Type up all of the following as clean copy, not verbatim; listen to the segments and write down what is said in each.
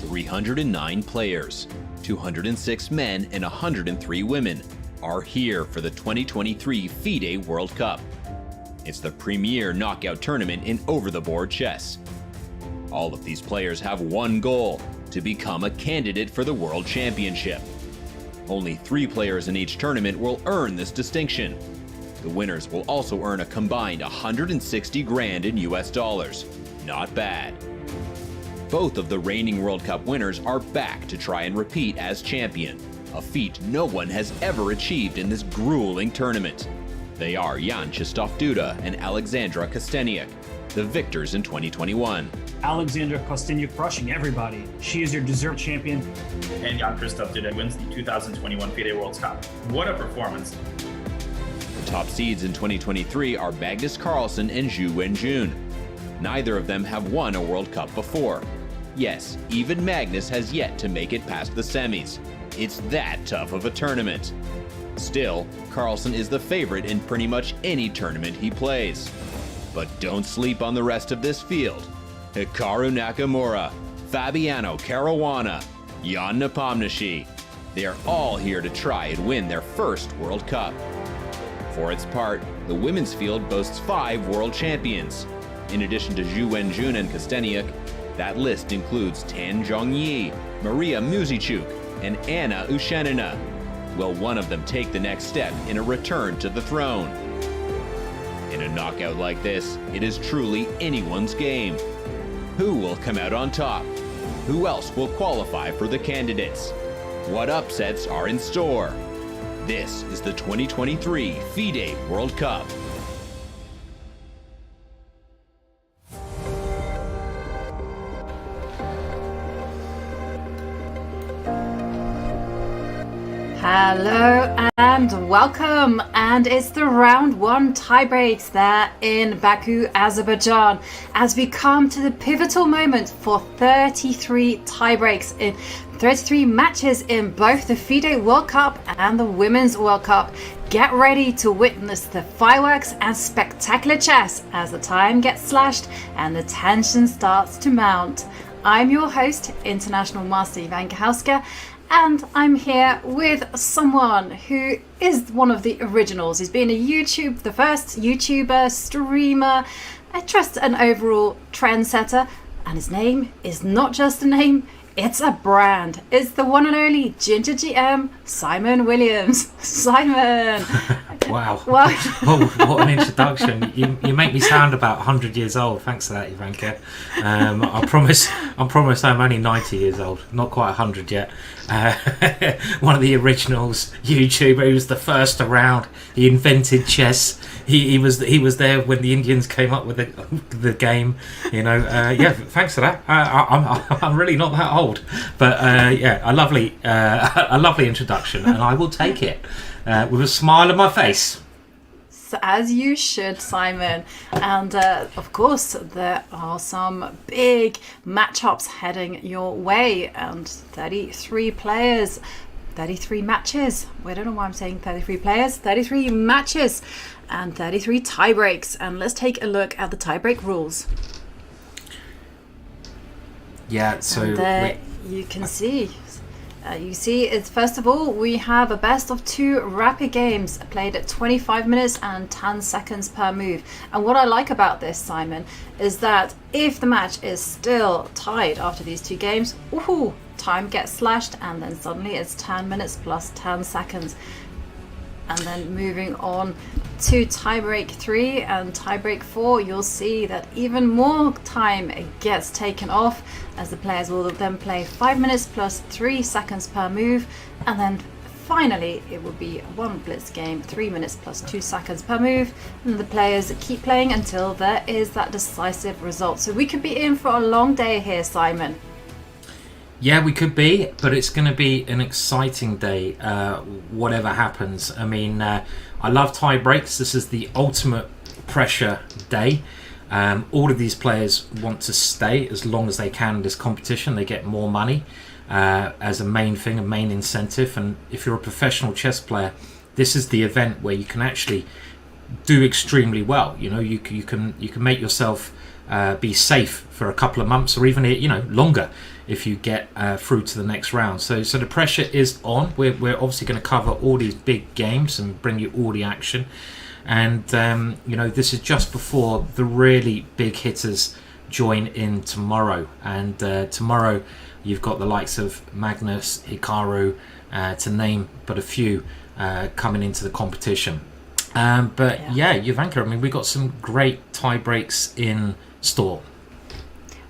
309 players, 206 men and 103 women are here for the 2023 FIDE World Cup. It's the premier knockout tournament in over-the-board chess. All of these players have one goal: to become a candidate for the World Championship. Only 3 players in each tournament will earn this distinction. The winners will also earn a combined 160 grand in US dollars. Not bad. Both of the reigning World Cup winners are back to try and repeat as champion, a feat no one has ever achieved in this grueling tournament. They are Jan Krzysztof Duda and Alexandra Kosteniuk, the victors in 2021. Alexandra Kosteniuk crushing everybody. She is your deserved champion. And Jan Krzysztof Duda wins the 2021 FIDE World Cup. What a performance. The top seeds in 2023 are Magnus Carlsen and Zhu Wenjun. Neither of them have won a World Cup before. Yes, even Magnus has yet to make it past the semis. It's that tough of a tournament. Still, Carlsen is the favorite in pretty much any tournament he plays. But don't sleep on the rest of this field. Hikaru Nakamura, Fabiano Caruana, Jan Nepomniachtchi. They are all here to try and win their first World Cup. For its part, the women's field boasts 5 world champions. In addition to Zhu Wenjun and Kosteniuk, that list includes Tan Zhongyi, Maria Muzichuk, and Anna Ushanina. Will one of them take the next step in a return to the throne? In a knockout like this, it is truly anyone's game. Who will come out on top? Who else will qualify for the candidates? What upsets are in store? This is the 2023 FIDE World Cup. Hello and welcome, and it's the round 1 tiebreaks there in Baku, Azerbaijan, as we come to the pivotal moment for 33 tiebreaks in 33 matches in both the FIDE World Cup and the Women's World Cup. Get ready to witness the fireworks and spectacular chess as the time gets slashed and the tension starts to mount. I'm your host, International Master Ivan Kachowska, and I'm here with someone who is one of the originals. He's been the first YouTuber, streamer, I trust an overall trendsetter, and his name is not just a name, it's a brand. It's the one and only Ginger GM, Simon Williams. Simon! Wow. What an introduction. You make me sound about 100 years old. Thanks for that, Ivanka. I promise I'm only 90 years old. Not quite 100 yet. One of the originals, YouTuber. He was the first around. He invented chess. He was there when the Indians came up with the game. Yeah, thanks for that. I'm really not that old. But yeah, a lovely introduction, and I will take it with a smile on my face. So, as you should, Simon. And of course, there are some big matchups heading your way, and 33 players, 33 matches. I don't know why I'm saying 33 players, 33 matches, and 33 tiebreaks. And let's take a look at the tiebreak rules. Yeah, so you can see. You see, it's first of all, we have a best of 2 rapid games played at 25 minutes and 10 seconds per move. And what I like about this, Simon, is that if the match is still tied after these 2 games, time gets slashed, and then suddenly it's 10 minutes plus 10 seconds. And then moving on to tiebreak 3 and tiebreak 4, you'll see that even more time gets taken off, as the players will then play 5 minutes plus 3 seconds per move, and then finally it will be one blitz game, 3 minutes plus 2 seconds per move, and the players keep playing until there is that decisive result. So we could be in for a long day here, Simon. Yeah, we could be, but it's going to be an exciting day, whatever happens. I mean, I love tie breaks. This is the ultimate pressure day. All of these players want to stay as long as they can in this competition. They get more money as a main thing, a main incentive. And if you're a professional chess player, this is the event where you can actually do extremely well. You can make yourself be safe for a couple of months or even longer if you get through to the next round. So the pressure is on. We're obviously going to cover all these big games and bring you all the action. And this is just before the really big hitters join in tomorrow. And tomorrow you've got the likes of Magnus, Hikaru, to name but a few, coming into the competition. But Jovanka, I mean, we got some great tie breaks in store.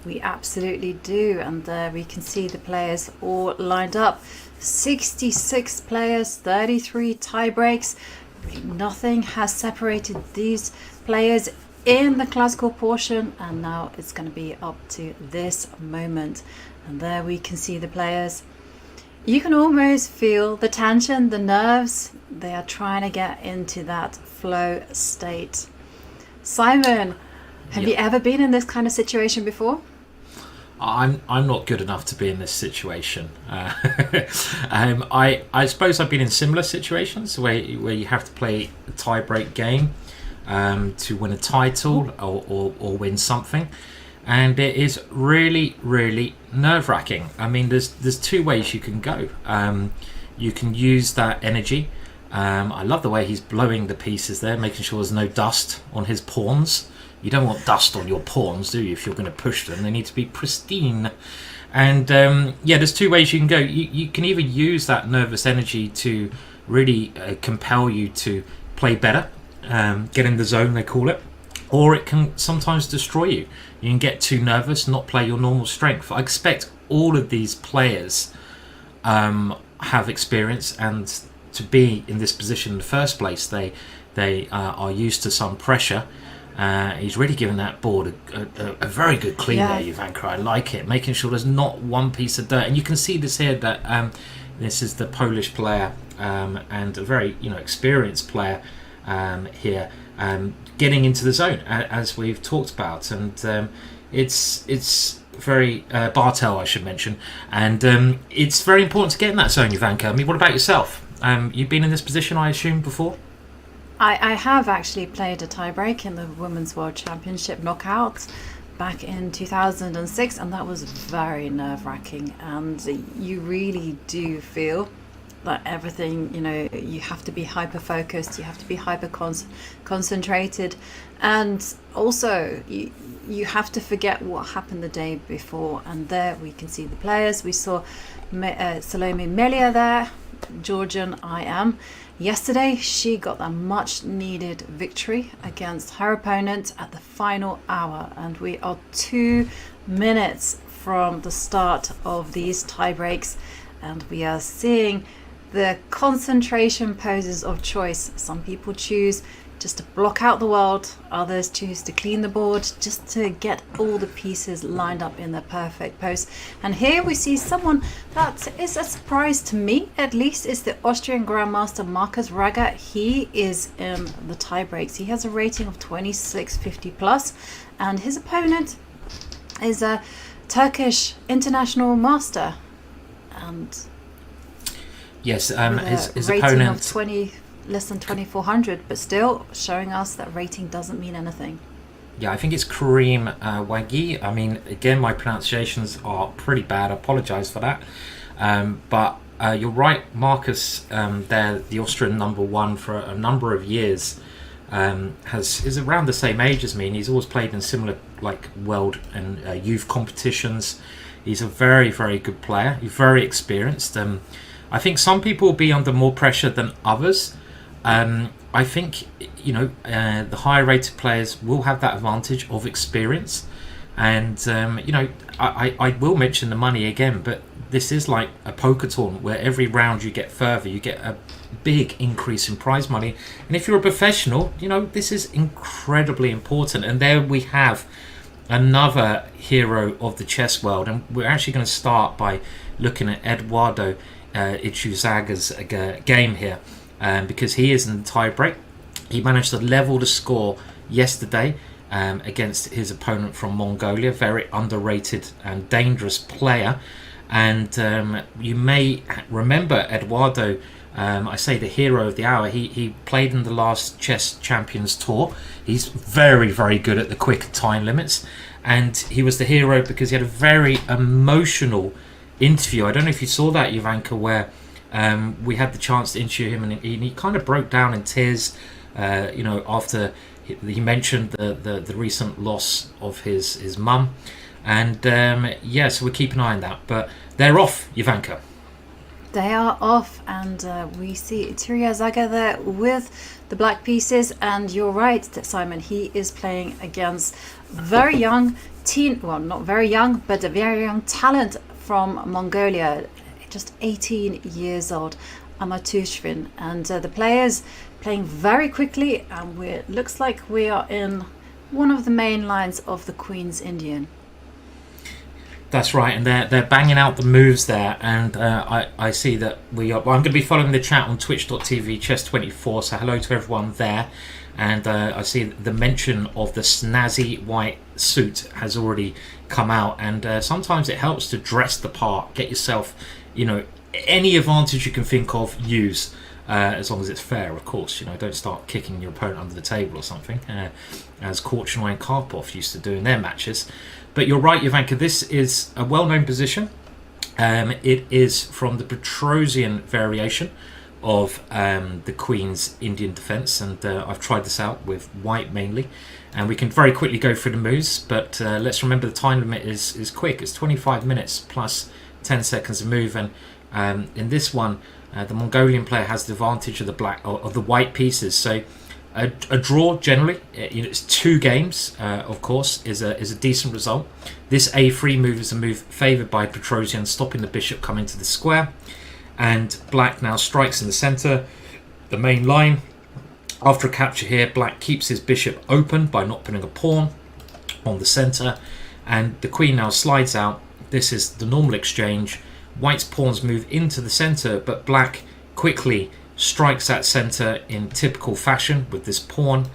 We absolutely do, and we can see the players all lined up. 66 players, 33 tie breaks. Nothing has separated these players in the classical portion, and now it's going to be up to this moment. And there we can see the players. You can almost feel the tension, the nerves. They are trying to get into that flow state. Simon, have you ever been in this kind of situation before? I'm not good enough to be in this situation. I suppose I've been in similar situations where you have to play a tie-break game to win a title or win something, and it is really, really nerve-wracking. I mean, there's two ways you can go. You can use that energy. I love the way he's blowing the pieces there, making sure there's no dust on his pawns. You don't want dust on your pawns, do you, if you're going to push them? They need to be pristine. And there's two ways you can go. You can either use that nervous energy to really compel you to play better, get in the zone, they call it, or it can sometimes destroy you. You can get too nervous, not play your normal strength. I expect all of these players have experience, and to be in this position in the first place, they are used to some pressure. He's really given that board a very good clean there, Jovanka. I like it, making sure there's not one piece of dirt. And you can see this here, that this is the Polish player, and a very experienced player here, getting into the zone, as we've talked about. And it's very Bartel, I should mention, and it's very important to get in that zone, Jovanka. I mean, what about yourself? You've been in this position, I assume, before? I have actually played a tiebreak in the Women's World Championship knockout back in 2006, and that was very nerve-wracking, and you really do feel that everything, you have to be hyper-focused, you have to be hyper-concentrated, and also you have to forget what happened the day before. And there we can see the players. We saw Salome Melia there, Georgian IM. Yesterday, she got a much needed victory against her opponent at the final hour, and we are 2 minutes from the start of these tie breaks, and we are seeing the concentration poses of choice. Some people choose just to block out the world, others choose to clean the board just to get all the pieces lined up in the perfect pose. And here we see someone that is a surprise to me, at least, is the Austrian Grandmaster Markus Rager. He is in the tie breaks. He has a rating of 2650 plus, and his opponent is a Turkish international master, and yes, his rating opponent of less than 2400, but still showing us that rating doesn't mean anything. Yeah, I think it's Karim Wagi. I mean, again, my pronunciations are pretty bad. I apologise for that. But you're right, Marcus, there, the Austrian number one for a number of years, is around the same age as me, and he's always played in similar world and youth competitions. He's a very, very good player. He's very experienced. I think some people will be under more pressure than others. I think the higher rated players will have that advantage of experience, and I will mention the money again, but this is like a poker tournament where every round you get further, you get a big increase in prize money, and if you're a professional, this is incredibly important. And there we have another hero of the chess world, and we're actually going to start by looking at Eduardo Ichuzaga's game here, because he is in the tie-break. He managed to level the score yesterday against his opponent from Mongolia, very underrated and dangerous player. And you may remember Eduardo, I say the hero of the hour. He played in the last Chess Champions Tour. He's very, very good at the quick time limits. And he was the hero because he had a very emotional interview. I don't know if you saw that, Ivanka, where we had the chance to interview him, and he kind of broke down in tears, after he mentioned the recent loss of his mum. And so we're keeping an eye on that. But they're off, Ivanka. They are off, and we see Tyria Zaga there with the black pieces. And you're right, Simon, he is playing against very young not very young, but a very young talent from Mongolia, just 18 years old, Amatushvin. And the players playing very quickly, and looks like we are in one of the main lines of the Queen's Indian. That's right, and they're banging out the moves there, and I see that I'm going to be following the chat on twitch.tv chess24, so hello to everyone there. And I see the mention of the snazzy white suit has already come out, and sometimes it helps to dress the part, get yourself, any advantage you can think of, use, as long as it's fair, of course. Don't start kicking your opponent under the table or something, as Korchnoi and Karpov used to do in their matches. But you're right, Ivanka, this is a well-known position. It is from the Petrosian variation of the Queen's Indian defence, and I've tried this out with white mainly, and we can very quickly go through the moves, but let's remember the time limit is quick. It's 25 minutes plus 10 seconds a move, and in this one the Mongolian player has the advantage of the white pieces. So a draw generally, it's 2 games, of course, is a decent result. This A3 move is a move favoured by Petrosian, stopping the bishop coming to the square. And black now strikes in the centre, the main line. After a capture here, black keeps his bishop open by not putting a pawn on the centre. And the queen now slides out. This is the normal exchange. White's pawns move into the centre, but black quickly strikes that centre in typical fashion with this pawn.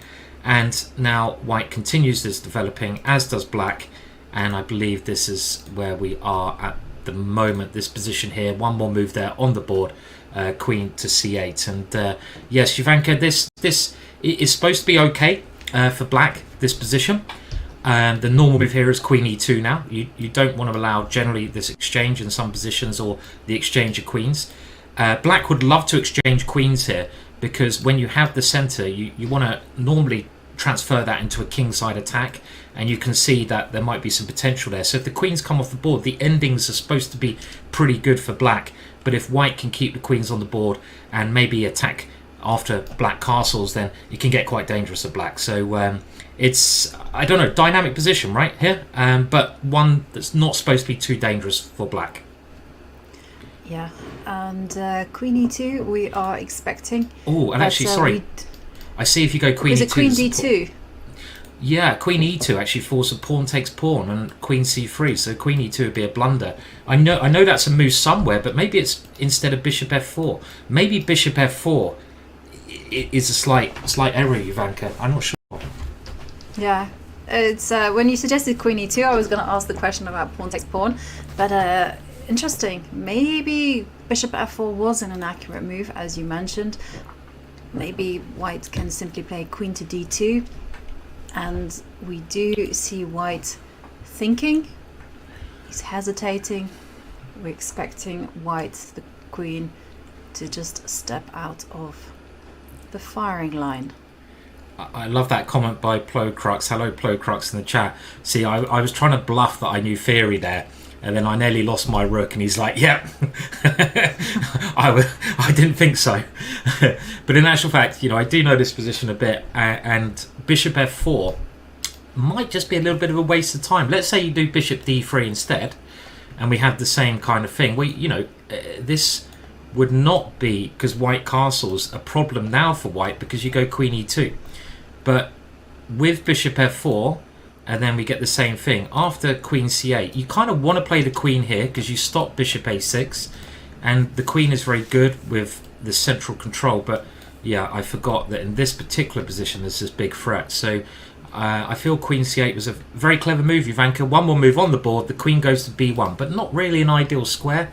And now white continues this developing, as does black. And I believe this is where we are at the moment, this position here. One more move there on the board, queen to c8. And yes, Ivanka, this is supposed to be okay for black, this position. The normal move here is queen e2 now. You don't want to allow generally this exchange in some positions, or the exchange of queens. Black would love to exchange queens here, because when you have the centre, you want to normally transfer that into a kingside attack, and you can see that there might be some potential there. So if the queens come off the board, the endings are supposed to be pretty good for black. But if white can keep the queens on the board and maybe attack after black castles, then it can get quite dangerous for black. So it's, I don't know, dynamic position right here, but one that's not supposed to be too dangerous for black. Yeah, and queen e2 we are expecting. Oh, and actually, sorry, I see if you go queen e2. Is it queen d2? Yeah, queen e2 actually forces a pawn takes pawn, and queen c3. So queen e2 would be a blunder. I know that's a move somewhere, but maybe it's instead of bishop f4. Maybe bishop f4 is a slight error, Ivanka. I'm not sure. Yeah, it's when you suggested queen e2, I was going to ask the question about pawn takes pawn, but interesting. Maybe bishop f4 was an inaccurate move, as you mentioned. Maybe white can simply play queen to d2, and we do see white thinking. He's hesitating. We're expecting white, the queen, to just step out of the firing line. I love that comment by Plocrux. Hello, Plocrux, in the chat. See, I was trying to bluff that I knew theory there, and then I nearly lost my rook, and he's like, yep. I didn't think so. But in actual fact, I do know this position a bit, and bishop f4 might just be a little bit of a waste of time. Let's say you do bishop d3 instead, and we have the same kind of thing. This would not be, because white castle's a problem now for white, because you go queen e2. But with bishop f4, and then we get the same thing after queen c8. You kind of want to play the queen here because you stop bishop a6, and the queen is very good with the central control. But yeah, I forgot that in this particular position there's this big threat. So I feel queen c8 was a very clever move, Ivanka. One more move on the board, the queen goes to b1, but not really an ideal square.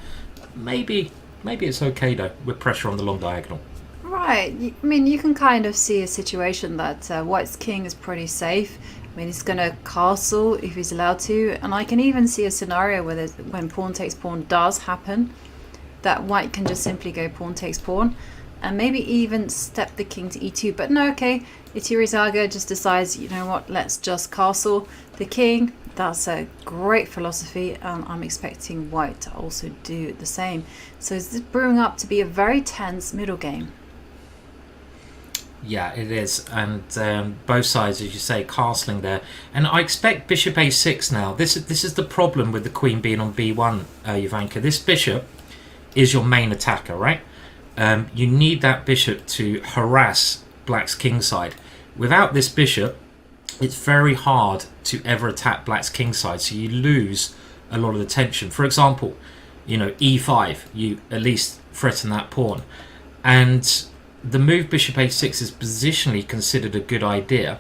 Maybe it's okay though, with pressure on the long diagonal. Right. I mean, you can kind of see a situation that White's king is pretty safe. I mean, he's going to castle if he's allowed to, and I can even see a scenario where when pawn takes pawn does happen, that White can just simply go pawn takes pawn, and maybe even step the king to e2. But no, okay, Itirizaga just decides, you know what, let's just castle the king. That's a great philosophy, and I'm expecting White to also do the same. So is this brewing up to be a very tense middle game? Yeah, it is, and both sides, as you say, castling there. And I expect bishop a6 now. This is the problem with the queen being on b1, Ivanka. This bishop is your main attacker, right? You need that bishop to harass Black's kingside. Without this bishop, it's very hard to ever attack Black's kingside, so you lose a lot of the tension. For example, you know, e5, you at least threaten that pawn. And the move bishop a6 is positionally considered a good idea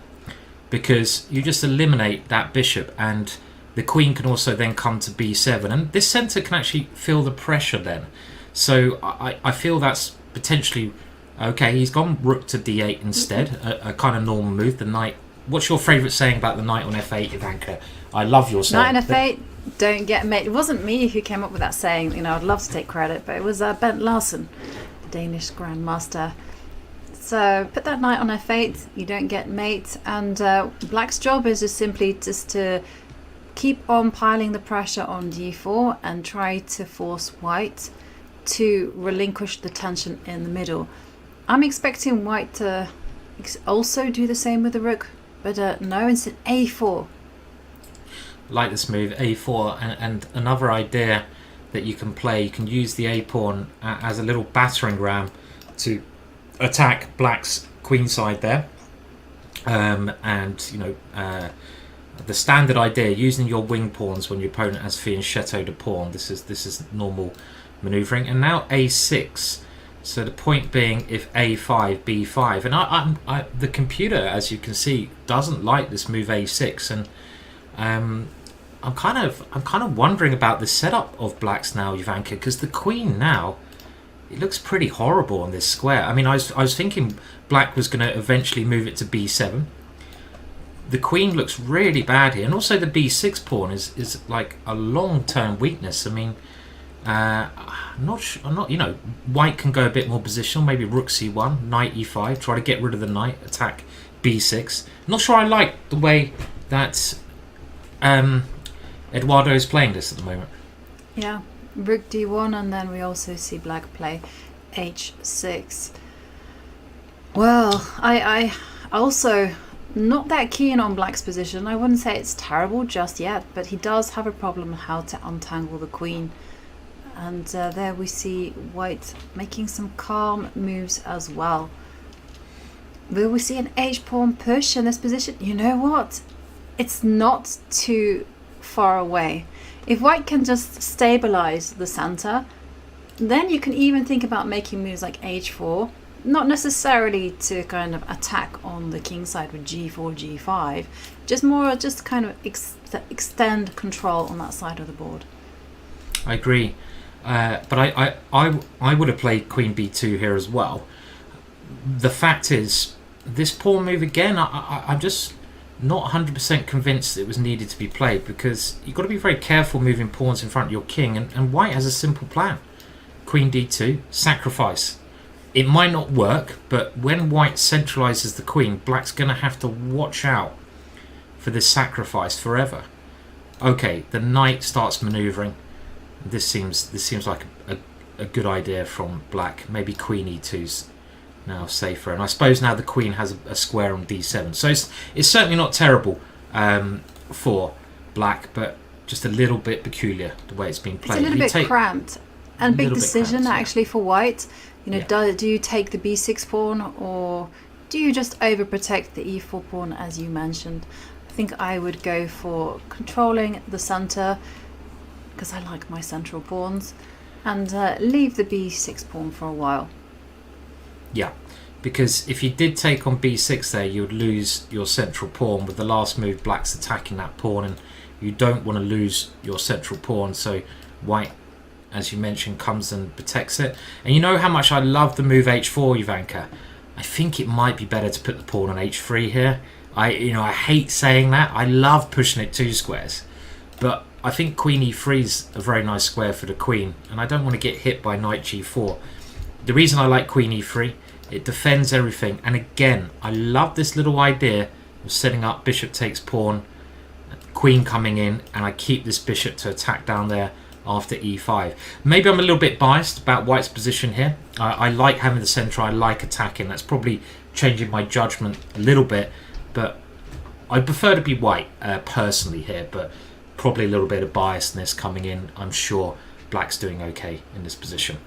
because you just eliminate that bishop, and the queen can also then come to b7, and this center can actually feel the pressure then. So I feel that's potentially okay. He's gone rook to d8 instead, a kind of normal move. The knight. What's your favourite saying about the knight on f8, Ivanka? I love your saying. Knight on f8, don't get mate. It wasn't me who came up with that saying. You know, I'd love to take credit, but it was Bent Larsen, the Danish grandmaster. So put that knight on f8, you don't get mate, and Black's job is just simply just to keep on piling the pressure on d4 and try to force White to relinquish the tension in the middle. I'm expecting White to also do the same with the rook, but no, instead a4. Like this move, a4, and another idea that you can play, you can use the a pawn as a little battering ram to attack Black's queenside there, and you know, the standard idea, using your wing pawns when your opponent has fianchettoed a pawn. This is normal maneuvering. And now a6. So the point being, if a5, b5, and the computer, as you can see, doesn't like this move a6, and I'm kind of wondering about the setup of Black's now, Ivanka, because the queen now, it looks pretty horrible on this square. I mean, I was thinking Black was going to eventually move it to b7. The queen looks really bad here, and also the b6 pawn is like a long-term weakness. I mean, I'm not. You know, White can go a bit more positional. Maybe rook c1, knight e5, try to get rid of the knight, attack b6. Not sure I like the way that Eduardo is playing this at the moment. Yeah. Rook d1, and then we also see Black play h6. Well, I also not that keen on Black's position. I wouldn't say it's terrible just yet, but he does have a problem how to untangle the queen. And there we see White making some calm moves as well. Will we see an h-pawn push in this position? You know what? It's not too far away. If White can just stabilize the center, then you can even think about making moves like h4, not necessarily to kind of attack on the king side with g4, g5, just kind of extend control on that side of the board. I agree, but I would have played queen b2 here as well. The fact is, this pawn move again, I'm just not 100% convinced it was needed to be played, because you've got to be very careful moving pawns in front of your king, and White has a simple plan. Queen d2, sacrifice. It might not work, but when White centralizes the queen, Black's going to have to watch out for this sacrifice forever. Okay, the knight starts maneuvering. This seems like a good idea from Black. Maybe queen e2's now safer, and I suppose now the queen has a square on d7, so it's certainly not terrible for Black, but just a little bit peculiar the way it's been played. It's a little bit cramped, and big decision actually for White. You know, Yeah. do you take the b6 pawn, or do you just overprotect the e4 pawn as you mentioned? I think I would go for controlling the center, because I like my central pawns, and leave the b6 pawn for a while. Yeah, because if you did take on b6 there, you would lose your central pawn. With the last move, black's attacking that pawn, and you don't want to lose your central pawn, so white, as you mentioned, comes and protects it. And you know how much I love the move h4, Ivanka. I think it might be better to put the pawn on h3 here. I hate saying that. I love pushing it 2 squares, but I think queen e3 is a very nice square for the queen, and I don't want to get hit by knight g4. The reason I like queen e3, it defends everything, and again, I love this little idea of setting up bishop takes pawn, queen coming in, and I keep this bishop to attack down there after e5. Maybe I'm a little bit biased about white's position here. I like having the centre, I like attacking. That's probably changing my judgment a little bit, but I prefer to be white personally here, but probably a little bit of biasness coming in. I'm sure black's doing okay in this position.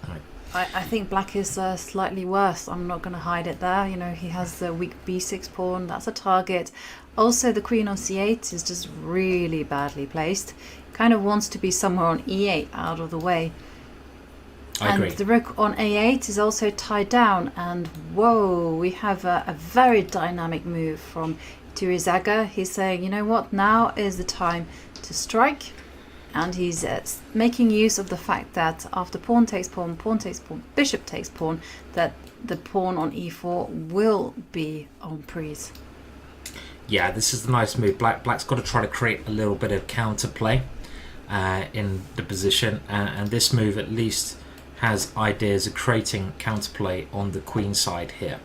Right. I think black is slightly worse. I'm not going to hide it there. You know, he has the weak b6 pawn. That's a target. Also, the queen on c8 is just really badly placed. Kind of wants to be somewhere on e8 out of the way. I agree. And the rook on a8 is also tied down. And whoa, we have a very dynamic move from Tirizaga. He's saying, you know what, now is the time to strike. And he's making use of the fact that after pawn takes pawn, bishop takes pawn, that the pawn on e4 will be on prise. Yeah, this is the nice move. Black's got to try to create a little bit of counterplay in the position, and this move at least has ideas of creating counterplay on the queen side here.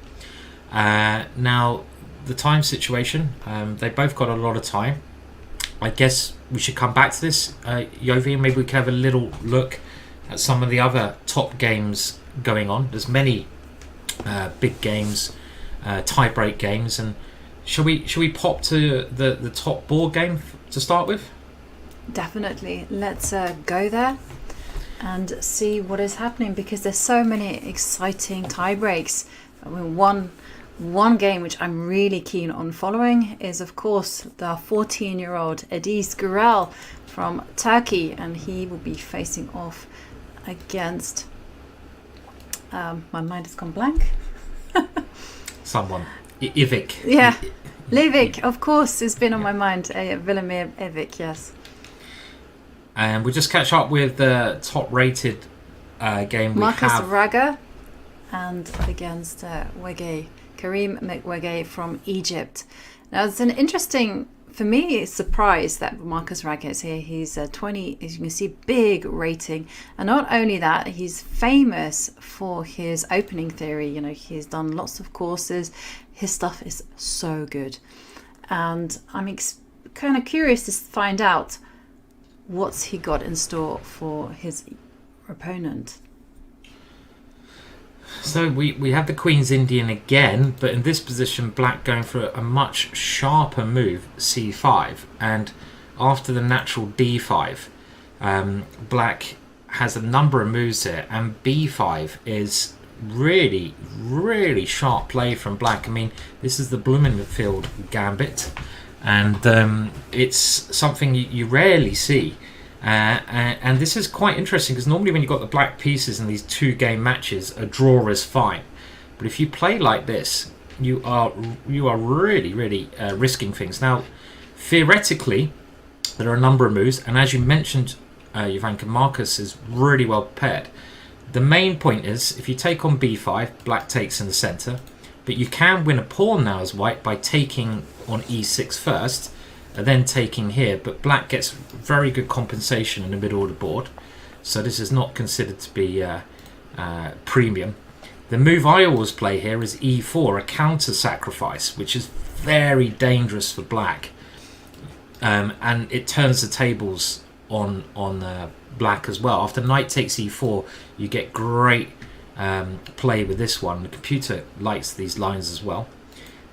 Now, the time situation, they both got a lot of time. I guess we should come back to this, Yovi, and maybe we can have a little look at some of the other top games going on. There's many big games, tie-break games, and shall we pop to the top board game to start with? Definitely. Let's go there and see what is happening, because there's so many exciting tie breaks. I mean, one game which I'm really keen on following is, of course, the 14-year-old Edis Gürel from Turkey, and he will be facing off against my mind has gone blank. Someone. Ivik. Yeah. Livik, of course, has been on my mind. Vilimir Ivik, yes. And we'll just catch up with the top-rated game we Marcus have. Raga and against Karim Mekwege from Egypt. Now, it's an interesting, for me, surprise that Marcus Raga is here. He's 20, as you can see, big rating. And not only that, he's famous for his opening theory. You know, he's done lots of courses. His stuff is so good. And I'm kind of curious to find out what's he got in store for his opponent. So we have the Queen's Indian again, but in this position, black going for a much sharper move, c5, and after the natural d5, black has a number of moves here, and b5 is really, really sharp play from black. I mean, this is the Blumenfield gambit, and it's something you rarely see. And this is quite interesting, because normally when you've got the black pieces in these 2 game matches, a draw is fine. But if you play like this, you are really, really risking things. Now, theoretically, there are a number of moves, and as you mentioned, Ivanka, Marcus is really well prepared. The main point is, if you take on b5, black takes in the centre, but you can win a pawn now as white by taking on e6 first, and then taking here, but black gets very good compensation in the middle of the board, so this is not considered to be premium. The move I always play here is e4, a counter sacrifice, which is very dangerous for black, and it turns the tables on black as well. After knight takes e4, you get great play with this one. The computer likes these lines as well.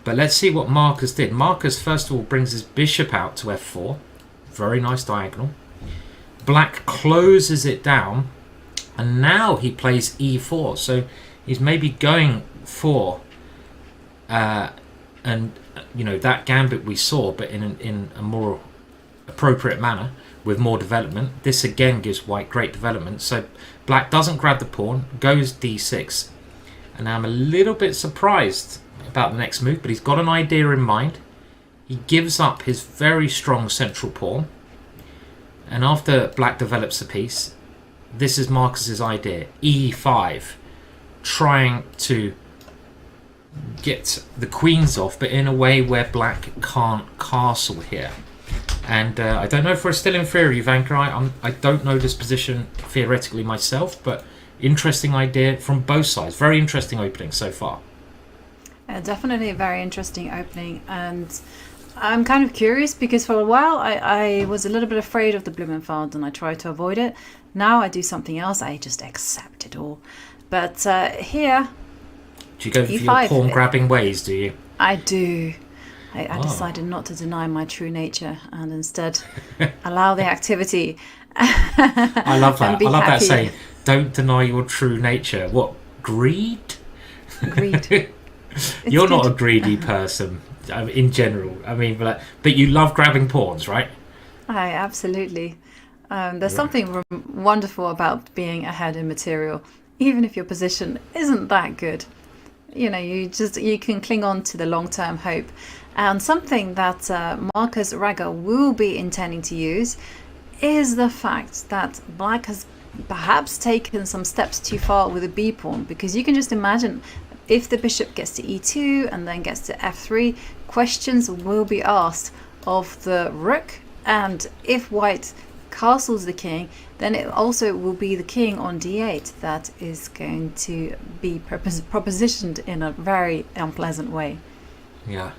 But let's see what Marcus did. Marcus, first of all, brings his bishop out to f4. Very nice diagonal. Black closes it down. And now he plays e4. So he's maybe going for that gambit we saw, but in a more appropriate manner with more development. This again gives white great development. So black doesn't grab the pawn, goes d6. And I'm a little bit surprised about the next move, but he's got an idea in mind. He gives up his very strong central pawn. And after black develops a piece, this is Marcus's idea. E5. Trying to get the queens off, but in a way where black can't castle here. And I don't know if we're still in theory, Ivanka. I don't know this position theoretically myself, but interesting idea from both sides. Very interesting opening so far. Definitely a very interesting opening, and I'm kind of curious because for a while I was a little bit afraid of the Blumenfeld and I tried to avoid it. Now I do something else. I just accept it all. But here... Do you go for your pawn grabbing ways, do you? I do. I decided not to deny my true nature and instead allow the activity. I love that. I love that saying. Don't deny your true nature. What? Greed? Greed. You're not a greedy person in general. I mean, but you love grabbing pawns, right? Absolutely. There's something wonderful about being ahead in material, even if your position isn't that good. You know, you can cling on to the long-term hope. And something that Marcus Raga will be intending to use is the fact that black has perhaps taken some steps too far with the b pawn, because you can just imagine if the bishop gets to e2 and then gets to f3, questions will be asked of the rook, and if white castles the king, then it also will be the king on d8 that is going to be propositioned in a very unpleasant way. Yeah.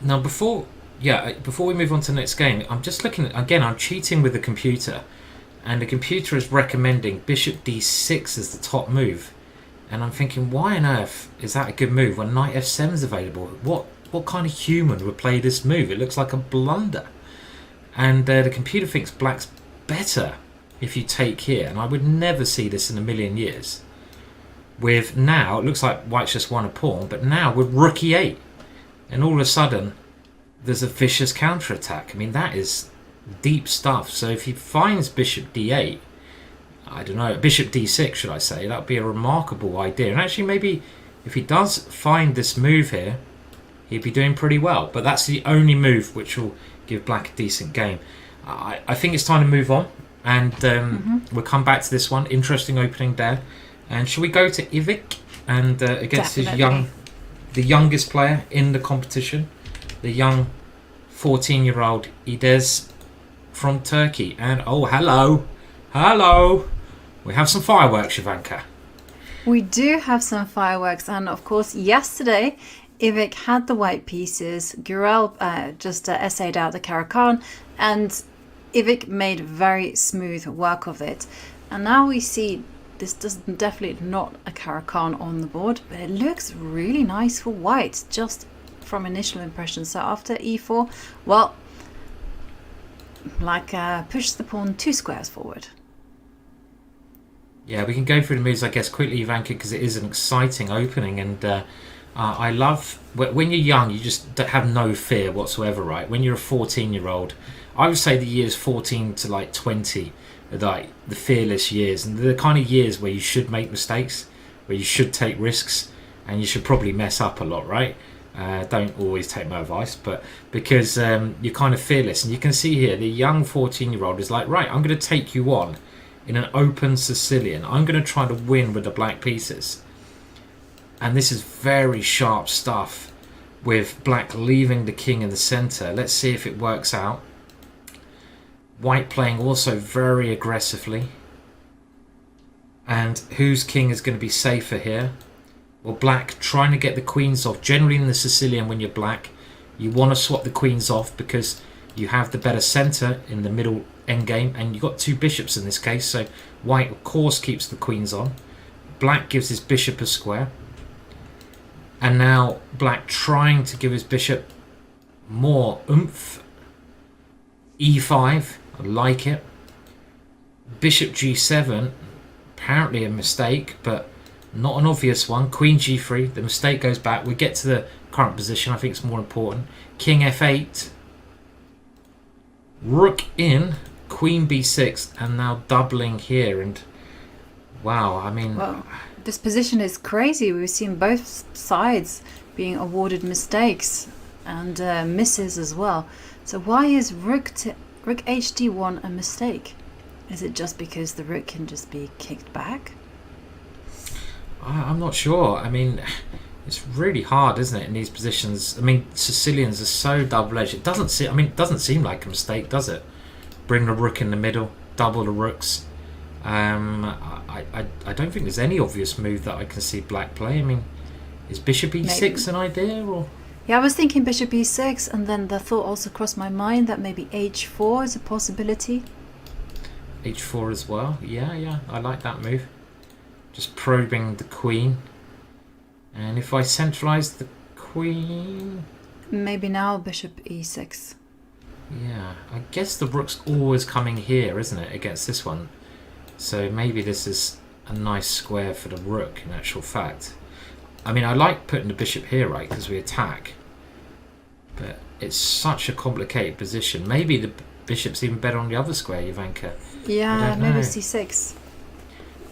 Now before we move on to the next game, I'm just looking at, again, I'm cheating with the computer, and the computer is recommending bishop d6 as the top move, and I'm thinking, why on earth is that a good move when knight f7 is available? What kind of human would play this move? It looks like a blunder. And the computer thinks black's better if you take here, and I would never see this in a million years. With now, it looks like white's just won a pawn, but now with rook e8, and all of a sudden there's a vicious counterattack. I mean, that is deep stuff. So if he finds bishop d8, I don't know, bishop d6 should I say, that would be a remarkable idea. And actually maybe if he does find this move here, he'd be doing pretty well. But that's the only move which will give black a decent game. I think it's time to move on, and we'll come back to this one. Interesting opening there. And shall we go to Ivik and against the youngest player in the competition, the young 14-year-old Idez from Turkey. And oh, hello, we have some fireworks, Ivanka. We do have some fireworks, and of course yesterday Ivik had the white pieces. Gurel just essayed out the Caro-Kann, and Ivik made very smooth work of it. And now we see this does definitely not a Caro-Kann on the board, but it looks really nice for white just from initial impressions. So after e4, well, like push the pawn 2 squares forward. Yeah, we can go through the moves, I guess, quickly, Ivanka, because it is an exciting opening, and I love when you're young, you just have no fear whatsoever, right? When you're a 14-year-old, I would say the years 14 to like 20 are like the fearless years, and they're the kind of years where you should make mistakes, where you should take risks, and you should probably mess up a lot, right? Don't always take my advice, but because you're kind of fearless. And you can see here the young 14-year-old is like, right, I'm going to take you on in an open Sicilian. I'm going to try to win with the black pieces. And this is very sharp stuff with black leaving the king in the center. Let's see if it works out. White playing also very aggressively. And whose king is going to be safer here? Well, black trying to get the queens off. Generally in the Sicilian, when you're black, you want to swap the queens off because you have the better center in the middle endgame, and you've got 2 bishops in this case, so white of course keeps the queens on. Black gives his bishop a square, and now black trying to give his bishop more oomph. e5, I like it. Bishop g7, apparently a mistake, but not an obvious one. Queen g3, the mistake goes back. We get to the current position, I think it's more important. King f8, rook in, queen b6, and now doubling here. And wow, I mean, well, This position is crazy. We've seen both sides being awarded mistakes and misses as well. So why is rook hd1 a mistake? Is it just because the rook can just be kicked back? I'm not sure. I mean, it's really hard, isn't it, in these positions? I mean, Sicilians are so double-edged. It doesn't seem like a mistake, does it? Bring the rook in the middle, double the rooks. I don't think there's any obvious move that I can see black play. I mean, is bishop e6 an idea, or? Yeah, I was thinking bishop e6, and then the thought also crossed my mind that maybe h4 is a possibility. h4 as well. Yeah, I like that move. Just probing the queen. And if I centralize the queen... Maybe now bishop e6. Yeah, I guess the rook's always coming here, isn't it, against this one. So maybe this is a nice square for the rook, in actual fact. I mean, I like putting the bishop here, right, because we attack. But it's such a complicated position. Maybe the bishop's even better on the other square, Jovanka. Yeah, maybe c6.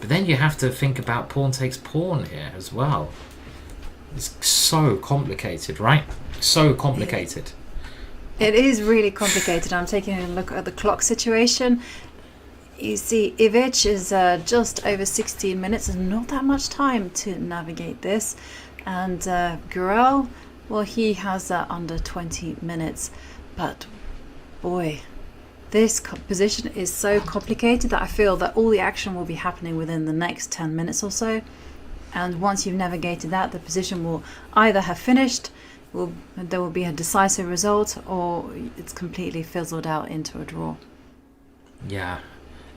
But then you have to think about pawn takes pawn here as well. It's so complicated, right? So complicated. It is really complicated. I'm taking a look at the clock situation. You see, Ivic is just over 16 minutes. There's not that much time to navigate this. And Gurel, well, he has under 20 minutes. But boy, this position is so complicated that I feel that all the action will be happening within the next 10 minutes or so. And once you've navigated that, the position will either have finished, there will be a decisive result, or it's completely fizzled out into a draw. Yeah.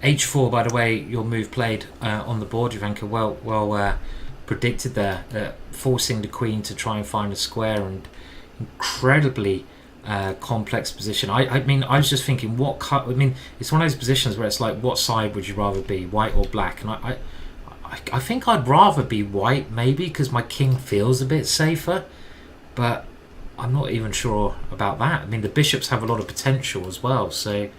h4, by the way, your move played on the board, Jovanka, well predicted there, forcing the queen to try and find a square, and incredibly complex position. I mean, I was just thinking, it's one of those positions where it's like, what side would you rather be, white or black? And I think I'd rather be white, maybe, because my king feels a bit safer, but I'm not even sure about that. I mean, the bishops have a lot of potential as well, so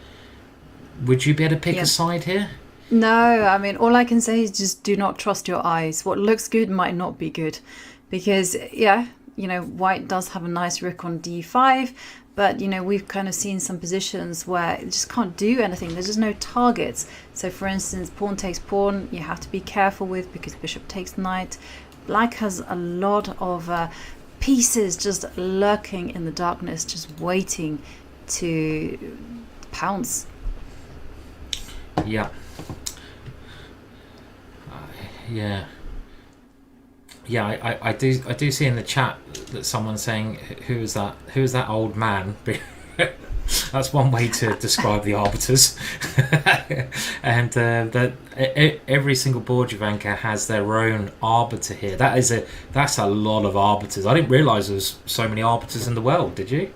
would you be able to pick a side here? No, I mean, all I can say is just do not trust your eyes. What looks good might not be good, because, yeah, you know, white does have a nice rook on d5, but, you know, we've kind of seen some positions where it just can't do anything. There's just no targets. So, for instance, pawn takes pawn, you have to be careful with, because bishop takes knight. Black has a lot of pieces just lurking in the darkness, just waiting to pounce. Yeah. I do see in the chat that someone's saying, who is that old man? That's one way to describe the arbiters. And that every single board, Jovanka, has their own arbiter here. That's a lot of arbiters. I didn't realise there was so many arbiters in the world, did you?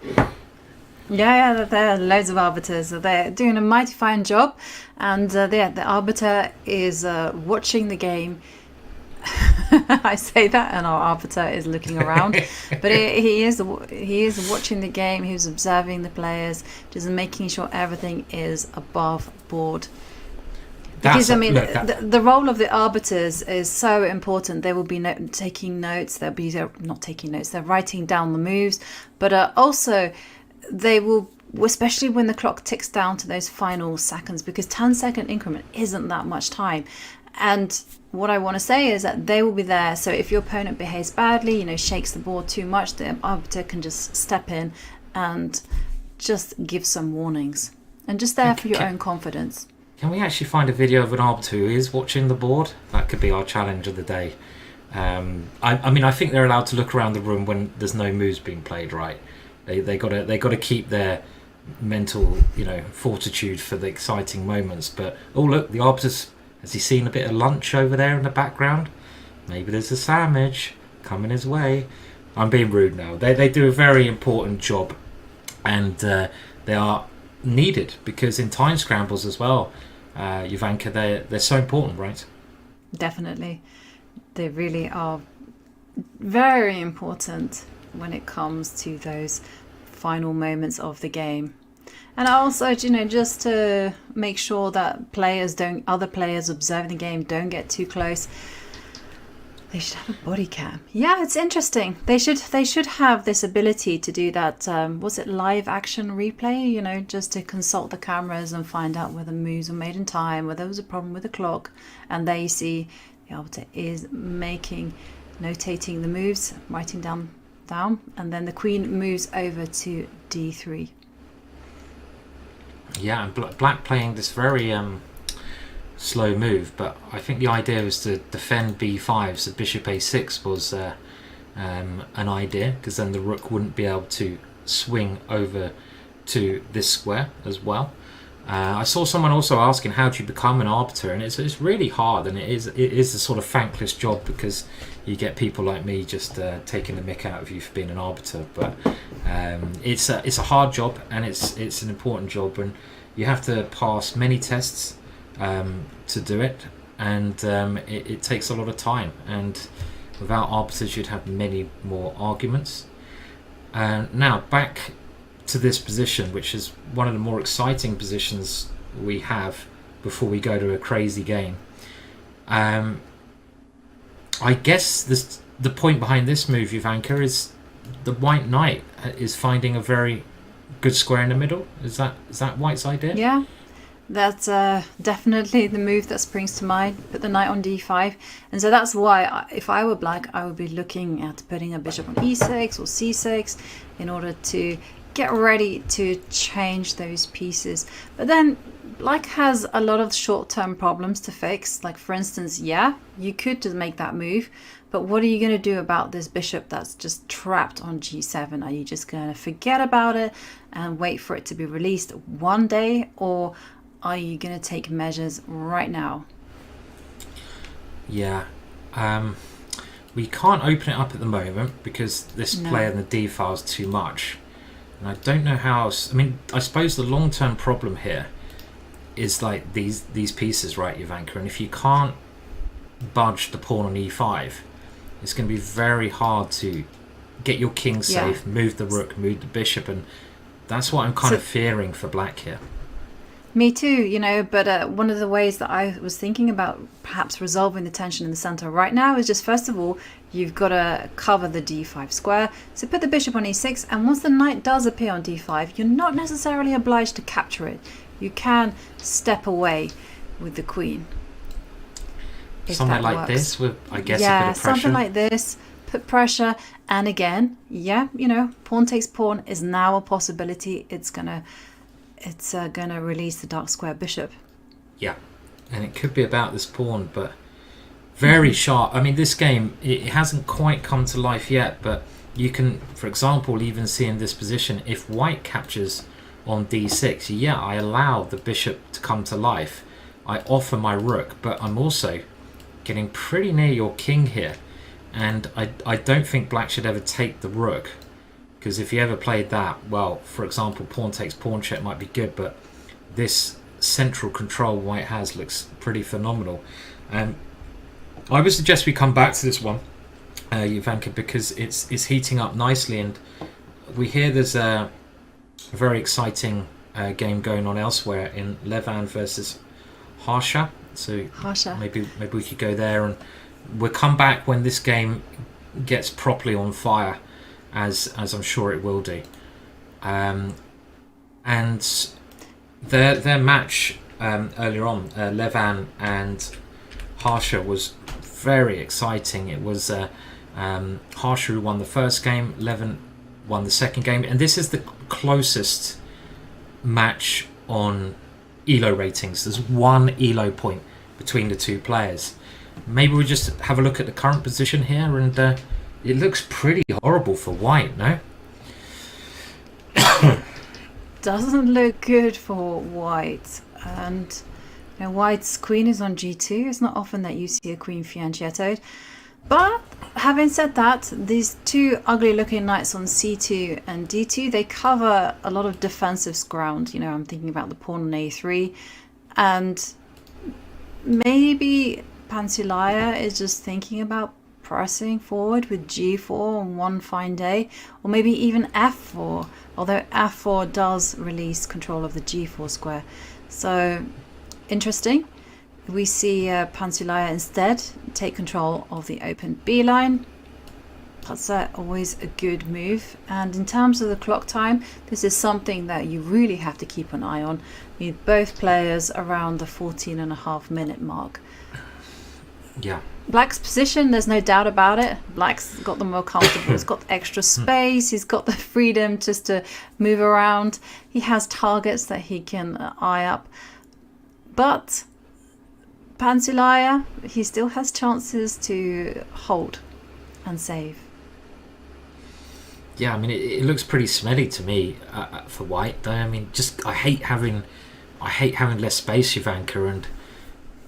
Yeah, there are loads of arbiters. They're doing a mighty fine job, and the arbiter is watching the game. I say that, and our arbiter is looking around, but he is watching the game. He's observing the players, just making sure everything is above board. Because the role of the arbiters is so important. They will be taking notes. They're not taking notes. They're writing down the moves, but also they will, especially when the clock ticks down to those final seconds, because 10-second increment isn't that much time. And what I want to say is that they will be there. So if your opponent behaves badly, you know, shakes the board too much, the arbiter can just step in and just give some warnings, and just there for your own confidence. Can we actually find a video of an arbiter who is watching the board? That could be our challenge of the day. I mean, I think they're allowed to look around the room when there's no moves being played, right? They gotta keep their mental, you know, fortitude for the exciting moments. But oh look, the arbiter's, has he seen a bit of lunch over there in the background? Maybe there's a sandwich coming his way. I'm being rude now. They do a very important job, and they are needed, because in time scrambles as well, Jovanka, they're so important, right? Definitely. They really are very important when it comes to those final moments of the game. And also, you know, just to make sure that other players observing the game don't get too close. They should have a body cam. Yeah, it's interesting. They should have this ability to do that. Was it live action replay? You know, just to consult the cameras and find out whether moves were made in time, whether there was a problem with the clock, and there you see the arbiter is notating the moves, writing down, and then the queen moves over to d3. Yeah, and black playing this very slow move, but I think the idea was to defend b5, so bishop a6 was an idea, because then the rook wouldn't be able to swing over to this square as well. I saw someone also asking how do you become an arbiter, and it's really hard, and it is a sort of thankless job, because you get people like me just taking the mick out of you for being an arbiter, but it's a hard job, and it's an important job, and you have to pass many tests to do it, and it takes a lot of time, and without arbiters you'd have many more arguments. Now back to this position, which is one of the more exciting positions we have before we go to a crazy game. I guess the point behind this move, Ivanka, is the white knight is finding a very good square in the middle. Is that white's idea? Yeah, that's definitely the move that springs to mind. Put the knight on d5, and so that's why if I were black, I would be looking at putting a bishop on e6 or c6 in order to get ready to change those pieces. But then black has a lot of short-term problems to fix. Like, for instance, yeah, you could just make that move, but what are you going to do about this bishop that's just trapped on g7? Are you just going to forget about it and wait for it to be released one day, or are you going to take measures right now? Yeah, we can't open it up at the moment because this play in the d file is too much. And I don't know how else. I mean, I suppose the long-term problem here is like these pieces, right, Ivanka? And if you can't budge the pawn on e5, it's going to be very hard to get your king safe, move the rook, move the bishop, and that's what I'm kind of fearing for black here. Me too, you know, but one of the ways that I was thinking about perhaps resolving the tension in the center right now is just, first of all, you've got to cover the d5 square. So put the bishop on e6, and once the knight does appear on d5, you're not necessarily obliged to capture it. You can step away with the queen. Something like this with, I guess, a bit of pressure. Something like this. Put pressure, and again, yeah, you know, pawn takes pawn is now a possibility. It's gonna release the dark square bishop. Yeah, and it could be about this pawn, but very sharp. I mean, this game, it hasn't quite come to life yet, but you can, for example, even see in this position, if white captures on d6, yeah, I allow the bishop to come to life. I offer my rook, but I'm also getting pretty near your king here, and I don't think black should ever take the rook. Because if you ever played that, well, for example, pawn takes pawn check might be good, but this central control white has looks pretty phenomenal. I would suggest we come back to this one, Ivanka, because it's heating up nicely, and we hear there's a very exciting game going on elsewhere in Levan versus Harsha. So maybe we could go there, and we'll come back when this game gets properly on fire, as I'm sure it will do. And their match earlier on, Levan and Harsha, was very exciting. It was Harsha who won the first game, Levan won the second game, and this is the closest match on ELO ratings. There's one ELO point between the two players. Maybe we just have a look at the current position here, and it looks pretty horrible for white, no? Doesn't look good for white. And you know, white's queen is on g2. It's not often that you see a queen fianchettoed. But having said that, these two ugly looking knights on c2 and d2, they cover a lot of defensive ground. You know, I'm thinking about the pawn on a3, and maybe Pansilaya is just thinking about pressing forward with g4 on one fine day, or maybe even f4, although f4 does release control of the g4 square. So interesting. we see Pansulaya instead take control of the open B line. That's always a good move. And in terms of the clock time, this is something that you really have to keep an eye on. You need both players around the 14.5-minute mark. Yeah. Black's position, there's no doubt about it. Black's got the more comfortable. He's got extra space. He's got the freedom just to move around. He has targets that he can eye up. But Pansulaya, he still has chances to hold and save. Yeah, I mean, it looks pretty smelly to me for white. Though I mean, just I hate having less space, Ivanka, and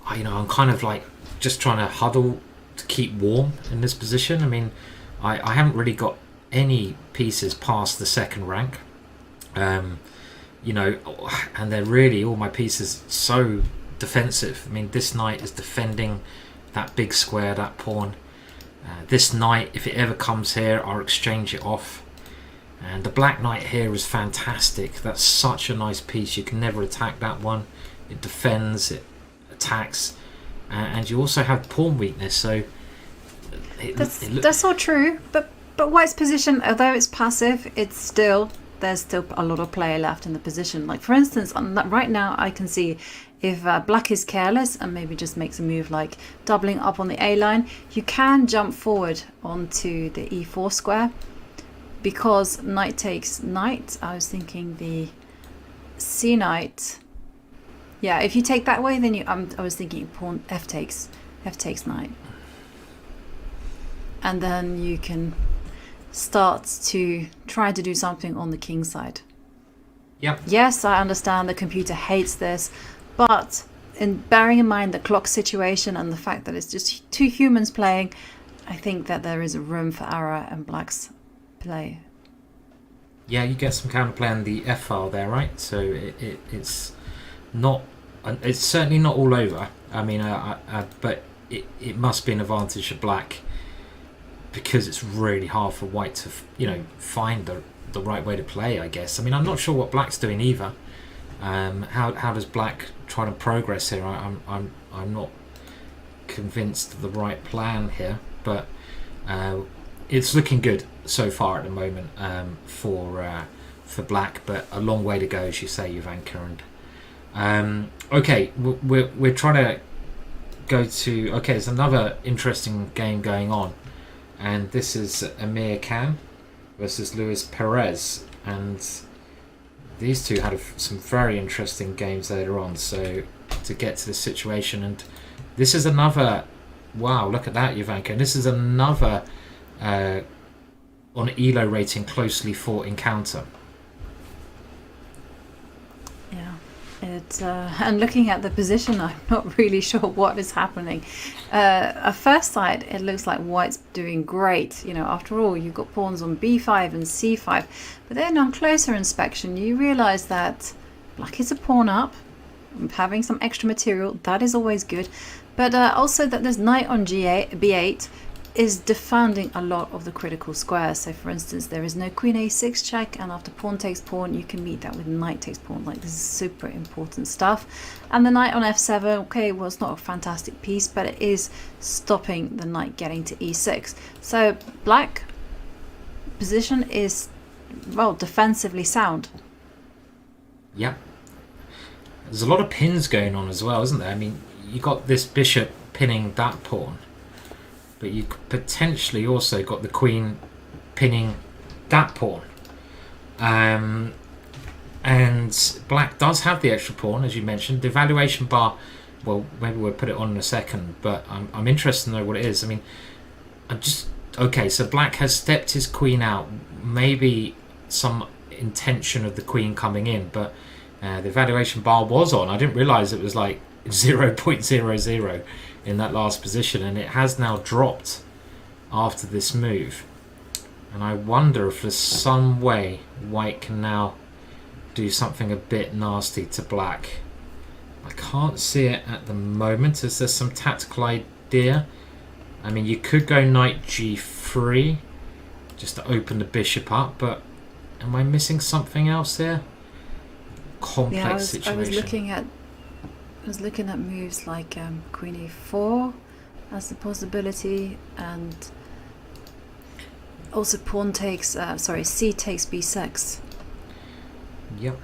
I'm kind of like just trying to huddle to keep warm in this position. I mean, I haven't really got any pieces past the second rank, and they're really all my pieces so defensive. I mean, this knight is defending that big square, that pawn. This knight, if it ever comes here, I'll exchange it off. And the black knight here is fantastic. That's such a nice piece. You can never attack that one. It defends, it attacks, and you also have pawn weakness. So that's all true. But white's position, although it's passive, there's still a lot of player left in the position. Like for instance, right now I can see if black is careless and maybe just makes a move like doubling up on the A line, you can jump forward onto the E4 square because knight takes knight. I was thinking the C knight. Yeah, if you take that way, then I was thinking pawn F takes knight, and then you can start to try to do something on the king side. Yep. Yes, I understand the computer hates this. But bearing in mind the clock situation and the fact that it's just two humans playing, I think that there is room for error in black's play. Yeah, you get some counterplay on the F file there, right? So it's not, it's certainly not all over. I mean, but it must be an advantage for black because it's really hard for white to find the right way to play, I guess. I mean, I'm not sure what black's doing either. How does black try to progress here? I'm not convinced of the right plan here, but it's looking good so far at the moment for black, but a long way to go, as you say, Ivanka. And okay, we're trying to go to there's another interesting game going on, and this is Amir Khan versus Luis Perez, and these two had some very interesting games later on. So to get to this situation, and this is another, wow, look at that, Ivanka. And this is another on ELO rating closely fought encounter. Yeah, and looking at the position, I'm not really sure what is happening. At first sight, it looks like white's doing great. After all, you've got pawns on b5 and c5. But then on closer inspection, you realise that black is a pawn up, having some extra material. That is always good. But also that this knight on b8 is defending a lot of the critical squares. So for instance, there is no queen a6 check, and after pawn takes pawn, you can meet that with knight takes pawn. Like, this is super important stuff. And the knight on f7, okay, well, it's not a fantastic piece, but it is stopping the knight getting to e6. So black position is, well, defensively sound. Yeah. There's a lot of pins going on as well, isn't there? I mean, you got this bishop pinning that pawn, but you potentially also got the queen pinning that pawn. And black does have the extra pawn, as you mentioned. The evaluation bar, well, maybe we'll put it on in a second, but I'm interested to know what it is. I mean, so black has stepped his queen out. Maybe some intention of the queen coming in, but the evaluation bar was on. I didn't realise it was like 0.00 in that last position, and it has now dropped after this move. And I wonder if there's some way white can now do something a bit nasty to black. I can't see it at the moment. Is there some tactical idea? I mean, you could go knight g3 just to open the bishop up, but am I missing something else here? Complex situation. I was looking at I was looking at moves like queen e4 as a possibility, and also pawn takes, c takes b6. Yep.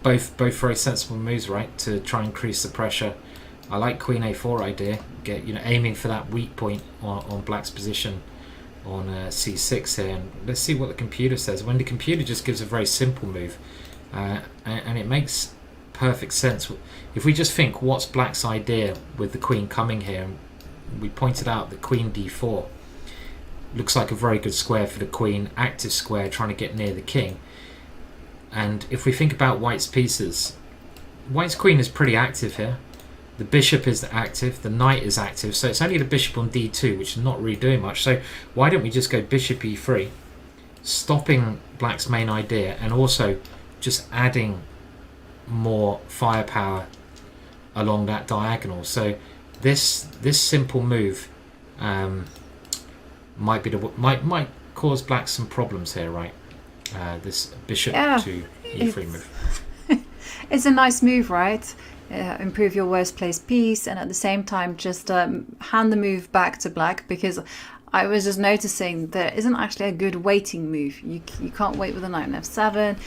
Both very sensible moves, right? To try and increase the pressure. I like queen a4 idea. Aiming for that weak point on black's position on c6 here. And let's see what the computer says. When the computer just gives a very simple move, and it makes perfect sense. If we just think, what's black's idea with the queen coming here? And we pointed out that queen d4 looks like a very good square for the queen, active square trying to get near the king. And if we think about white's pieces, white's queen is pretty active here. The bishop is active, the knight is active, so it's only the bishop on d2 which is not really doing much. So why don't we just go bishop e3, stopping black's main idea, and also just adding more firepower along that diagonal. So this simple move might cause black some problems here, right? This bishop to e3 move. It's a nice move, right? Improve your worst placed piece, and at the same time just hand the move back to black, because I was just noticing there isn't actually a good waiting move. You can't wait with the knight on f7.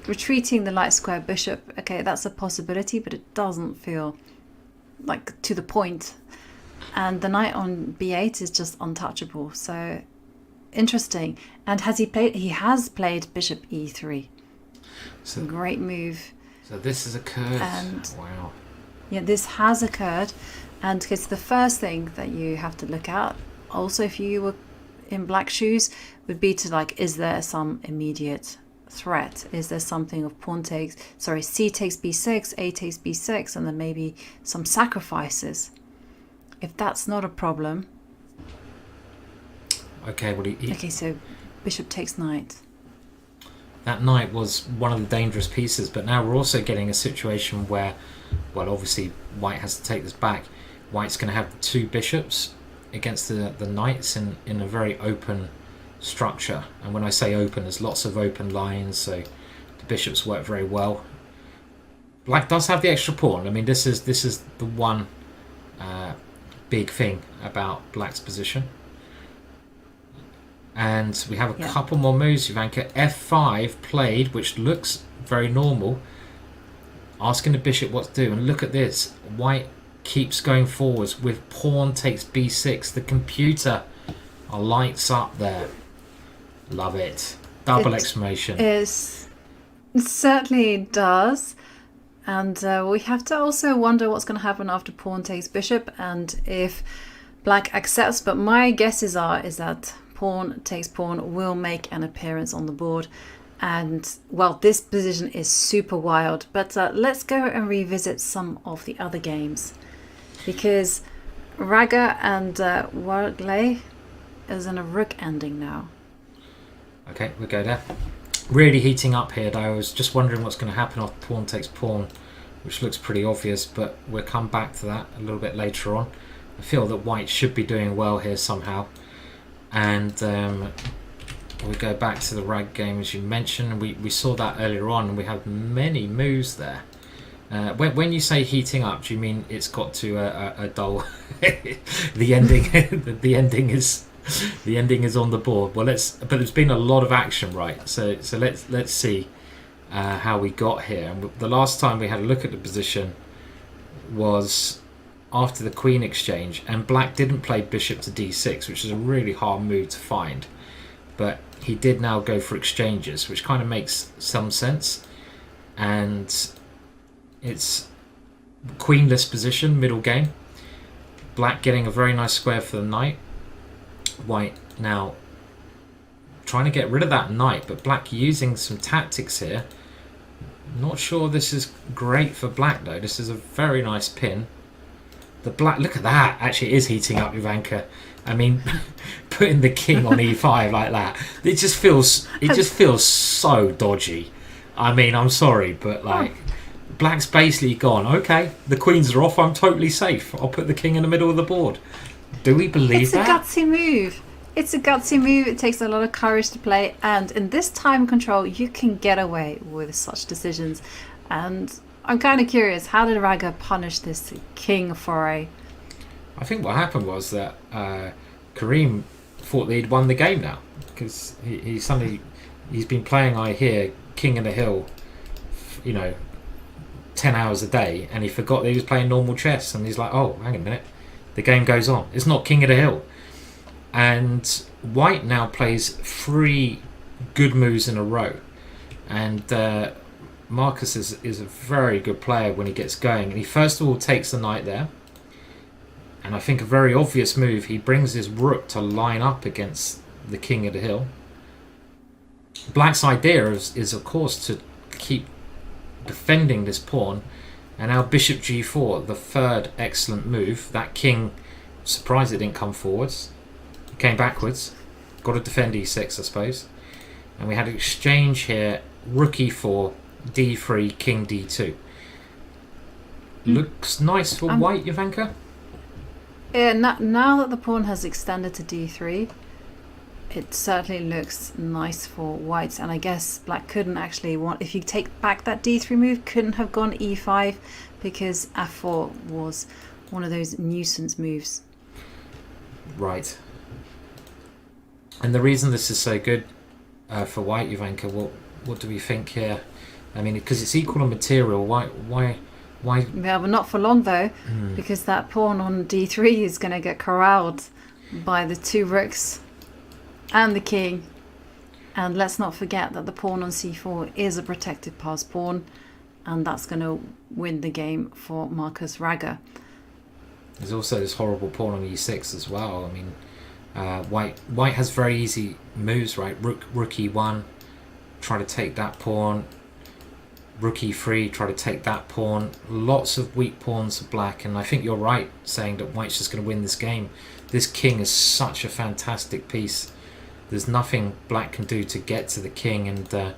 Retreating the light square bishop, okay, that's a possibility, but it doesn't feel like to the point. And the knight on b8 is just untouchable. So interesting. And he has played bishop e3. So great move. So this has occurred. And wow. Yeah, this has occurred, and it's the first thing that you have to look at. Also, if you were in black shoes, would be to is there some immediate threat? Is there something of c takes b6, a takes b6, and then maybe some sacrifices? If that's not a problem. Okay, well okay, so bishop takes knight. That knight was one of the dangerous pieces, but now we're also getting a situation where, well, obviously white has to take this back. White's going to have two bishops against the knights in a very open structure, and when I say open, there's lots of open lines, so the bishops work very well. Black does have the extra pawn. I mean, this is the one big thing about black's position. And we have a couple more moves, Ivanka. f5 played, which looks very normal, asking the bishop what to do. And look at this, white keeps going forwards with pawn takes b6. The computer lights up there. Love it. Double exclamation. It certainly does. And we have to also wonder what's going to happen after pawn takes bishop, and if black accepts. But my guesses is that pawn takes pawn will make an appearance on the board. And, well, this position is super wild. But let's go and revisit some of the other games. Because Raga and Wargley is in a rook ending now. Okay, we'll go there. Really heating up here, though. I was just wondering what's going to happen after pawn takes pawn, which looks pretty obvious, but we'll come back to that a little bit later on. I feel that white should be doing well here somehow. And we go back to the rag game, as you mentioned. We saw that earlier on, and we have many moves there. When you say heating up, do you mean it's got to a dull... the ending is on the board. Well, but there's been a lot of action, right? So let's see how we got here. And the last time we had a look at the position was after the queen exchange, and black didn't play bishop to d6, which is a really hard move to find, but he did now go for exchanges, which kind of makes some sense. And it's queenless position, middle game. Black getting a very nice square for the knight. White now trying to get rid of that knight, but black using some tactics here. Not sure this is great for black, though. This is a very nice pin. The black, look at that, actually is heating up, Ivanka. I mean, putting the king on e5 like that, it just feels so dodgy. I mean, I'm sorry, but like, black's basically gone, okay, the queens are off, I'm totally safe, I'll put the king in the middle of the board. Do we believe that? It's a gutsy move. It's a gutsy move. It takes a lot of courage to play, and in this time control you can get away with such decisions. And I'm kind of curious. How did Raga punish this king foray? I think what happened was that Kareem thought that he'd won the game now, because he's been playing, I hear, King of the Hill, 10 hours a day, and he forgot that he was playing normal chess, and he's like, oh, hang a minute, the game goes on. It's not King of the Hill. And White now plays 3 good moves in a row, and Marcus is a very good player when he gets going, and he first of all takes the knight there, and I think a very obvious move, he brings his rook to line up against the King of the Hill. Black's idea is of course to keep defending this pawn, and now bishop g4, the third excellent move. That king, surprised it didn't come forwards, it came backwards, got to defend e6 I suppose, and we had an exchange here, rook e4, d3, king d2. Looks nice for White, Jovanka. Yeah, now that the pawn has extended to d3, it certainly looks nice for White, and I guess Black couldn't actually if you take back that d3 move, couldn't have gone e5 because f4 was one of those nuisance moves. Right. And the reason this is so good for White, Jovanka, what do we think here? I mean, because it's equal on material, why? Yeah, but not for long though, because that pawn on d3 is going to get corralled by the 2 rooks and the king. And let's not forget that the pawn on c4 is a protected pass pawn, and that's going to win the game for Marcus Raga. There's also this horrible pawn on e6 as well. I mean, White has very easy moves, right? Rook e1, try to take that pawn. Rook e3, try to take that pawn. Lots of weak pawns for Black, and I think you're right saying that White's just going to win this game. This king is such a fantastic piece. There's nothing Black can do to get to the king, and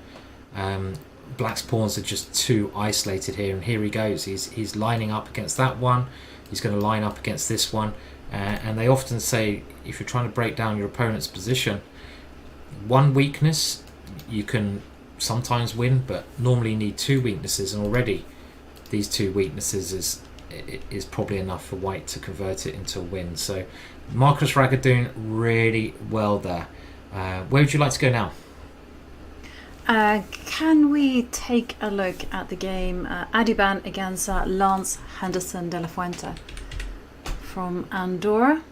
Black's pawns are just too isolated here. And here he goes. He's lining up against that one. He's going to line up against this one. And they often say, if you're trying to break down your opponent's position, one weakness you can sometimes win, but normally you need 2 weaknesses, and already these 2 weaknesses is probably enough for White to convert it into a win. So Marcus Raga doing really well there. Where would you like to go now? Can we take a look at the game Adiban against Lance Henderson de la Fuente from Andorra?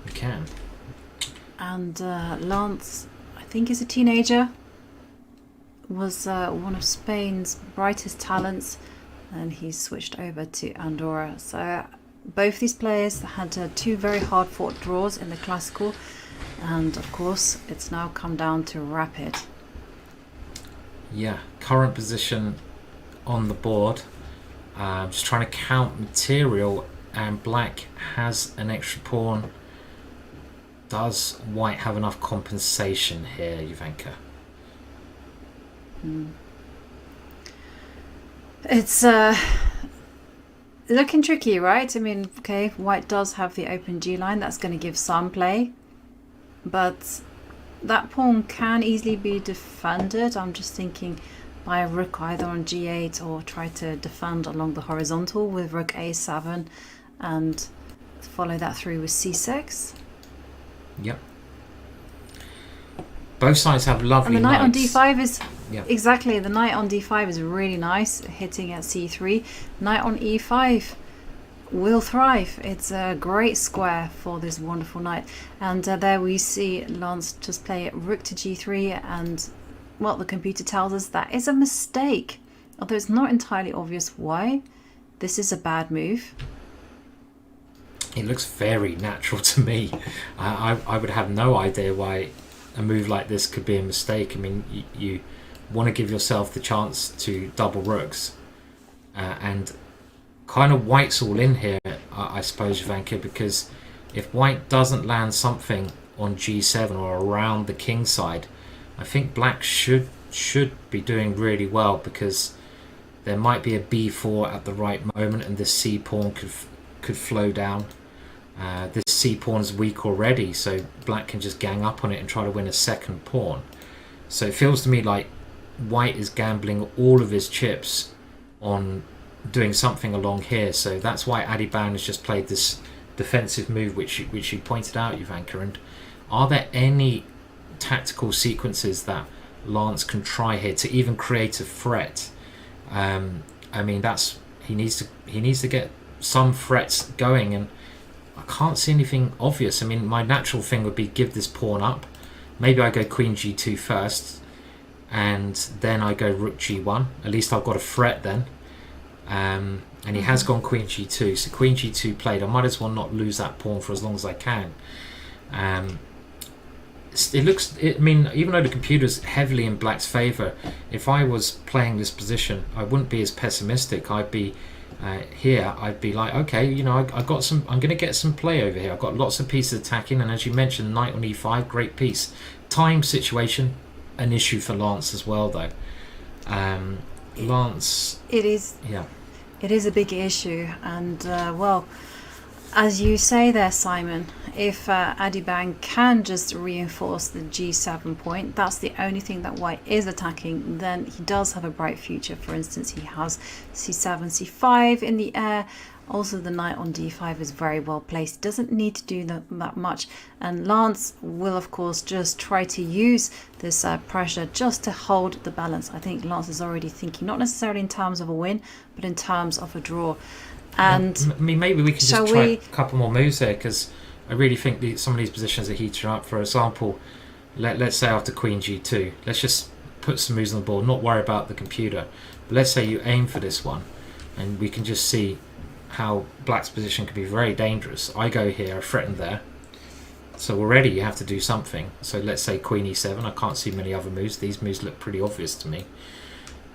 We can. And Lance, I think, is a teenager, was one of Spain's brightest talents, and he switched over to Andorra. So both these players had 2 very hard fought draws in the Classical, and of course it's now come down to Rapid. Yeah, current position on the board. Just trying to count material, and Black has an extra pawn. Does White have enough compensation here, Jovanka? It's looking tricky, right? I mean, okay, White does have the open G line, that's going to give some play, but that pawn can easily be defended. I'm just thinking by a rook either on g8, or try to defend along the horizontal with rook a7 and follow that through with c6. Yep. Both sides have lovely and the knight on knights. d5 is Exactly. the knight on d5 is really nice, hitting at c3. Knight on e5 will thrive. It's a great square for this wonderful knight. And there we see Lance just play rook to g3, and well, the computer tells us that is a mistake, although it's not entirely obvious why. This is a bad move. It looks very natural to me. I would have no idea why a move like this could be a mistake. I mean, you want to give yourself the chance to double rooks, and kind of White's all in here, I suppose, Jovanka, because if White doesn't land something on g7 or around the king side, I think Black should be doing really well, because there might be a b4 at the right moment, and this c pawn could flow down. This c pawn is weak already, so Black can just gang up on it and try to win a second pawn. So it feels to me like White is gambling all of his chips on doing something along here. So that's why Adiban has just played this defensive move, which you pointed out, Ivanka. And are there any tactical sequences that Lance can try here to even create a threat? I mean, that's he needs to get some threats going, and I can't see anything obvious. I mean, my natural thing would be give this pawn up. Maybe I go Queen G2 first, and then I go Rook G1. At least I've got a threat then. And he has gone Queen G2, so Queen G2 played. I might as well not lose that pawn for as long as I can. It looks, I mean, even though the computer's heavily in black's favour, if I was playing this position, I wouldn't be as pessimistic. I'd be here, I'd be like, okay, you know, I got some, I'm going to get some play over here. I've got lots of pieces attacking, and as you mentioned, knight on e5, great piece. Time situation, an issue for Lance as well, though. Lance, it is. Yeah, it is a big issue, and well, as you say there, Simon, if Adiban can just reinforce the G7 point, that's the only thing that White is attacking, then he does have a bright future. For instance, he has C7, C5 in the air. Also, the knight on D5 is very well placed. He doesn't need to do that much. And Lance will, of course, just try to use this pressure just to hold the balance. I think Lance is already thinking, not necessarily in terms of a win, but in terms of a draw. And I mean, maybe we can just try a couple more moves there, because I really think some of these positions are heating up. For example, let's say after Queen G2, let's just put some moves on the board, not worry about the computer. But let's say you aim for this one, and we can just see how black's position can be very dangerous. I go here, I threaten there. So already you have to do something. So let's say Queen E7. I can't see many other moves. These moves look pretty obvious to me.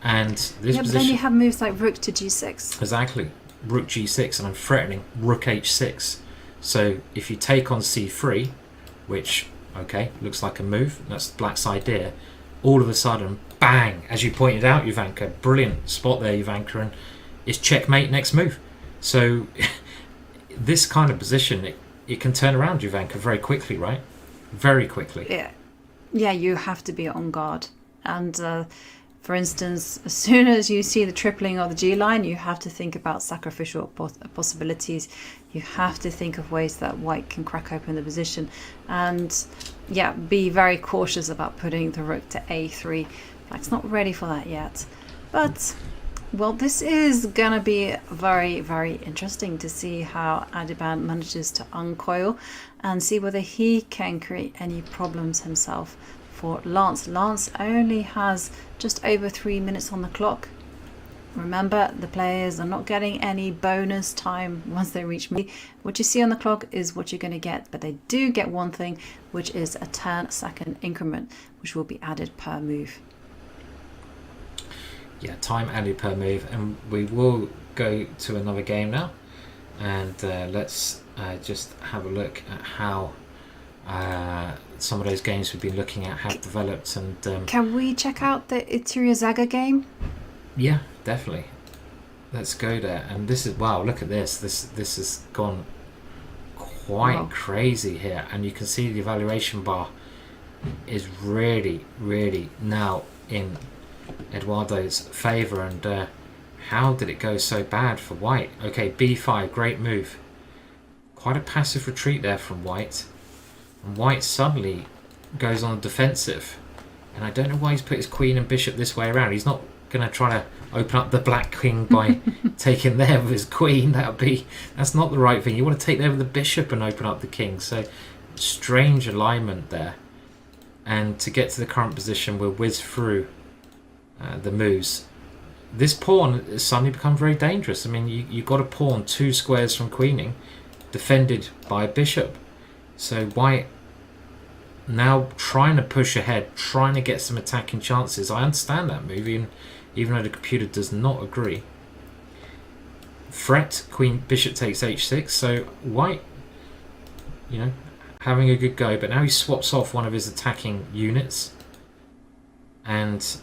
And this position... but then you have moves like Rook to G6. Exactly. Rook G6, and I'm threatening Rook H6. So if you take on C3, which, okay, looks like a move, that's black's idea, all of a sudden, bang, as you pointed out, Ivanka, brilliant spot there, Ivanka, and it's checkmate next move. So this kind of position, it can turn around, Ivanka, very quickly, right? Very quickly. Yeah, you have to be on guard. And for instance, as soon as you see the tripling of the G line, you have to think about sacrificial possibilities. You have to think of ways that White can crack open the position. And yeah, be very cautious about putting the rook to A3. Black's not ready for that yet. But... well, this is gonna be very, very interesting to see how Adiban manages to uncoil and see whether he can create any problems himself for Lance. Lance only has just over 3 minutes on the clock. Remember, the players are not getting any bonus time once they reach me. What you see on the clock is what you're going to get, but they do get one thing, which is a 10-second increment, which will be added per move. Yeah, time added per move, and we will go to another game now, and let's just have a look at how some of those games we've been looking at have developed. And can we check out the Ituria game? Yeah, definitely. Let's go there. And this is, wow, look at this. This has gone quite crazy here, and you can see the evaluation bar is really, really now in Eduardo's favour. And how did it go so bad for White? Okay, b5, great move. Quite a passive retreat there from White, and White suddenly goes on the defensive, and I don't know why he's put his queen and bishop this way around. He's not going to try to open up the black king by taking there with his queen. That's not the right thing. You want to take there with the bishop and open up the king. So strange alignment there. And to get to the current position, we'll whiz through the moves. This pawn has suddenly become very dangerous. I mean, you got a pawn 2 squares from queening, defended by a bishop. So White now trying to push ahead, trying to get some attacking chances. I understand that move, even though the computer does not agree. Threat, queen, bishop takes h6. So White, you know, having a good go, but now he swaps off one of his attacking units, and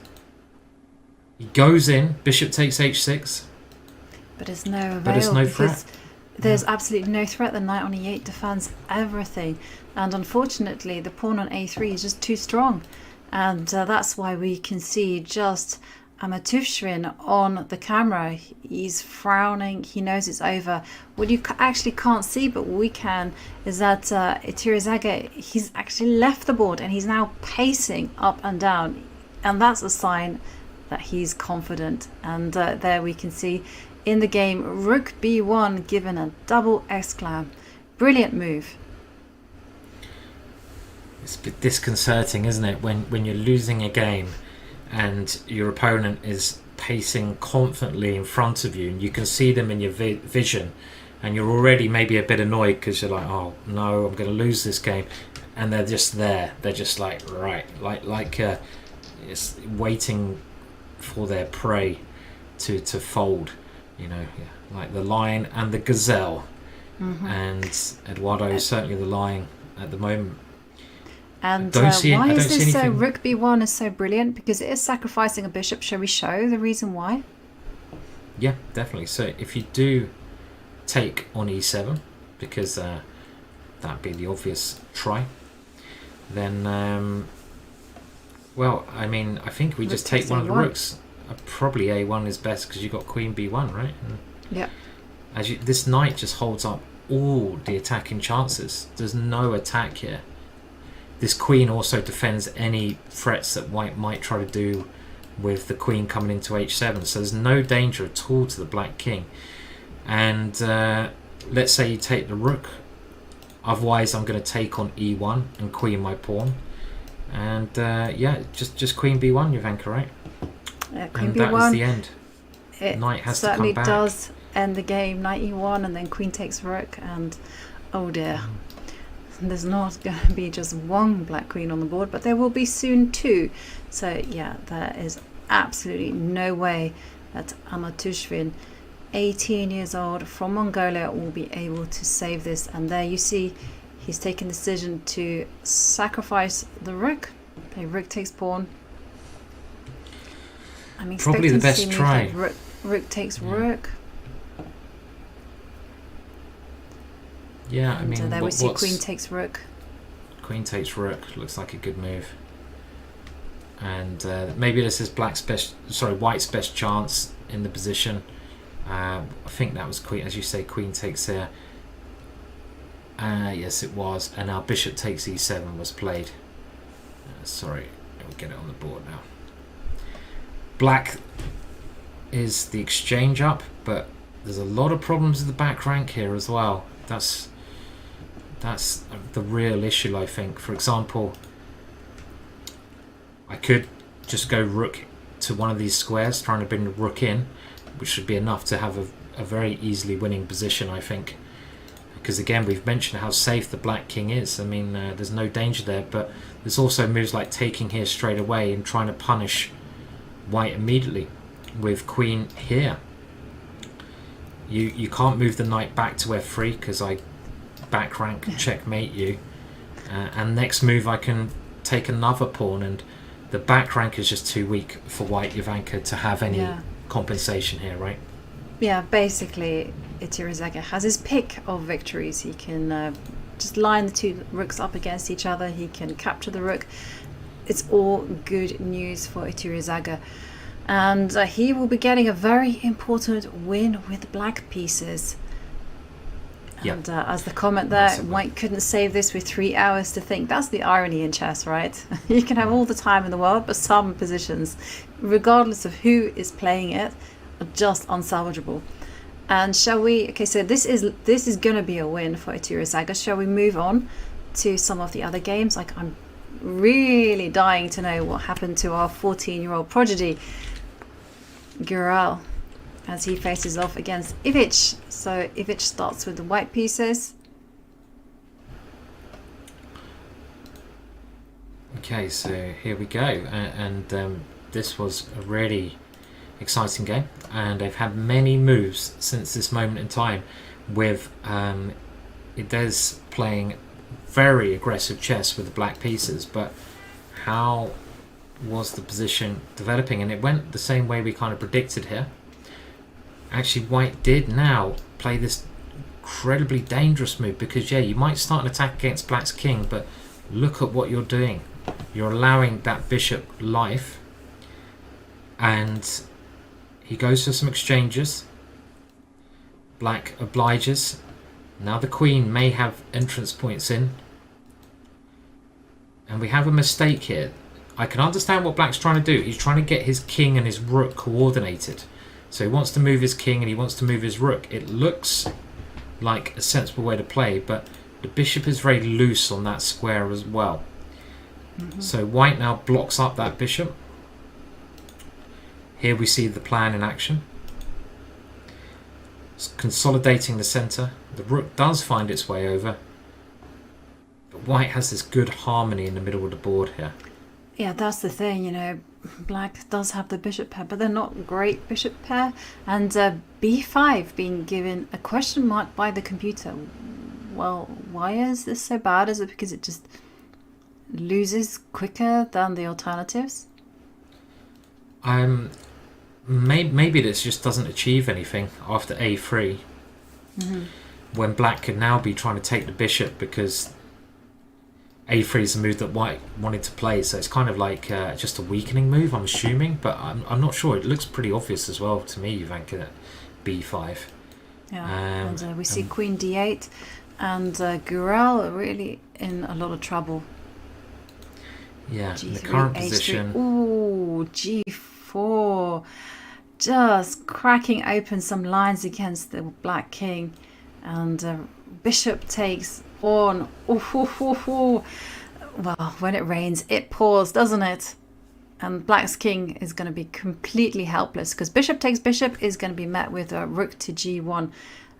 he goes in. Bishop takes h6. But there's no avail. But there's no threat. There's absolutely no threat. The knight on e8 defends everything, and unfortunately the pawn on a3 is just too strong, and that's why we can see just Amatufshrin on the camera. He's frowning. He knows it's over. What you actually can't see, but what we can, is that Itirizaga, he's actually left the board and he's now pacing up and down. And that's a sign that he's confident. And there we can see in the game, Rook B1 given a double exclam. Brilliant move. It's a bit disconcerting, isn't it, when you're losing a game and your opponent is pacing confidently in front of you and you can see them in your vision, and you're already maybe a bit annoyed because you're like, oh no, I'm going to lose this game, and they're just there. They're just like, right, like it's waiting for their prey to fold, you know, like the lion and the gazelle. And Eduardo is certainly the lion at the moment. And why is this Rook B1 is so brilliant? Because it is sacrificing a bishop. Shall we show the reason why? Yeah, definitely. So if you do take on e7, because that'd be the obvious try, then, well, I mean, I think we just take one of the rooks. Probably a1 is best because you've got queen b1, right? And yeah. This knight just holds up all the attacking chances. There's no attack here. This queen also defends any threats that white might try to do with the queen coming into h7. So there's no danger at all to the black king. And let's say you take the rook. Otherwise, I'm going to take on e1 and queen my pawn. And yeah, just queen b1, Jovanka, right? Queen and b1. that is the end. It knight has to certainly come back. does end the game. Knight e1 and then queen takes rook, and oh dear. There's not going to be just one black queen on the board, but there will be soon two. So yeah, there is absolutely no way that Amatufshrin, 18 years old from Mongolia, will be able to save this. And there you see he's taken the decision to sacrifice the rook. Okay, rook takes pawn. I'm expecting Probably the to best see moves try. like rook takes rook. Yeah, I And mean, there we see queen takes rook. Queen takes rook looks like a good move, and maybe this is white's best chance in the position. I think that was queen, as you say, queen takes here. Yes, it was, and our bishop takes e7 was played. Sorry, we'll get it on the board now. Black is the exchange up, but there's a lot of problems in the back rank here as well. That's the real issue, I think. For example, I could just go rook to one of these squares, trying to bring the rook in, which should be enough to have a very easily winning position, I think. Because again, we've mentioned how safe the black king is. I mean, there's no danger there, but there's also moves like taking here straight away and trying to punish white immediately with queen here. You can't move the knight back to f3 because I back rank checkmate you, and next move I can take another pawn, and the back rank is just too weak for white, Jovanka, to have any compensation here, right? Yeah, basically Itirizaga has his pick of victories. He can just line the two rooks up against each other. He can capture the rook. It's all good news for Itirizaga. And he will be getting a very important win with black pieces. And as the comment there, white couldn't save this with 3 hours to think. That's the irony in chess, right? You can have all the time in the world, but some positions, regardless of who is playing it, are just unsalvageable. And shall we... Okay, so this is going to be a win for Itirizaga. Shall we move on to some of the other games? Like, I'm really dying to know what happened to our 14-year-old prodigy, Gural, as he faces off against Ivic. So Ivic starts with the white pieces. Okay, so here we go, and this was a really exciting game, and they've had many moves since this moment in time, with Idez playing very aggressive chess with the black pieces. But how was the position developing? And it went the same way we kind of predicted here. Actually, white did now play this incredibly dangerous move, because you might start an attack against black's king, but look at what you're doing. You're allowing that bishop life, and he goes for some exchanges. Black obliges. Now the queen may have entrance points in, and we have a mistake here. I can understand what black's trying to do. He's trying to get his king and his rook coordinated. So he wants to move his king and he wants to move his rook. It looks like a sensible way to play, but the bishop is very loose on that square as well. So white now blocks up that bishop. Here we see the plan in action. It's consolidating the center. The rook does find its way over, but white has this good harmony in the middle of the board here. Yeah, that's the thing, you know, black does have the bishop pair, but they're not great bishop pair. And b5 being given a question mark by the computer. Well, why is this so bad? Is it because it just loses quicker than the alternatives? Maybe this just doesn't achieve anything after a3. When black could now be trying to take the bishop because a3 is a move that white wanted to play, so it's kind of like just a weakening move, I'm assuming, but I'm not sure. It looks pretty obvious as well to me, Ivanka, at b5. Yeah, and we see queen d8, and Gurel really in a lot of trouble. Yeah, G3, in the current H3. position. Ooh, g4. Just cracking open some lines against the black king. And bishop takes on. Well, when it rains, it pours, doesn't it? And black's king is going to be completely helpless because bishop takes bishop is going to be met with a rook to g1.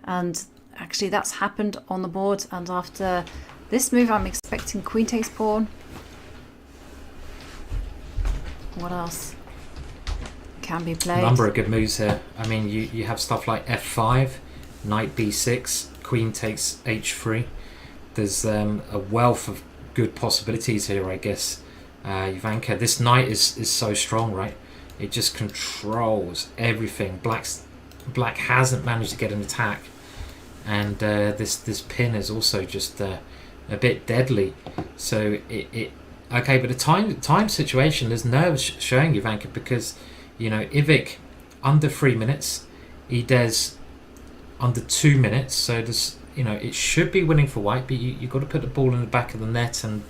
And actually that's happened on the board. And after this move, I'm expecting queen takes pawn. What else can be played? A number of good moves here. I mean, you have stuff like f5, knight b6, queen takes h3. There's a wealth of good possibilities here, I guess. Ivanka, this knight is so strong, right? It just controls everything. Black hasn't managed to get an attack, and this pin is also just a bit deadly. So it okay, but the time situation, there's nerves showing, Ivanka, because you know Ivic under 3 minutes, Idez under 2 minutes. So there's, you know, it should be winning for white, but you got to put the ball in the back of the net, and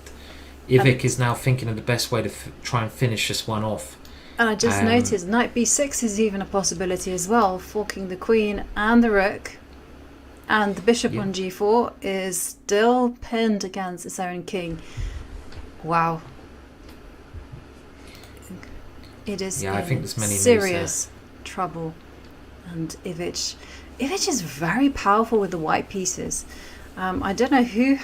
Ivic is now thinking of the best way to try and finish this one off. And I just noticed knight b6 is even a possibility as well, forking the queen and the rook, and the bishop on g4 is still pinned against its own king. Wow. It is I think there's many serious trouble. And Ivic is very powerful with the white pieces. I don't know who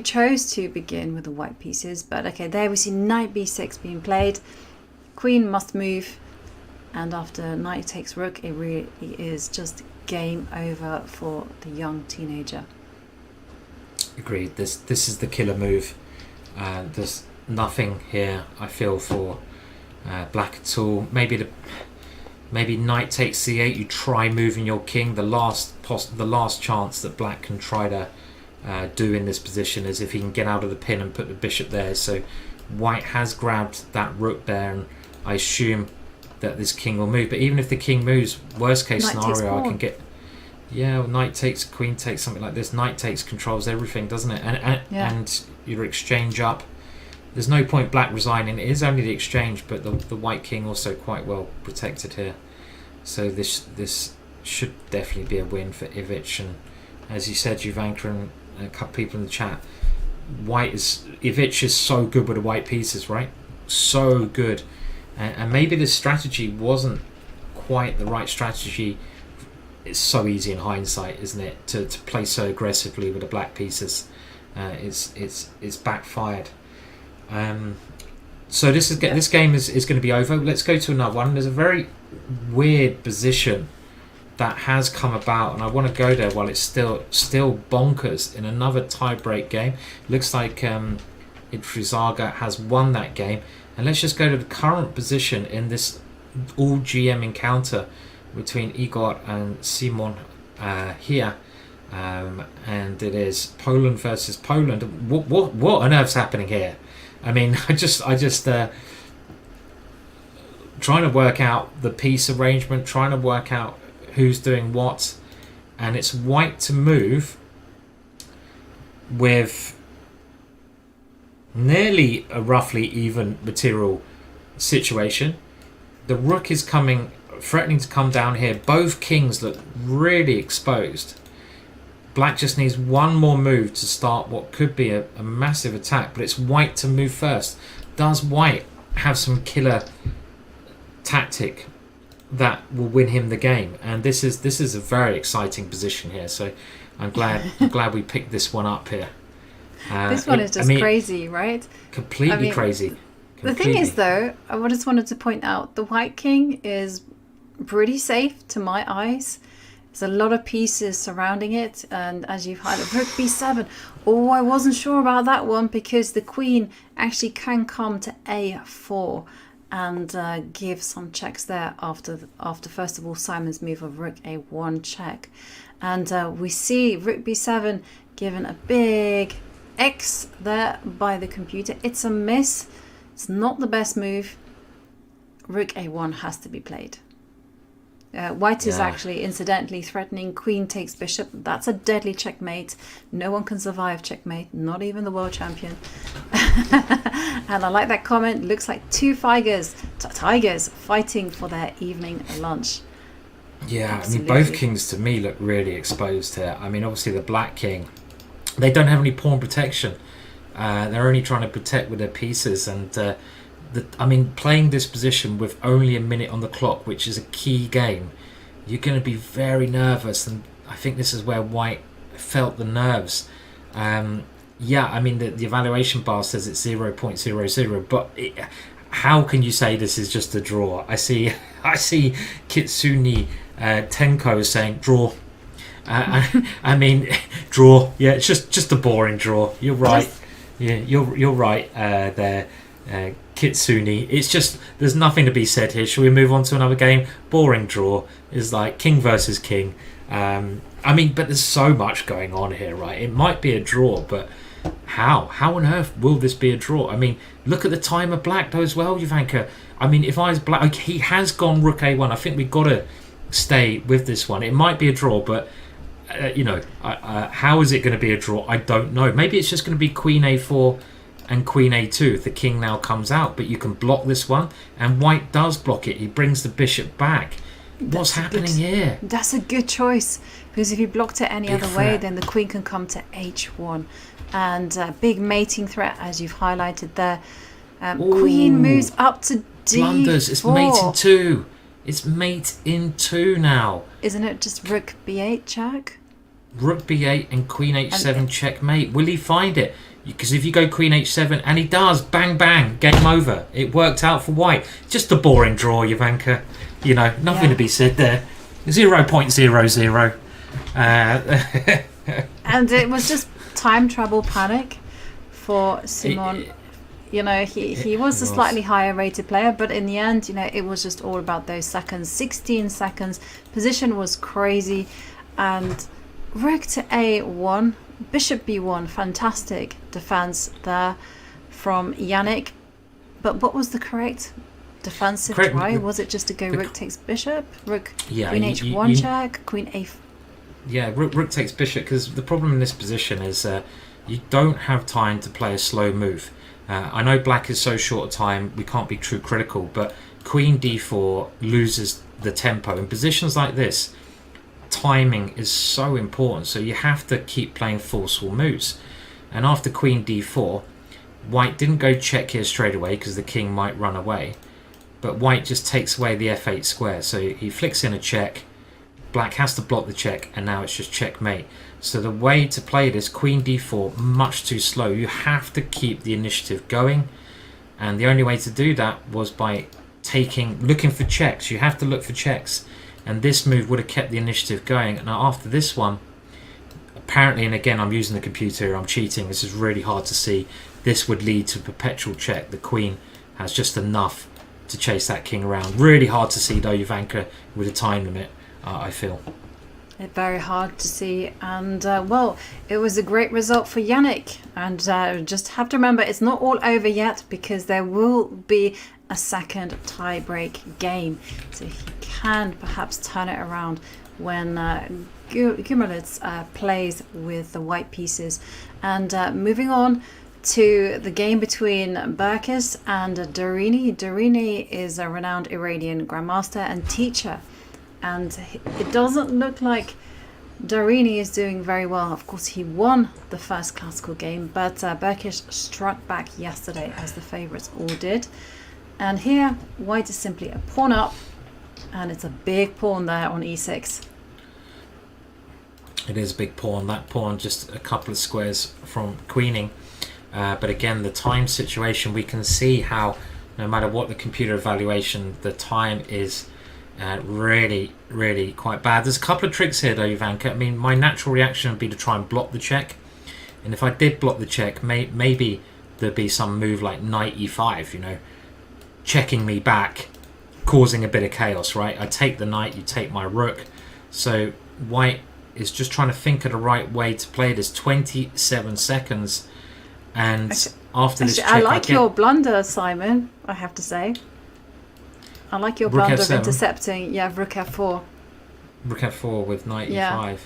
chose to begin with the white pieces, but okay, there we see knight b6 being played. Queen must move, and after knight takes rook, it really is just game over for the young teenager. Agreed. This is the killer move. There's nothing here, I feel, for black at all. Maybe knight takes c8. You try moving your king. The last chance that black can try to do in this position is if he can get out of the pin and put the bishop there. So white has grabbed that rook there, and I assume that this king will move. But even if the king moves, worst case scenario, I can get knight takes, queen takes, something like this. Knight takes controls everything, doesn't it? And your exchange up. There's no point black resigning. It is only the exchange, but the white king also quite well protected here. So this should definitely be a win for Ivic. And as you said, Juvanka and a couple people in the chat, Ivic is so good with the white pieces, right? So good. And maybe this strategy wasn't quite the right strategy. It's so easy in hindsight, isn't it, to play so aggressively with the black pieces. It's backfired. So this game is going to be over. Let's go to another one. There's a very weird position that has come about, and I want to go there while it's still bonkers in another tie-break game. Looks like Idrizaga has won that game. And let's just go to the current position in this all GM encounter between Igor and Simon here. And it is Poland versus Poland. What on earth's happening here? I mean, I just trying to work out the piece arrangement, trying to work out who's doing what, and it's white to move with nearly a roughly even material situation. The rook is coming, threatening to come down here. Both kings look really exposed. Black just needs one more move to start what could be a massive attack, but it's white to move first. Does white have some killer tactic that will win him the game? And this is a very exciting position here, so I'm glad we picked this one up here. This one is just crazy, right? Completely crazy. The thing is, though, I just wanted to point out the white king is pretty safe to my eyes. There's a lot of pieces surrounding it, and as you've highlighted, rook b7. Oh, I wasn't sure about that one, because the queen actually can come to a4 and give some checks there after first of all Simon's move of rook a1 check. And we see rook b7 given a big X there by the computer. It's a miss. It's not the best move. Rook a1 has to be played. White is actually incidentally threatening queen takes bishop. That's a deadly checkmate. No one can survive checkmate, not even the world champion. And I like that comment. Looks like two tigers fighting for their evening lunch. Yeah, Absolutely. I mean, both kings to me look really exposed here. I mean, obviously the black king, they don't have any pawn protection. They're only trying to protect with their pieces, and I mean, playing this position with only a minute on the clock, which is a key game, you're going to be very nervous, and I think this is where white felt the nerves. Yeah, I mean, the evaluation bar says it's 0.00, but how can you say this is just a draw? I see Kitsune Tenko saying draw. I mean, draw. Yeah, it's just a boring draw. You're right. Yeah, you're right there, Kitsune. It's just, there's nothing to be said here. Shall we move on to another game? Boring draw is like king versus king. I mean, but there's so much going on here, right? It might be a draw, but how on earth will this be a draw? I mean, look at the time of black though as well, Jovanka. I mean, if I was black, he has gone rook a1. I think we've got to stay with this one. It might be a draw, but you know, how is it going to be a draw? I don't know. Maybe it's just going to be queen a4 and queen a2 if the king now comes out, but you can block this one, and white does block it. He brings the bishop back. What's happening here? That's a good choice, because if you blocked it any other way, then the queen can come to h1, and big mating threat as you've highlighted there. Queen moves up to d4. Blunders. It's mate in 2. It's mate in 2 now. Isn't it just rook b8 check? Rook b8 and queen h7 checkmate. Will he find it? Because if you go queen h7, and he does, bang bang, game over. It worked out for white. Just a boring draw, Jovanka. You know, nothing to be said there. 0.00. And it was just time travel panic for Simon. You know, he was a slightly higher rated player, but in the end, you know, it was just all about those seconds. 16 seconds. Position was crazy. And rook to a1, bishop b1, fantastic defense there from Yannick. But what was the correct defensive try? Was it just to go rook takes bishop, rook queen h1 check, queen a? Yeah, rook takes bishop, because the problem in this position is you don't have time to play a slow move. I know black is so short a time, we can't be too critical, but queen d4 loses the tempo. In positions like this, timing is so important, so you have to keep playing forceful moves. And after queen d4, white didn't go check here straight away because the king might run away, but white just takes away the f8 square, so he flicks in a check. Black has to block the check, and now it's just checkmate. So the way to play this, queen d4, much too slow. You have to keep the initiative going, and the only way to do that was by looking for checks. You have to look for checks, and this move would have kept the initiative going. Now after this one, apparently, and again I'm using the computer here, I'm cheating, this is really hard to see, this would lead to perpetual check. The queen has just enough to chase that king around. Really hard to see though, Jovanka, with a time limit, I feel. Very hard to see, and well, it was a great result for Yannick, and just have to remember it's not all over yet, because there will be a second tie-break game. So he can perhaps turn it around when Gumelitz plays with the white pieces. And moving on to the game between Berkes and Dorini. Dorini is a renowned Iranian grandmaster and teacher, and it doesn't look like Dorini is doing very well. Of course, he won the first classical game, but Berkes struck back yesterday, as the favourites all did. And here, white is simply a pawn up, and it's a big pawn there on e6. It is a big pawn. That pawn just a couple of squares from queening. But again, the time situation, we can see how no matter what the computer evaluation, the time is really, really quite bad. There's a couple of tricks here though, Ivanka. I mean, my natural reaction would be to try and block the check. And if I did block the check, maybe there'd be some move like knight e5, you know, checking me back, causing a bit of chaos, right? I take the knight, you take my rook. So white is just trying to think of the right way to play this. 27 seconds. And after this check, I like your blunder, Simon, I have to say. I like your blunder of intercepting. Yeah, rook f4. Rook f4 with knight e5.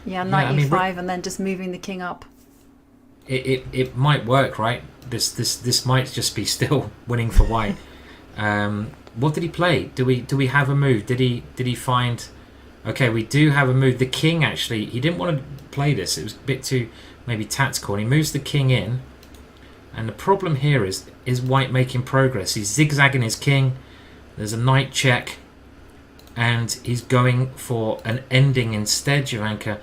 Yeah, knight e5 and then just moving the king up. It might work, right? This might just be still winning for white. What did he play? Do we have a move? Did he find? Okay, we do have a move. The king actually, he didn't want to play this. It was a bit too maybe tactical, and he moves the king in. And the problem here is white making progress. He's zigzagging his king. There's a knight check, and he's going for an ending instead, Jovanka.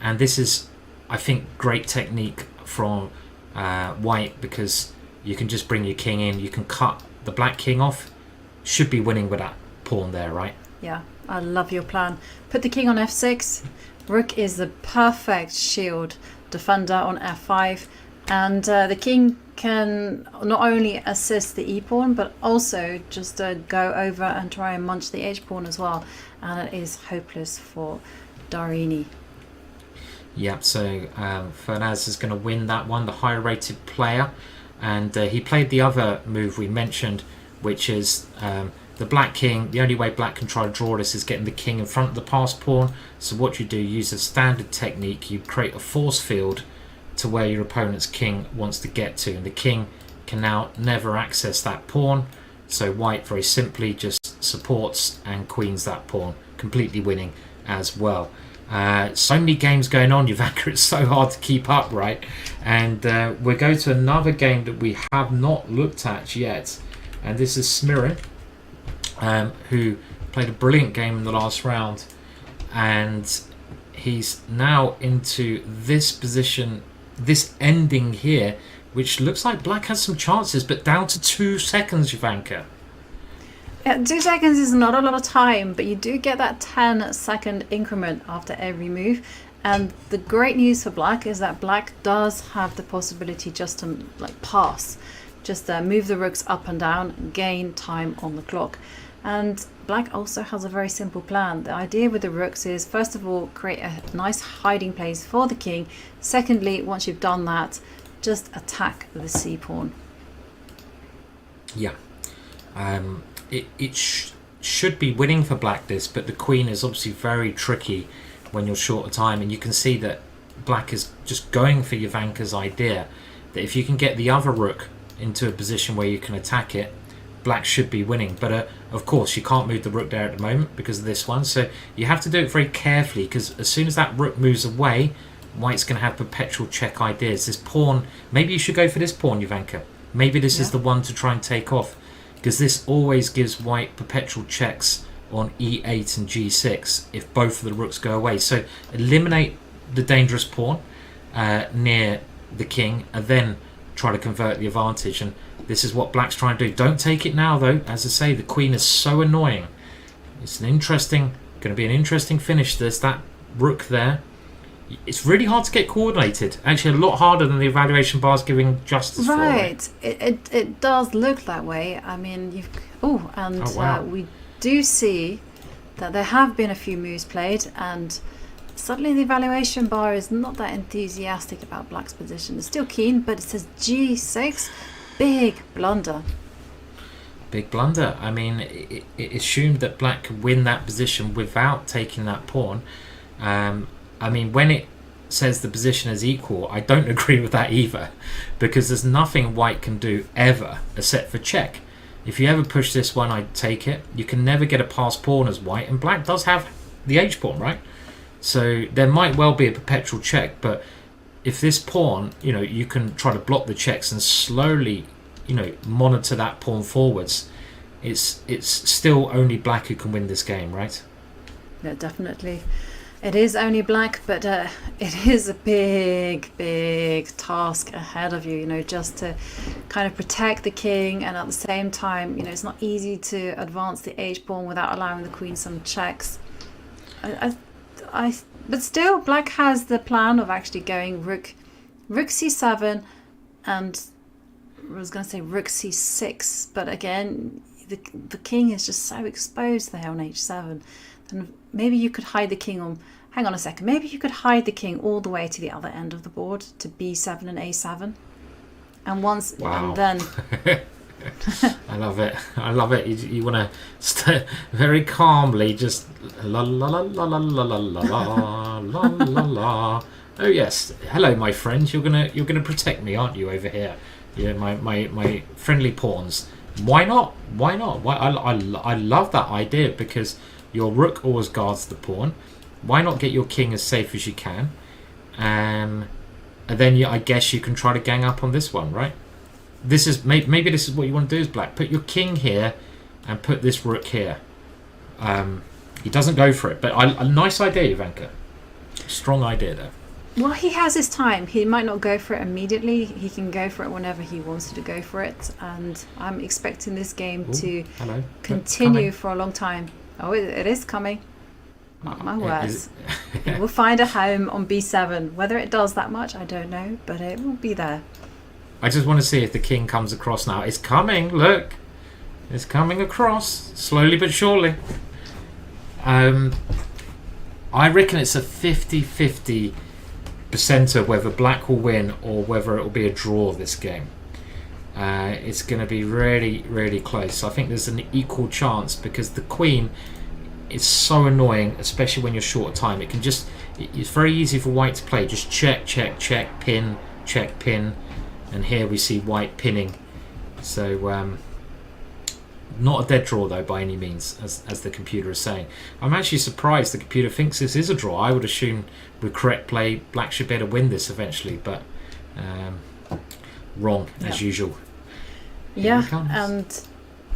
And this is, I think, great technique from white, because you can just bring your king in. You can cut the black king off. Should be winning with that pawn there, right? Yeah, I love your plan. Put the king on f6. Rook is the perfect shield defender on f5, and the king can not only assist the e-pawn but also just go over and try and munch the h-pawn as well, and it is hopeless for Dorini. Yeah, so Fernaz is going to win that one, the higher rated player, and he played the other move we mentioned, which is the black king. The only way black can try to draw this is getting the king in front of the passed pawn. So what you do, use a standard technique, you create a force field to where your opponent's king wants to get to, and the king can now never access that pawn. So white very simply just supports and queens that pawn, completely winning as well. So many games going on, Jovanka, it's so hard to keep up, right? And we'll go to another game that we have not looked at yet, and this is Smirin, who played a brilliant game in the last round, and he's now into this position, this ending here, which looks like black has some chances, but down to 2 seconds, Jovanka. Yeah, 2 seconds is not a lot of time, but you do get that 10-second increment after every move. And the great news for black is that black does have the possibility just to pass, just move the rooks up and down, gain time on the clock. And black also has a very simple plan. The idea with the rooks is, first of all, create a nice hiding place for the king. Secondly, once you've done that, just attack the c-pawn. Yeah. It should be winning for black this, but the queen is obviously very tricky when you're short of time, and you can see that black is just going for Jovanka's idea that if you can get the other rook into a position where you can attack it, black should be winning. But of course you can't move the rook there at the moment because of this one, so you have to do it very carefully, because as soon as that rook moves away, white's going to have perpetual check ideas. This pawn, maybe you should go for this pawn, Jovanka. Maybe this is the one to try and take off, because this always gives white perpetual checks on e8 and g6 if both of the rooks go away. So eliminate the dangerous pawn near the king, and then try to convert the advantage. And this is what black's trying to do. Don't take it now though. As I say, the queen is so annoying. It's going to be an interesting finish. There's that rook there. It's really hard to get coordinated. Actually, a lot harder than the evaluation bar's giving justice for. Right. It does look that way. I mean, we do see that there have been a few moves played, and suddenly the evaluation bar is not that enthusiastic about black's position. It's still keen, but it says g6, big blunder. Big blunder. I mean, it assumed that black could win that position without taking that pawn. I mean, when it says the position is equal, I don't agree with that either, because there's nothing white can do ever except for check. If you ever push this one, I'd take it. You can never get a passed pawn as white, and black does have the h pawn, right? So there might well be a perpetual check, but if this pawn, you know, you can try to block the checks and slowly, you know, monitor that pawn forwards, it's still only black who can win this game, right? Yeah, definitely. It is only black, but it is a big task ahead of you, you know, just to kind of protect the king, and at the same time, you know, it's not easy to advance the h-pawn without allowing the queen some checks. But still, black has the plan of actually going rook c7, and I was going to say rook c6, but again, the king is just so exposed there on h7. And maybe you could hide the king on, hang on a second, maybe you could hide the king all the way to the other end of the board to b7 and a7. And once, wow. And then... I love it. I love it. You want to very calmly just la la la la la la la la la la la. Oh yes, hello my friends. You're gonna protect me, aren't you, over here? Yeah, my friendly pawns. Why not? Why not? Why I love that idea, because your rook always guards the pawn. Why not get your king as safe as you can? And then I guess you can try to gang up on this one, right? This is maybe this is what you want to do as black. Put your king here and put this rook here. He doesn't go for it, but a nice idea, Ivanka. Strong idea there. Well, he has his time. He might not go for it immediately. He can go for it whenever he wants to go for it. And I'm expecting this game to continue for a long time. Oh, it is coming. Mark my words. It will find a home on b7. Whether it does that much, I don't know, but it will be there. I just want to see if the king comes across now. It's coming, look. It's coming across, slowly but surely. I reckon it's a 50-50% of whether black will win or whether it will be a draw this game. It's going to be really, really close. I think there's an equal chance, because the queen is so annoying, especially when you're short of time. It can just, it's very easy for white to play. Just check, pin, check, pin. And here we see white pinning. So not a dead draw though by any means, as the computer is saying. I'm actually surprised the computer thinks this is a draw. I would assume with correct play black should be able to win this eventually, but wrong as usual. Yeah,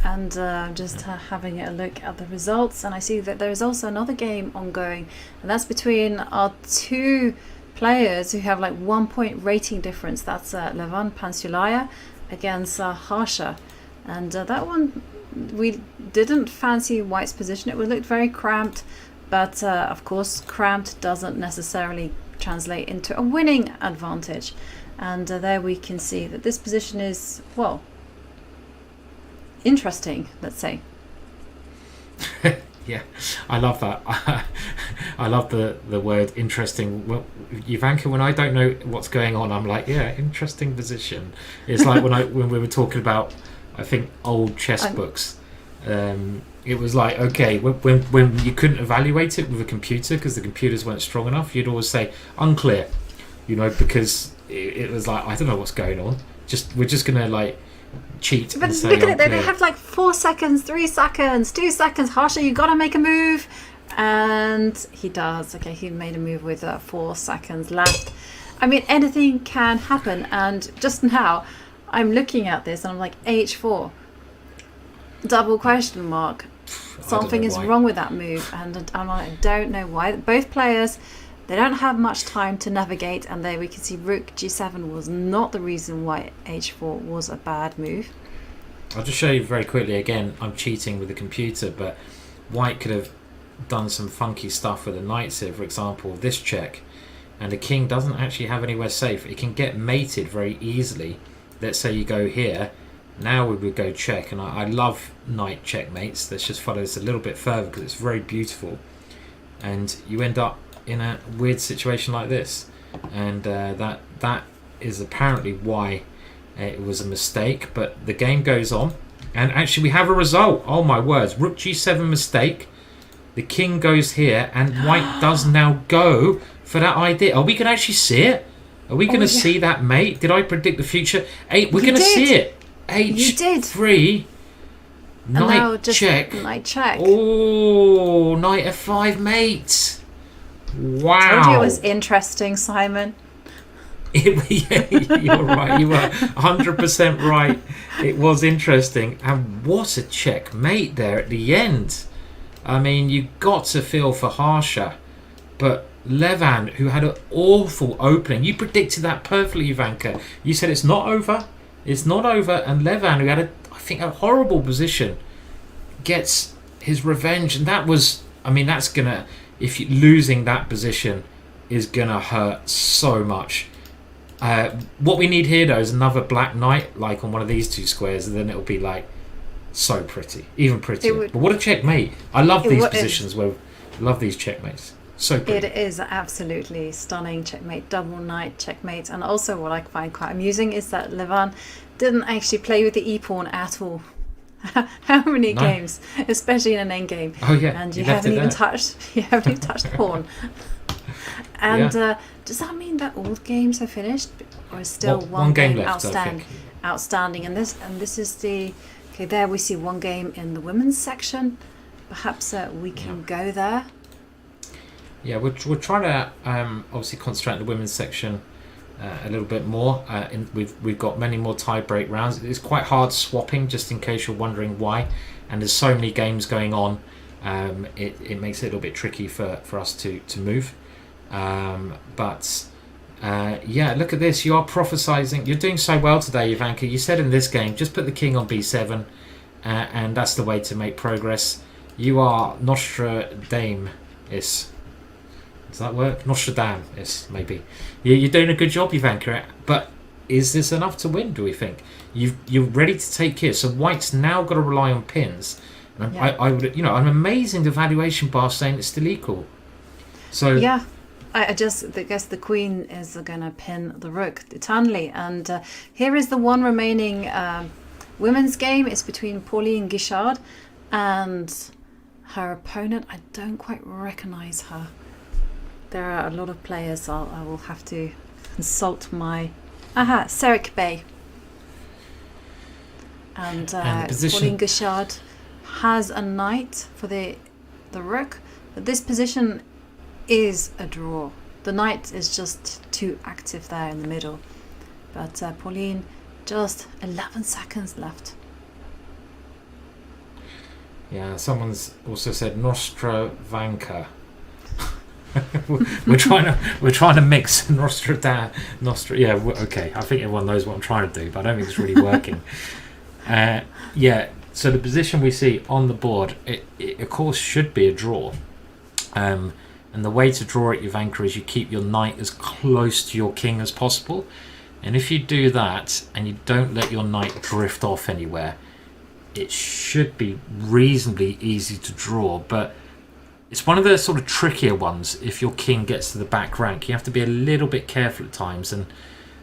and just having a look at the results, and I see that there is also another game ongoing, and that's between our two players who have like 1 point rating difference. That's Levan Pansulaya against Harsha, and that one we didn't fancy white's position. It looked very cramped, but of course cramped doesn't necessarily translate into a winning advantage, and there we can see that this position is, well, interesting, let's say. Yeah, I love that. I love the word interesting. Well, Ivanka, when I don't know what's going on, I'm like, yeah, interesting position. It's like when we were talking about, I think, old chess books. It was like, okay, when you couldn't evaluate it with a computer because the computers weren't strong enough, you'd always say unclear, you know, because it was like, I don't know what's going on. We're just gonna like cheat. But look at it, they have like 4 seconds, 3 seconds, 2 seconds. Harsha, you gotta make a move. And he does. Okay, he made a move with 4 seconds left. I mean, anything can happen. And just now, I'm looking at this and I'm like, h4. Double question mark. Something is wrong with that move. And I don't know why. Both players, they don't have much time to navigate, and there we can see rook g7 was not the reason why h4 was a bad move. I'll just show you very quickly again. I'm cheating with the computer, but white could have done some funky stuff with the knights here. For example, this check, and the king doesn't actually have anywhere safe. It can get mated very easily. Let's say you go here. Now we would go check, and I love knight checkmates. Let's just follow this a little bit further because it's very beautiful, and you end up in a weird situation like this, and that is apparently why it was a mistake. But the game goes on, And actually, we have a result. Oh my words! Rook g7 mistake. The king goes here, and white does now go for that idea. Are we going to actually see it? Are we going to see that mate? Did I predict the future? We're going to see it. H3. Knight check. Knight check. Oh, knight f5 mate. Wow. I told you it was interesting, Simon. You're right. You were 100% right. It was interesting. And what a checkmate there at the end. I mean, you got to feel for Harsha. But Levan, who had an awful opening, you predicted that perfectly, Ivanka. You said it's not over. It's not over. And Levan, who had, I think, a horrible position, gets his revenge. And that was, I mean, that's going to, if you losing that position is going to hurt so much. What we need here, though, is another black knight, like on one of these two squares, and then it'll be like so pretty, even prettier. But what a checkmate! I love these positions where I love these checkmates. So pretty. It is absolutely stunning checkmate, double knight checkmate, and also what I find quite amusing is that Levan didn't actually play with the e pawn at all. How many games, especially in an endgame? Oh yeah, and you haven't even touched the pawn. And does that mean that all games are finished, or is still one game left, outstanding? And this is the there we see one game in the women's section. Perhaps we can go there. Yeah, we're trying to obviously concentrate on the women's section a little bit more. We've got many more tie-break rounds. It's quite hard swapping, just in case you're wondering why. And there's so many games going on. It makes it a little bit tricky for us to move. But look at this. You are prophesizing. You're doing so well today, Ivanka. You said in this game, just put the king on b7, and that's the way to make progress. You are Nostradamus. Does that work? Nostradamus, maybe. You're doing a good job, Ivanka. But is this enough to win, do we think? You're ready to take here. So white's now got to rely on pins. And I would, an amazing evaluation bar saying it's still equal. So yeah. I guess the queen is going to pin the rook eternally. And here is the one remaining women's game. It's between Pauline Guichard and her opponent. I don't quite recognize her. There are a lot of players. I will have to consult my... Serik Bey. And Pauline Guichard has a knight for the rook. But this position is a draw. The knight is just too active there in the middle. But Pauline, just 11 seconds left. Yeah, someone's also said Nostravanka. we're trying to mix Nostra. Yeah, okay. I think everyone knows what I'm trying to do, but I don't think it's really working. So the position we see on the board, it of course should be a draw. And the way to draw it, Ivanka, is you keep your knight as close to your king as possible. And if you do that and you don't let your knight drift off anywhere, it should be reasonably easy to draw. But it's one of the sort of trickier ones if your king gets to the back rank. You have to be a little bit careful at times, and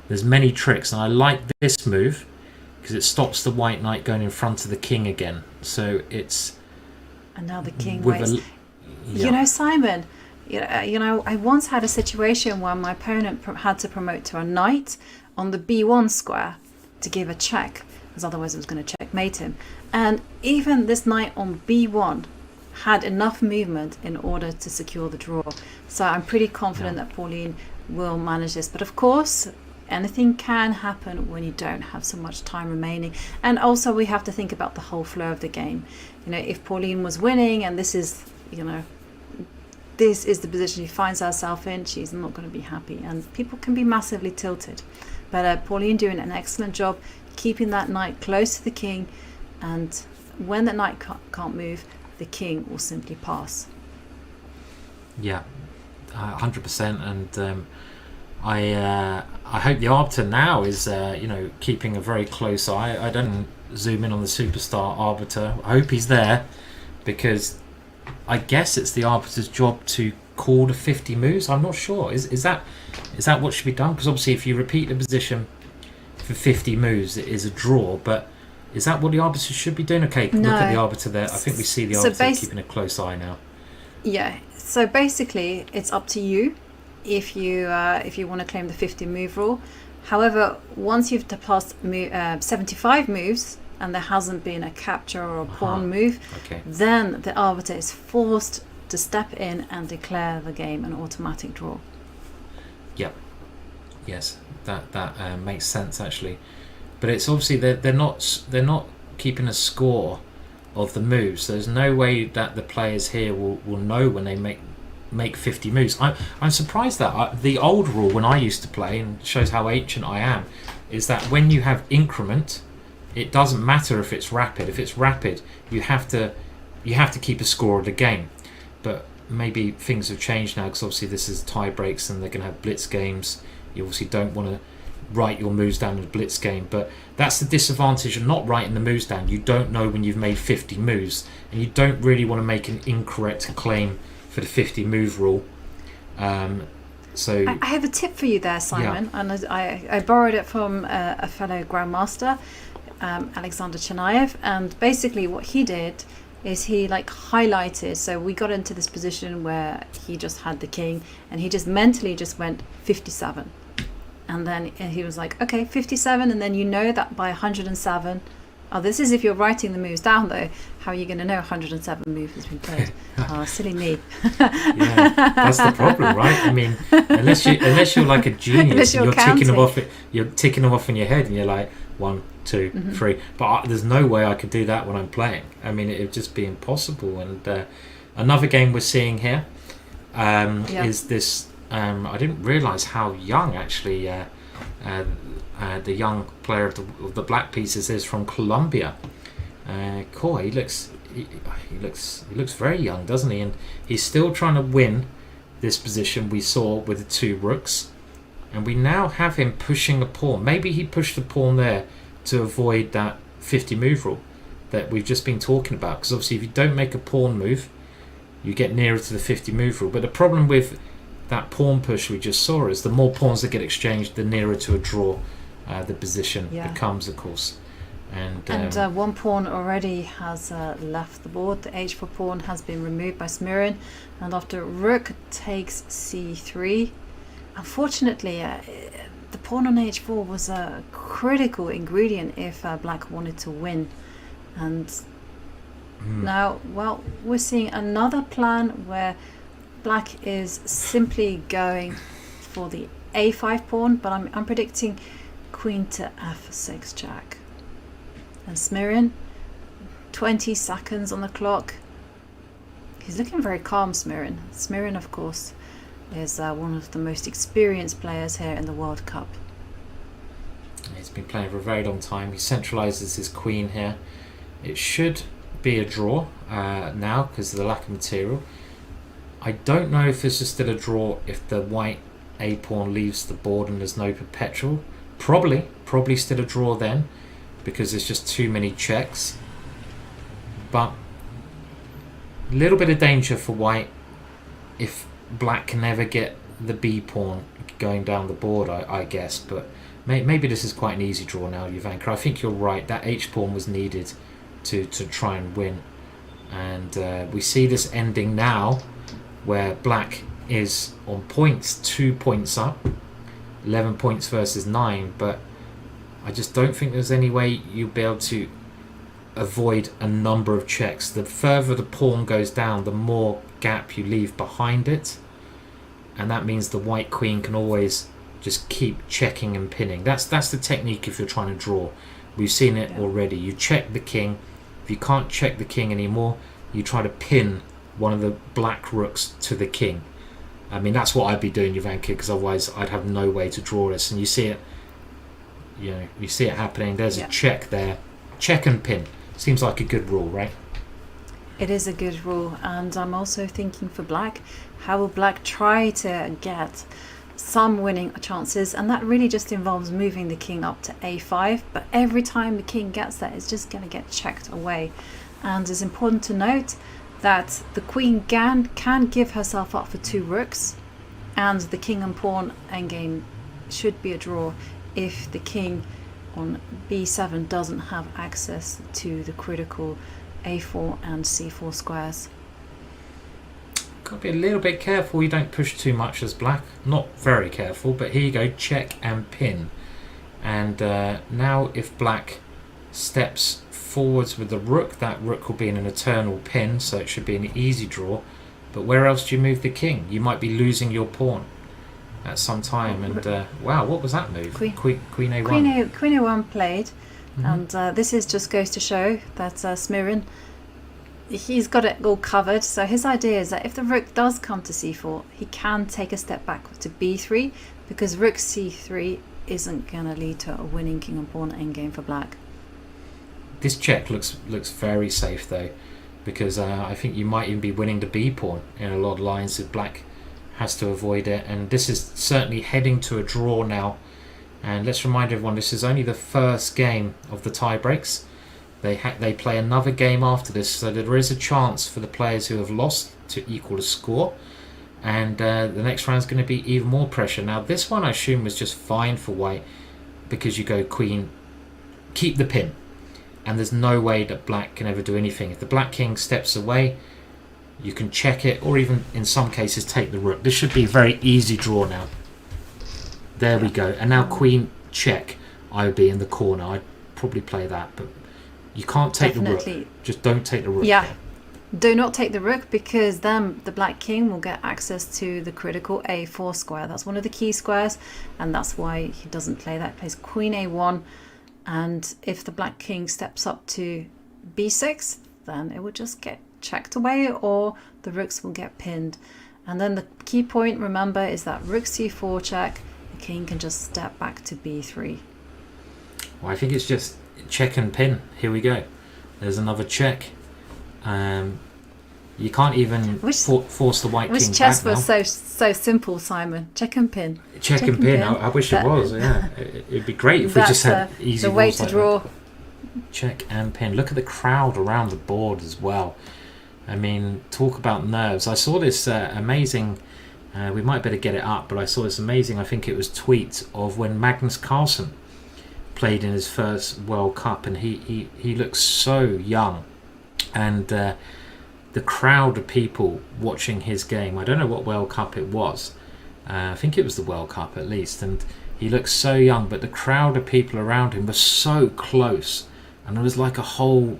there's many tricks. And I like this move because it stops the white knight going in front of the king again. So it's... And now the king waits. Simon... I once had a situation where my opponent had to promote to a knight on the b1 square to give a check, because otherwise it was going to checkmate him. And even this knight on b1 had enough movement in order to secure the draw. So I'm pretty confident that Pauline will manage this. But of course, anything can happen when you don't have so much time remaining. And also we have to think about the whole flow of the game. If Pauline was winning and this is, this is the position she finds herself in, she's not going to be happy, and people can be massively tilted. But Pauline doing an excellent job keeping that knight close to the king, and when the knight can't move, the king will simply pass. Yeah, 100%. And I hope the arbiter now is keeping a very close eye. I don't zoom in on the superstar arbiter. I hope he's there, because I guess it's the arbiter's job to call the 50 moves. I'm not sure. Is that what should be done? Because obviously if you repeat the position for 50 moves, it is a draw. But Is that what the arbiter should be doing? Okay, No. look at the arbiter there. I think we see the So arbiter bas- keeping a close eye now. Yeah. So basically, it's up to you if you want to claim the 50 move rule. However, once you've passed 75 moves and there hasn't been a capture or a pawn move, Okay. then the arbiter is forced to step in and declare the game an automatic draw. Yep. Yes, that makes sense actually. But it's obviously they're not keeping a score of the moves. There's no way that the players here will know when they make 50 moves. I'm surprised that the old rule when I used to play, and shows how ancient I am, is that when you have increment, it doesn't matter if it's rapid. If it's rapid, you have to keep a score of the game. But maybe things have changed now because obviously this is tie breaks and they're going to have blitz games. You obviously don't want to write your moves down in a blitz game, but that's the disadvantage of not writing the moves down. You don't know when you've made 50 moves, and you don't really want to make an incorrect claim for the 50 move rule. So I have a tip for you there, Simon, and I borrowed it from a fellow grandmaster, Alexander Chanaev, and basically what he did is he highlighted. So we got into this position where he just had the king, and he just mentally just went 57. And then he was like, okay, 57, and then you know that by 107, this is if you're writing the moves down though, how are you going to know 107 moves has been played? Oh, silly me. yeah, that's the problem, right? I mean, unless you're like a genius, and you're ticking them off in your head, and you're like 1, 2, 3. But there's no way I could do that when I'm playing. I mean, it would just be impossible. And another game we're seeing here is this. I didn't realise how young actually the young player of the black pieces is from Colombia. He looks very young, doesn't he? And he's still trying to win this position we saw with the 2 rooks, and we now have him pushing a pawn. Maybe he pushed the pawn there to avoid that 50 move rule that we've just been talking about, because obviously if you don't make a pawn move, you get nearer to the 50 move rule. But the problem with that pawn push we just saw is the more pawns that get exchanged, the nearer to a draw the position becomes, of course. And one pawn already has left the board. The h4 pawn has been removed by Smirin, and after rook takes c3, unfortunately the pawn on h4 was a critical ingredient if black wanted to win. And now, well, we're seeing another plan where black is simply going for the a5 pawn, but I'm predicting queen to f6 jack. And Smirin, 20 seconds on the clock. He's looking very calm, Smirin. Smirin, of course, is one of the most experienced players here in the World Cup. He's been playing for a very long time. He centralises his queen here. It should be a draw now because of the lack of material. I don't know if this is still a draw if the white a pawn leaves the board and there's no perpetual. Probably still a draw then, because there's just too many checks. But a little bit of danger for white if black can never get the b pawn going down the board, I guess. But maybe this is quite an easy draw now, Ivanka. I think you're right. That h pawn was needed to try and win. And we see this ending now, where black is on points, 2 points up, 11 points versus 9, but I just don't think there's any way you'll be able to avoid a number of checks. The further the pawn goes down, the more gap you leave behind it, and that means the white queen can always just keep checking and pinning. That's the technique if you're trying to draw. We've seen it already. You check the king. If you can't check the king anymore, you try to pin one of the black rooks to the king. I mean, that's what I'd be doing, Ivanka, because otherwise I'd have no way to draw this. And you see it, you see it happening. There's a check there, check and pin. Seems like a good rule, right? It is a good rule, and I'm also thinking for black, how will black try to get some winning chances? And that really just involves moving the king up to a5, but every time the king gets there, it's just going to get checked away. And it's important to note that the queen can give herself up for 2 rooks, and the king and pawn endgame should be a draw if the king on b7 doesn't have access to the critical a4 and c4 squares. Got to be a little bit careful you don't push too much as black. Not very careful, but here you go, check and pin. And now if black steps forwards with the rook, that rook will be in an eternal pin, so it should be an easy draw. But where else do you move the king? You might be losing your pawn at some time. And wow, what was that move? Queen A1. Queen A1 played, and this is just goes to show that Smirin, he's got it all covered. So his idea is that if the rook does come to c4, he can take a step back to b3, because rook c3 isn't going to lead to a winning king and pawn endgame for black. This check looks very safe though, because I think you might even be winning the b pawn in a lot of lines if black has to avoid it. And this is certainly heading to a draw now. And let's remind everyone, this is only the first game of the tie breaks. They play another game after this, so there is a chance for the players who have lost to equal the score. And the next round is going to be even more pressure. Now this one I assume was just fine for white, because you go queen, keep the pin, and there's no way that black can ever do anything. If the black king steps away, you can check it, or even in some cases take the rook. This should be a very easy draw now. There we go. And now queen check, I would be in the corner. I'd probably play that, but you can't take the rook. Just don't take the rook. Yeah. Do not take the rook, because then the black king will get access to the critical a4 square. That's one of the key squares, and that's why he doesn't play that. He plays queen a1, and if the black king steps up to b6, then it will just get checked away, or the rooks will get pinned. And then the key point, remember, is that rook c4 check, the king can just step back to b3. Well, I think it's just check and pin. Here we go. There's another check. You can't even force the white king back now. Wish chess was so simple, Simon. Check and pin. Check and pin. I wish it was. Yeah, it'd be great if we just had easy the way rules to like draw. that. Check and pin. Look at the crowd around the board as well. I mean, talk about nerves. I saw this amazing. We might better get it up, but I saw this amazing. I think it was tweet of when Magnus Carlsen played in his first World Cup, and he looks so young. And the crowd of people watching his game, I don't know what World Cup it was, I think it was the World Cup at least, and he looks so young, but the crowd of people around him was so close, and there was like a whole,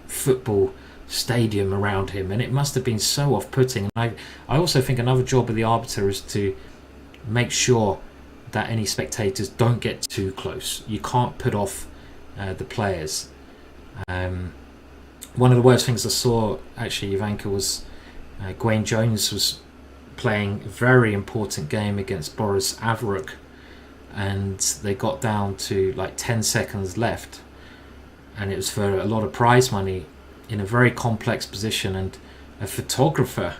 football stadium around him, and it must have been so off-putting. I also think another job of the arbiter is to make sure that any spectators don't get too close. You can't put off the players. One of the worst things I saw, actually, Ivanka, was Gwaine Jones was playing a very important game against Boris Averuk, and they got down to like 10 seconds left, and it was for a lot of prize money in a very complex position, and a photographer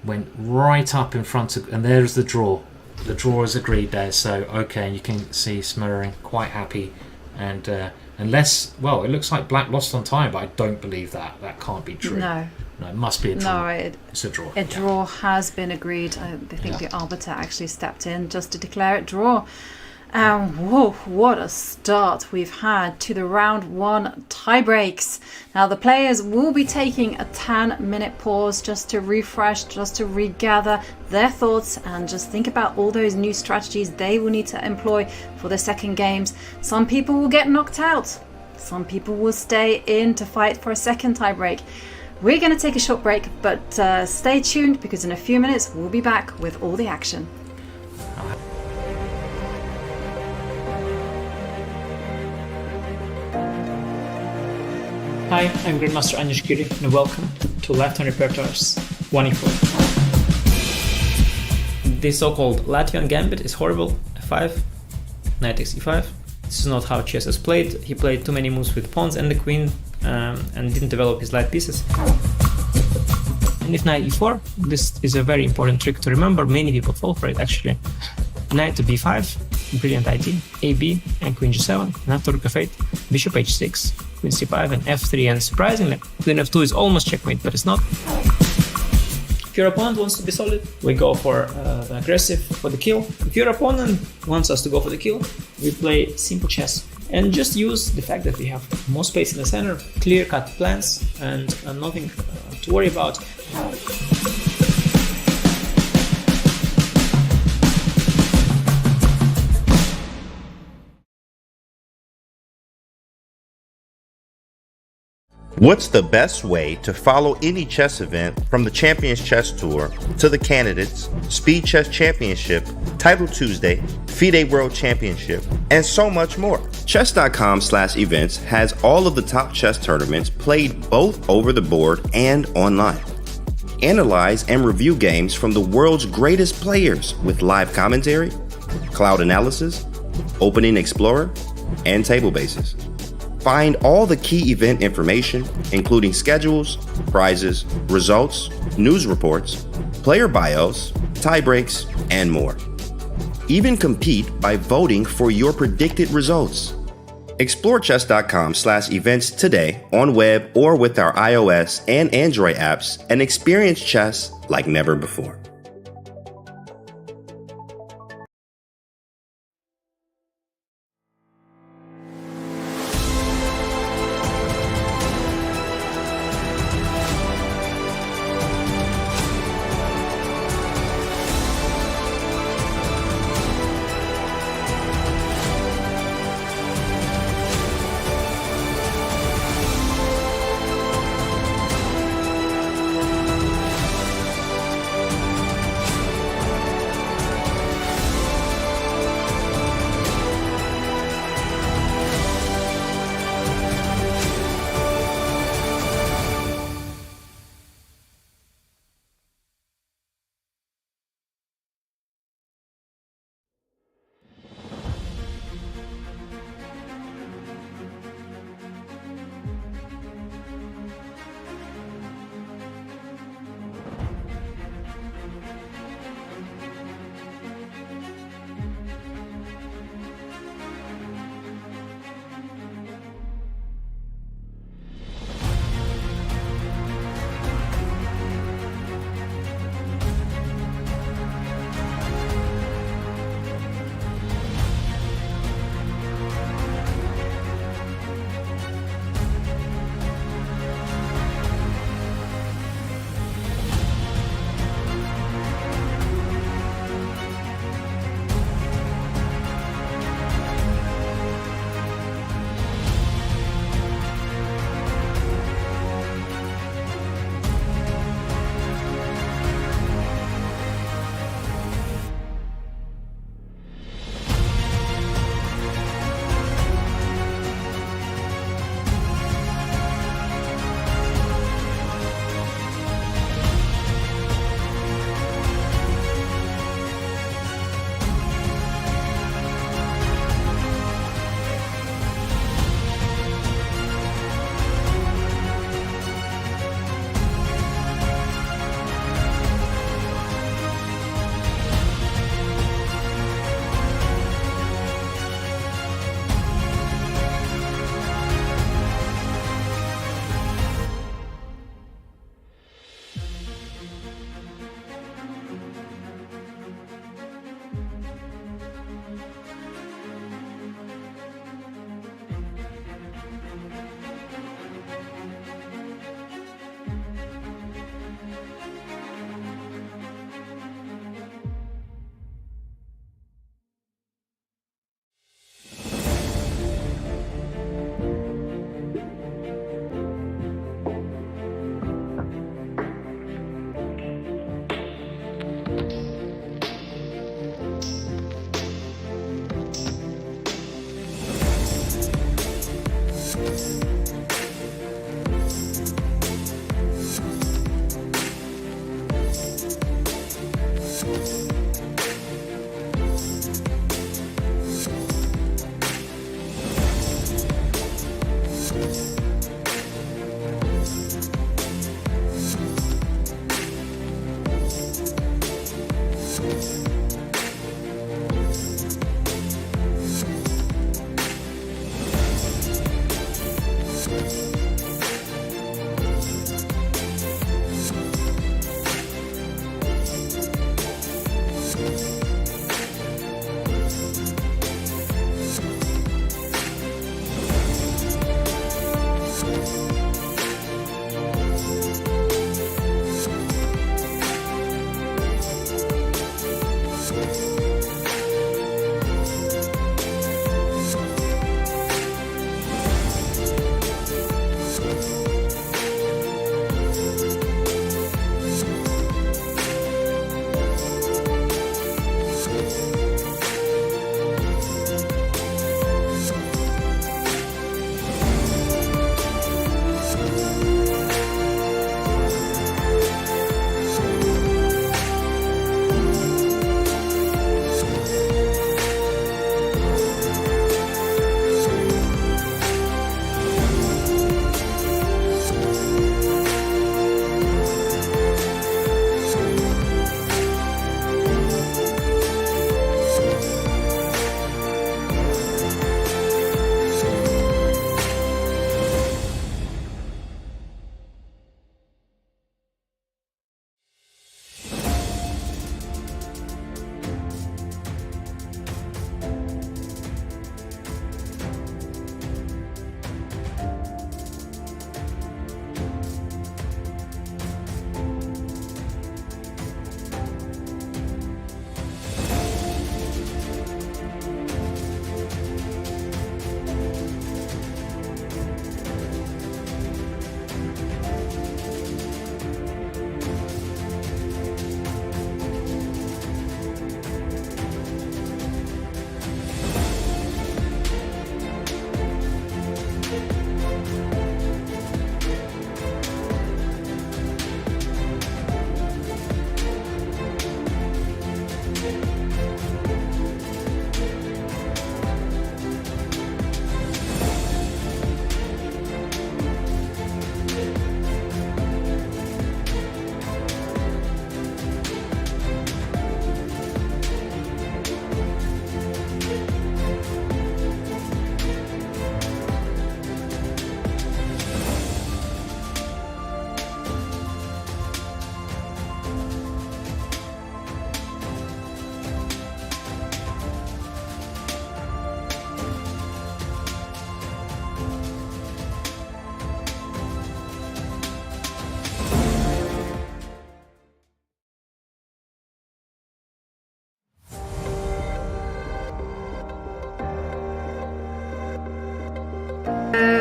went right up in front of, and there's the draw. The draw is agreed there, so okay, you can see Smirin quite happy, and unless, well, it looks like black lost on time, but I don't believe that. That can't be true. No, it must be a draw. No, it's a draw. A draw has been agreed. I think the arbiter actually stepped in just to declare it draw. Whoa, what a start we've had to the round 1 tie breaks. Now the players will be taking a 10-minute pause just to refresh, just to regather their thoughts, and just think about all those new strategies they will need to employ for the second games. Some people will get knocked out. Some people will stay in to fight for a second tie break. We're going to take a short break, but stay tuned, because in a few minutes we'll be back with all the action. Hi, I'm Grandmaster GMHikaru, and welcome to Left-Hand Repertoire's 1e4. This so-called Latvian gambit is horrible. F5, knight takes e5. This is not how chess is played. He played too many moves with pawns and the queen, and didn't develop his light pieces. And if knight e4, this is a very important trick to remember. Many people fall for it, actually. Knight to b5, brilliant idea. ab and queen g7, and after rook f8, bishop h6, queen c5 and f3, and surprisingly queen f2 is almost checkmate, but it's not. If your opponent wants to be solid, we go for the aggressive for the kill. If your opponent wants us to go for the kill, we play simple chess. And just use the fact that we have more space in the center, clear-cut plans, and nothing to worry about. What's the best way to follow any chess event from the Champions Chess Tour to the Candidates, Speed Chess Championship, Title Tuesday, FIDE World Championship, and so much more? Chess.com/events has all of the top chess tournaments played both over the board and online. Analyze and review games from the world's greatest players with live commentary, cloud analysis, opening explorer, and table bases. Find all the key event information, including schedules, prizes, results, news reports, player bios, tiebreaks, and more. Even compete by voting for your predicted results. Explore chess.com/events today on web or with our iOS and Android apps and experience chess like never before.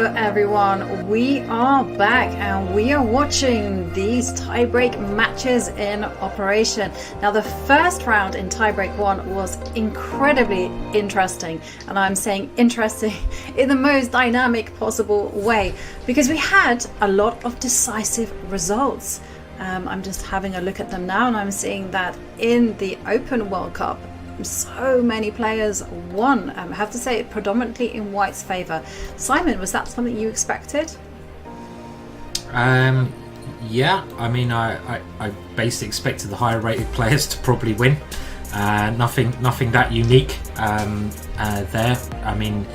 Hello everyone, we are back and we are watching these tiebreak matches in operation. Now the first round in tiebreak 1 was incredibly interesting, and I'm saying interesting in the most dynamic possible way because we had a lot of decisive results. I'm just having a look at them now and I'm seeing that in the Open World Cup so many players won. I have to say predominantly in White's favour. Simon, was that something you expected? Yeah, I mean I basically expected the higher rated players to probably win. Nothing that unique there. I mean,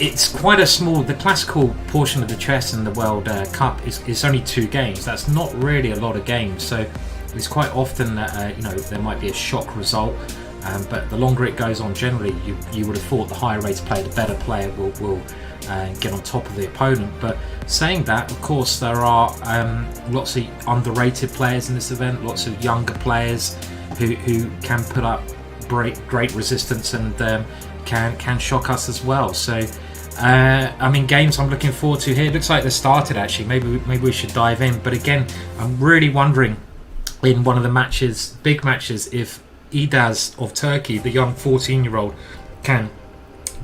it's quite a small, the classical portion of the chess in the World Cup is only 2 games. That's not really a lot of games, so it's quite often that there might be a shock result, but the longer it goes on, generally you would have thought the higher rated player, the better player will get on top of the opponent. But saying that, of course, there are lots of underrated players in this event, lots of younger players who can put up great resistance and can shock us as well. So I mean, games I'm looking forward to here. It looks like they started actually. Maybe we should dive in. But again, I'm really wondering in one of the matches, big matches, if Idaz of Turkey, the young 14-year-old, can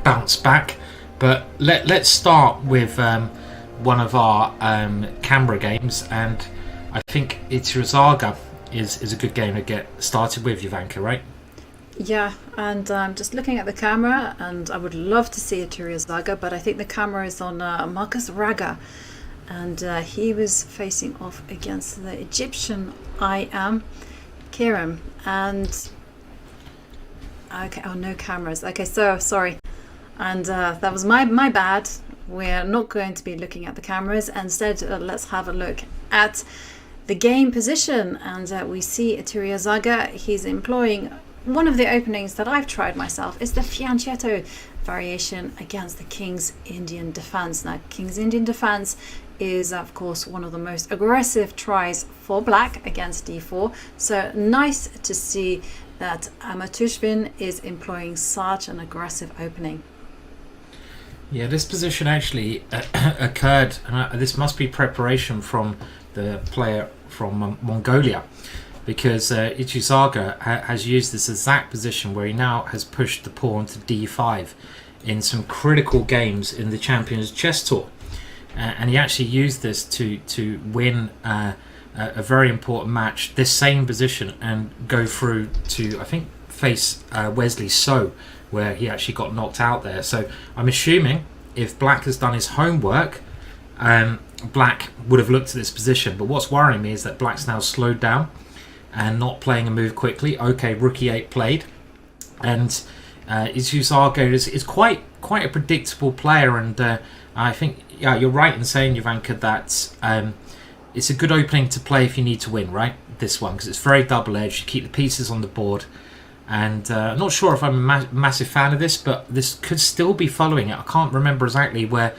bounce back. But let's start with one of our camera games, and I think Itiruzaga is a good game to get started with, Ivanka, right? Yeah, and I'm just looking at the camera, and I would love to see Itiruzaga, but I think the camera is on Marcus Raga, and he was facing off against the Egyptian Kiram, and okay, oh, no cameras. Okay, so sorry, and that was my bad. We're not going to be looking at the cameras. Instead, let's have a look at the game position, and we see Itiruzaga. He's employing one of the openings that I've tried myself is the Fianchetto variation against the King's Indian Defense. Now, King's Indian Defense is, of course, one of the most aggressive tries for black against d4. So nice to see that Amatushvin is employing such an aggressive opening. Yeah, this position actually occurred, and this must be preparation from the player from Mongolia, because Itiruzaga has used this exact position where he now has pushed the pawn to d5 in some critical games in the Champions Chess Tour. And he actually used this to win a very important match, this same position, and go through to, I think, face Wesley So, where he actually got knocked out there. So I'm assuming if black has done his homework, black would have looked at this position. But what's worrying me is that black's now slowed down and not playing a move quickly. Okay, rook e8 played, and Itiruzaga is quite a predictable player, and I think you're right in saying, Ivanka, that it's a good opening to play if you need to win, right? This one, because it's very double-edged. You keep the pieces on the board, and I'm not sure if I'm a massive fan of this, but this could still be following it. I can't remember exactly where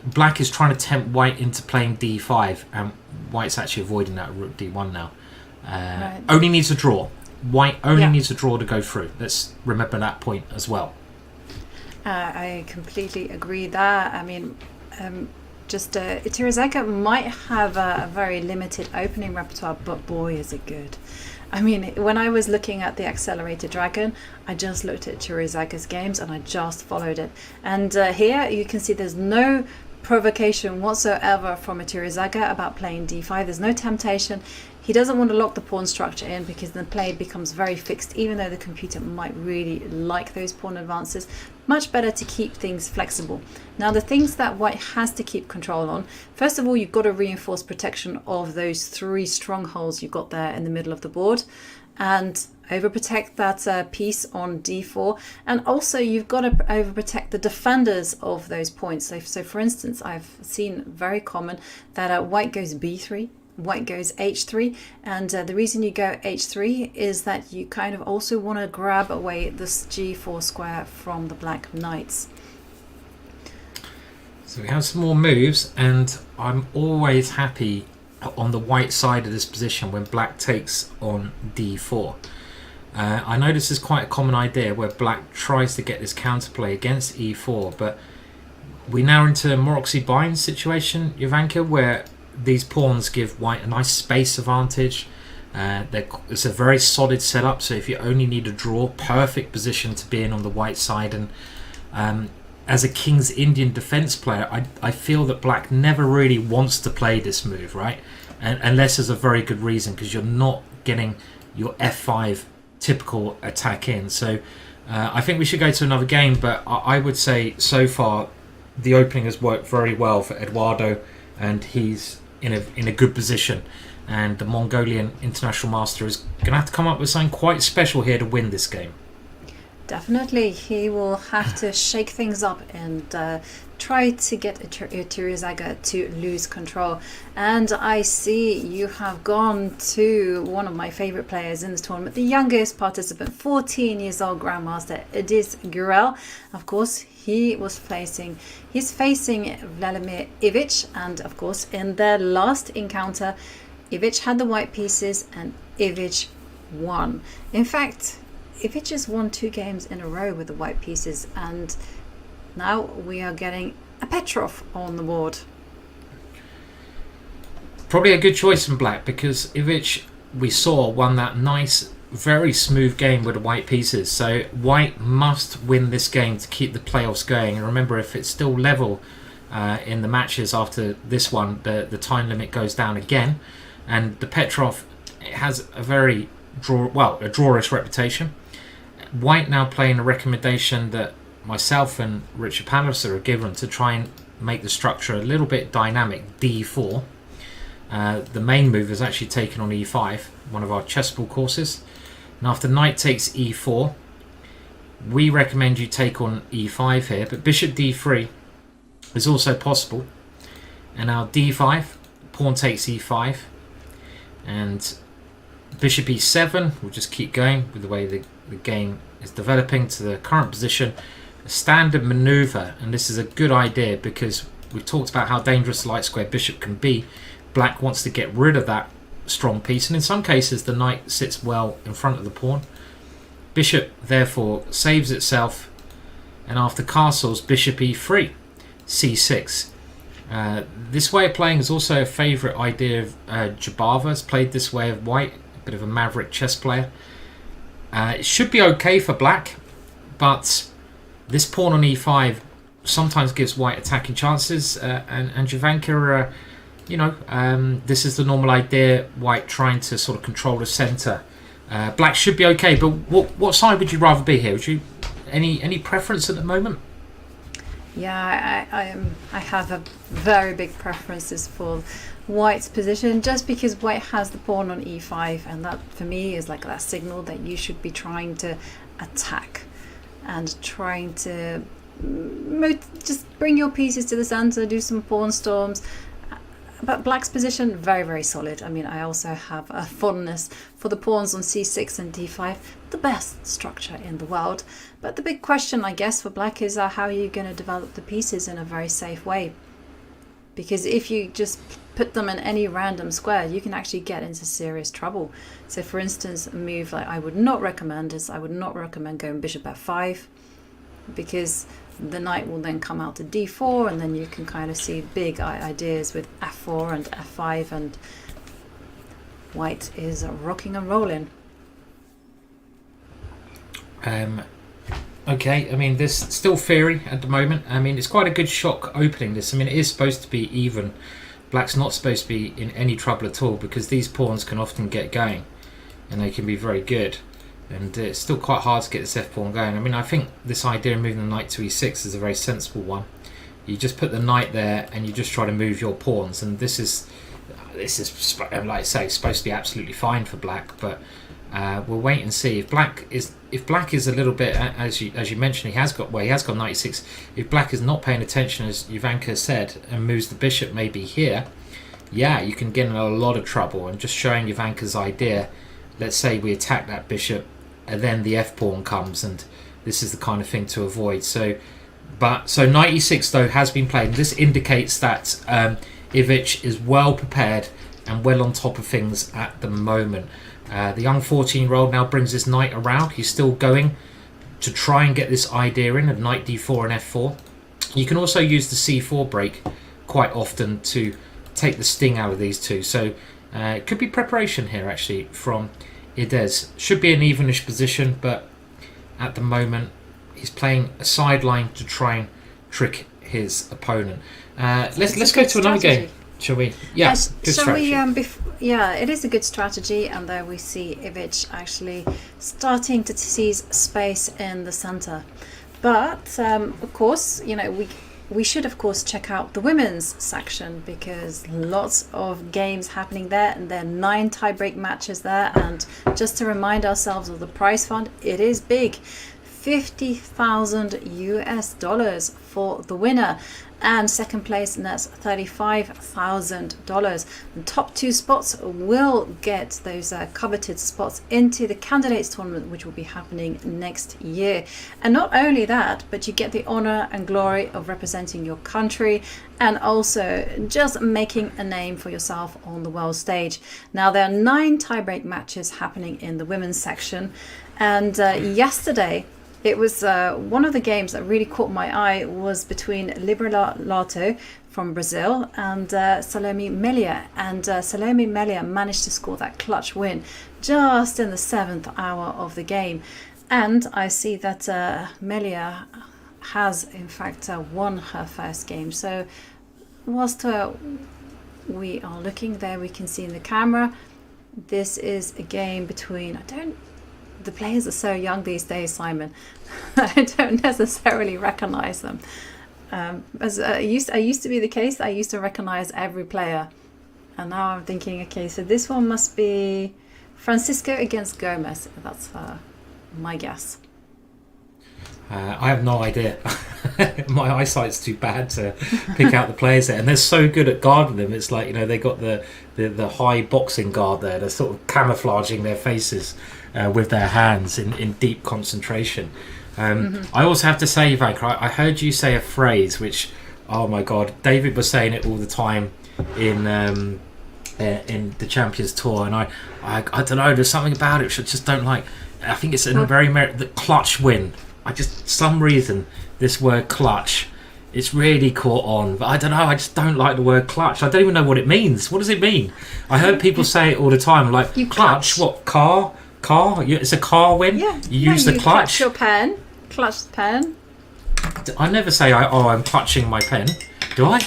black is trying to tempt white into playing d5, and white's actually avoiding that rook d1 now. Right. Only needs a draw. White only needs a draw to go through. Let's remember that point as well. I completely agree there. I mean, Itiruzaga might have a very limited opening repertoire, but boy, is it good. I mean, when I was looking at the Accelerated Dragon, I just looked at Itirizaga's games and I just followed it. And here you can see there's no provocation whatsoever from Itiruzaga about playing d5. There's no temptation. He doesn't want to lock the pawn structure in because the play becomes very fixed, even though the computer might really like those pawn advances. Much better to keep things flexible. Now, the things that white has to keep control on, first of all, you've got to reinforce protection of those 3 strongholds you've got there in the middle of the board, and overprotect that piece on d4. And also you've got to overprotect the defenders of those points. So for instance, I've seen very common that white goes b3, white goes h3, and the reason you go h3 is that you kind of also want to grab away this g4 square from the black knights. So we have some more moves, and I'm always happy on the white side of this position when black takes on d4. I know this is quite a common idea where black tries to get this counterplay against e4, but we're now into a Moroxy bind situation, Jovanka, where these pawns give white a nice space advantage. It's a very solid setup, so if you only need a draw, perfect position to be in on the white side. And as a King's Indian defense player, I feel that black never really wants to play this move, right? And unless there's a very good reason, because you're not getting your f5 typical attack in. So I think we should go to another game, but I would say so far the opening has worked very well for Eduardo, and he's in a good position. And the Mongolian international master is going to have to come up with something quite special here to win this game. Definitely, he will have to shake things up and try to get Ituruzaga to lose control. And I see you have gone to one of my favorite players in this tournament, the youngest participant, 14 years old Grandmaster Edis Gurel. Of course, he's facing Vladimir Ivic, and of course in their last encounter Ivic had the white pieces and Ivic won. In fact, Ivic has won 2 games in a row with the white pieces, and now we are getting a Petrov on the board. Probably a good choice from black, because Ivic, we saw, won that nice, very smooth game with the white pieces. So white must win this game to keep the playoffs going. And remember, if it's still level in the matches after this one, the time limit goes down again. And the Petrov has a very drawish reputation. White now playing a recommendation that myself and Richard Palliser are given to try and make the structure a little bit dynamic, d4. The main move is actually taken on e5, one of our chessball courses. And after knight takes e4, we recommend you take on e5 here, but bishop d3 is also possible. And now d5, pawn takes e5, and bishop e7. We'll just keep going with the way the game is developing to the current position. A standard maneuver, and this is a good idea because we've talked about how dangerous the light square bishop can be. Black wants to get rid of that strong piece, and in some cases the knight sits well in front of the pawn. Bishop therefore saves itself, and after castles, bishop e3, c6. This way of playing is also a favourite idea of Jabava. Has played this way of white, a bit of a maverick chess player. It should be okay for black, but this pawn on e5 sometimes gives white attacking chances, and Jovanka, this is the normal idea, white trying to sort of control the centre. Black should be okay, but what side would you rather be here? Would you any preference at the moment? Yeah, I have a very big preferences for white's position, just because white has the pawn on e5, and that for me is like that signal that you should be trying to attack and trying to just bring your pieces to the center, do some pawn storms. But black's position, very, very solid. I mean, I also have a fondness for the pawns on c6 and d5, the best structure in the world. But the big question, I guess, for black is how are you going to develop the pieces in a very safe way? Because if you just put them in any random square, you can actually get into serious trouble. So for instance, a move like I would not recommend is I would not recommend going bishop f5, because the knight will then come out to d4, and then you can kind of see big ideas with f4 and f5, and white is rocking and rolling. Okay, I mean, there's still theory at the moment. I mean, it's quite a good shock opening this. I mean, it is supposed to be even. Black's not supposed to be in any trouble at all, because these pawns can often get going and they can be very good. And it's still quite hard to get this f-pawn going. I mean, I think this idea of moving the knight to e6 is a very sensible one. You just put the knight there and you just try to move your pawns, and this is like I say, supposed to be absolutely fine for black. But we'll wait and see. If black is a little bit, as you mentioned, he has got knight e6. If black is not paying attention, as Jovanka said, and moves the bishop maybe here, yeah, you can get in a lot of trouble. And just showing Jovanka's idea, let's say we attack that bishop, and then the f-pawn comes, and this is the kind of thing to avoid. So knight e6 though has been played, and this indicates that Ivic is well prepared and well on top of things at the moment. The young 14-year-old now brings his knight around. He's still going to try and get this idea in of knight d4 and f4. You can also use the c4 break quite often to take the sting out of these two. So it could be preparation here actually from Idez. Should be an evenish position, but at the moment he's playing a sideline to try and trick his opponent. Let's go to another game, shall we? Yeah, good strategy. It is a good strategy, and there we see Ivic actually starting to seize space in the center. But of course, we should of course check out the women's section, because lots of games happening there, and there are 9 tie-break matches there. And just to remind ourselves of the prize fund, it is big. $50,000 for the winner, and second place, and that's $35,000. The top 2 spots will get those coveted spots into the candidates tournament, which will be happening next year. And not only that, but you get the honor and glory of representing your country, and also just making a name for yourself on the world stage. Now, there are 9 tiebreak matches happening in the women's section, and yesterday it was one of the games that really caught my eye was between Librelato from Brazil and Salome Melia. And Salome Melia managed to score that clutch win just in the 7th hour of the game. And I see that Melia has in fact won her first game. So whilst we are looking there, we can see in the camera, this is a game between, the players are so young these days, Simon. I don't necessarily recognize them. As used to be the case, I used to recognize every player. And now I'm thinking, okay, so this one must be Francisco against Gomez. That's my guess. I have no idea. My eyesight's too bad to pick out the players there, and they're so good at guarding them. It's like, they got the high boxing guard there. They're sort of camouflaging their faces with their hands in deep concentration. I also have to say, Ivanka, I heard you say a phrase which, oh my God, David was saying it all the time in the Champions Tour, and I don't know, there's something about it which I just don't like. I think it's a very the clutch win. Some reason this word clutch, it's really caught on, but I don't know, I just don't like the word clutch. I don't even know what it means. What does it mean? I heard people say it all the time, like, you clutch what? Car? It's a car win? Yeah. You use the clutch? Clutch your pen. Clutch the pen. I never say, I'm clutching my pen. Do I?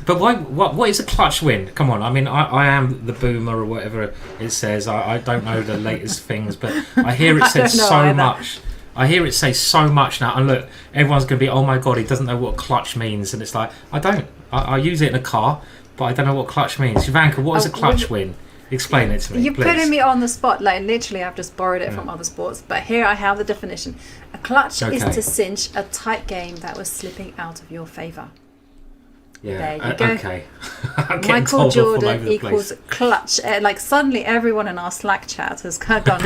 But why? What is a clutch win? Come on, I mean, I am the boomer or whatever it says. I don't know the latest things, but I hear it said so much. I hear it say so much now, and look, everyone's going to be, oh my God, he doesn't know what clutch means, and it's like, I don't. I use it in a car, but I don't know what clutch means. Ivanka, what is a clutch win? Explain it to me, You're please. putting me on the spot. Like, literally, I've just borrowed it from other sports, but here I have the definition. A clutch is to cinch a tight game that was slipping out of your favour. Yeah. There you go. Okay. Michael Jordan equals clutch. Like, suddenly everyone in our Slack chat has gone,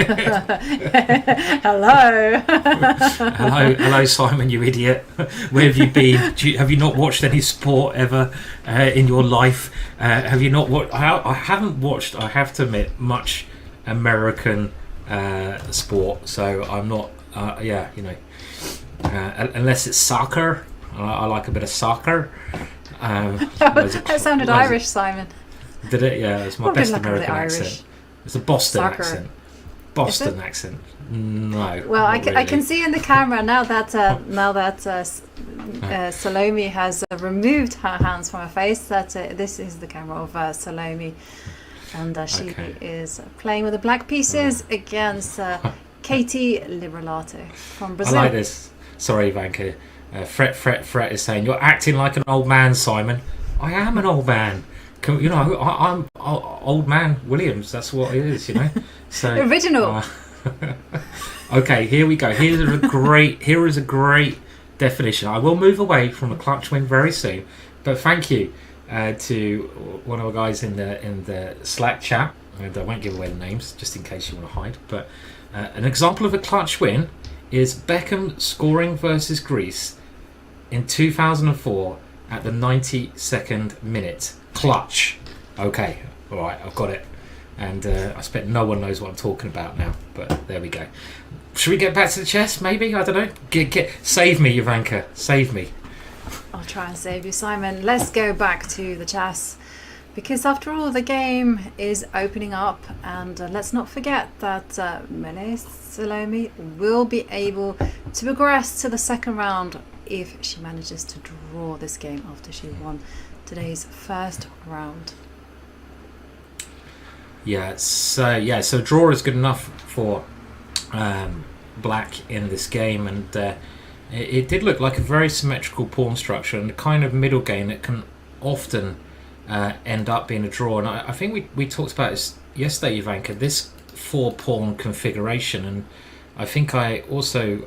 hello. Hello, Simon, you idiot. Where have you been? Have you not watched any sport ever in your life? Have you not watched? I haven't watched, I have to admit, much American sport. So I'm not, unless it's soccer. I like a bit of soccer. That sounded Irish, Simon. Did it? Yeah, it's my best American accent. It's a Boston accent. Boston accent. No. Well, I can see in the camera now that Salome has removed her hands from her face, that this is the camera of Salome, and she is playing with the black pieces against Katie Librelato from Brazil. I like this. Sorry, Ivanka. Fret is saying, you're acting like an old man, Simon. I am an old man. I'm old man Williams. That's what it is, So original. Okay, here we go. Here is a great definition. I will move away from a clutch win very soon, but thank you to one of our guys in the Slack chat. And I won't give away the names just in case you want to hide. But an example of a clutch win is Beckham scoring versus Greece in 2004 at the 92nd minute. Clutch. Okay, all right, I've got it. And I expect no one knows what I'm talking about now, but there we go. Should we get back to the chess, maybe? I don't know. Save me, Ivanka. Save me. I'll try and save you, Simon. Let's go back to the chess. Because after all, the game is opening up, and let's not forget that Mele Salome will be able to progress to the second round if she manages to draw this game after she won today's first round. So draw is good enough for Black in this game, and it did look like a very symmetrical pawn structure and the kind of middle game that can often end up being a draw. And I think we talked about this yesterday, Ivanka, this 4-pawn configuration, and I think I also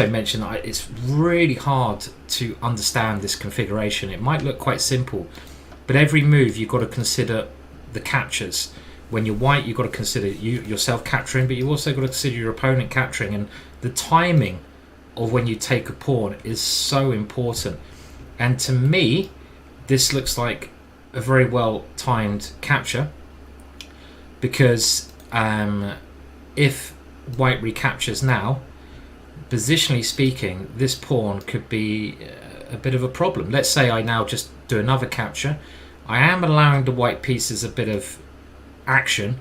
mentioned that it's really hard to understand this configuration. It might look quite simple, but every move you've got to consider the captures. When you're white, you've got to consider yourself capturing, but you've also got to consider your opponent capturing, and the timing of when you take a pawn is so important. And to me, this looks like a very well timed capture, because if white recaptures now, positionally speaking, this pawn could be a bit of a problem. Let's say I now just do another capture. I am allowing the white pieces a bit of action,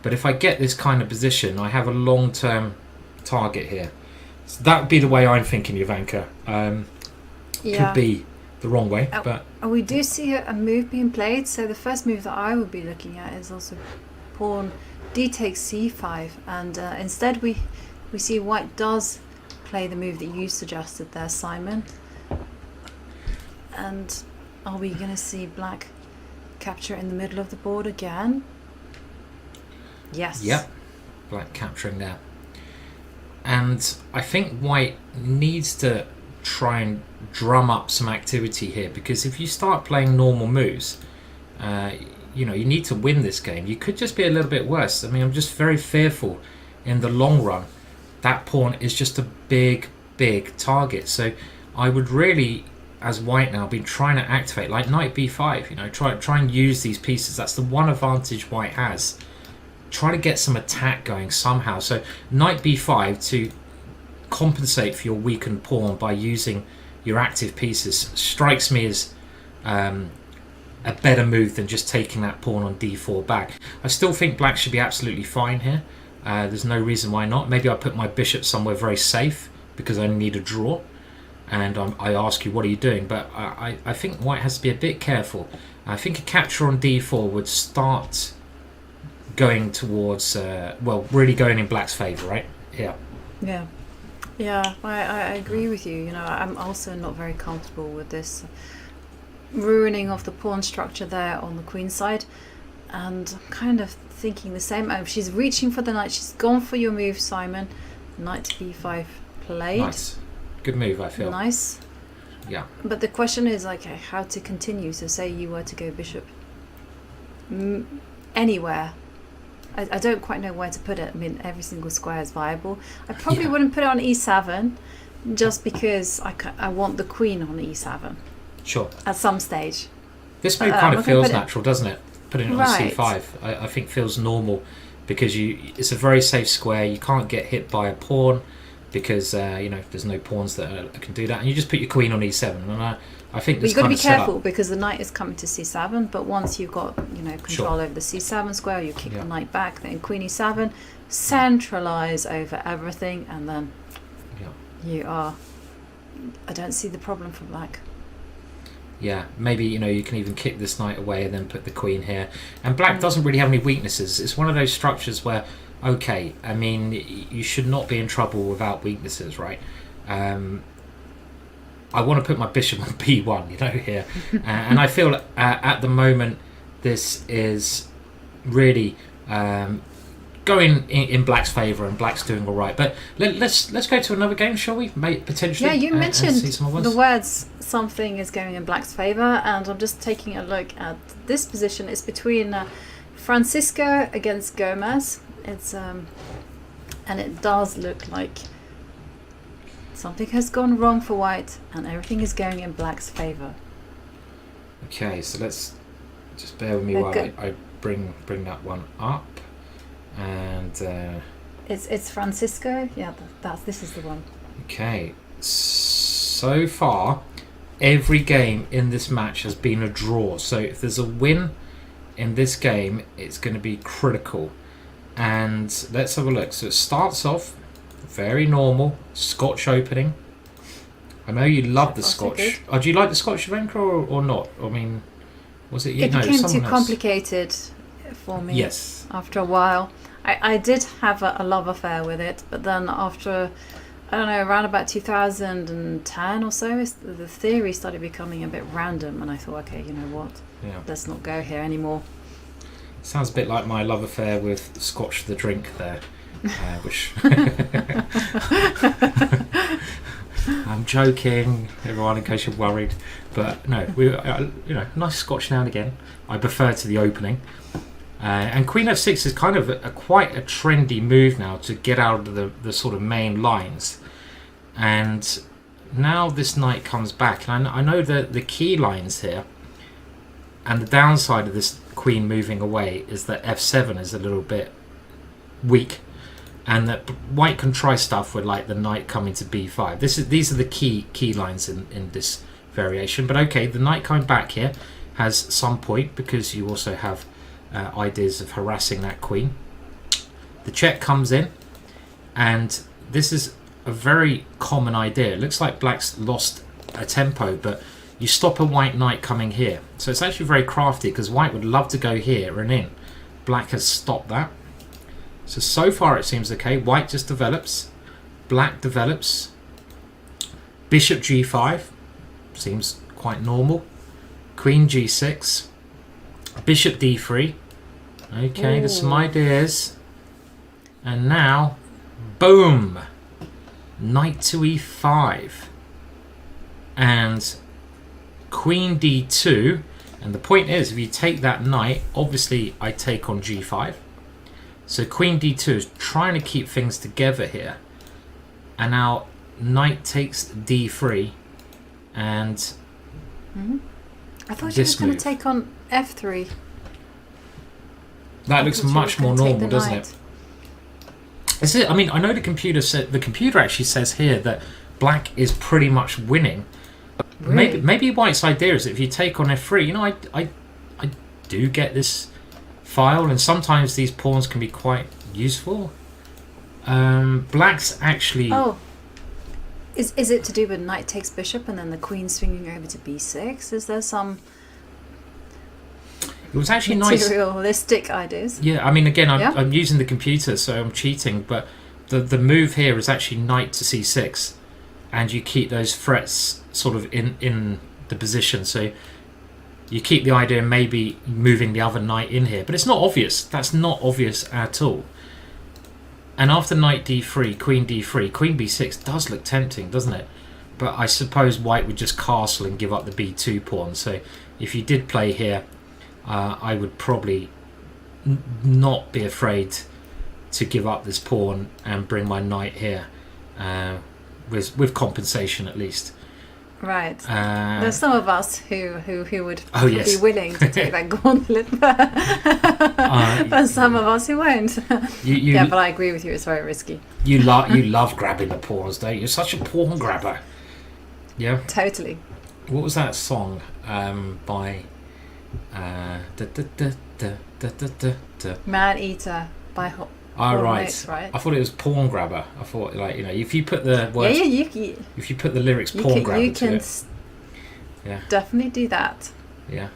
but if I get this kind of position, I have a long-term target here. So that would be the way I'm thinking, Ivanka. Could be the wrong way, but we do see a move being played. So the first move that I would be looking at is also pawn d takes c5, and instead we see white does play the move that you suggested there, Simon. And are we going to see black capture in the middle of the board again? Yes. Yep, black capturing there. And I think white needs to try and drum up some activity here, because if you start playing normal moves, you need to win this game. You could just be a little bit worse. I mean, I'm just very fearful in the long run. That pawn is just a big target. So I would really, as white now, be trying to activate, like knight b5, try and use these pieces. That's the one advantage white has. Try to get some attack going somehow. So knight b5 to compensate for your weakened pawn by using your active pieces strikes me as a better move than just taking that pawn on d4 back. I still think black should be absolutely fine here. There's no reason why not. Maybe I put my bishop somewhere very safe because I need a draw, and I ask you, what are you doing? But I think white has to be a bit careful. I think a capture on d4 would start going towards, really going in black's favour, right? Yeah, I agree with you. I'm also not very comfortable with this ruining of the pawn structure there on the queen side, and I'm kind of thinking the same. She's reaching for the knight. She's gone for your move, Simon. Knight b5 played. Nice, good move, I feel. Nice. Yeah. But the question is, okay, how to continue? So say you were to go bishop anywhere. I don't quite know where to put it. I mean, every single square is viable. I probably wouldn't put it on e7, just because I want the queen on e7. Sure. At some stage. This move kind of feels natural, doesn't it? Putting it on c5, I think feels normal, because it's a very safe square. You can't get hit by a pawn because there's no pawns that can do that, and you just put your queen on e7. And I think this. But you've got to be careful, because the knight is coming to c7. But once you've got control over the c7 square, you kick the knight back, then queen e7, centralize over everything, and then you are. I don't see the problem for black. Yeah, maybe you can even kick this knight away and then put the queen here. And black doesn't really have any weaknesses. It's one of those structures where, okay, I mean, you should not be in trouble without weaknesses, right? I want to put my bishop on b1, here. And I feel at the moment this is really going in black's favour, and black's doing all right. But let's go to another game, shall we? Potentially. Yeah, you mentioned the words something is going in black's favour, and I'm just taking a look at this position. It's between Francisco against Gomez. It's and it does look like something has gone wrong for white, and everything is going in black's favour. Okay, so let's just bear with me while I bring that one up. And it's Francisco. Yeah, this is the one. Okay, so far every game in this match has been a draw. So if there's a win in this game, it's going to be critical. And let's have a look. So it starts off very normal Scotch opening. I know you love the Scotch. Oh, do you like the Scotch Venker or not? I mean, was it you? It became too complicated for me. Yes. After a while, I did have a love affair with it, but then after, I don't know, around about 2010 or so, the theory started becoming a bit random, and I thought, okay, you know what? Yeah. Let's not go here anymore. Sounds a bit like my love affair with Scotch the drink there, which I'm joking, everyone, in case you're worried. But no, we nice Scotch now and again. I prefer to the opening. And Queen f6 is kind of quite a trendy move now to get out of the sort of main lines. And now this knight comes back, and I know that the key lines here, and the downside of this queen moving away is that f7 is a little bit weak, and that white can try stuff with like the knight coming to b5. These are the key lines in this variation. But okay, the knight coming back here has some point, because you also have ideas of harassing that queen. The check comes in, and this is a very common idea. It looks like black's lost a tempo, but you stop a white knight coming here. So it's actually very crafty, because white would love to go here and in. Black has stopped that. So far it seems okay. White just develops. Black develops. Bishop g5. Seems quite normal. Queen g6. Bishop d3. Okay, there's some ideas. And now, boom! Knight to e5. And Queen d2. And the point is, if you take that knight, obviously I take on g5. So Queen d2 is trying to keep things together here. And now knight takes d3. And I thought you were going to take on f3. That looks much more normal, doesn't it? Is it? I mean, I know the computer actually says here that black is pretty much winning. Really? Maybe white's idea is that if you take on f3, you know, I do get this file, and sometimes these pawns can be quite useful. Black's actually... Oh. Is it to do with knight takes bishop and then the queen swinging over to b6? Is there some... It was actually nice. Materialistic ideas. Yeah, I mean, again, I'm using the computer, so I'm cheating, but the move here is actually knight to c6, and you keep those threats sort of in the position. So you keep the idea of maybe moving the other knight in here, but it's not obvious. That's not obvious at all. And after knight d3, queen b6 does look tempting, doesn't it? But I suppose white would just castle and give up the b2 pawn. So if you did play here, I would probably not be afraid to give up this pawn and bring my knight here, with compensation at least. Right. There's some of us who would yes. be willing to take that gauntlet, but some of us who won't. Yeah, but I agree with you. It's very risky. You love grabbing the pawns, don't you? You're such a pawn grabber. Yeah. Totally. What was that song by? Man Eater by right. Notes, right. I thought it was pawn grabber. I thought, like, you know, if you put the words, if you put the lyrics pawn grabber you to can it, definitely do that. Yeah.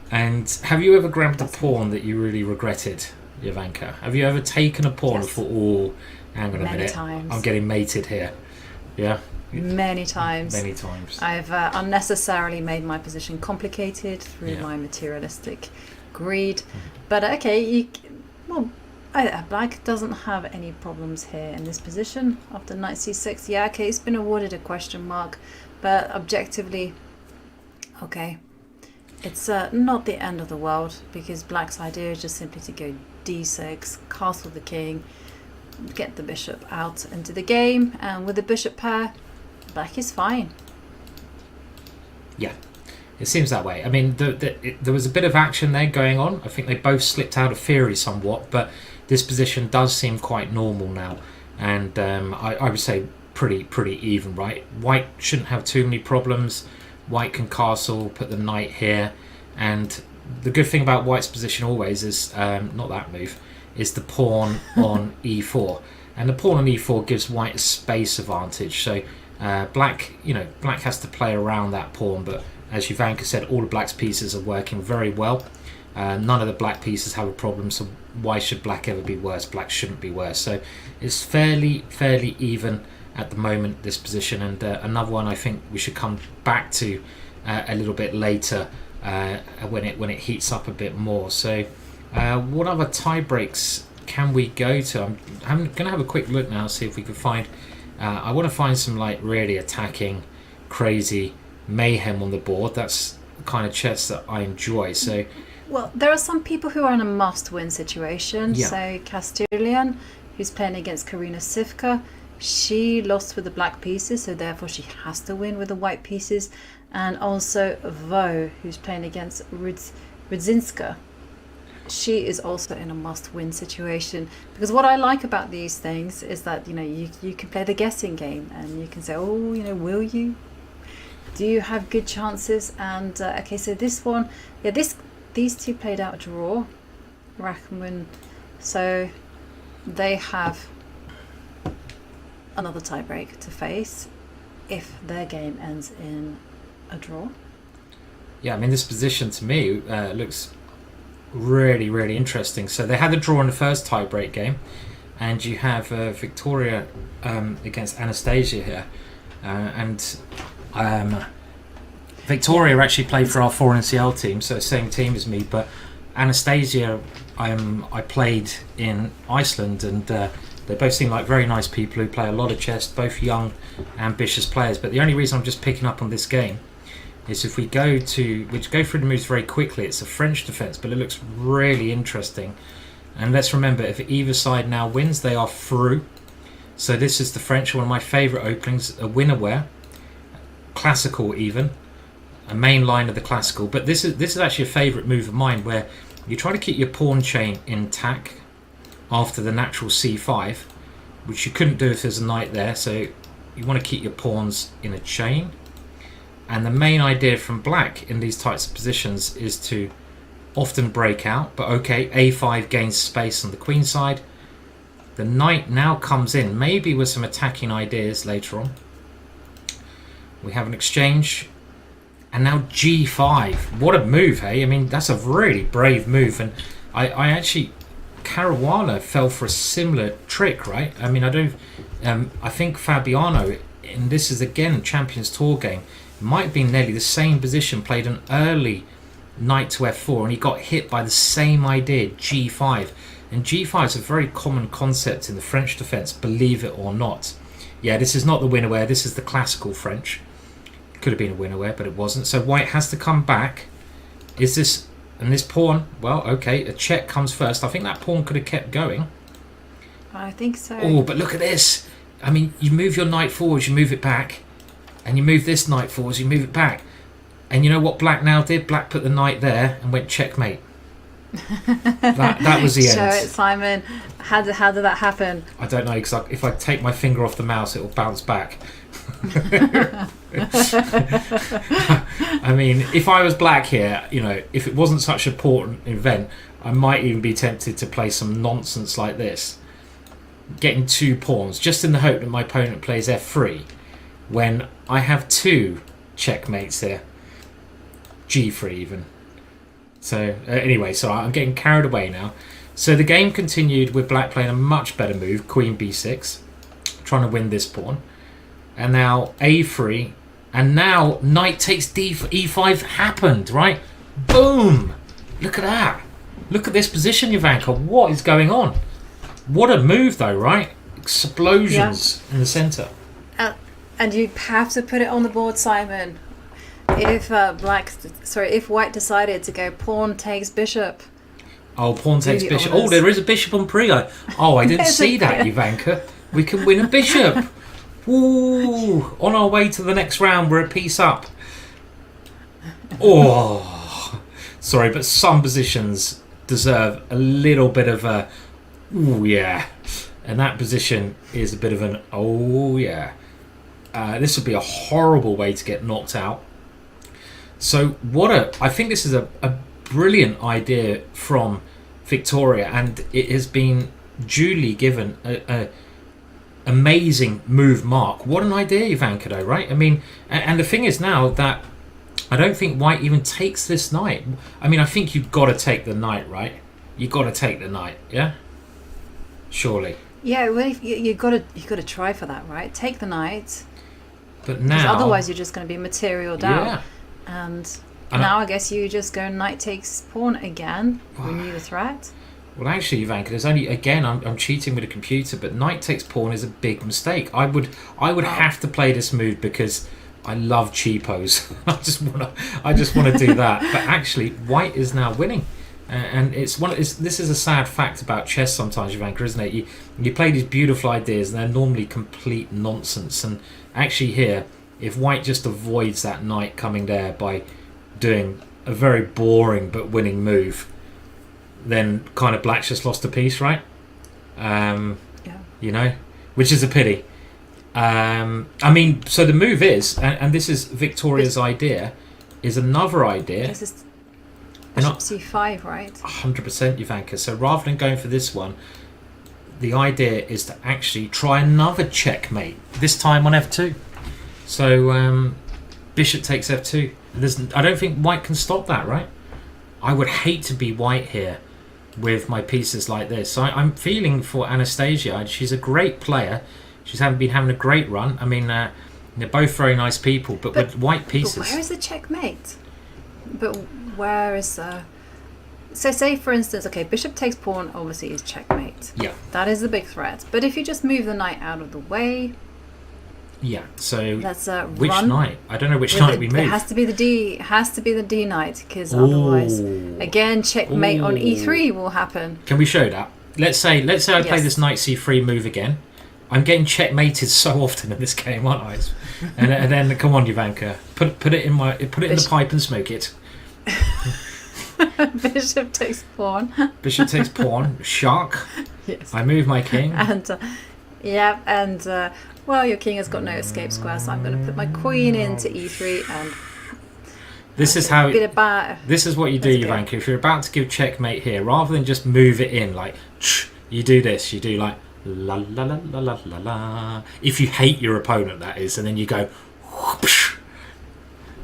And have you ever grabbed a pawn that you really regretted, Jovanka? Have you ever taken a pawn and thought, oh, hang on a minute, times. I'm getting mated here? Yeah. Many times. Many times. I've unnecessarily made my position complicated through my materialistic greed. But okay, black doesn't have any problems here in this position after knight c6. Yeah, okay, it's been awarded a question mark, but objectively, okay, it's not the end of the world, because black's idea is just simply to go d6, castle the king, get the bishop out into the game, and with the bishop pair, black is fine. Yeah, it seems that way. I mean, there was a bit of action there going on. I think they both slipped out of theory somewhat, but this position does seem quite normal now, and I would say pretty even, right? White shouldn't have too many problems. White can castle, put the knight here, and the good thing about White's position always is not that move, is the pawn on e4, and the pawn on e4 gives White a space advantage. So Black has to play around that pawn, but as Ivanka said, all of Black's pieces are working very well. None of the Black pieces have a problem, so why should Black ever be worse? Black shouldn't be worse. So it's fairly even at the moment, this position, and another one I think we should come back to a little bit later when it heats up a bit more. So what other tie breaks can we go to? I'm going to have a quick look now, see if we can find I want to find some like really attacking crazy mayhem on the board. That's the kind of chess that I enjoy. So well, there are some people who are in a must-win situation. Yeah. So Castilian, who's playing against Karina Sivka, she lost with the black pieces, so therefore she has to win with the white pieces. And also Vo, who's playing against Rudzinska, she is also in a must-win situation. Because what I like about these things is that you can play the guessing game, and you can say, oh, will you? Do you have good chances? And okay, so this one, yeah, these two played out a draw, Rachman, so they have another tiebreak to face if their game ends in a draw. Yeah, I mean, this position to me looks really interesting. So they had a draw in the first tiebreak game, and you have Victoria against Anastasia here, and Victoria actually played for our 4NCL team, so same team as me, but Anastasia I played in Iceland, and they both seem like very nice people who play a lot of chess, both young, ambitious players. But the only reason I'm just picking up on this game is if we go through the moves very quickly, it's a French defense, but it looks really interesting. And let's remember, if either side now wins, they are through. So this is the French, one of my favorite openings, a winner-ware, classical even, a main line of the classical. But this is actually a favorite move of mine, where you try to keep your pawn chain intact after the natural c5, which you couldn't do if there's a knight there. So you want to keep your pawns in a chain. And the main idea from Black in these types of positions is to often break out. But okay, a5 gains space on the queen side. The knight now comes in, maybe with some attacking ideas later on. We have an exchange. And now g5. What a move, hey? I mean, that's a really brave move. And I actually, Caruana fell for a similar trick, right? I mean, I think Fabiano, and this is again Champions Tour game, might have been nearly the same position, played an early knight to f4, and he got hit by the same idea, g5. And g5 is a very common concept in the French defense, believe it or not. Yeah, this is not the winner-ware, this is the classical French. Could have been a winner-ware, but it wasn't. So White has to come back. Is this, and this pawn, well, okay, a check comes first. I think that pawn could have kept going. I think so. Oh, but look at this. I mean, you move your knight forwards, you move it back. And you move this knight forwards, you move it back. And you know what Black now did? Black put the knight there and went checkmate. that was the end. Show it, Simon. How did that happen? I don't know, because if I take my finger off the mouse, it will bounce back. I mean, if I was Black here, if it wasn't such an important event, I might even be tempted to play some nonsense like this. Getting two pawns, just in the hope that my opponent plays f3, when I have two checkmates here. g3 even. So anyway, so I'm getting carried away now. So the game continued with Black playing a much better move, queen b6, trying to win this pawn. And now a3, and now knight takes e5 happened, right? Boom! Look at that. Look at this position, Ivanka. What is going on? What a move though, right? Explosions in the centre. And you have to put it on the board, Simon. If White decided to go pawn takes bishop. Oh, pawn takes bishop. Oh, there is a bishop on pre-I. Oh, I didn't see that, Ivanka. We can win a bishop. Ooh, on our way to the next round, we're a piece up. Oh, sorry, but some positions deserve a little bit of a, ooh, yeah. And that position is a bit of an, oh, yeah. This would be a horrible way to get knocked out. So I think this is a brilliant idea from Victoria, and it has been duly given a amazing move mark. What an idea, Ivanka, though, right? I mean, and the thing is now that I don't think white even takes this knight. I mean, I think you've got to take the knight, right? You've got to take the knight, yeah? Surely. Yeah, well, you got to try for that, right? Take the knight. But now, otherwise you're just going to be material down. Yeah. And now I guess you just go knight takes pawn again, renew the threat. Well, actually, Ivanka, there's only, again, I'm cheating with a computer, but knight takes pawn is a big mistake. I would have to play this move because I love cheapos. I just want to do that. But actually, white is now winning. And this is a sad fact about chess sometimes, Ivanka, isn't it? You play these beautiful ideas and they're normally complete nonsense. And actually here, if white just avoids that knight coming there by doing a very boring but winning move, then kind of black's just lost a piece, right? You know, which is a pity. I mean, so the move is, and this is Victoria's idea, is another idea. This is bishop c5, right? 100%, Ivanka. So rather than going for this one, the idea is to actually try another checkmate, this time on f2. So bishop takes f2. I don't think white can stop that, right? I would hate to be white here with my pieces like this. So I'm feeling for Anastasia. She's a great player. She's been having a great run. I mean, they're both very nice people, but with white pieces. But where is the checkmate? But where is the... So say, for instance, okay, bishop takes pawn obviously is checkmate. Yeah. That is the big threat. But if you just move the knight out of the way... Yeah, so that's which knight? I don't know which knight we move. It has to be the D. Has to be the D knight, because otherwise, again, checkmate on E3 will happen. Can we show that? Let's say I play this knight C3 move again. I'm getting checkmated so often in this game, aren't I? and then come on, Ivanka, put it in the pipe and smoke it. Bishop takes pawn. Bishop takes pawn. Shark. Yes. I move my king. And well, your king has got no escape square, so I'm going to put my queen into e3 and... This is what you do, Ivanka. If you're about to give checkmate here, rather than just move it in, like, you do this. You do like, la la la la la la la. If you hate your opponent, that is, and then you go, whoosh.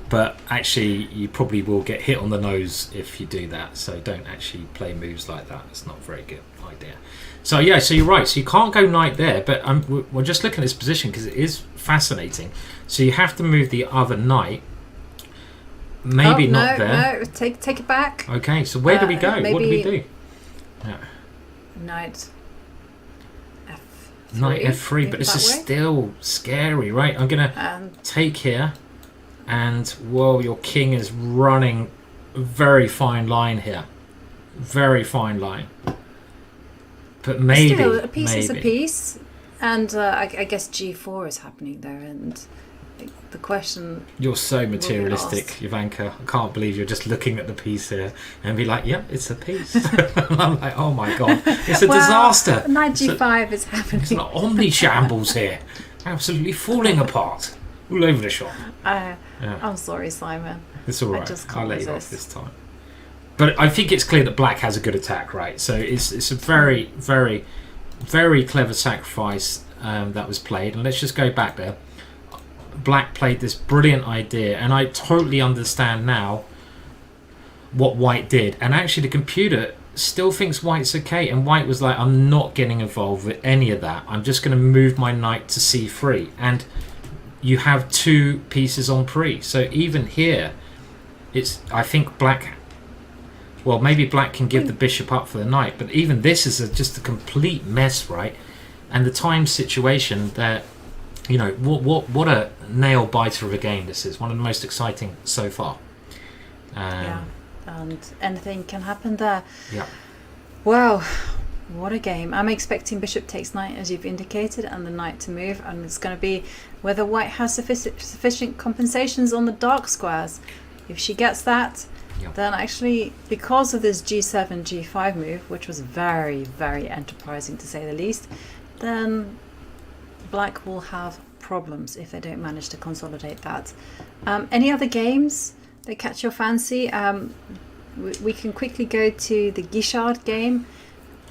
But actually, you probably will get hit on the nose if you do that. So don't actually play moves like that. It's not a very good idea. So yeah, so you're right. So you can't go knight there, but we're just looking at this position because it is fascinating. So you have to move the other knight. Maybe not there. No, take it back. Okay, so where do we go? What do we do? Yeah. Knight F3. Knight F3, but this is still scary, right? I'm gonna take here, and whoa, your king is running a very fine line here. Very fine line. But maybe still, a piece is a piece, and I guess G4 is happening there, and the question... You're so materialistic, Ivanka. I can't believe you're just looking at the piece here and be like, yep, it's a piece. And I'm like, oh my god, it's a disaster. Knight G5 is happening. It's an omni shambles here. Absolutely falling apart. All over the shop. I'm sorry, Simon. It's all right. I just can't I'll let you off resist. this time. But I think it's clear that black has a good attack, right? So it's a very, very, very clever sacrifice that was played. And let's just go back there. Black played this brilliant idea, and I totally understand now what white did. And actually the computer still thinks white's okay, and white was like, I'm not getting involved with any of that. I'm just going to move my knight to c3. And you have two pieces on pre. So even here, I think black... Well, maybe black can give the bishop up for the knight, but even this is just a complete mess, right? And the time situation that, you know, what a nail biter of a game this is. One of the most exciting so far. Yeah, and anything can happen there. Yeah. Wow, what a game. I'm expecting bishop takes knight, as you've indicated, and the knight to move, and it's going to be whether white has sufficient compensations on the dark squares. If she gets that, then actually, because of this G7, G5 move, which was very, very enterprising to say the least, then black will have problems if they don't manage to consolidate that. Any other games that catch your fancy? We can quickly go to the Guichard game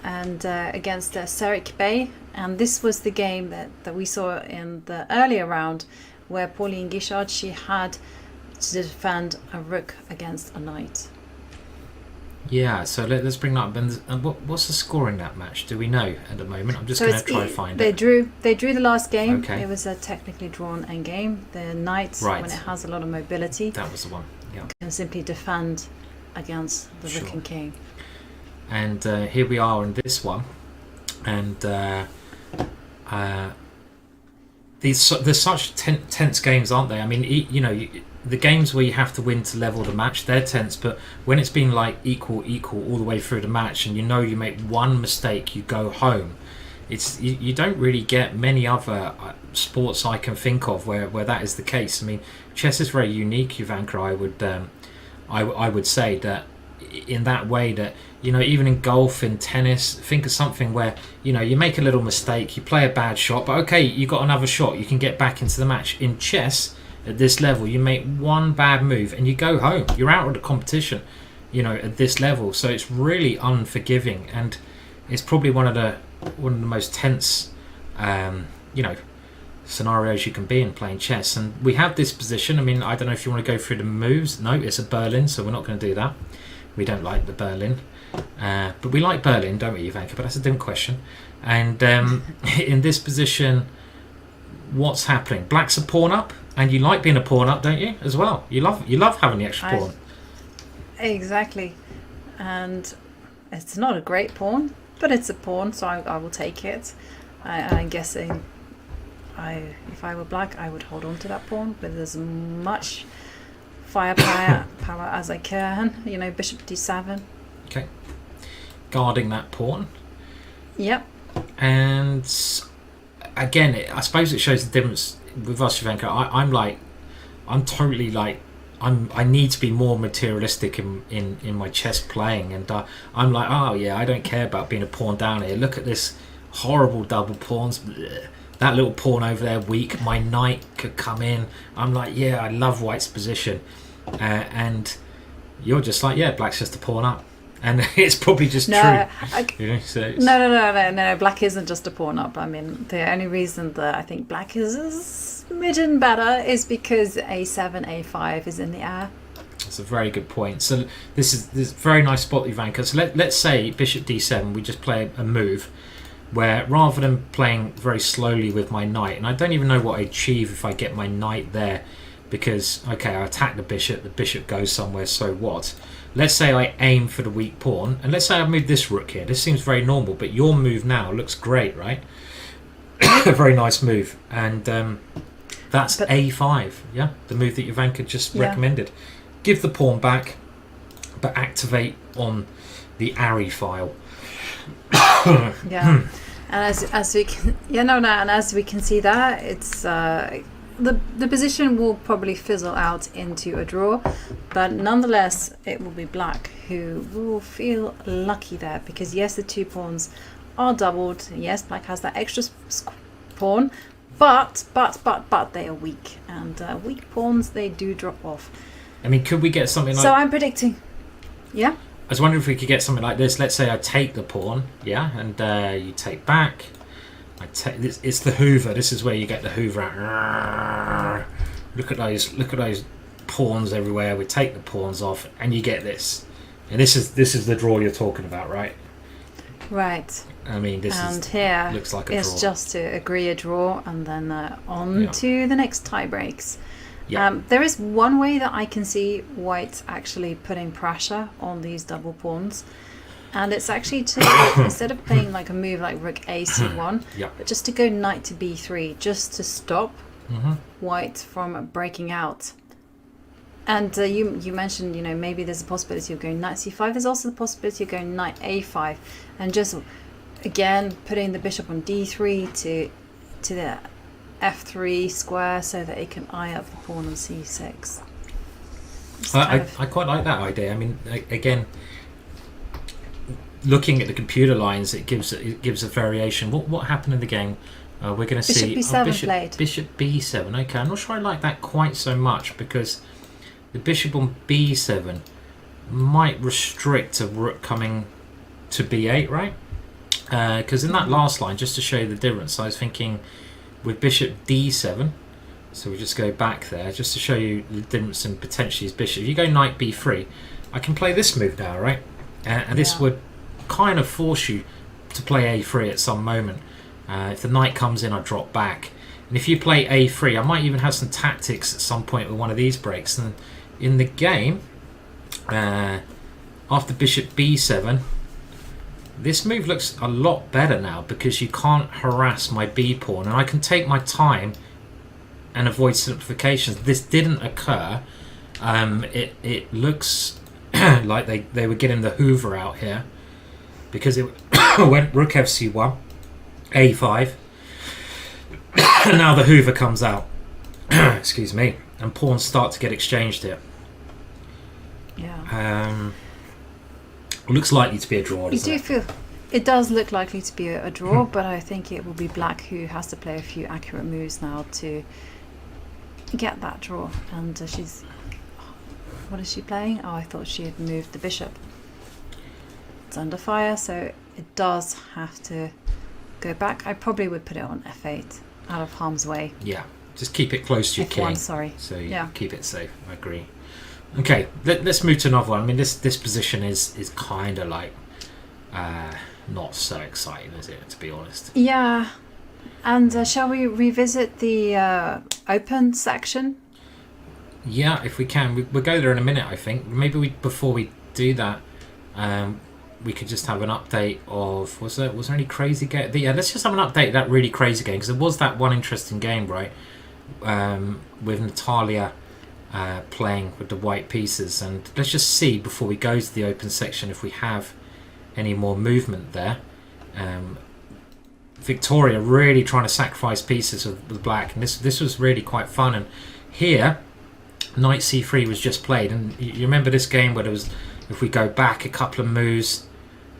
and against Serik Bey, and this was the game that we saw in the earlier round where Pauline Guichard, she had to defend a rook against a knight. Yeah, so let's bring that up. And what's the score in that match? Do we know at the moment? I'm just going to try to find it. They drew the last game. Okay. It was a technically drawn endgame. The knight, when it has a lot of mobility, that was the one. Yeah. Can simply defend against the rook and king. And here we are in this one, and there's such tense games, aren't they? I mean, you know, the games where you have to win to level the match, they're tense, but when it's been like equal all the way through the match, and you know you make one mistake, you go home. It's you don't really get many other sports I can think of where that is the case. I mean, chess is very unique, Ivanka. I would say that in that way that, you know, even in golf, in tennis, think of something where, you know, you make a little mistake, you play a bad shot, but okay, you got another shot, you can get back into the match. In chess, at this level, you make one bad move and you go home. You're out of the competition, you know, at this level. So it's really unforgiving, and it's probably one of the most tense, you know, scenarios you can be in playing chess. And we have this position. I mean, I don't know if you want to go through the moves. No, it's a Berlin, so we're not going to do that. We don't like the Berlin, but we like Berlin, don't we, Ivanka? But that's a different question. And in this position, what's happening? Black's a pawn up, and you like being a pawn up, don't you? As well, you love having the extra pawn. Exactly, and it's not a great pawn, but it's a pawn, so I will take it. I'm guessing, if I were black, I would hold on to that pawn with as much firepower as I can. You know, bishop d7. Okay, guarding that pawn. Yep. And again, I suppose it shows the difference with us, Ivanka. I'm totally like, I need to be more materialistic in my chess playing, and I'm like, oh yeah, I don't care about being a pawn down here. Look at this horrible double pawns. Blech. That little pawn over there weak. My knight could come in. I'm like, yeah, I love white's position, and you're just like, yeah, black's just a pawn up. And it's probably just true. You know, so no. Black isn't just a pawn up. I mean, the only reason that I think black is a smidgen better is because a7, a5 is in the air. That's a very good point. So this is a very nice spot, Ivanka. So let's say bishop d7, we just play a move where rather than playing very slowly with my knight, and I don't even know what I achieve if I get my knight there, because, okay, I attack the bishop goes somewhere, so what? Let's say I aim for the weak pawn, and let's say I move this rook here. This seems very normal, but your move now looks great, right? A very nice move. And that's a5, yeah? The move that Ivanka just recommended. Give the pawn back, but activate on the Ari file. Yeah. And as we can, and as we can see that, it's the position will probably fizzle out into a draw, but nonetheless it will be black who will feel lucky there, because yes, the two pawns are doubled. Yes, black has that extra pawn, but they are weak, and weak pawns, they do drop off. I mean, could we get something like... So I'm predicting, yeah? I was wondering if we could get something like this. Let's say I take the pawn, yeah, and you take back. I take this. It's the Hoover. This is where you get the Hoover out. Look at those pawns everywhere. We take the pawns off, and you get this. And this is the draw you're talking about, right? Right. I mean, here looks like a draw. It's just to agree a draw, and then on to the next tie breaks. Yeah. There is one way that I can see white actually putting pressure on these double pawns, and it's actually to instead of playing like a move like rook a c1, but just to go knight to b3, just to stop white from breaking out. And you mentioned, you know, maybe there's a possibility of going knight c5. There's also the possibility of going knight a5, and just again putting the bishop on d3 to the f3 square, so that it can eye up the pawn on c6. I quite like that idea. I mean, again, looking at the computer lines, it gives a variation. What happened in the game? We're going to Bishop see B7 played. Bishop B7. Okay, I'm not sure I like that quite so much because the bishop on B7 might restrict a rook coming to B8, right? Because in that last line, just to show you the difference, I was thinking with bishop D7, so we just go back there, just to show you the difference in potentially his bishop. If you go knight B3, I can play this move now, right? And this would kind of force you to play A3 at some moment. If the knight comes in, I drop back. And if you play A3, I might even have some tactics at some point with one of these breaks. And in the game, after bishop B7, this move looks a lot better now because you can't harass my B pawn. And I can take my time and avoid simplifications. This didn't occur. It looks like they were getting the Hoover out here because it went rook fc1, a5, and now the Hoover comes out. Excuse me. And pawns start to get exchanged here. Yeah. Looks likely to be a draw. You do feel it does look likely to be a draw, but I think it will be black who has to play a few accurate moves now to get that draw. And she's, what is she playing? Oh, I thought she had moved the bishop. It's under fire, so it does have to go back. I probably would put it on f8 out of harm's way. Yeah, just keep it close to your king. Sorry. So you keep it safe. I agree. Okay, let's move to another one. I mean, this position is kind of like not so exciting, is it? To be honest. Yeah, and shall we revisit the open section? Yeah, if we can, we'll go there in a minute. I think maybe before we do that, we could just have an update of was there any crazy game? Yeah, let's just have an update of that really crazy game because there was that one interesting game, right? With Natalia. Playing with the white pieces, and let's just see before we go to the open section if we have any more movement there. Victoria really trying to sacrifice pieces with black, and this was really quite fun. And here knight c3 was just played, and you remember this game where there was, if we go back a couple of moves,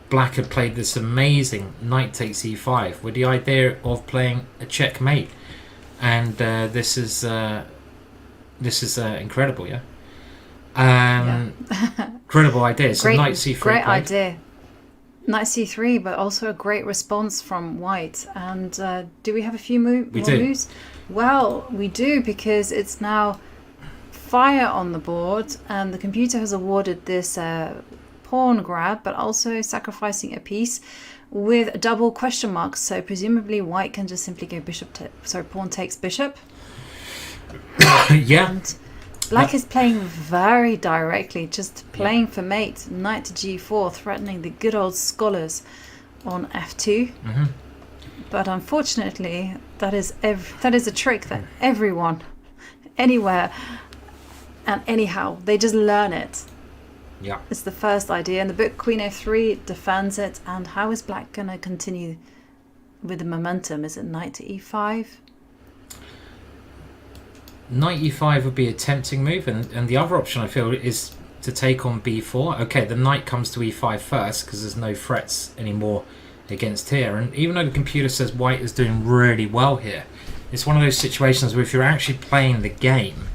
black had played this amazing knight takes e5 with the idea of playing a checkmate, and this is incredible, yeah. Incredible idea. So knight c3. Great idea. Knight c3, but also a great response from white. And do we have a few more moves? Well, we do, because it's now fire on the board, and the computer has awarded this pawn grab, but also sacrificing a piece with double question marks. So presumably white can just simply go pawn takes bishop. Yeah. And black is playing very directly, just playing for mate. Knight to g4, threatening the good old scholars on f2. But unfortunately, that is a trick that everyone, anywhere and anyhow, they just learn it. Yeah. It's the first idea, and the book queen f3 defends it. And how is black going to continue with the momentum? Is it knight to e5? Knight e5 would be a tempting move, and the other option I feel is to take on b4. Okay, the knight comes to e5 first because there's no threats anymore against here, and even though the computer says white is doing really well here, it's one of those situations where if you're actually playing the game,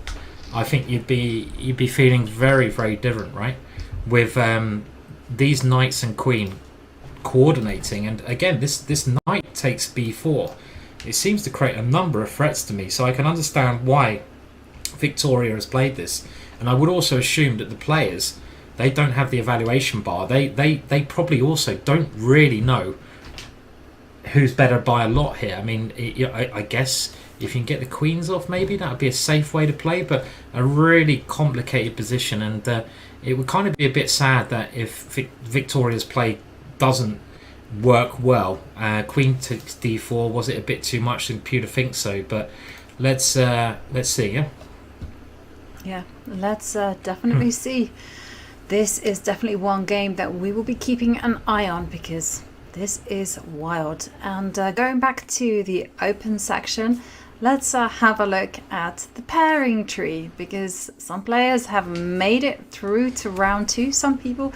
I think you'd be feeling very, very different, right? With these knights and queen coordinating, and again this knight takes b4. It seems to create a number of threats to me, so I can understand why Victoria has played this. And I would also assume that the players, they don't have the evaluation bar. They probably also don't really know who's better by a lot here. I mean, I guess if you can get the queens off, maybe that would be a safe way to play, but a really complicated position, and it would kind of be a bit sad that if Victoria's play doesn't work well. Queen takes d4. Was it a bit too much? The computer thinks so, but let's see. Yeah, let's definitely see. This is definitely one game that we will be keeping an eye on because this is wild. And going back to the open section, let's have a look at the pairing tree, because some players have made it through to round 2. Some people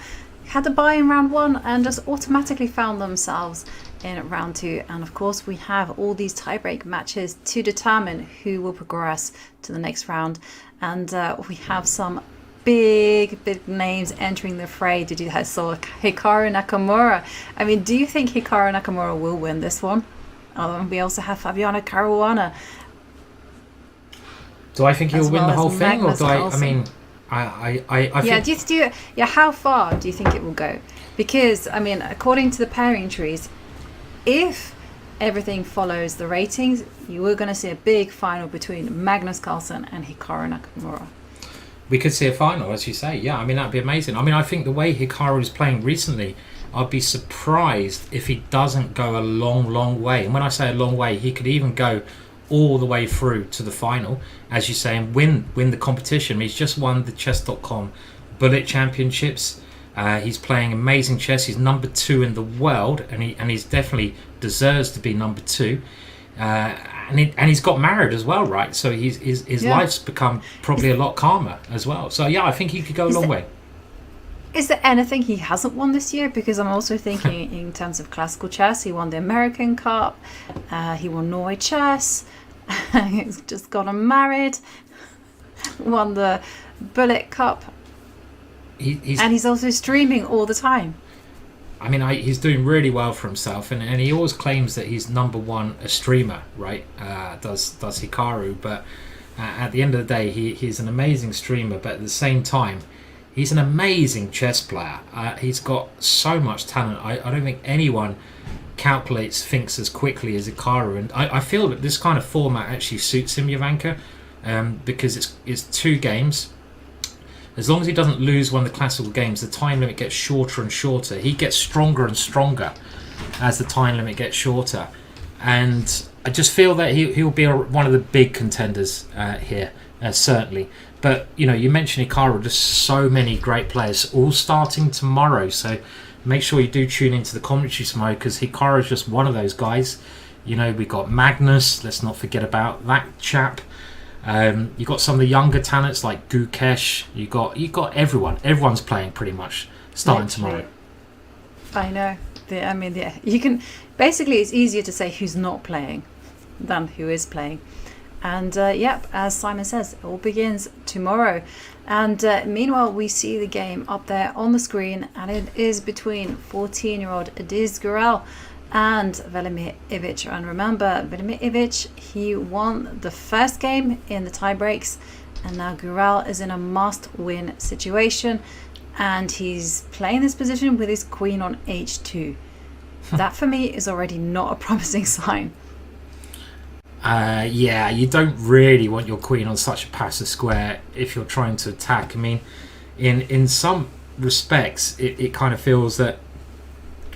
had a bye in round 1 and just automatically found themselves in round 2. And of course, we have all these tiebreak matches to determine who will progress to the next round. And we have some big names entering the fray. Did you guys saw Hikaru Nakamura? I mean, do you think Hikaru Nakamura will win this one? We also have Fabiano Caruana. Do I think he'll win the whole thing, Magnus or do I? Carlsen. I mean, I Yeah, think, how far do you think it will go? Because I mean, according to the pairing trees, if everything follows the ratings, you were going to see a big final between Magnus Carlsen and Hikaru Nakamura. we could see a final, as you say. Yeah, I mean, that'd be amazing. I mean, I think the way Hikaru is playing recently, I'd be surprised if he doesn't go a long way. And when I say a long way, he could even go all the way through to the final, as you say, and win the competition. He's just won the chess.com Bullet Championships. He's playing amazing chess. He's number 2 in the world, and he's definitely deserves to be number 2. And he's got married as well, right? So his life's become probably a lot calmer as well. So yeah, I think he could go a long way. Is there anything he hasn't won this year? Because I'm also thinking in terms of classical chess, he won the American Cup, he won Norway Chess, he's just gotten married, won the Bullet Cup, and he's also streaming all the time. I mean, he's doing really well for himself, and he always claims that he's number 1 a streamer, right? Does Hikaru, but at the end of the day, he's an amazing streamer, but at the same time, he's an amazing chess player. He's got so much talent. I don't think anyone thinks as quickly as Hikaru, and I feel that this kind of format actually suits him, Jovanka, because it's 2 games. As long as he doesn't lose one of the classical games, the time limit gets shorter and shorter. He gets stronger and stronger as the time limit gets shorter. And I just feel that he'll be one of the big contenders here, certainly. But, you know, you mentioned Hikaru, just so many great players, all starting tomorrow. So make sure you do tune into the commentary tomorrow, because Hikaru is just one of those guys. You know, we got Magnus, let's not forget about that chap. You got some of the younger talents like Gukesh. You got everyone. Everyone's playing pretty much starting tomorrow. I know. You can basically, it's easier to say who's not playing than who is playing. And as Simon says, it all begins tomorrow. And meanwhile, we see the game up there on the screen, and it is between 14-year-old Adiz Gurel and Velimir Ivic. And remember, Velimir Ivic, he won the first game in the tiebreaks, and now Gurel is in a must-win situation, and he's playing this position with his queen on h2. That for me is already not a promising sign. Yeah, you don't really want your queen on such a passive square if you're trying to attack. I mean, in some respects, it kind of feels that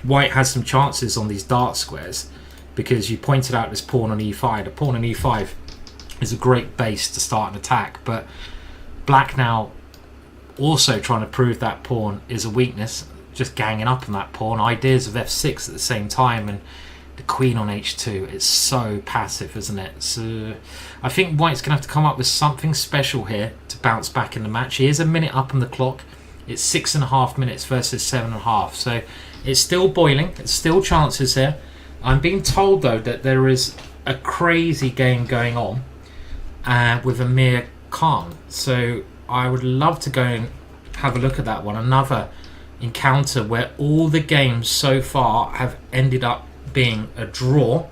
White has some chances on these dart squares, because you pointed out this pawn on e5. The pawn on e5 is a great base to start an attack, but Black now also trying to prove that pawn is a weakness, just ganging up on that pawn. Ideas of f6 at the same time, and the queen on h2. It's so passive, isn't it? So I think White's going to have to come up with something special here to bounce back in the match. He is a minute up on the clock. It's 6.5 minutes versus 7.5. So it's still boiling. It's still chances here. I'm being told, though, that there is a crazy game going on with Amir Khan. So I would love to go and have a look at that one. Another encounter where all the games so far have ended up being a draw.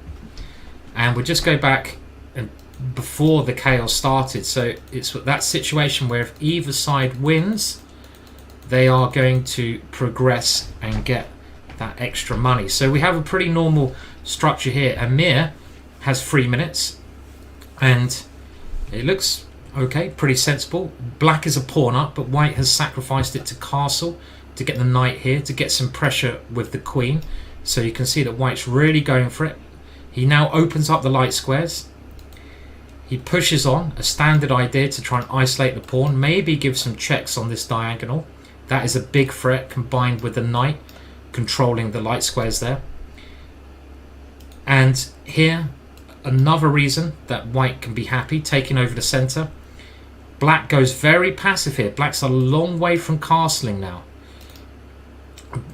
And we'll just go back and before the chaos started. So it's that situation where if either side wins, they are going to progress and get that extra money. So we have a pretty normal structure here. Amir has 3 minutes, and it looks okay, pretty sensible. Black is a pawn up, but White has sacrificed it to castle to get the knight here, to get some pressure with the queen. So you can see that White's really going for it. He now opens up the light squares. He pushes on, a standard idea to try and isolate the pawn, maybe give some checks on this diagonal. That is a big threat, combined with the knight controlling the light squares there. And here, another reason that White can be happy, taking over the centre. Black goes very passive here. Black's a long way from castling now.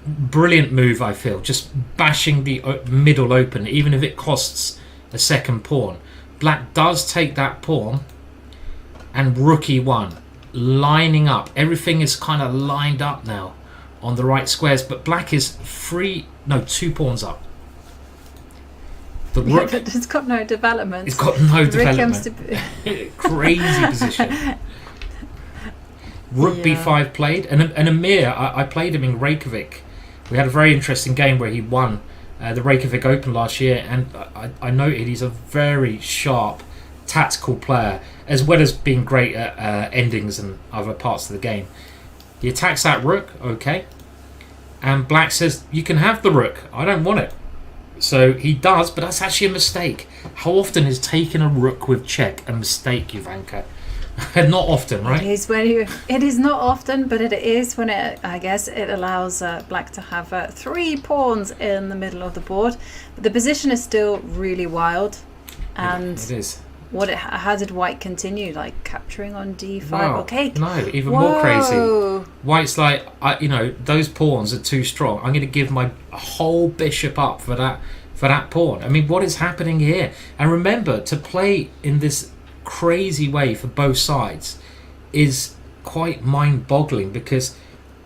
brilliant move, I feel. Just bashing the middle open, even if it costs a second pawn. Black does take that pawn, and rook e1, lining up. Everything is kind of lined up now on the right squares, but black is two pawns up. The rook, but it's got no development. It's got no development. Comes Crazy position. Rook b5 played, and Amir, I played him in Reykjavik. We had a very interesting game where he won the Reykjavik Open last year, and I noted he's a very sharp tactical player, as well as being great at endings and other parts of the game. He attacks that rook, okay, and black says, you can have the rook, I don't want it. So he does, but that's actually a mistake. How often is taking a rook with check a mistake, Ivanka? Not often, right? It is not often, but it is when I guess it allows black to have 3 pawns in the middle of the board. But the position is still really wild, and it is. How did white continue? Like capturing on d5? Wow. Okay. No, even more crazy. White's like, those pawns are too strong. I'm going to give my whole bishop up for that pawn. I mean, what is happening here? And remember, to play in this crazy way for both sides is quite mind-boggling, because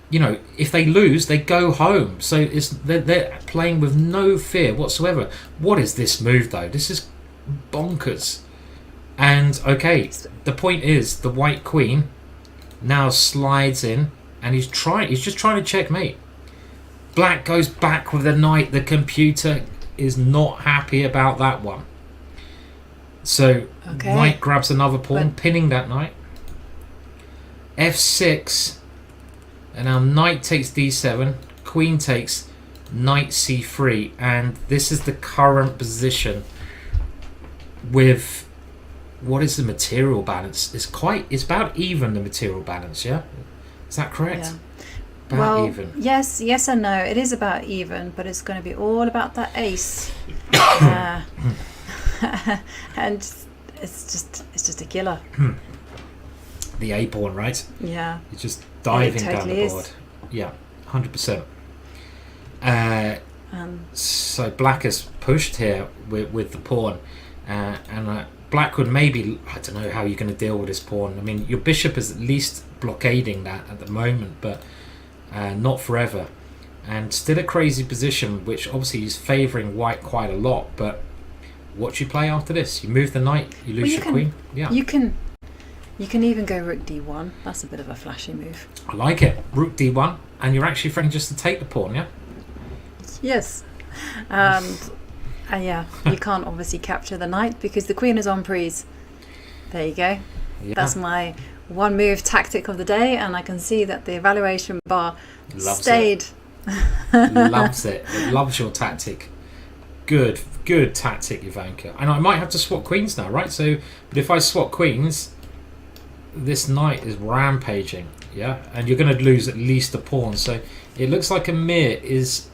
if they lose, they go home. So they're playing with no fear whatsoever. What is this move though? This is bonkers. And okay, the point is, the white queen now slides in, and he's just trying to checkmate. Black goes back with the knight. The computer is not happy about that one. So white grabs another pawn, pinning that knight. f6, and now knight takes d7, queen takes knight c3, and this is the current position. With what is the material balance? It's about even, the material balance, yeah? Is that correct? Yeah. About even. Yes and no. It is about even, but it's going to be all about that ace. And it's just a killer. The A pawn, right? Yeah. It's just diving totally down the board. is. Yeah, 100%. So black has pushed here with the pawn, and black would maybe, I don't know how you're going to deal with this pawn. I mean, your bishop is at least blockading that at the moment, but not forever. And still a crazy position, which obviously is favouring white quite a lot. But what do you play after this? You move the knight, you lose your queen. Yeah, you can even go rook d1. That's a bit of a flashy move. I like it. Rook d1, and you're actually threatening just to take the pawn, yeah? Yes. And yeah, you can't obviously capture the knight because the queen is on prise. There you go. Yeah. That's my one move tactic of the day, and I can see that the evaluation bar stayed. Loves it. It loves your tactic. Good tactic, Ivanka. And I might have to swap queens now, right? So, but if I swap queens, this knight is rampaging, yeah? And you're going to lose at least a pawn. So it looks like Amir is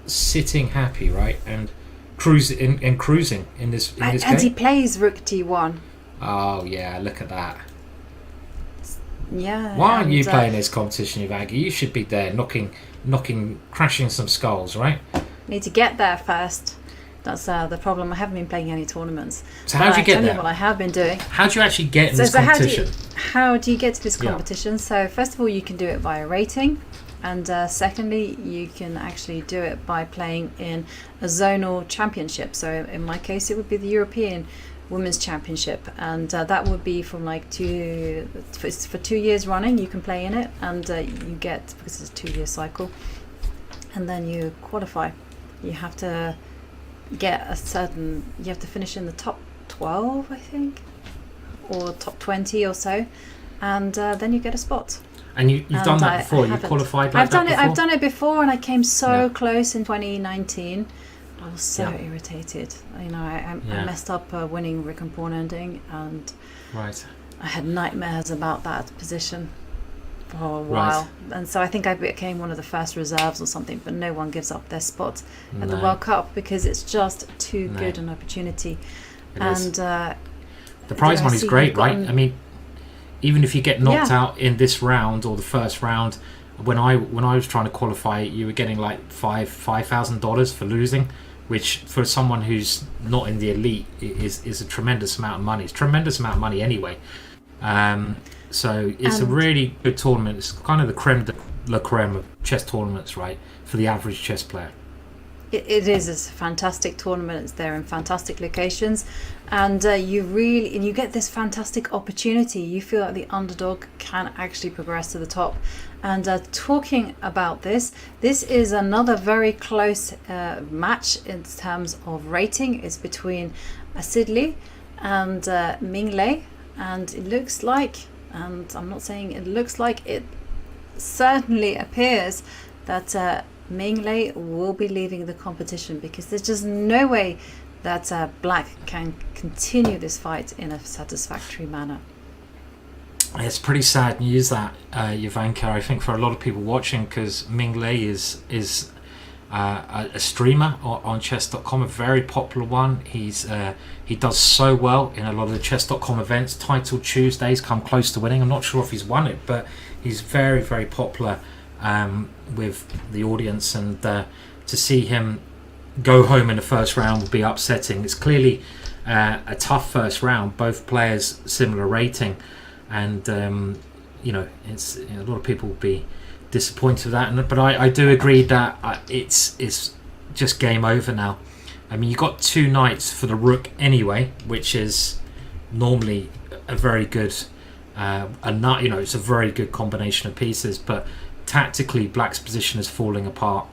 sitting happy, right? And cruising in this and game. he plays rook d1. Oh yeah, look at that. Yeah. Why aren't you playing this competition, Ivanka? You should be there crashing some skulls, right? Need to get there first. That's the problem. I haven't been playing any tournaments. So how do you get there? Tell you what I have been doing. How do you actually get in this competition? How do you get to this competition? So first of all, you can do it via rating. And secondly, you can actually do it by playing in a zonal championship. So in my case, it would be the European Women's Championship, and that would be from like for 2 years running. You can play in it, and you get, because it's a 2-year cycle, and then you qualify. You have to get you have to finish in the top 12, I think, or top 20 or so, and then you get a spot. And you've done that before. You qualified like that before? I've done it before, and I came so close in 2019. I was so irritated. I messed up winning Rick and Pawn ending, and I had nightmares about that position for a while. And so I think I became one of the first reserves or something. But no one gives up their spot at the World Cup because it's just too good an opportunity. The prize money is great, right? I mean, even if you get knocked out in this round or the first round, when I was trying to qualify, you were getting like $5,000 for losing, which for someone who's not in the elite is a tremendous amount of money. It's a tremendous amount of money anyway. So it's a really good tournament. It's kind of the creme de la creme of chess tournaments, right, for the average chess player. It is a fantastic tournament. It's there in fantastic locations, and you get this fantastic opportunity. You feel like the underdog can actually progress to the top. And talking about this is another very close match in terms of rating. It's between Sidley and Ming Lei, and it looks like, and I'm not saying it looks like, it certainly appears that Ming Lei will be leaving the competition, because there's just no way that Black can continue this fight in a satisfactory manner. It's pretty sad news that, Jovanka, I think, for a lot of people watching, because Ming Lei is a streamer on chess.com, a very popular one. He does so well in a lot of the chess.com events. Title Tuesdays, come close to winning. I'm not sure if he's won it, but he's very, very popular with the audience, and to see him go home in the first round would be upsetting. It's clearly a tough first round, both players similar rating, and it's a lot of people will be disappointed with that. But I do agree that it's just game over now. I mean, you got 2 knights for the rook anyway, which is normally a very good it's a very good combination of pieces, but tactically Black's position is falling apart.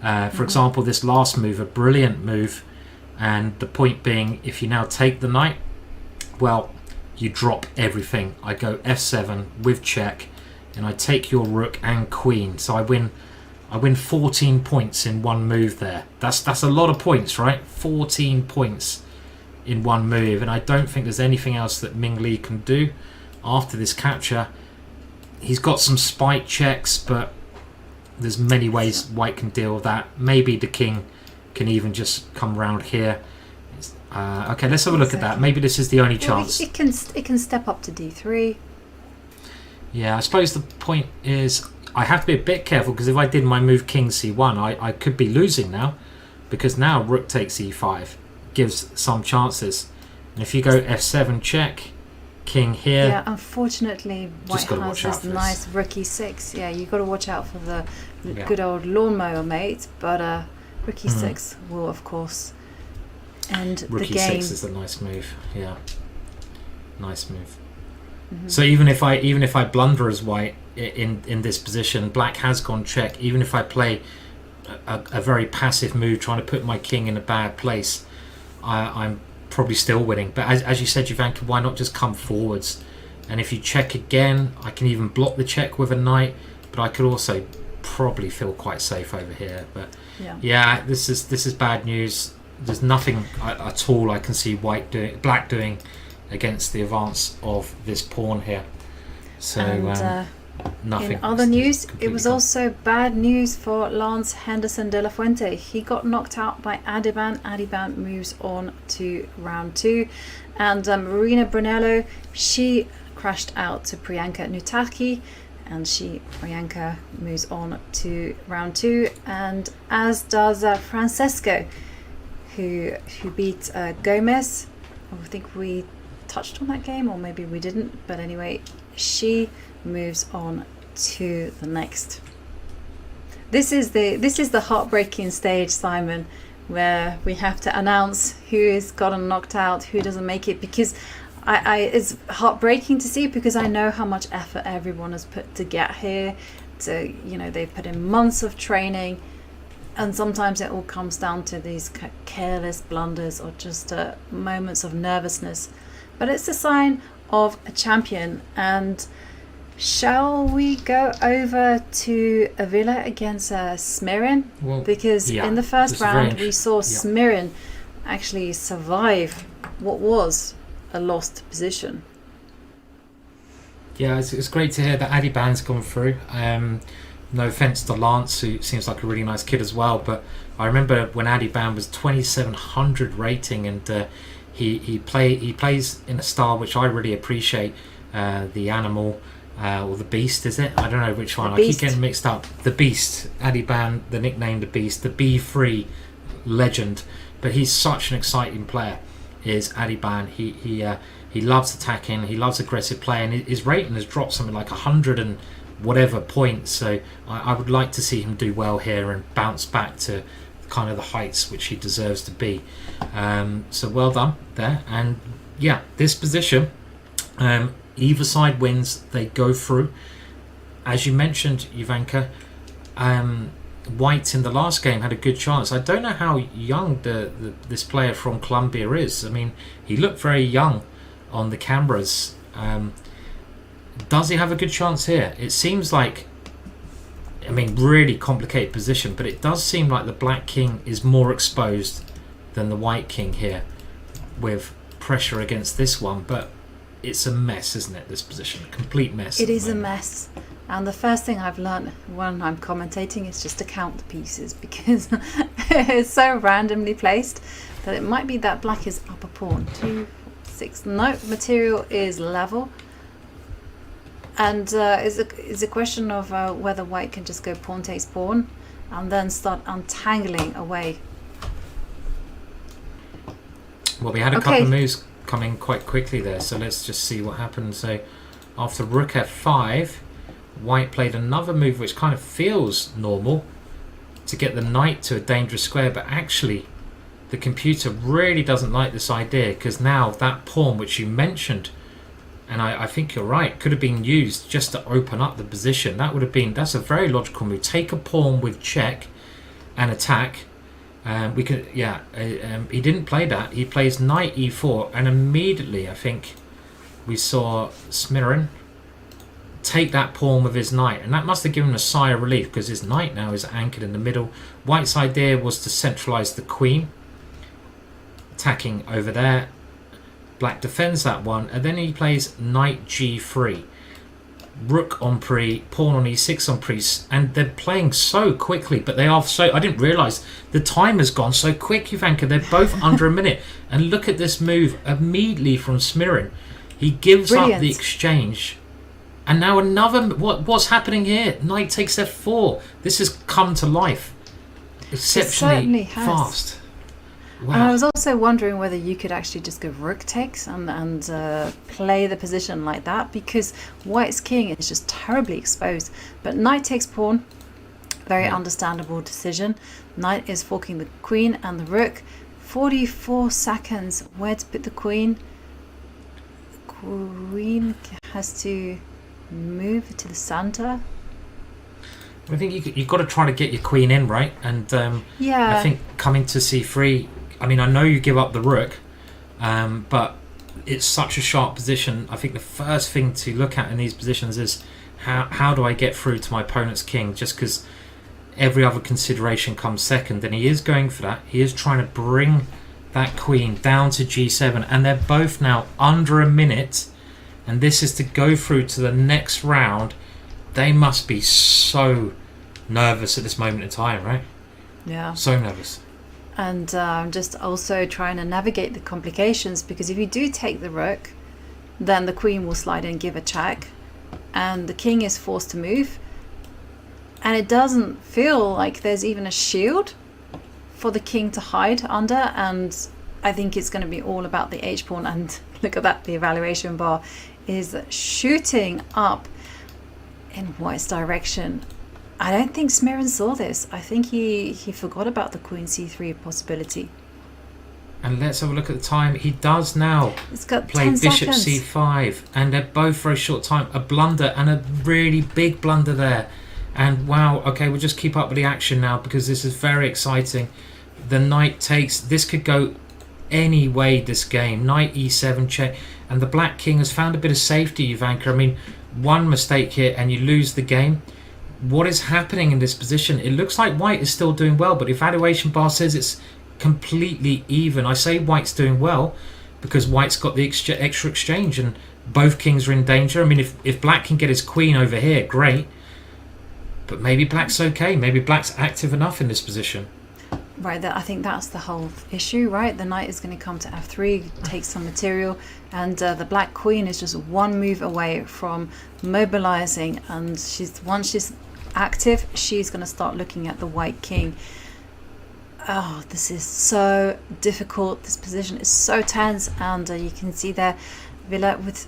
For example, this last move, a brilliant move, and the point being, if you now take the knight, well, you drop everything. I go f7 with check, and I take your rook and queen, so I win 14 points in one move there. That's a lot of points, right? 14 points in one move, and I don't think there's anything else that Ming Lei can do after this capture. He's got some spike checks, but there's many ways White can deal with that. Maybe the king can even just come round here. Okay, let's have a look at that. Maybe this is the only chance. It can step up to d3. Yeah, I suppose the point is I have to be a bit careful, because if I did my move king c1, I could be losing now, because now rook takes e5 gives some chances. And if you go f7 check, king here. Yeah, unfortunately, White has this nice rook e6. Yeah, you've got to watch out for the good old lawnmower mate, but rook e6 will, of course, end rook the game. Rook e6 is a nice move. Yeah, nice move. So even if I blunder as White in this position, Black has gone check. Even if I play a very passive move, trying to put my king in a bad place, I'm probably still winning. But as you said, Jovanka, why not just come forwards? And if you check again, I can even block the check with a knight, but I could also probably feel quite safe over here. But yeah, this is bad news. There's nothing at all I can see Black doing against the advance of this pawn here. So nothing. In other news, it was gone. also bad news for Lance Henderson de la Fuente. He got knocked out by Adiban. Adiban moves on to round 2, and Marina Brunello, she crashed out to Priyanka Nutaki, and Priyanka moves on to round 2, and as does Francesco, who beat Gomez. I think we touched on that game, or maybe we didn't, but anyway, she moves on to the next. This is the heartbreaking stage, Simon, where we have to announce who is gotten knocked out, who doesn't make it, because it's heartbreaking to see, because I know how much effort everyone has put to get here. To they've put in months of training, and sometimes it all comes down to these careless blunders or just moments of nervousness. But it's a sign of a champion. And shall we go over to Avila against Smirin? Well, because in the first round we saw Smirin actually survive what was a lost position. Yeah, it's great to hear that Adiban's gone through. No offense to Lance, who seems like a really nice kid as well, but I remember when Adiban was 2700 rating, and he plays in a style which I really appreciate, the animal, or the Beast, is it? I don't know which one. I Beast. keep getting mixed up. The Beast, Adiban, the nickname the Beast, the B3 legend. But he's such an exciting player, is Adiban. He loves attacking, he loves aggressive play, and his rating has dropped something like 100 and whatever points. So I would like to see him do well here and bounce back to kind of the heights which he deserves to be. So well done there. And yeah, this position, either side wins, they go through. As you mentioned, Ivanka, White in the last game had a good chance. I don't know how young this player from Colombia is. I mean, he looked very young on the cameras. Does he have a good chance here? It seems like, I mean, really complicated position, but it does seem like the black king is more exposed than the white king here, with pressure against this one. But it's a mess, isn't it, this position? Complete mess. It is a mess. And the first thing I've learned when I'm commentating is just to count the pieces, because it's so randomly placed that it might be that black is up a pawn. 2, 6. No, material is level. And it's a question of whether white can just go pawn takes pawn and then start untangling away. Well, we had a couple of moves coming quite quickly there, so let's just see what happens. So after rook f5, white played another move which kind of feels normal to get the knight to a dangerous square, but actually the computer really doesn't like this idea, because now that pawn which you mentioned, and I think you're right, could have been used just to open up the position. That's a very logical move. Take a pawn with check and attack. He didn't play that. He plays knight e4, and immediately I think we saw Smirin take that pawn with his knight, and that must have given him a sigh of relief, because his knight now is anchored in the middle. White's idea was to centralize the queen, attacking over there. Black defends that one, and then he plays knight g3, rook on pre, pawn on e6 on pre, and they're playing so quickly, but they are so, I didn't realize the time has gone so quick, Ivanka. They're both under a minute, and look at this move immediately from Smirin. He gives up the exchange, and now another, what's happening here? Knight takes f4. This has come to life exceptionally fast. Wow. And I was also wondering whether you could actually just go rook takes and play the position like that, because white's king is just terribly exposed. But knight takes pawn, very understandable decision. Knight is forking the queen and the rook. 44 seconds. Where to put the queen? The queen has to move to the center. I think you've got to try to get your queen in, right? And I think coming to c3, I mean, I know you give up the rook, but it's such a sharp position. I think the first thing to look at in these positions is how do I get through to my opponent's king, just because every other consideration comes second, and he is going for that. He is trying to bring that queen down to g7, and they're both now under a minute, and this is to go through to the next round. They must be so nervous at this moment in time, right? Yeah. So nervous. And just also trying to navigate the complications, because if you do take the rook, then the queen will slide in, give a check, and the king is forced to move. And it doesn't feel like there's even a shield for the king to hide under. And I think it's going to be all about the h-pawn. And look at that, the evaluation bar is shooting up in white's direction. I don't think Smirin saw this. I think he forgot about the queen c3 possibility. And let's have a look at the time. He does now play bishop c5, and they're both very short time. A blunder, and a really big blunder there. And wow, okay, we'll just keep up with the action now, because this is very exciting. The knight takes. This could go any way, this game. Knight e7 check, and the black king has found a bit of safety, Ivanka. I mean, one mistake here and you lose the game. What is happening in this position? It looks like white is still doing well, but the evaluation bar says it's completely even. I say white's doing well because white's got the extra exchange, and both kings are in danger. I mean, if black can get his queen over here, great. But maybe black's okay. Maybe black's active enough in this position. Right, I think that's the whole issue, right? The knight is going to come to f3, take some material, and the black queen is just one move away from mobilizing, and once she's active, she's going to start looking at the white king. Oh, this is so difficult. This position is so tense, and you can see there Villa with,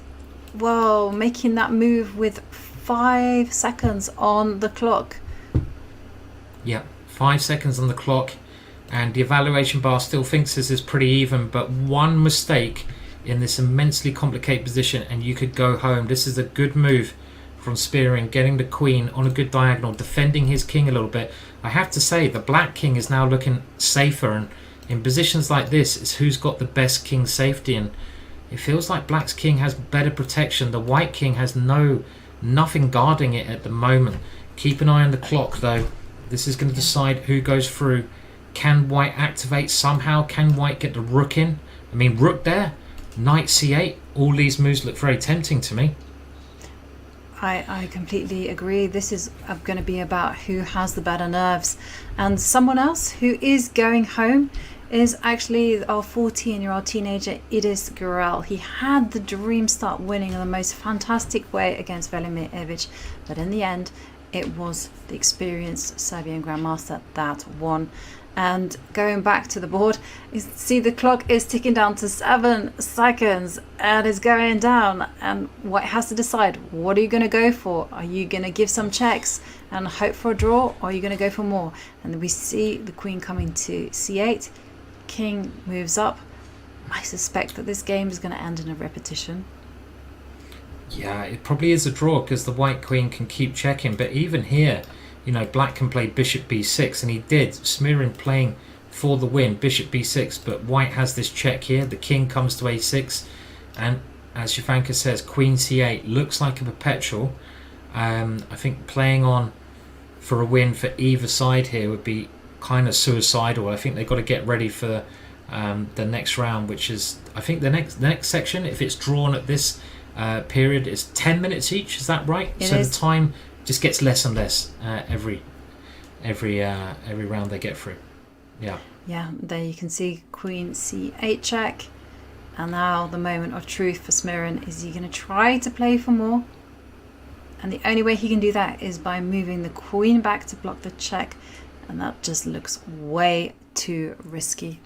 whoa, making that move with 5 seconds on the clock. Yeah, 5 seconds on the clock. And the evaluation bar still thinks this is pretty even, but one mistake in this immensely complicated position and you could go home. This is a good move from Spearing, getting the queen on a good diagonal, defending his king a little bit. I have to say, the black king is now looking safer, and in positions like this, it's who's got the best king safety, and it feels like black's king has better protection. The white king has nothing guarding it at the moment. Keep an eye on the clock, though. This is going to decide who goes through. Can white activate somehow? Can white get the rook in? I mean, rook there, knight c8. All these moves look very tempting to me. I completely agree. This is going to be about who has the better nerves. And someone else who is going home is actually our 14-year-old teenager, Idris Gurel. He had the dream start winning in the most fantastic way against Velimir Evic, but in the end, it was the experienced Serbian Grandmaster that won. And going back to the board, you see the clock is ticking down to 7 seconds and is going down, and white has to decide, what are you going to go for? Are you going to give some checks and hope for a draw, or are you going to go for more? And we see the queen coming to c8, king moves up. I suspect that this game is going to end in a repetition. Yeah, it probably is a draw because the white queen can keep checking, but even here, you know, black can play bishop b6, and he did. Smirin playing for the win, bishop b6, but white has this check here. The king comes to a6, and as Jovanka says, queen c8 looks like a perpetual. I think playing on for a win for either side here would be kind of suicidal. I think they've got to get ready for the next round, which is, I think the next section, if it's drawn at this period, is 10 minutes each. Is that right? It so is. The time just gets less and less every round they get through. Yeah, there you can see queen c8 check, and now the moment of truth for Smirin. Is he going to try to play for more? And the only way he can do that is by moving the queen back to block the check, and that just looks way too risky.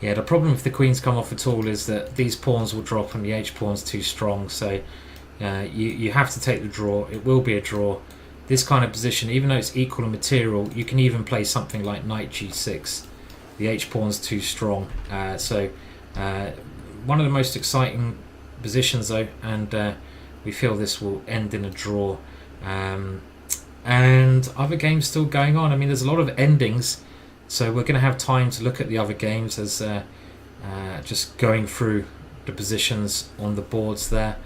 Yeah, the problem if the queens come off at all is that these pawns will drop and the h pawn's too strong, so you have to take the draw. It will be a draw. This kind of position, even though it's equal in material, you can even play something like knight g6. The h pawn's too strong. So one of the most exciting positions though, and we feel this will end in a draw. And other games still going on. I mean, there's a lot of endings, so we're going to have time to look at the other games as just going through the positions on the boards there.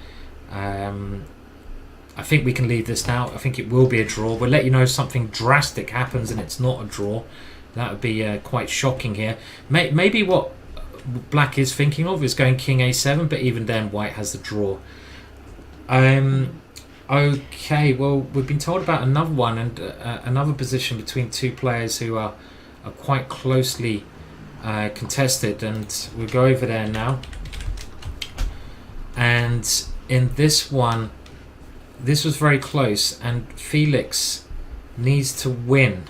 I think we can leave this now. I think it will be a draw. We'll let you know if something drastic happens and it's not a draw. That would be quite shocking here. Maybe what black is thinking of is going king a7, but even then white has the draw. Okay, well, we've been told about another one, and another position between two players who are quite closely contested, and we'll go over there now. And in this one, this was very close, and Felix needs to win,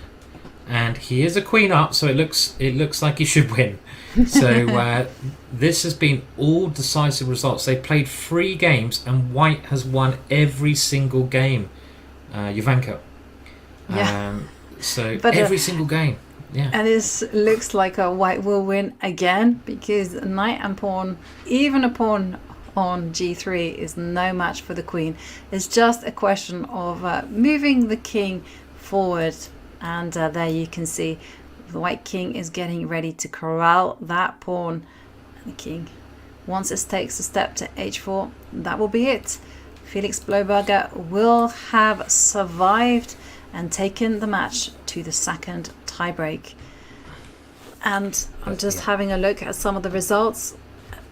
and he is a queen up, so it looks like he should win. So this has been all decisive results. They played 3 games, and white has won every single game. Jovanka. Yeah. So But, every single game. Yeah. And this looks like a white will win again, because knight and pawn, even a pawn on g3 is no match for the queen. It's just a question of moving the king forward, and there you can see the white king is getting ready to corral that pawn. And the king, once it takes a step to h4, that will be it. Felix Bloberger will have survived and taken the match to the second tiebreak. And I'm just having a look at some of the results,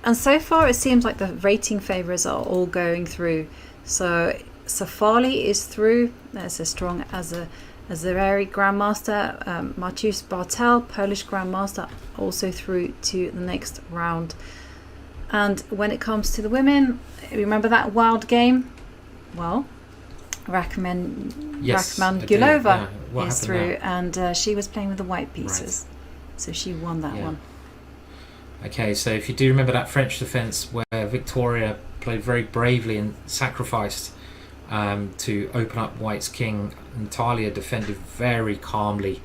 and so far it seems like the rating favourites are all going through. So Safali is through. That's as strong as a Azerari Grandmaster, Martius Bartel, Polish Grandmaster, also through to the next round. And when it comes to the women, remember that wild game? Well, Rachman Gulova is through, and she was playing with the white pieces. Right. So she won that one. Okay, so if you do remember that French defence where Victoria played very bravely and sacrificed to open up White's king, Natalia defended very calmly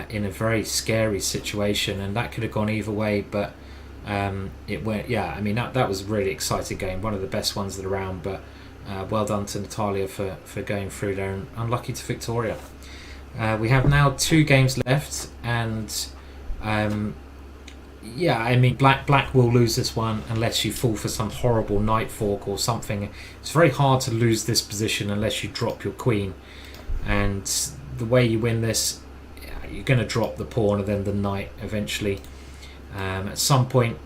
in a very scary situation, and that could have gone either way, but it went. I mean, that was a really exciting game, one of the best ones that are around, but well done to Natalia for going through there, and unlucky to Victoria. We have now 2 games left, and I mean, Black will lose this one unless you fall for some horrible knight fork or something. It's very hard to lose this position unless you drop your queen, and the way you win this, you're going to drop the pawn and then the knight eventually. At some point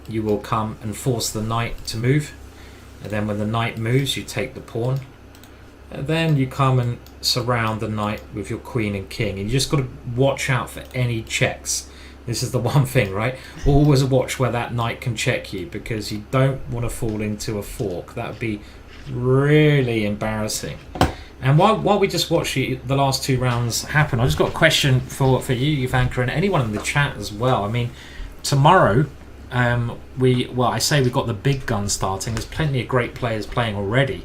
you will come and force the knight to move, and then when the knight moves you take the pawn, and then you come and surround the knight with your queen and king, and you just got to watch out for any checks. This is the one thing, right? Always watch where that knight can check you, because you don't want to fall into a fork. That would be really embarrassing. And while we just watch the last 2 rounds happen, I just got a question for you, Ivanka, and anyone in the chat as well. I mean, tomorrow, we've got the big guns starting. There's plenty of great players playing already.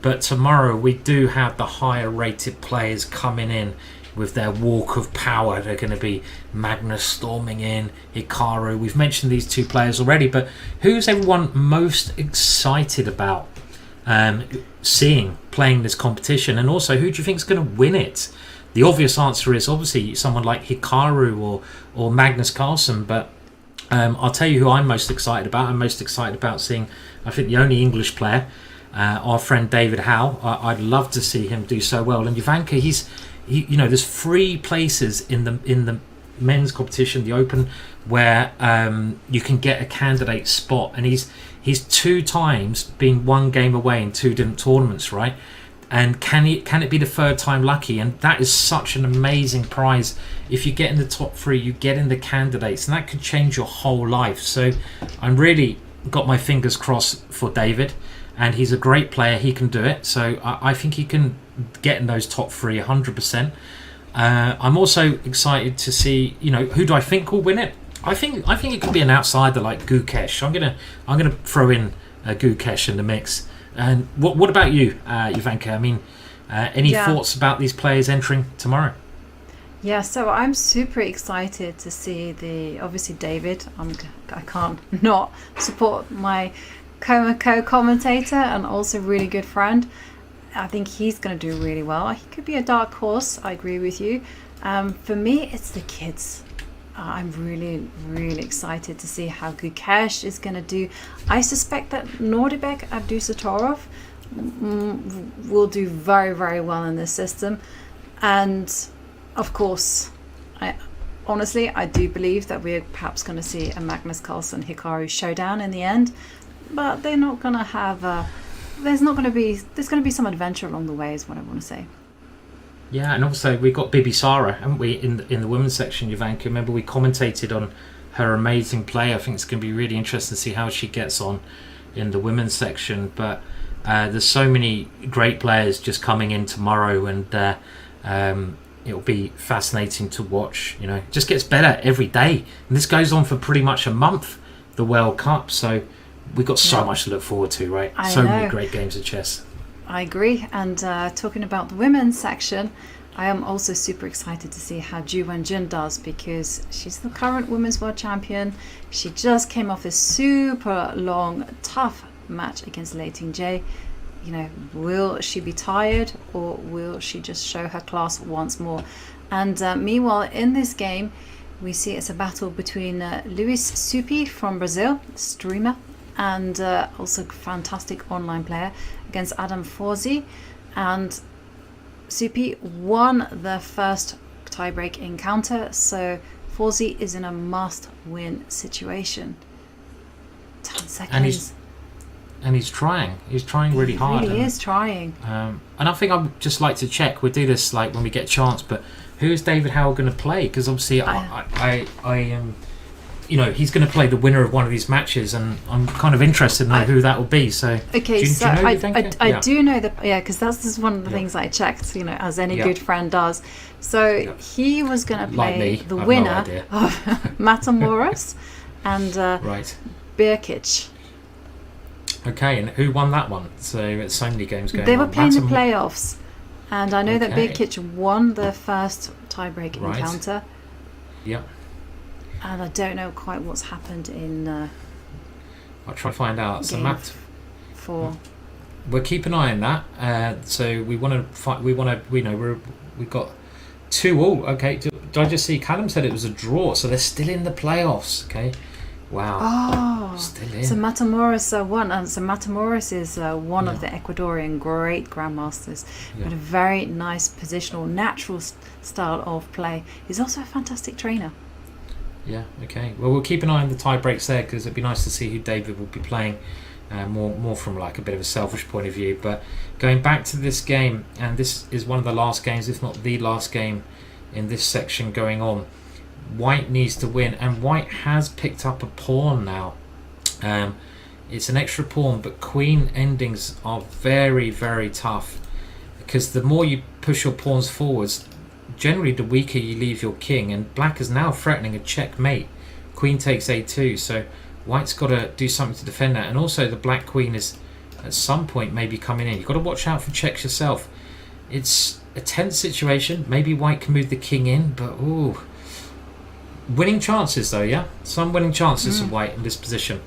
But tomorrow we do have the higher rated players coming in with their walk of power. They're going to be Magnus storming in, Hikaru. We've mentioned these 2 players already, but who's everyone most excited about seeing playing this competition? And also, who do you think is going to win it? The obvious answer is obviously someone like Hikaru or Magnus Carlsen, but I'll tell you who I'm most excited about. I'm most excited about seeing, I think, the only English player, our friend David Howe. I'd love to see him do so well. And Ivanka, there's 3 places in the men's competition, the Open, where you can get a candidate spot, and he's 2 times been 1 game away in 2 different tournaments, right? And can it be the 3rd time lucky? And that is such an amazing prize. If you get in the top 3, you get in the candidates, and that could change your whole life. So I'm really got my fingers crossed for David, and he's a great player. He can do it. So I think he can get in those top 3 100%. I'm also excited to see, who do I think will win it? I think it could be an outsider like Gukesh. I'm gonna throw in Gukesh in the mix. And what about you, Ivanka? I mean, any thoughts about these players entering tomorrow? Yeah, so I'm super excited to see obviously David. I can't not support my co-commentator and also really good friend. I think he's going to do really well. He could be a dark horse. I agree with you. For me, it's the kids. I'm really, really excited to see how Gukesh is going to do. I suspect that Nordibek Abdusatorov will do very, very well in this system. And of course, I do believe that we're perhaps going to see a Magnus Carlsen Hikaru showdown in the end. But they're not going to have there's going to be some adventure along the way, is what I want to say. Yeah, and also we've got Bibi Sara, haven't we, in the women's section, Ivanka? Remember we commentated on her amazing play. I think it's going to be really interesting to see how she gets on in the women's section. But there's so many great players just coming in tomorrow, and it'll be fascinating to watch. It just gets better every day, and this goes on for pretty much a month, the World Cup. So we've got so much to look forward to, right? Many great games of chess. I agree. And talking about the women's section, I am also super excited to see how Ju Wenjun does, because she's the current women's world champion. She just came off a super long, tough match against Lei Ting-Jie. Will she be tired, or will she just show her class once more? And meanwhile, in this game, we see it's a battle between Luis Supi from Brazil, streamer, and also fantastic online player, against Adam Forzi. And Supi won the first tiebreak encounter, so Forzi is in a must-win situation. 10 seconds. and he's trying really hard. He really is trying. And I think I'd just like to check, we'll do this like when we get a chance, but who is David Howell going to play? Because obviously I am, you know, he's going to play the winner of one of these matches, and I'm kind of interested to know who that will be. So okay, do you know, I do know that, yeah, because that's just one of the things I checked, you know, as any good friend does. So he was going to play the winner of Matamoros and right. Birkic. Okay, and who won that one? So it's so many games going on. They were playing the playoffs, and I know that Birkic won the first tiebreak encounter. Yep. And I don't know quite what's happened in. I'll try to find out. So Matt, 4. We'll keep an eye on that. So we want to fight. We know we've got 2-2. Okay. Did I just see? Callum said it was a draw, so they're still in the playoffs. Okay. Wow. Oh, still in. So Matamoros won, and so Matamoros is one of the Ecuadorian great grandmasters with a very nice positional, natural style of play. He's also a fantastic trainer. Yeah. Okay. Well, we'll keep an eye on the tie breaks there, because it'd be nice to see who David will be playing, more from like a bit of a selfish point of view. But going back to this game, and this is one of the last games, if not the last game, in this section going on. White needs to win, and White has picked up a pawn now. It's an extra pawn, but queen endings are very, very tough, because the more you push your pawns forwards, generally the weaker you leave your king, and black is now threatening a checkmate. Queen takes a2, so White's got to do something to defend that, and also the black queen is at some point maybe coming in. You've got to watch out for checks yourself. It's a tense situation. Maybe White can move the king in, but ooh. Winning chances though, yeah? Some winning chances of White in this position.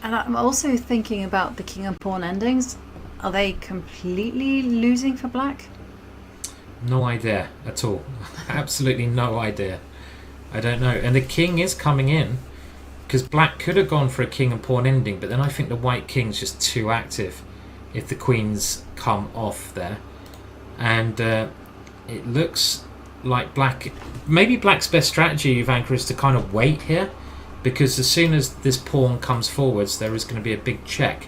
And I'm also thinking about the king and pawn endings. Are they completely losing for black? No idea at all. Absolutely no idea. I don't know. And the king is coming in, because black could have gone for a king and pawn ending, but then I think the white king's just too active if the queens come off there. And it looks like black, maybe black's best strategy, Ivanka, is to kind of wait here, because as soon as this pawn comes forwards, there is going to be a big check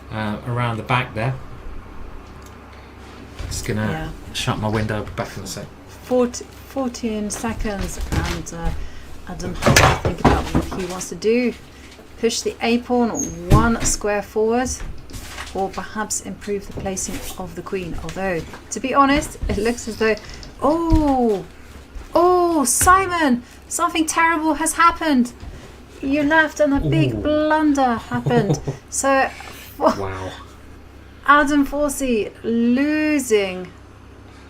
around the back there. Just gonna shut my window, back in a sec. 14 seconds, and Adam has to think about what he wants to do. Push the a pawn 1 square forward, or perhaps improve the placing of the queen. Although, to be honest, it looks as though Oh, Simon! Something terrible has happened. You left, and a big blunder happened. So, wow. Adam Forsey losing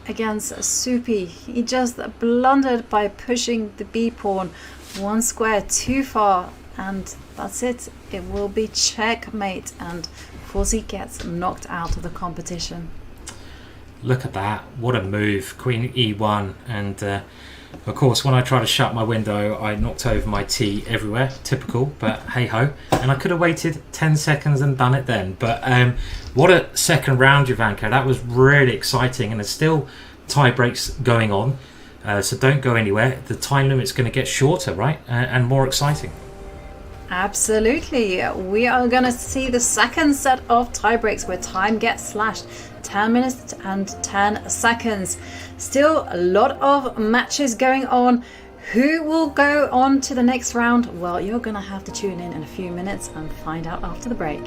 against Soupy. He just blundered by pushing the b pawn 1 square too far, and that's it. It will be checkmate, and Forsey gets knocked out of the competition. Look at that, what a move. Queen e1, and of course when I try to shut my window I knocked over my tea everywhere, typical, but hey ho. And I could have waited 10 seconds and done it then. But what a second round, Ivanka. That was really exciting, and there's still tie breaks going on, so don't go anywhere. The time limit's going to get shorter, right, and more exciting. Absolutely. We are going to see the second set of tie breaks where time gets slashed. 10 minutes and 10 seconds. Still a lot of matches going on. Who will go on to the next round? Well, you're going to have to tune in a few minutes and find out after the break.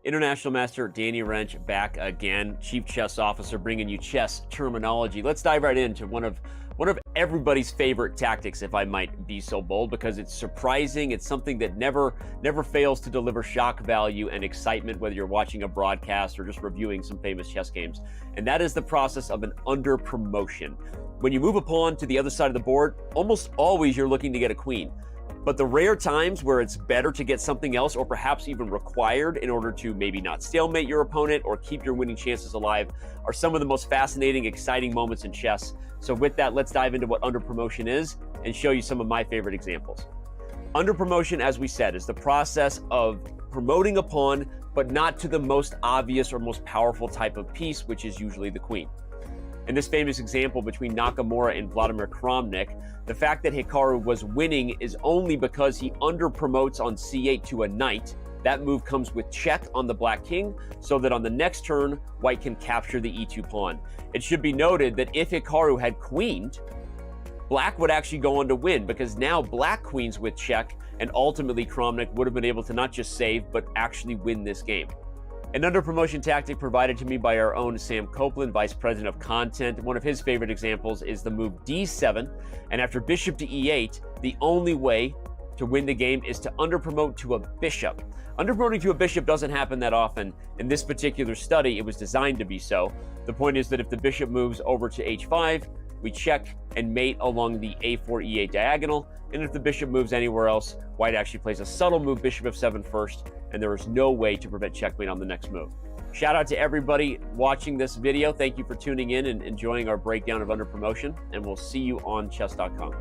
International Master Danny Wrench back again, Chief Chess Officer, bringing you chess terminology. Let's dive right into one of everybody's favorite tactics, if I might be so bold, because it's surprising. It's something that never fails to deliver shock value and excitement, whether you're watching a broadcast or just reviewing some famous chess games. And that is the process of an under promotion. When you move a pawn to the other side of the board, almost always you're looking to get a queen. But the rare times where it's better to get something else, or perhaps even required in order to maybe not stalemate your opponent or keep your winning chances alive, are some of the most fascinating, exciting moments in chess. So with that, let's dive into what under promotion is and show you some of my favorite examples. Under promotion, as we said, is the process of promoting a pawn, but not to the most obvious or most powerful type of piece, which is usually the queen. In this famous example between Nakamura and Vladimir Kramnik, the fact that Hikaru was winning is only because he under-promotes on c8 to a knight. That move comes with check on the black king, so that on the next turn, white can capture the e2 pawn. It should be noted that if Hikaru had queened, black would actually go on to win, because now black queens with check, and ultimately Kramnik would have been able to not just save, but actually win this game. An under-promotion tactic provided to me by our own Sam Copeland, Vice President of Content. One of his favorite examples is the move d7, and after bishop to e8, the only way to win the game is to under-promote to a bishop. Under-promoting to a bishop doesn't happen that often. In this particular study, it was designed to be so. The point is that if the bishop moves over to h5, we check and mate along the a4 e8 diagonal, and if the bishop moves anywhere else, white actually plays a subtle move, bishop f7 first, and there is no way to prevent checkmate on the next move. Shout out to everybody watching this video. Thank you for tuning in and enjoying our breakdown of under promotion, and we'll see you on chess.com.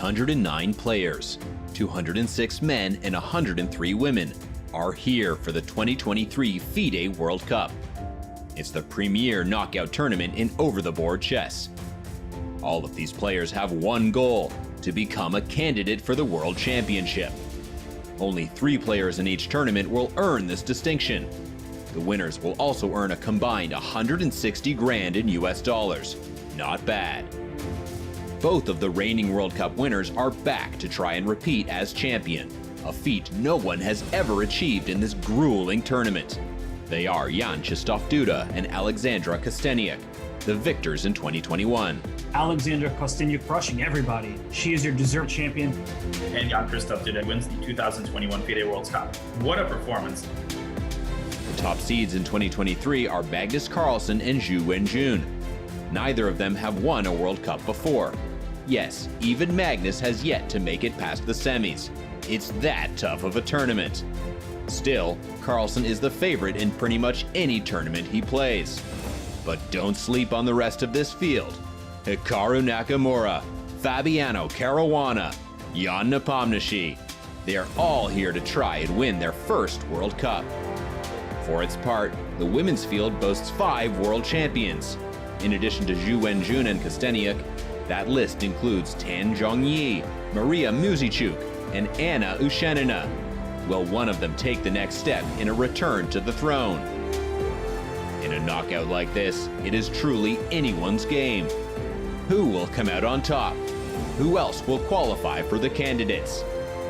309 players, 206 men and 103 women are here for the 2023 FIDE World Cup. It's the premier knockout tournament in over-the-board chess. All of these players have one goal: to become a candidate for the World Championship. Only 3 players in each tournament will earn this distinction. The winners will also earn a combined 160 grand in US dollars. Not bad. Both of the reigning World Cup winners are back to try and repeat as champion, a feat no one has ever achieved in this grueling tournament. They are Jan Krzysztof Duda and Alexandra Kosteniuk, the victors in 2021. Alexandra Kosteniuk crushing everybody. She is your deserved champion. And Jan Krzysztof Duda wins the 2021 FIDE World Cup. What a performance. The top seeds in 2023 are Magnus Carlsen and Zhu Wenjun. Neither of them have won a World Cup before. Yes, even Magnus has yet to make it past the semis. It's that tough of a tournament. Still, Carlsen is the favorite in pretty much any tournament he plays. But don't sleep on the rest of this field. Hikaru Nakamura, Fabiano Caruana, Jan Nepomniachtchi. They are all here to try and win their first World Cup. For its part, the women's field boasts 5 world champions. In addition to Zhu Wenjun and Kosteniuk, that list includes Tan Zhongyi, Maria Muzichuk, and Anna Ushenina. Will one of them take the next step in a return to the throne? In a knockout like this, it is truly anyone's game. Who will come out on top? Who else will qualify for the candidates?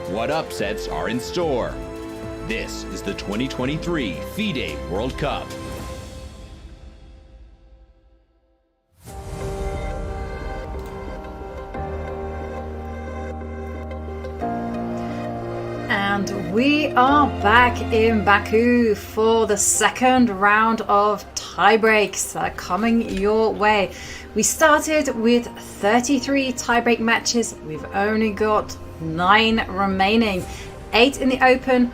What upsets are in store? This is the 2023 FIDE World Cup. And we are back in Baku for the second round of tiebreaks that are coming your way. We started with 33 tiebreak matches. We've only got 9 remaining. 8 in the open,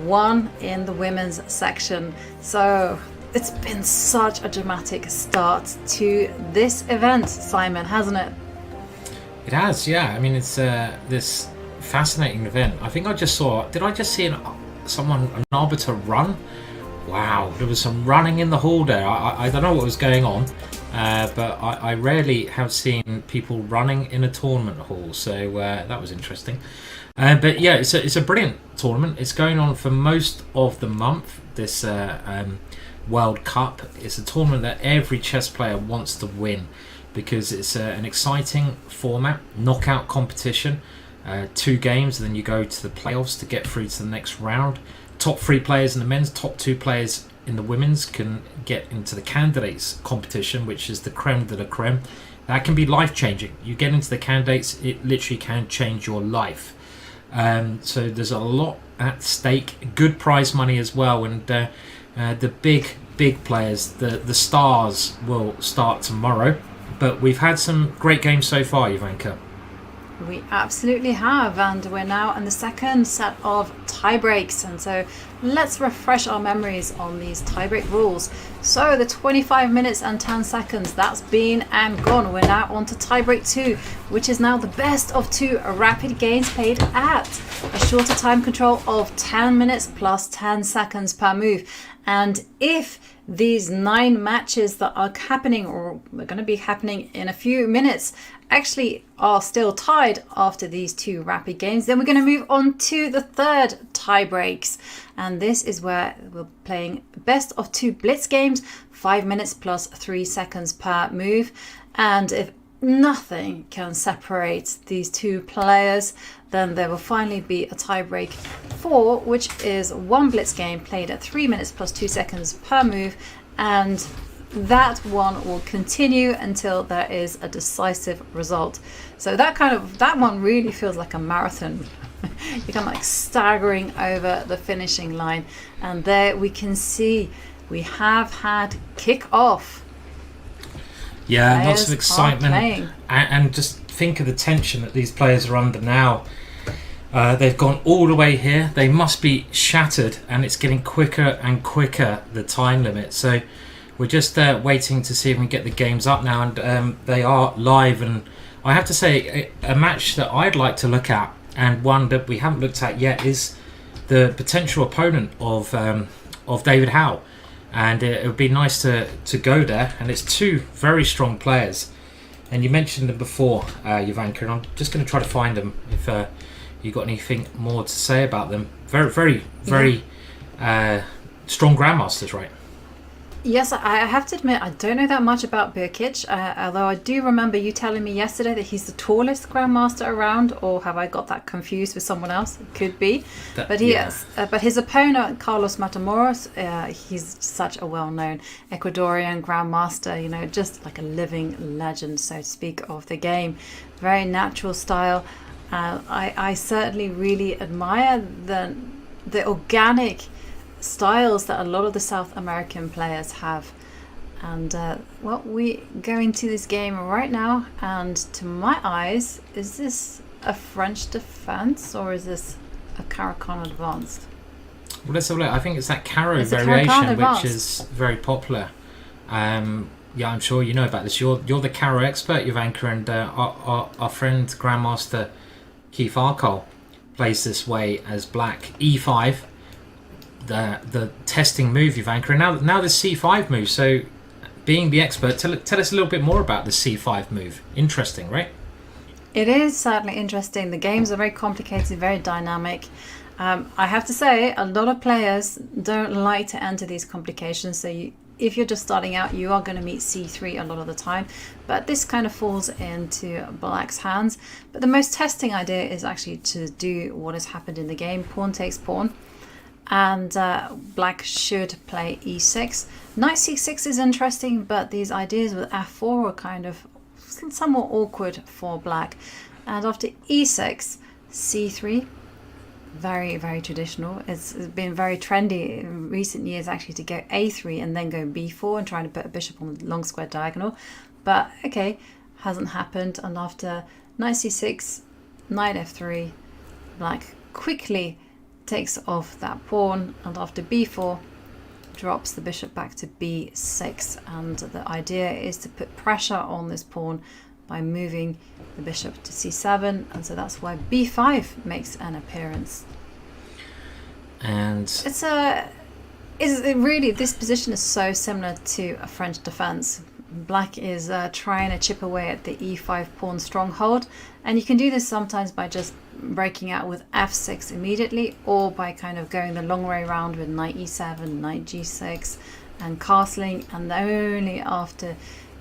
1 in the women's section. So it's been such a dramatic start to this event, Simon, hasn't it? It has, yeah. I mean, it's this fascinating event. I think I just saw, did I just see an arbiter run? Wow, there was some running in the hall there. I don't know what was going on, but I rarely have seen people running in a tournament hall, so that was interesting. But yeah, it's a brilliant tournament. It's going on for most of the month, this World Cup. It's a tournament that every chess player wants to win because it's an exciting format, knockout competition. 2 games, and then you go to the playoffs to get through to the next round. Top 3 players in the men's, top 2 players in the women's can get into the candidates competition, which is the creme de la creme. That can be life-changing. You get into the candidates, it literally can change your life. So there's a lot at stake. Good prize money as well, and the big players, the stars, will start tomorrow. But we've had some great games so far, Ivanka. We absolutely have, and we're now in the second set of tiebreaks, and so let's refresh our memories on these tiebreak rules. So the 25 minutes and 10 seconds, that's been and gone. We're now on to tiebreak 2, which is now the best of 2 rapid games played at a shorter time control of 10 minutes plus 10 seconds per move. And if these 9 matches that are happening, or are going to be happening in a few minutes, actually are still tied after these 2 rapid games, then we're going to move on to the third tiebreaks, and this is where we're playing best of 2 blitz games, 5 minutes plus 3 seconds per move. And if nothing can separate these 2 players, then there will finally be a tiebreak 4, which is 1 blitz game played at 3 minutes plus 2 seconds per move, and that one will continue until there is a decisive result. So that one really feels like a marathon. You're kind of like staggering over the finishing line, and there we can see we have had kick off. Yeah, lots of excitement, and just think of the tension that these players are under now. They've gone all the way here. They must be shattered, and it's getting quicker and quicker, the time limit. So we're just waiting to see if we can get the games up now, and they are live, and I have to say, a match that I'd like to look at, and one that we haven't looked at yet, is the potential opponent of David Howe. And it would be nice to go there. And it's two very strong players. And you mentioned them before, Jovanka, and I'm just going to try to find them if you've got anything more to say about them. Very strong grandmasters, right? Yes, I have to admit, I don't know that much about Birkic, although I do remember you telling me yesterday that he's the tallest grandmaster around, or have I got that confused with someone else? It could be. But his opponent, Carlos Matamoros, he's such a well-known Ecuadorian grandmaster, you know, just like a living legend, so to speak, of the game. Very natural style. I certainly really admire the organic styles that a lot of the South American players have. And we go into this game right now, and to my eyes, is this a French defense or is this a Caro-Kann advanced? Well, let's have a look. I think it's that Caro variation, which is very popular. I'm sure you know about this. You're the Caro expert, Jovanka, and our friend Grandmaster Keith Arkle plays this way as black. E5, the testing move, Jovanka. And now the C5 move. So, being the expert, tell us a little bit more about the C5 move. Interesting, right? It is certainly interesting. The games are very complicated, very dynamic. I have to say, a lot of players don't like to enter these complications. So if you're just starting out, you are going to meet C3 a lot of the time. But this kind of falls into black's hands. But the most testing idea is actually to do what has happened in the game. Pawn takes pawn. And black should play e6. Knight c6 is interesting, but these ideas with f4 are kind of somewhat awkward for black. And after e6, c3, very, very traditional. It's been very trendy in recent years actually to go a3 and then go b4 and try to put a bishop on the long square diagonal. But okay, hasn't happened. And after knight c6, knight f3, black quickly takes off that pawn, and after b4 drops the bishop back to b6, and the idea is to put pressure on this pawn by moving the bishop to c7, and so that's why b5 makes an appearance. And really, this position is so similar to a French defense. Black is trying to chip away at the e5 pawn stronghold, and you can do this sometimes by just breaking out with f6 immediately, or by kind of going the long way around with knight e7, knight g6 and castling, and only after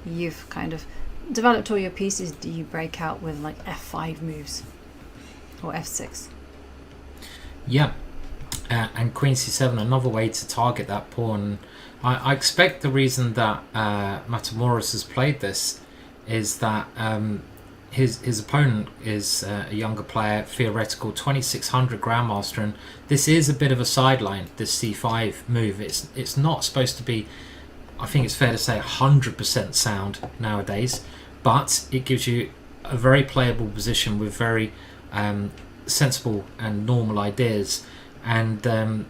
you've kind of developed all your pieces do you break out with like f5 moves or f6. Yeah, and queen c7, another way to target that pawn. I expect the reason that Matamoros has played this is that his opponent is a younger player, theoretical 2600 grandmaster, and this is a bit of a sideline, this c5 move. It's not supposed to be, I think it's fair to say, 100% sound nowadays, but it gives you a very playable position with very sensible and normal ideas. And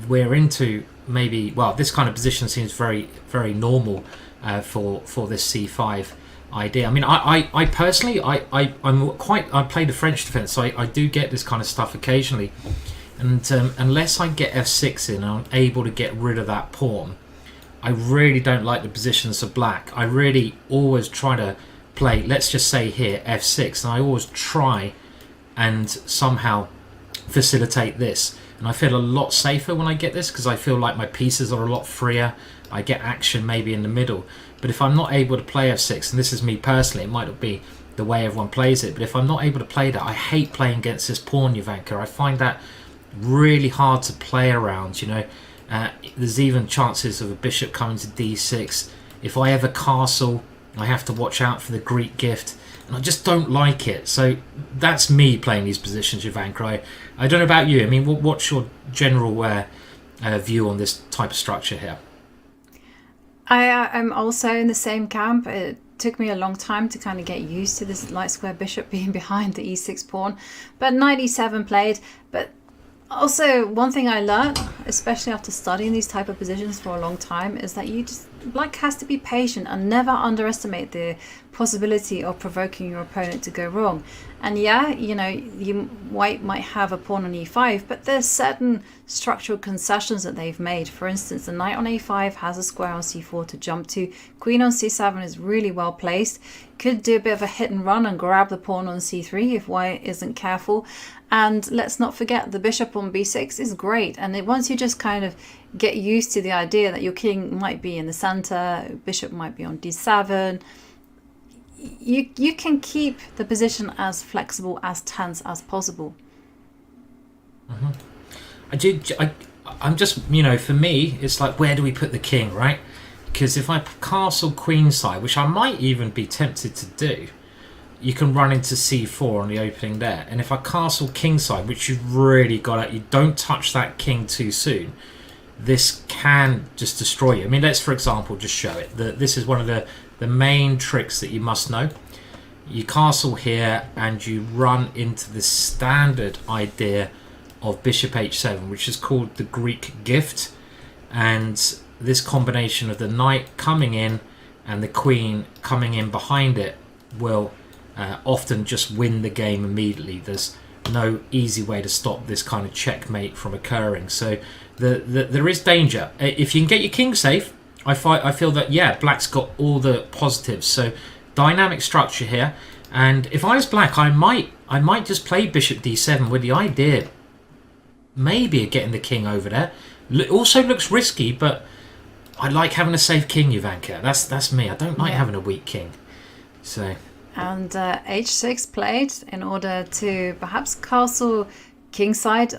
we're into maybe, well, this kind of position seems very, very normal for this c5 idea. I mean, I personally, I play the French defense, so I do get this kind of stuff occasionally, and unless I get f6 in and I'm able to get rid of that pawn, I really don't like the positions of black. I really always try to play, let's just say here, f6, and I always try and somehow facilitate this, and I feel a lot safer when I get this, because I feel like my pieces are a lot freer. I get action maybe in the middle. But if I'm not able to play f6, and this is me personally, it might not be the way everyone plays it, but if I'm not able to play that, I hate playing against this pawn, Jovanka. I find that really hard to play around, you know. There's even chances of a bishop coming to d6. If I ever castle, I have to watch out for the Greek gift, and I just don't like it. So that's me playing these positions, Jovanka. I don't know about you. I mean, what's your general view on this type of structure here? I'm also in the same camp. It took me a long time to kind of get used to this light square bishop being behind the e6 pawn, but knight e7 played. But Also, one thing I learned, especially after studying these type of positions for a long time, is that black has to be patient and never underestimate the possibility of provoking your opponent to go wrong. And yeah, white might have a pawn on e5, but there's certain structural concessions that they've made. For instance, the knight on a5 has a square on c4 to jump to. Queen on c7 is really well placed. Could do a bit of a hit and run and grab the pawn on c3 if white isn't careful. And let's not forget the bishop on b6 is great. And once you just kind of get used to the idea that your king might be in the center, bishop might be on d7, you can keep the position as flexible, as tense as possible. I'm just, for me, it's like, where do we put the king, right? Because if I castle queenside, which I might even be tempted to do, you can run into c4 on the opening there. And if I castle kingside, which you've really got at, you don't touch that king too soon, this can just destroy you. I mean, let's, for example, just show it. This is one of the main tricks that you must know. You castle here and you run into the standard idea of bishop h7, which is called the Greek gift. And this combination of the knight coming in and the queen coming in behind it will often just win the game immediately. There's no easy way to stop this kind of checkmate from occurring. So there is danger. If you can get your king safe, I feel that, yeah, black's got all the positives. So dynamic structure here. And if I was black, I might just play bishop d7 with the idea maybe of getting the king over there. Also looks risky, but I like having a safe king, Ivanka. That's me. I don't like having a weak king. So. And h6 played in order to perhaps castle kingside.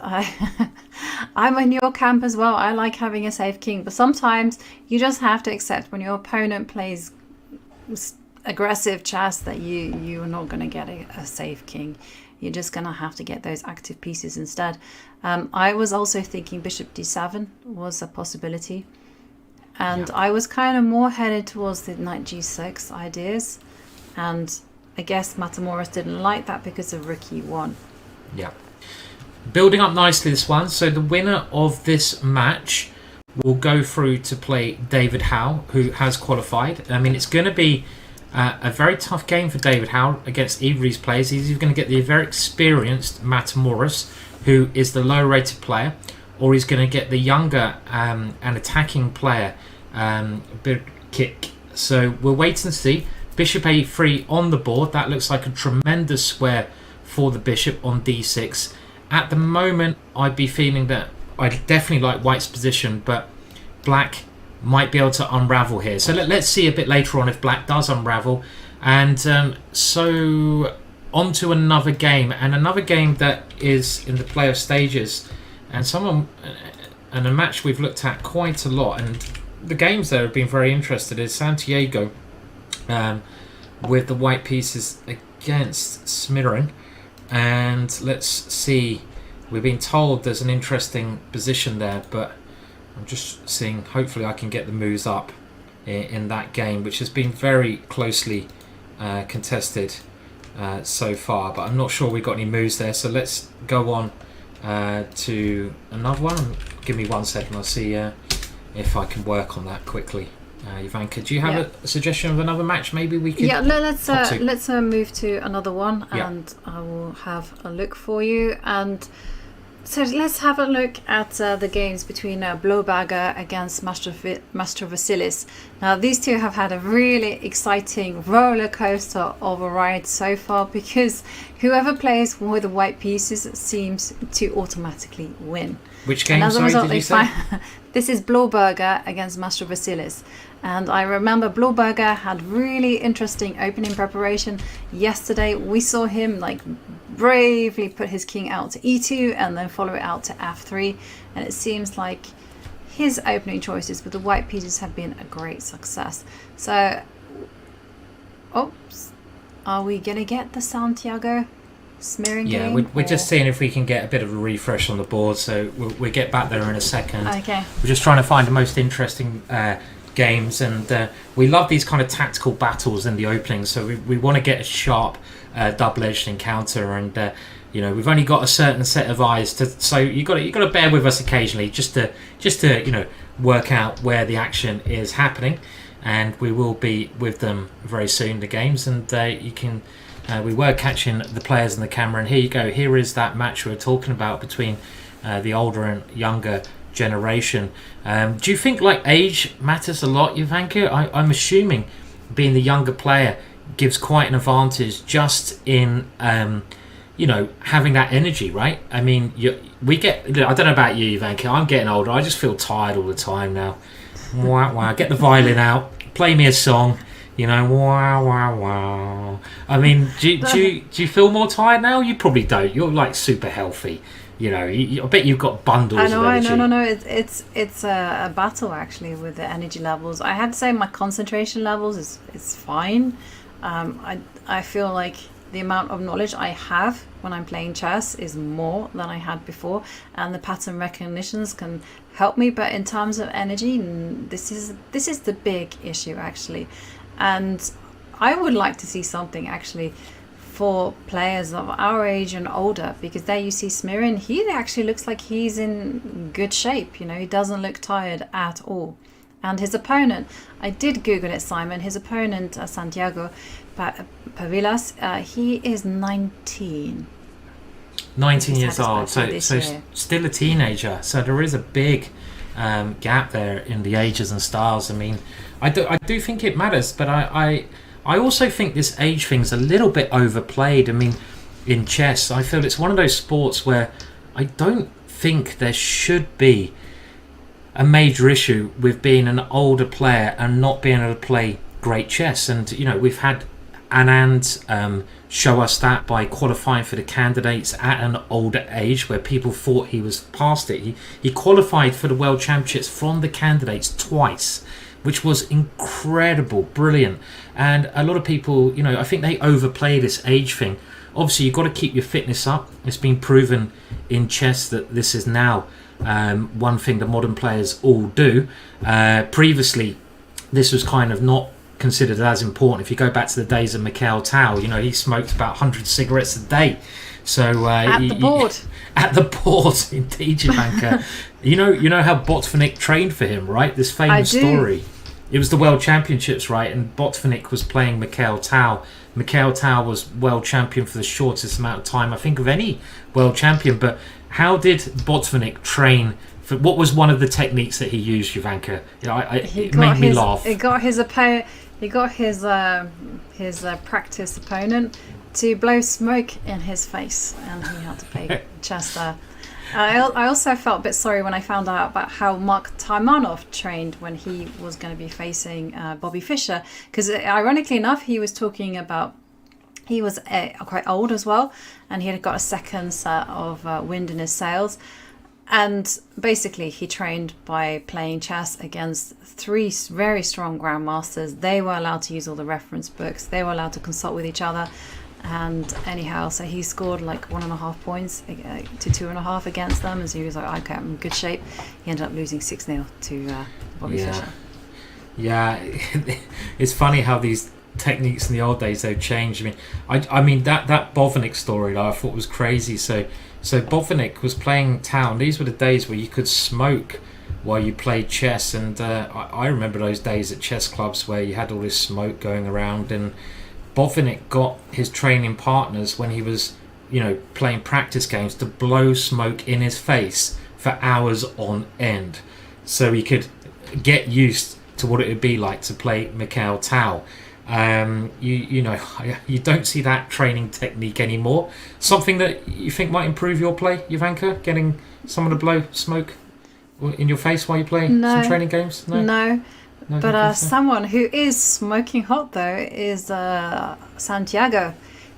I'm in your camp as well. I like having a safe king, but sometimes you just have to accept when your opponent plays aggressive chess that you're not going to get a safe king. You're just going to have to get those active pieces instead. I was also thinking bishop d7 was a possibility. And I was kind of more headed towards the knight g6 ideas. And I guess Matamoros didn't like that because of rook e1. Yeah. Building up nicely this one. So the winner of this match will go through to play David Howe, who has qualified. I mean, it's going to be a very tough game for David Howe against either of these players. He's either going to get the very experienced Matamoros, who is the low rated player, or he's going to get the younger and attacking player, Birkik. So we'll wait and see. Bishop a3 on the board. That looks like a tremendous square for the bishop on d6. At the moment, I'd be feeling that I definitely like white's position, but black might be able to unravel here. So let's see a bit later on if black does unravel. And so on to another game, and another game that is in the playoff stages, and a match we've looked at quite a lot, and the games there have been very interested is Santiago with the white pieces against Smirin. And let's see, we've been told there's an interesting position there, but I'm just seeing, hopefully I can get the moves up in that game, which has been very closely contested so far, but I'm not sure we've got any moves there. So let's go on to another one. Give me 1 second, I'll see if I can work on that quickly. Ivanka, do you have a suggestion of another match maybe we could? Yeah, let's move to another one, and I will have a look for you. And so let's have a look at the games between Blauberger against Master Vasilis. Now, these two have had a really exciting roller coaster of a ride so far, because whoever plays with the white pieces seems to automatically win. Which game, did you say? This is Blauberger against Master Vasilis. And I remember Blauberger had really interesting opening preparation. Yesterday we saw him bravely put his king out to e2 and then follow it out to f3. And it seems like his opening choices with the white pieces have been a great success. So, are we going to get the Santiago Smirin game? Yeah, we're just seeing if we can get a bit of a refresh on the board, so we'll get back there in a second. Okay. We're just trying to find the most interesting games, and we love these kind of tactical battles in the opening, so we want to get a sharp double-edged encounter, and You know, we've only got a certain set of eyes so you got to bear with us occasionally just to work out where the action is happening, and we will be with them very soon, the games, and you can. We were catching the players on the camera, and here you go. Here is that match we were talking about between the older and younger generation. Do you think like age matters a lot, Ivanka? I'm assuming being the younger player gives quite an advantage just in having that energy, right? I mean, I don't know about you, Ivanka. I'm getting older. I just feel tired all the time now. Wow, get the violin out, play me a song. Wow. I mean, do you feel more tired now? You probably don't. You're like super healthy. I bet you've got bundles of energy. No. It's a battle actually with the energy levels. I have to say my concentration levels is fine. I feel like the amount of knowledge I have when I'm playing chess is more than I had before, and the pattern recognitions can help me. But in terms of energy, this is the big issue actually. And I would like to see something actually for players of our age and older, because there you see Smirin, he actually looks like he's in good shape. He doesn't look tired at all. And his opponent, I did Google it, Simon, his opponent, Santiago Pavilas, he is 19. 19 years old, so still a teenager. So there is a big gap there in the ages and styles. I mean, I do think it matters, but I also think this age thing's a little bit overplayed. I mean, in chess, I feel it's one of those sports where I don't think there should be a major issue with being an older player and not being able to play great chess. And we've had Anand show us that by qualifying for the candidates at an older age where people thought he was past it. He qualified for the World Championships from the candidates twice, which was incredible, brilliant. And a lot of people, I think they overplay this age thing. Obviously, you've got to keep your fitness up. It's been proven in chess that this is now one thing that modern players all do. Previously, this was kind of not considered as important. If you go back to the days of Mikhail Tal, he smoked about 100 cigarettes a day. So at the board, indeed, Ivanka. you know how Botvinnik trained for him, right? This famous story. It was the World Championships, right? And Botvinnik was playing Mikhail Tal. Mikhail Tal was world champion for the shortest amount of time, I think, of any world champion. But how did Botvinnik train? What was one of the techniques that he used, Ivanka? It made me laugh. He got his practice opponent to blow smoke in his face, and he had to play chess there. I also felt a bit sorry when I found out about how Mark Taimanov trained when he was going to be facing Bobby Fischer, because ironically enough, he was talking about he was quite old as well, and he had got a second set of wind in his sails. And basically, he trained by playing chess against 3 very strong grandmasters. They were allowed to use all the reference books. They were allowed to consult with each other. And anyhow, so he scored like 1.5 points to 2.5 against them. And so he was like, okay, I'm in good shape. He ended up losing 6-0 to Bobby Fischer. Yeah, it's funny how these techniques in the old days they've changed. I mean that Botvinnik story I thought was crazy. So Botvinnik was playing Tal. These were the days where you could smoke while you played chess, and I remember those days at chess clubs where you had all this smoke going around. And Botvinnik got his training partners when he was, playing practice games to blow smoke in his face for hours on end, so he could get used to what it would be like to play Mikhail Tal. You don't see that training technique anymore. Something that you think might improve your play, Ivanka, getting someone to blow smoke in your face while you play some training games? No. But someone who is smoking hot though is Santiago.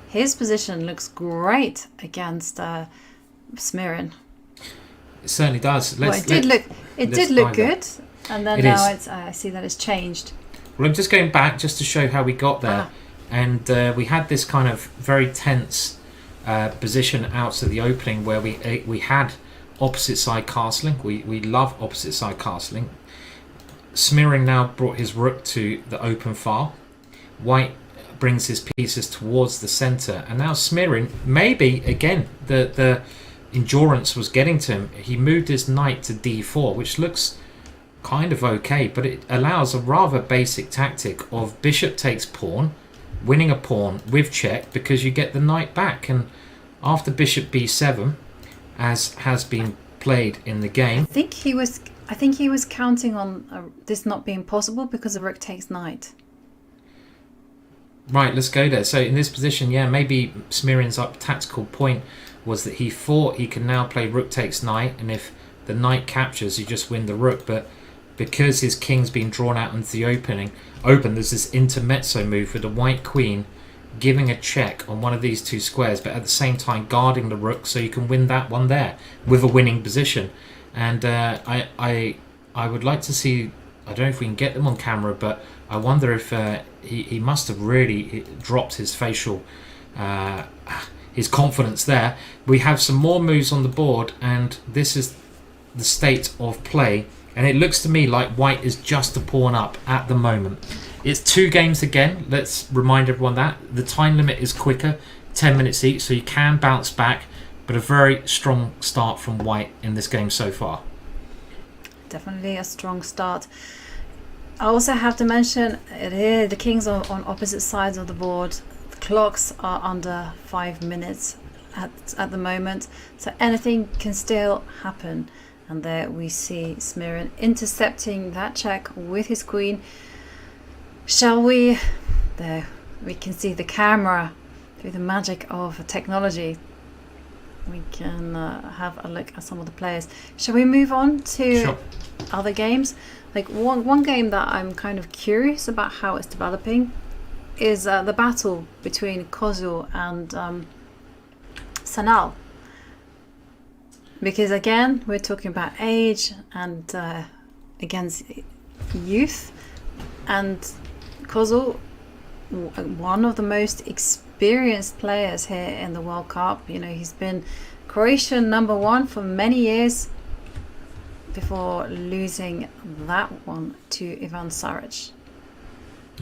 His position looks great against Smirin. It certainly does. It did look good, and then I see that it's changed. Well, I'm just going back just to show how we got there, and we had this kind of very tense position out to the opening where we had opposite side castling. We love opposite side castling. Smirin now brought his rook to the open file. White brings his pieces towards the center. And now Smirin, maybe again the endurance was getting to him. He moved his knight to d4, which looks kind of okay, but it allows a rather basic tactic of bishop takes pawn, winning a pawn with check because you get the knight back. And after bishop b7, as has been played in the game, I think he was counting on this not being possible because the rook takes knight. Right, let's go there. So in this position, yeah, maybe Smirin's tactical point was that he thought he can now play rook takes knight, and if the knight captures, you just win the rook. But because his king's been drawn out into the open, there's this intermezzo move with the white queen giving a check on one of these two squares, but at the same time guarding the rook, so you can win that one there with a winning position. And I would like to see, I don't know if we can get them on camera, but I wonder if he must have really dropped his facial, his confidence there. We have some more moves on the board, and this is the state of play. And it looks to me like white is just a pawn up at the moment. It's 2 games again. Let's remind everyone that. The time limit is quicker, 10 minutes each, so you can bounce back. But a very strong start from white in this game so far. Definitely a strong start. I also have to mention here the kings are on opposite sides of the board. The clocks are under 5 minutes at the moment, so anything can still happen. And there we see Smirin intercepting that check with his queen. Shall we? There we can see the camera through the magic of technology. We can have a look at some of the players. Shall we move on to other games? Like one game that I'm kind of curious about how it's developing is the battle between Kozul and Sanal. Because again, we're talking about age and against youth. And Kozul, one of the most experienced players here in the World Cup. You know, he's been Croatian #1 for many years before losing that one to Ivan Saric.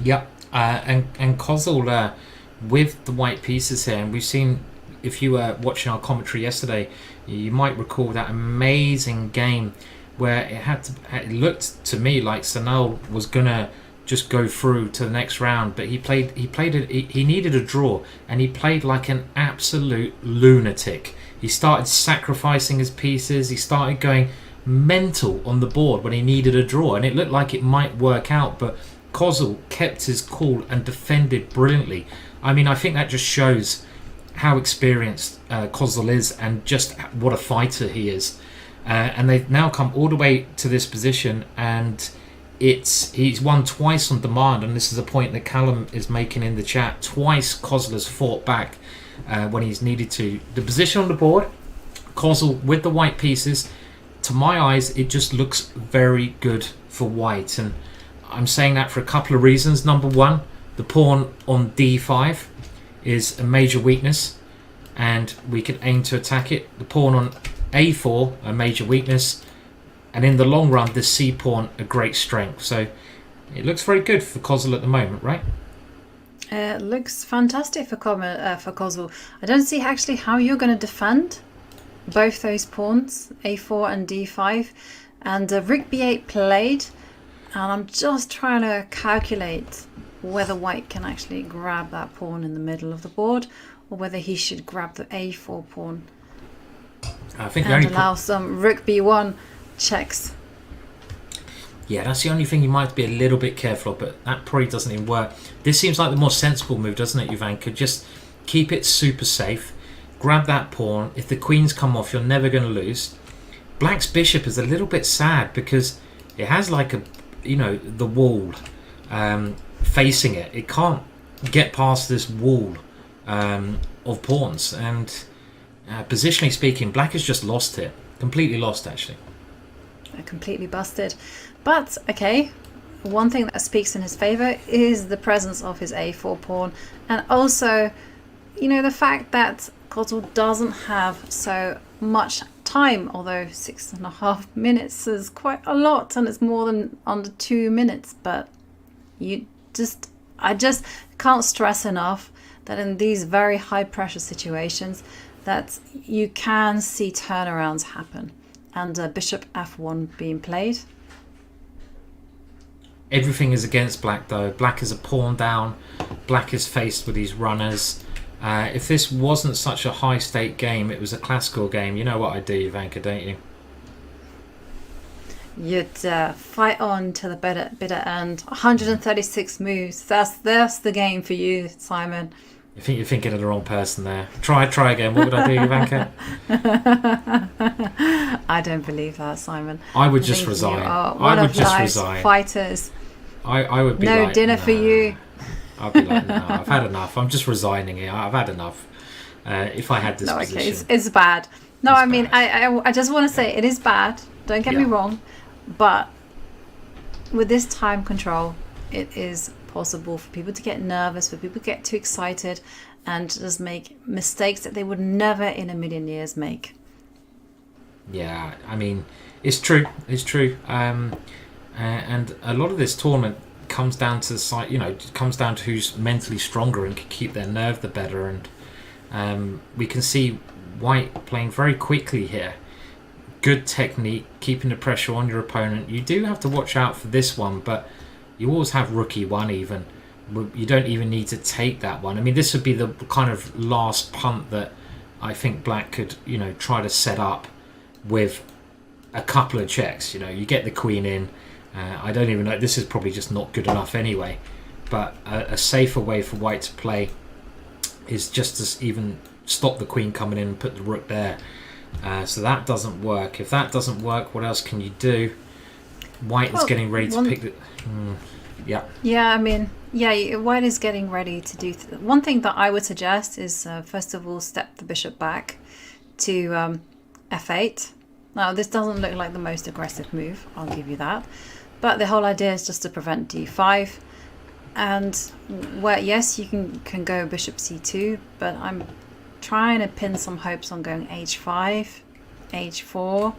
Yep, and Kozul with the white pieces here, and we've seen, if you were watching our commentary yesterday, you might recall that amazing game where it looked to me like Sanal was gonna just go through to the next round, but he needed a draw, and he played like an absolute lunatic. He started sacrificing his pieces, he started going mental on the board when he needed a draw, and it looked like it might work out, but Kozul kept his cool and defended brilliantly. I mean, I think that just shows how experienced Kozul is and just what a fighter he is. And they've now come all the way to this position, and he's won twice on demand, and this is a point that Callum is making in the chat. Twice Kozul has fought back when he's needed to. The position on the board, Kozul with the white pieces, to my eyes, it just looks very good for white, and I'm saying that for a couple of reasons. Number one, the pawn on d5 is a major weakness, and we can aim to attack it. The pawn on a4, a major weakness, and in the long run, the c pawn, a great strength. So it looks very good for Kozul at the moment, right? It looks fantastic for Kozul. I don't see actually how you're going to defend both those pawns, a4 and d5, and rook b8 played, and I'm just trying to calculate whether white can actually grab that pawn in the middle of the board, or whether he should grab the a4 pawn and allow some rook b1 checks. Yeah, that's the only thing you might be a little bit careful of, but that probably doesn't even work. This seems like the more sensible move, doesn't it, Ivanka? Just keep it super safe, grab that pawn. If the queens come off, you're never going to lose. Black's bishop is a little bit sad because it has like the wall facing it. It can't get past this wall of pawns, and positionally speaking, black has just lost it. Completely lost, actually. Completely busted. But okay, one thing that speaks in his favor is the presence of his a4 pawn, and also, the fact that Kozul doesn't have so much time, although 6.5 minutes is quite a lot, and it's more than under 2 minutes, but you just I just can't stress enough that in these very high pressure situations that you can see turnarounds happen. And bishop f1 being played. Everything is against black though. Black is a pawn down. Black is faced with these runners. If this wasn't such a high stake game, it was a classical game, you know what I do, Ivanka, don't you? You'd fight on to the bitter end. 136 moves. That's the game for you, Simon. I think you're thinking of the wrong person there. Try again. What would I do, Ivanka? I don't believe that, Simon. I would just resign. I would just resign. Fighters. I would be no like, dinner for you. I'd be like, no, I've had enough. I'm just resigning here. I've had enough. If I had this position. Okay, it's bad. No, I mean, I just want to say it is bad. Don't get me wrong. But with this time control, it is possible for people to get nervous, for people to get too excited and just make mistakes that they would never in a million years make. Yeah, I mean, it's true. And a lot of this tournament comes down to comes down to who's mentally stronger and can keep their nerve the better. And we can see White playing very quickly here. Good technique, keeping the pressure on your opponent. You do have to watch out for this one, but you always have rook e1 even. You don't even need to take that one. I mean, this would be the kind of last punt that I think black could, try to set up with a couple of checks. You get the queen in. I don't even know. This is probably just not good enough anyway. But a safer way for white to play is just to even stop the queen coming in and put the rook there. So that doesn't work. If that doesn't work, what else can you do? White is getting ready to pick the... Yeah, I mean, white is getting ready to do... One thing that I would suggest is, first of all, step the bishop back to f8. Now, this doesn't look like the most aggressive move, I'll give you that. But the whole idea is just to prevent d5. And, yes, you can go bishop c2, but I'm trying to pin some hopes on going h5, h4.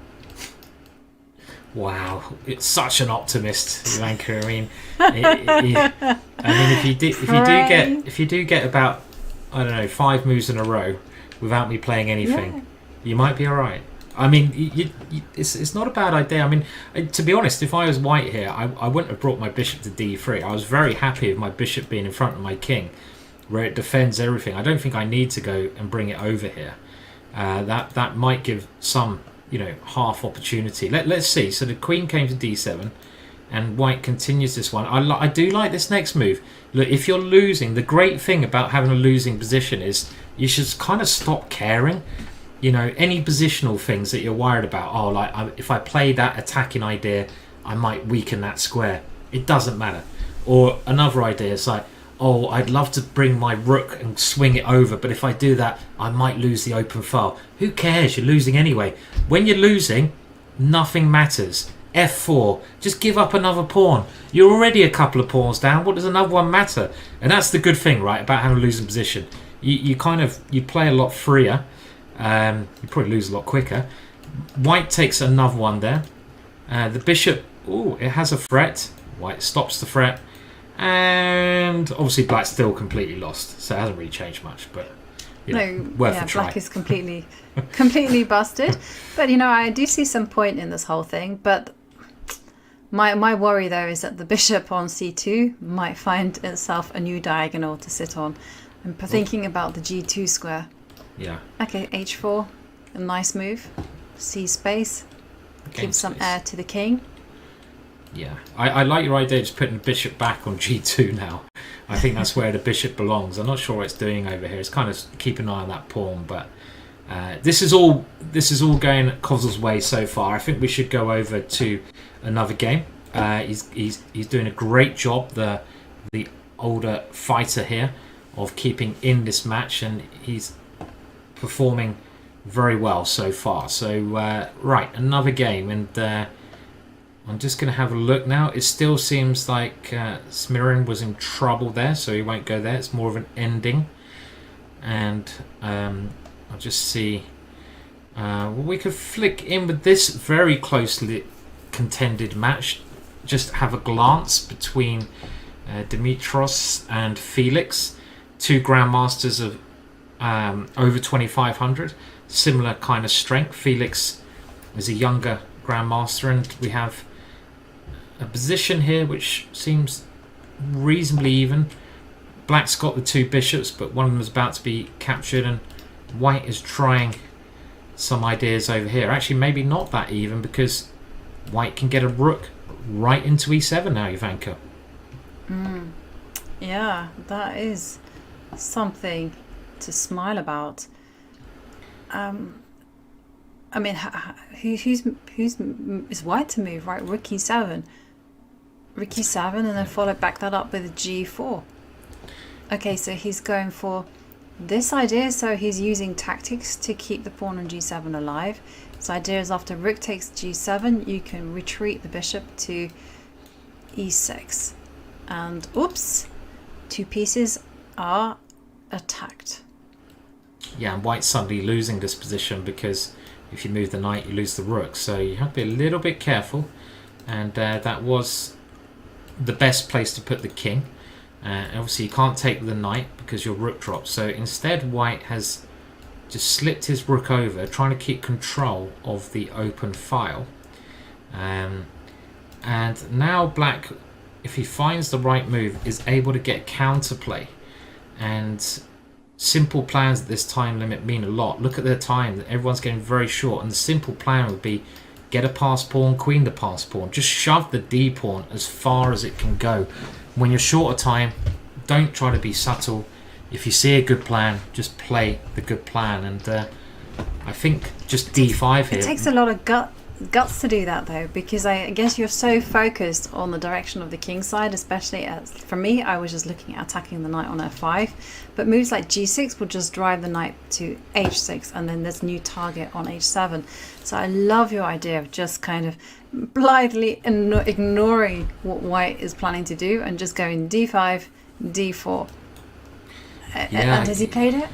Wow, it's such an optimist, Ivanka. I mean, if you do get about, I don't know, 5 moves in a row without me playing anything, you might be all right. I mean, it's not a bad idea. I mean, to be honest, if I was white here, I wouldn't have brought my bishop to d3. I was very happy with my bishop being in front of my king, where it defends everything. I don't think I need to go and bring it over here. That might give some, half opportunity. Let's see. So the queen came to d7, and white continues this one. I do like this next move. Look, if you're losing, the great thing about having a losing position is you should kind of stop caring. Any positional things that you're worried about. If I play that attacking idea, I might weaken that square. It doesn't matter. Or another idea is like, I'd love to bring my rook and swing it over, but if I do that, I might lose the open file. Who cares? You're losing anyway. When you're losing, nothing matters. f4. Just give up another pawn. You're already a couple of pawns down. What does another one matter? And that's the good thing, right, about having a losing position. You play a lot freer. You probably lose a lot quicker. White takes another one there. The bishop, it has a threat. White stops the threat. And obviously black's still completely lost, so it hasn't really changed much, but worth a try. Black is completely busted. But I do see some point in this whole thing. But my worry though is that the bishop on c2 might find itself a new diagonal to sit on. I'm thinking about the g2 square. Yeah. Okay, h4, a nice move. C space, give some air to the king. Yeah, I like your idea of just putting the bishop back on g2 now. I think that's where the bishop belongs. I'm not sure what it's doing over here. It's kind of keeping an eye on that pawn, but this is all going Kozl's way so far. I think we should go over to another game. He's doing a great job, the older fighter here, of keeping in this match, and he's performing very well so far. So right, another game, and I'm just going to have a look now. It still seems like Smirin was in trouble there, so he won't go there. It's more of an ending. And I'll just see. We could flick in with this very closely contended match. Just have a glance between Dimitros and Felix, two grandmasters of over 2,500, similar kind of strength. Felix is a younger grandmaster, and we have a position here which seems reasonably even. Black's got the two bishops, but one of them is about to be captured, and White is trying some ideas over here. Actually, maybe not that even, because White can get a rook right into e7 now, Ivanka. Yeah, that is something to smile about. I mean, who's is White to move, right? Rook e7, and then follow back that up with g4. Okay, so he's going for this idea, so he's using tactics to keep the pawn on g7 alive. His idea is after rook takes g7, you can retreat the bishop to e6. And oops, two pieces are attacked. Yeah, and White's suddenly losing this position, because if you move the knight, you lose the rook. So you have to be a little bit careful. And that was the best place to put the king. Obviously you can't take the knight because your rook drops, so instead White has just slipped his rook over, trying to keep control of the open file. And now Black, if he finds the right move, is able to get counterplay. And simple plans at this time limit mean a lot. Look at their time, everyone's getting very short, and the simple plan would be get a pass pawn, queen to pass pawn. Just shove the d pawn as far as it can go. When you're short of time, don't try to be subtle. If you see a good plan, just play the good plan. And I think just d5 here. It takes a lot of guts to do that, though, because I guess you're so focused on the direction of the king side, especially for me, I was just looking at attacking the knight on f5. But moves like g6 will just drive the knight to h6, and then there's new target on h7. So I love your idea of just kind of blithely ignoring what White is planning to do and just going d5, d4. And has he played it?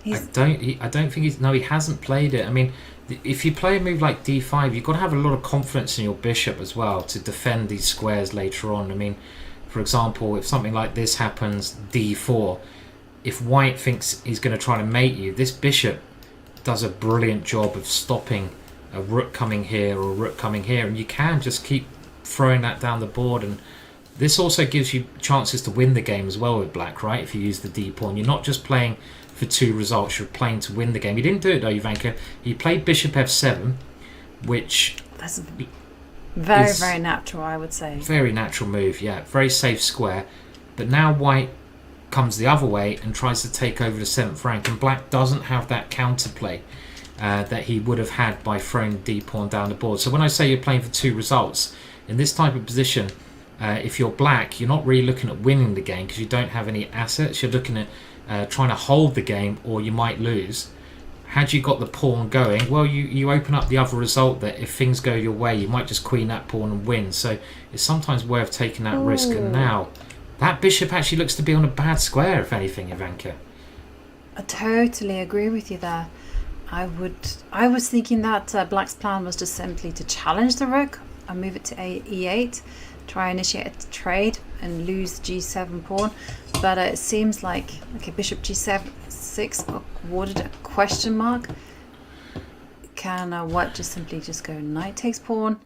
I don't think he's. No, he hasn't played it. I mean, if you play a move like d5, you've got to have a lot of confidence in your bishop as well to defend these squares later on. I mean, for example, if something like this happens, d4, if White thinks he's going to try to mate you, this bishop does a brilliant job of stopping a rook coming here or a rook coming here, and you can just keep throwing that down the board. And this also gives you chances to win the game as well with Black, right? If you use the d pawn, you're not just playing for two results, you're playing to win the game. He didn't do it though, Ivanka. He played bishop f7, which that's very natural, I would say. Very natural move, yeah. Very safe square. But now White comes the other way and tries to take over the 7th rank, and Black doesn't have that counterplay that he would have had by throwing d pawn down the board. So when I say you're playing for two results, in this type of position, if you're Black, you're not really looking at winning the game because you don't have any assets. You're looking at trying to hold the game, or you might lose. Had you got the pawn going, well, you open up the other result that if things go your way, you might just queen that pawn and win. So it's sometimes worth taking that risk. And now that bishop actually looks to be on a bad square, if anything, Ivanka. I totally agree with you there. I was thinking that Black's plan was just simply to challenge the rook and move it to e8, try initiate a trade and lose g7 pawn. But it seems like bishop g7 6 awarded a question mark. Can White just simply go knight takes pawn?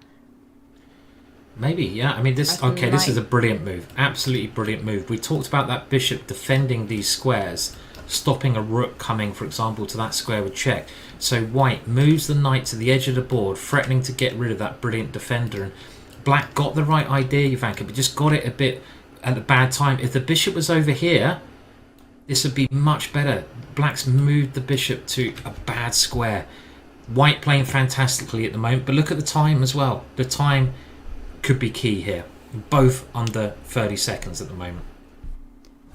Maybe, yeah. I mean, this is a brilliant move. Absolutely brilliant move. We talked about that bishop defending these squares, stopping a rook coming, for example, to that square with check. So White moves the knight to the edge of the board, threatening to get rid of that brilliant defender. And Black got the right idea, Ivanka, but just got it a bit at a bad time. If the bishop was over here, this would be much better. Black's moved the bishop to a bad square. White playing fantastically at the moment, but look at the time as well. The time could be key here. Both under 30 seconds at the moment.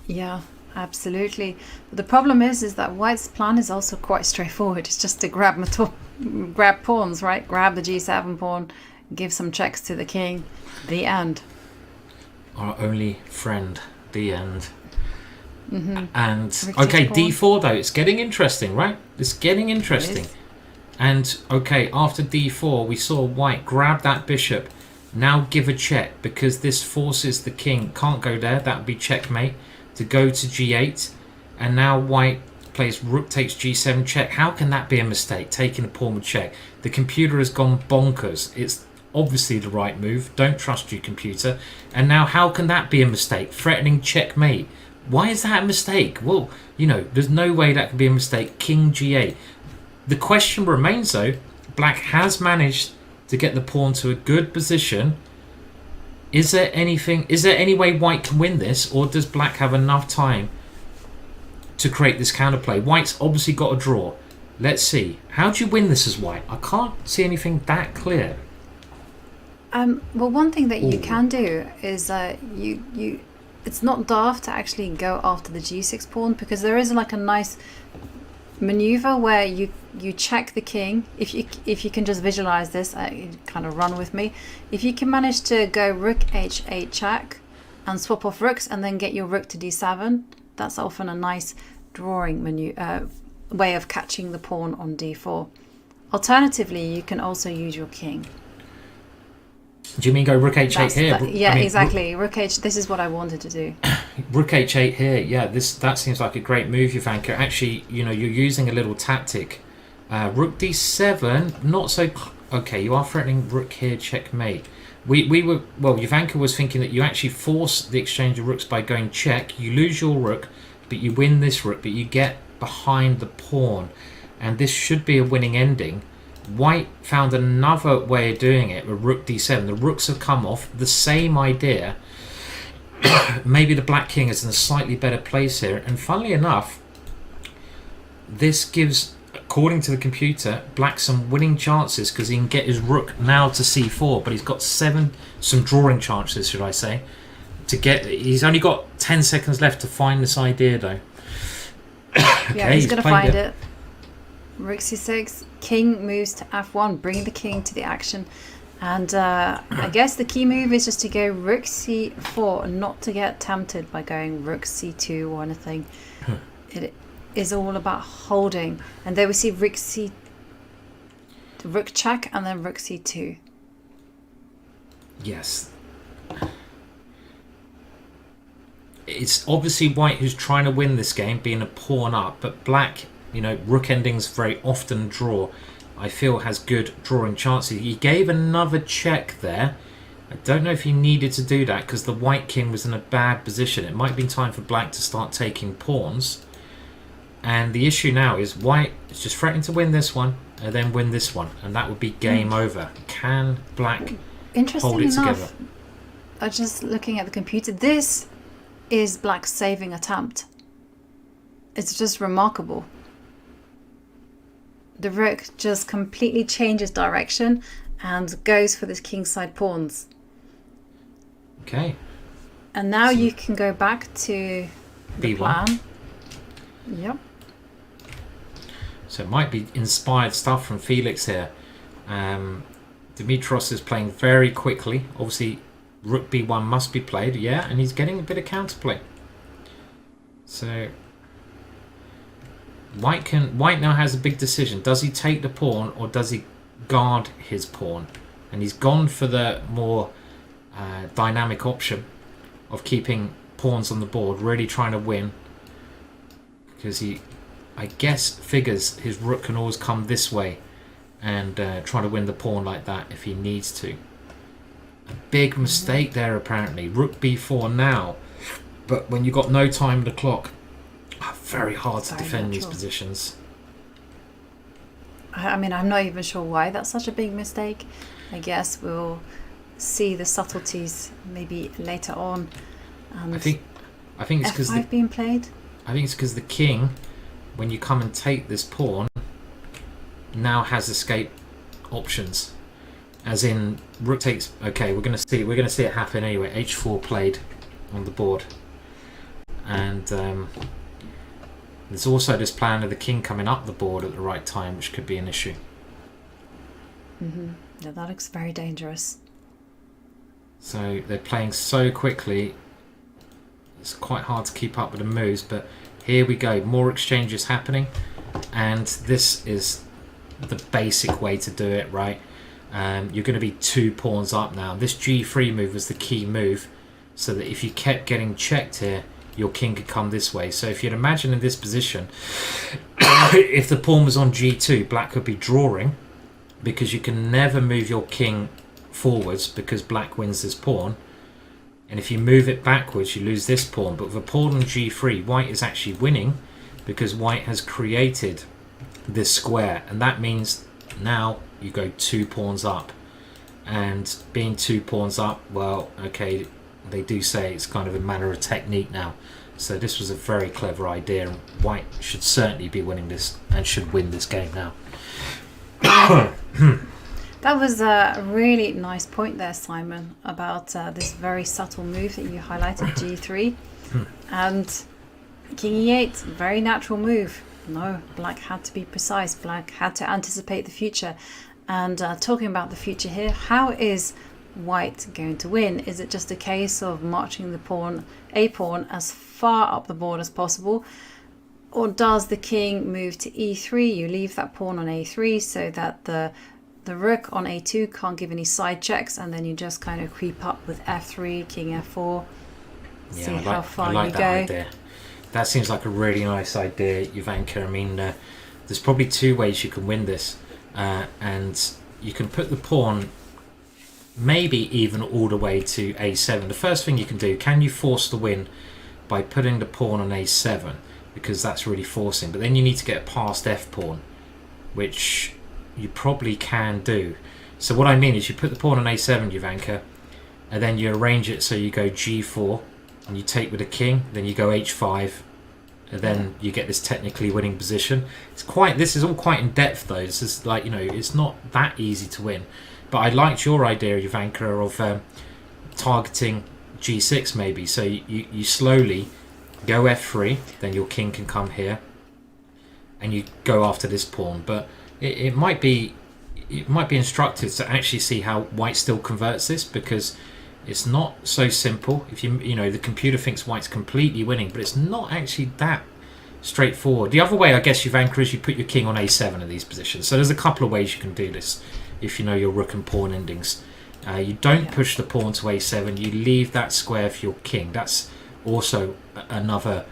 Yeah, absolutely. But the problem is that White's plan is also quite straightforward. It's just to grab pawns, right? Grab the g7 pawn, give some checks to the king. The end. Our only friend. The end. Mm-hmm. And okay, d4 though, it's getting interesting, right? It's getting interesting. And okay, after d4 we saw White grab that bishop Now give a check, because this forces the king, can't go there, that would be checkmate, to go to g8, and now white plays rook takes g7 check. How can that be a mistake, taking a pawn with check? The computer has gone bonkers. It's obviously the right move. Don't trust your computer. And now how can that be a mistake? Threatening checkmate. Why is that a mistake? Well, you know, there's no way that could be a mistake. King g8. The question remains though, black has managed to get the pawn to a good position. Is there any way white can win this, or does black have enough time to create this counterplay? White's obviously got a draw. Let's see. How do you win this as white? I can't see anything that clear. Well, one thing that you can do is it's not daft to actually go after the g6 pawn, because there is like a nice maneuver where you check the king. If you can just visualize this, kind of run with me. If you can manage to go rook h8 check and swap off rooks and then get your rook to d7, that's often a nice drawing way of catching the pawn on d4. Alternatively, you can also use your king. Do you mean go rook h8 here? Yeah, exactly. Rook h. This is what I wanted to do. Rook h8 here. Yeah, that seems like a great move, Jovanka. Actually, you know, you're using a little tactic. Rook d7, not so. Okay, you are threatening rook here, checkmate. Jovanka was thinking that you actually force the exchange of rooks by going check. You lose your rook, but you win this rook, but you get behind the pawn, and this should be a winning ending. White found another way of doing it with rook d7. The rooks have come off. The same idea. Maybe the black king is in a slightly better place here. And funnily enough, this gives, according to the computer, black some winning chances, because he can get his rook now to c4. But he's got some drawing chances, should I say, to get. He's only got 10 seconds left to find this idea, though. Okay, yeah, he's going to find it. Rook c6, king moves to f1, bring the king to the action, and I guess the key move is just to go rook c4 and not to get tempted by going rook c2 or anything. It is all about holding, and there we see rook check and then rook c2. Yes, it's obviously white who's trying to win this game, being a pawn up, but black, you know, rook endings very often draw. I feel has good drawing chances. He gave another check there. I don't know if he needed to do that, because the white king was in a bad position. It might have been time for black to start taking pawns. And the issue now is white is just threatening to win this one and then win this one, and that would be game over. Can black hold it together? Just looking at the computer, this is black's saving attempt. It's just remarkable. The rook just completely changes direction and goes for this kingside pawns. Okay. And now you can go back to the B1 plan. Yep. So it might be inspired stuff from Felix here. Dimitros is playing very quickly. Obviously, rook b1 must be played. Yeah, and he's getting a bit of counterplay. So White now has a big decision. Does he take the pawn, or does he guard his pawn? And he's gone for the more dynamic option of keeping pawns on the board, really trying to win, because he, I guess, figures his rook can always come this way and try to win the pawn like that if he needs to. A big mistake there, apparently. Rook b4 now, but when you've got no time on the clock, very hard to defend these positions. I mean, I'm not even sure why that's such a big mistake. I guess we'll see the subtleties maybe later on. And I think it's because f5 being played. I think it's because the king, when you come and take this pawn, now has escape options. As in, rook takes. Okay, we're gonna see it happen anyway. h4 played on the board, and there's also this plan of the king coming up the board at the right time, which could be an issue. Yeah, that looks very dangerous. So they're playing so quickly, it's quite hard to keep up with the moves, but here we go, more exchanges happening, and this is the basic way to do it, right? you're going to be 2 pawns up now. This g3 move was the key move, so that if you kept getting checked here, your king could come this way. So if you'd imagine in this position, if the pawn was on g2, black could be drawing, because you can never move your king forwards because black wins this pawn. And if you move it backwards, you lose this pawn. But with a pawn on g3, white is actually winning because white has created this square. And that means now you go 2 pawns up. And being 2 pawns up, well, okay, they do say it's kind of a matter of technique now. So this was a very clever idea, and white should certainly be winning this and should win this game now. That was a really nice point there, Simon, about this very subtle move that you highlighted, g3. And king e8, very natural move. No, black had to be precise. Black had to anticipate the future. And talking about the future here, how is white going to win? Is it just a case of marching the pawn, a pawn, as far up the board as possible? Or does the king move to e3? You leave that pawn on a3 so that the rook on a2 can't give any side checks, and then you just kind of creep up with f3, king f4, see how far you go. Idea. That seems like a really nice idea, Ivanka. I mean, there's probably 2 ways you can win this, and you can put the pawn maybe even all the way to a7. The first thing you can do, can you force the win by putting the pawn on a7, because that's really forcing, but then you need to get past f pawn, which you probably can do. So what I mean is you put the pawn on a7, Ivanka, and then you arrange it so you go g4 and you take with a king, then you go h5, and then you get this technically winning position. This is all quite in depth though. This is like, you know, it's not that easy to win. But I liked your idea, Ivanka, of targeting g6 maybe. So you slowly go f3, then your king can come here, and you go after this pawn. But it might be instructive to actually see how white still converts this, because it's not so simple. If you know, the computer thinks white's completely winning, but it's not actually that straightforward. The other way, I guess, Ivanka, is you put your king on a7 in these positions. So there's a couple of ways you can do this if you know your rook and pawn endings. You don't push the pawn to a7, you leave that square for your king. That's also another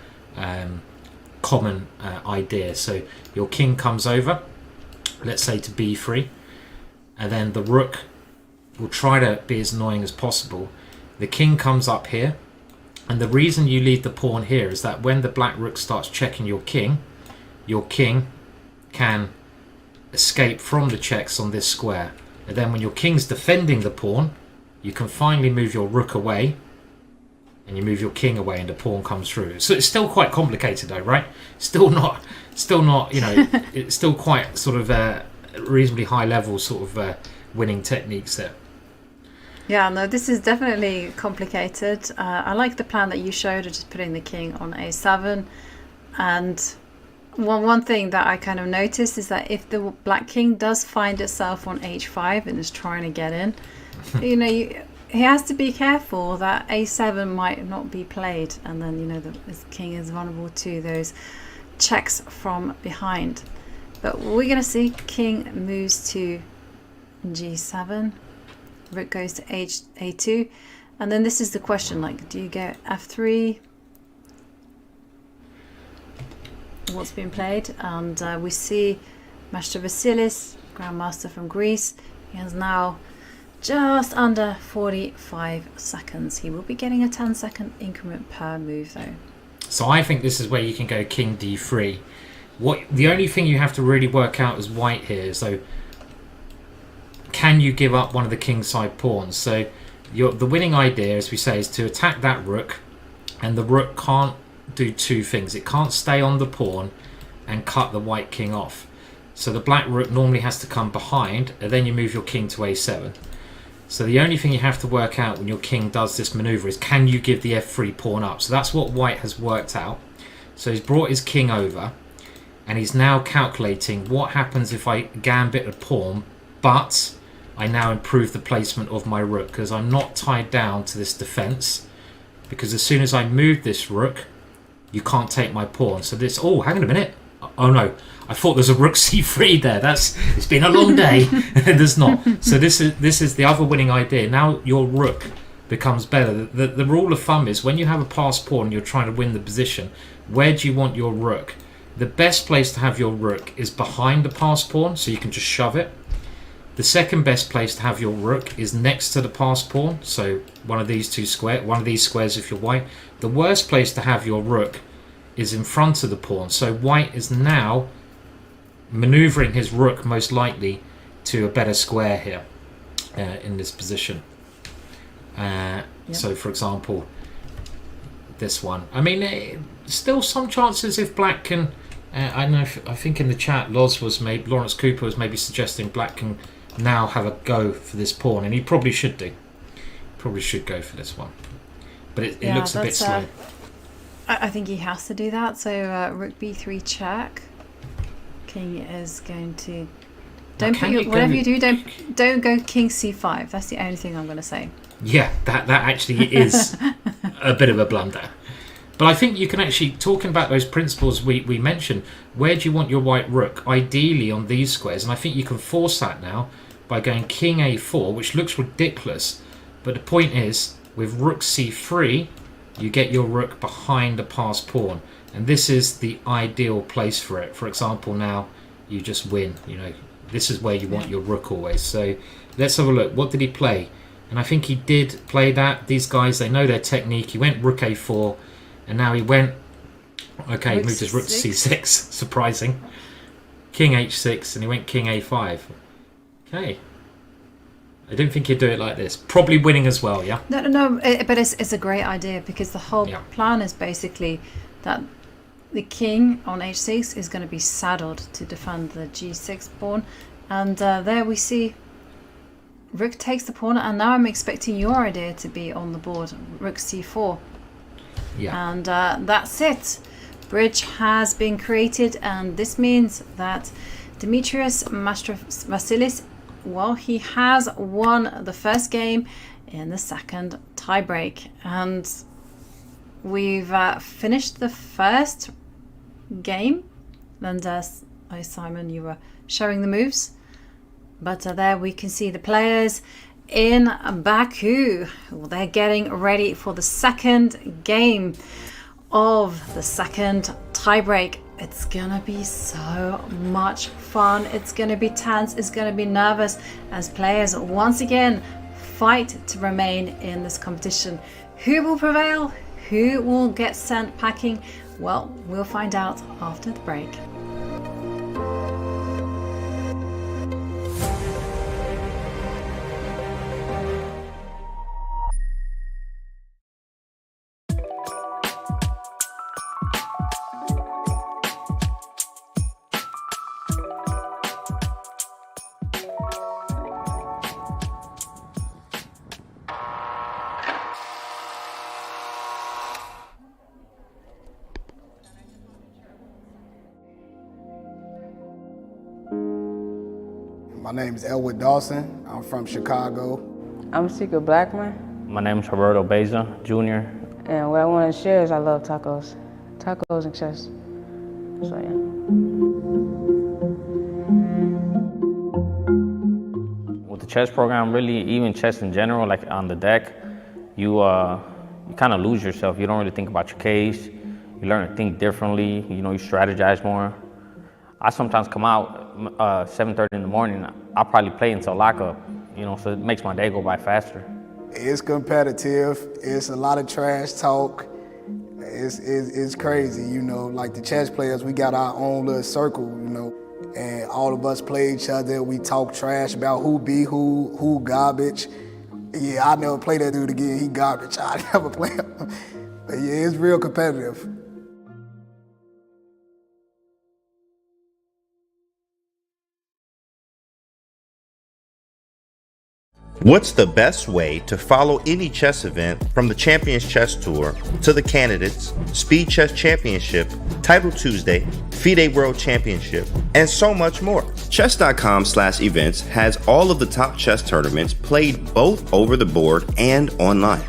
common idea. So your king comes over, let's say to b3, and then the rook will try to be as annoying as possible. The king comes up here, and the reason you leave the pawn here is that when the black rook starts checking your king can escape from the checks on this square. And then when your king's defending the pawn, you can finally move your rook away, and you move your king away, and the pawn comes through. So it's still quite complicated though, right? Still not, you know, it's still quite sort of reasonably high level sort of winning techniques there. Yeah, no, this is definitely complicated. I like the plan that you showed of just putting the king on a7. And one thing that I kind of noticed is that if the black king does find itself on h5 and is trying to get in, you know, he has to be careful that a7 might not be played, and then, you know, his king is vulnerable to those checks from behind. But we're going to see king moves to g7, rook goes to a2, and then this is the question, like, do you go f3? What's been played? And we see Master Vasilis, Grandmaster from Greece. He has now just under 45 seconds. He will be getting a 10-second increment per move though. So I think this is where you can go king d3. The only thing you have to really work out as white here, so can you give up one of the kingside pawns? So the winning idea, as we say, is to attack that rook, and the rook can't do 2 things. It can't stay on the pawn and cut the white king off. So the black rook normally has to come behind, and then you move your king to a7. So the only thing you have to work out when your king does this maneuver is, can you give the f3 pawn up? So that's what white has worked out. So he's brought his king over, and he's now calculating what happens if I gambit a pawn, but I now improve the placement of my rook, because I'm not tied down to this defense, because as soon as I move this rook, you can't take my pawn. So this, oh, hang on a minute, Oh no, I thought there's a rook c3 there. It's been a long day. There's not. So this is the other winning idea. Now your rook becomes better. The rule of thumb is when you have a passed pawn and you're trying to win the position, where do you want your rook? The best place to have your rook is behind the passed pawn, so you can just shove it. The second best place to have your rook is next to the passed pawn, so one of these squares if you're white. The worst place to have your rook is in front of the pawn, so white is now maneuvering his rook most likely to a better square here in this position. So for example, this one. I mean, still some chances if black can. I think in the chat, Lawrence Cooper was maybe suggesting black can now have a go for this pawn, and he probably should do. Probably should go for this one, but it looks a bit slow. I think he has to do that. So rook b3 check. King is going to. Whatever you do, don't go king c5. That's the only thing I'm going to say. Yeah, that actually is a bit of a blunder. But I think you can actually, talking about those principles we mentioned, where do you want your white rook? Ideally on these squares, and I think you can force that now by going king a4, which looks ridiculous. But the point is, with rook c3, you get your rook behind the passed pawn. And this is the ideal place for it. For example, now you just win. You know, this is where you want your rook always. So let's have a look. What did he play? And I think he did play that. These guys, they know their technique. He went rook a4, and now he went... Okay, he moved his rook to c6. Surprising. King h6, and he went king a5. Okay. I don't think he'd do it like this. Probably winning as well, yeah? No, but it's a great idea, because the whole plan is basically that the king on h6 is going to be saddled to defend the g6 pawn. And there we see rook takes the pawn, and now I'm expecting your idea to be on the board, rook c4. Yeah. And that's it. Bridge has been created, and this means that Demetrius Vasilis, well, he has won the first game in the second tiebreak. And we've finished the first game. And Simon, you were showing the moves. But there we can see the players in Baku. They're getting ready for the second game of the second tiebreak. It's gonna be so much fun. It's gonna be tense. It's gonna be nervous as players once again fight to remain in this competition. Who will prevail? Who will get sent packing? Well, we'll find out after the break. My name is Elwood Dawson. I'm from Chicago. I'm Sika Blackman. My name is Roberto Beza, Jr. And what I want to share is I love tacos. Tacos and chess. So yeah. With the chess program, really, even chess in general, like on the deck, you kind of lose yourself. You don't really think about your case. You learn to think differently. You know, you strategize more. I sometimes come out 7:30 in the morning. I'll probably play until lockup, you know, so it makes my day go by faster. It's competitive. It's a lot of trash talk. It's crazy, you know. Like the chess players, we got our own little circle, you know, and all of us play each other. We talk trash about who be who garbage. Yeah, I never play that dude again. He garbage. I never play him. But yeah, it's real competitive. What's the best way to follow any chess event from the Champions Chess Tour to the Candidates, Speed Chess Championship, Title Tuesday, FIDE World Championship, and so much more? Chess.com/events has all of the top chess tournaments played both over the board and online.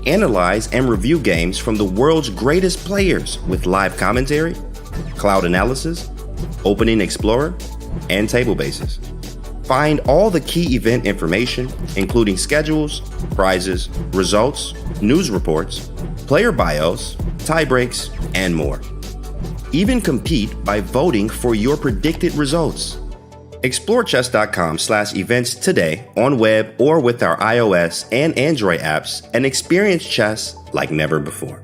Analyze and review games from the world's greatest players with live commentary, Cloud Analysis, Opening Explorer, and Table Bases. Find all the key event information, including schedules, prizes, results, news reports, player bios, tiebreaks, and more. Even compete by voting for your predicted results. Explore chess.com/events today on web or with our iOS and Android apps and experience chess like never before.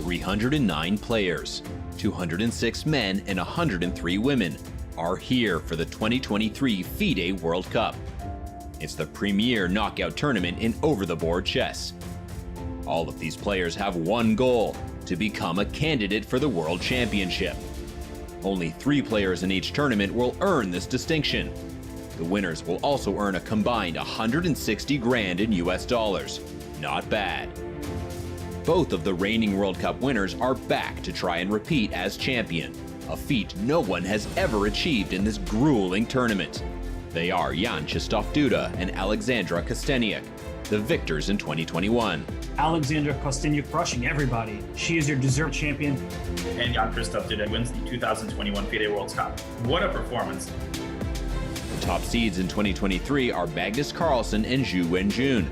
.309 players, 206 men and 103 women are here for the 2023 FIDE World Cup. It's the premier knockout tournament in over-the-board chess. All of these players have one goal: to become a candidate for the World Championship. Only 3 players in each tournament will earn this distinction. The winners will also earn a combined 160 grand in US dollars. Not bad. Both of the reigning World Cup winners are back to try and repeat as champion, a feat no one has ever achieved in this grueling tournament. They are Jan Krzysztof Duda and Alexandra Kosteniuk. the victors in 2021. Alexandra Kosteniuk crushing everybody. She is your deserved champion. And Jan Kristoff did wins the 2021 FIDE World Cup. What a performance. The top seeds in 2023 are Magnus Carlsen and Zhu Wenjun.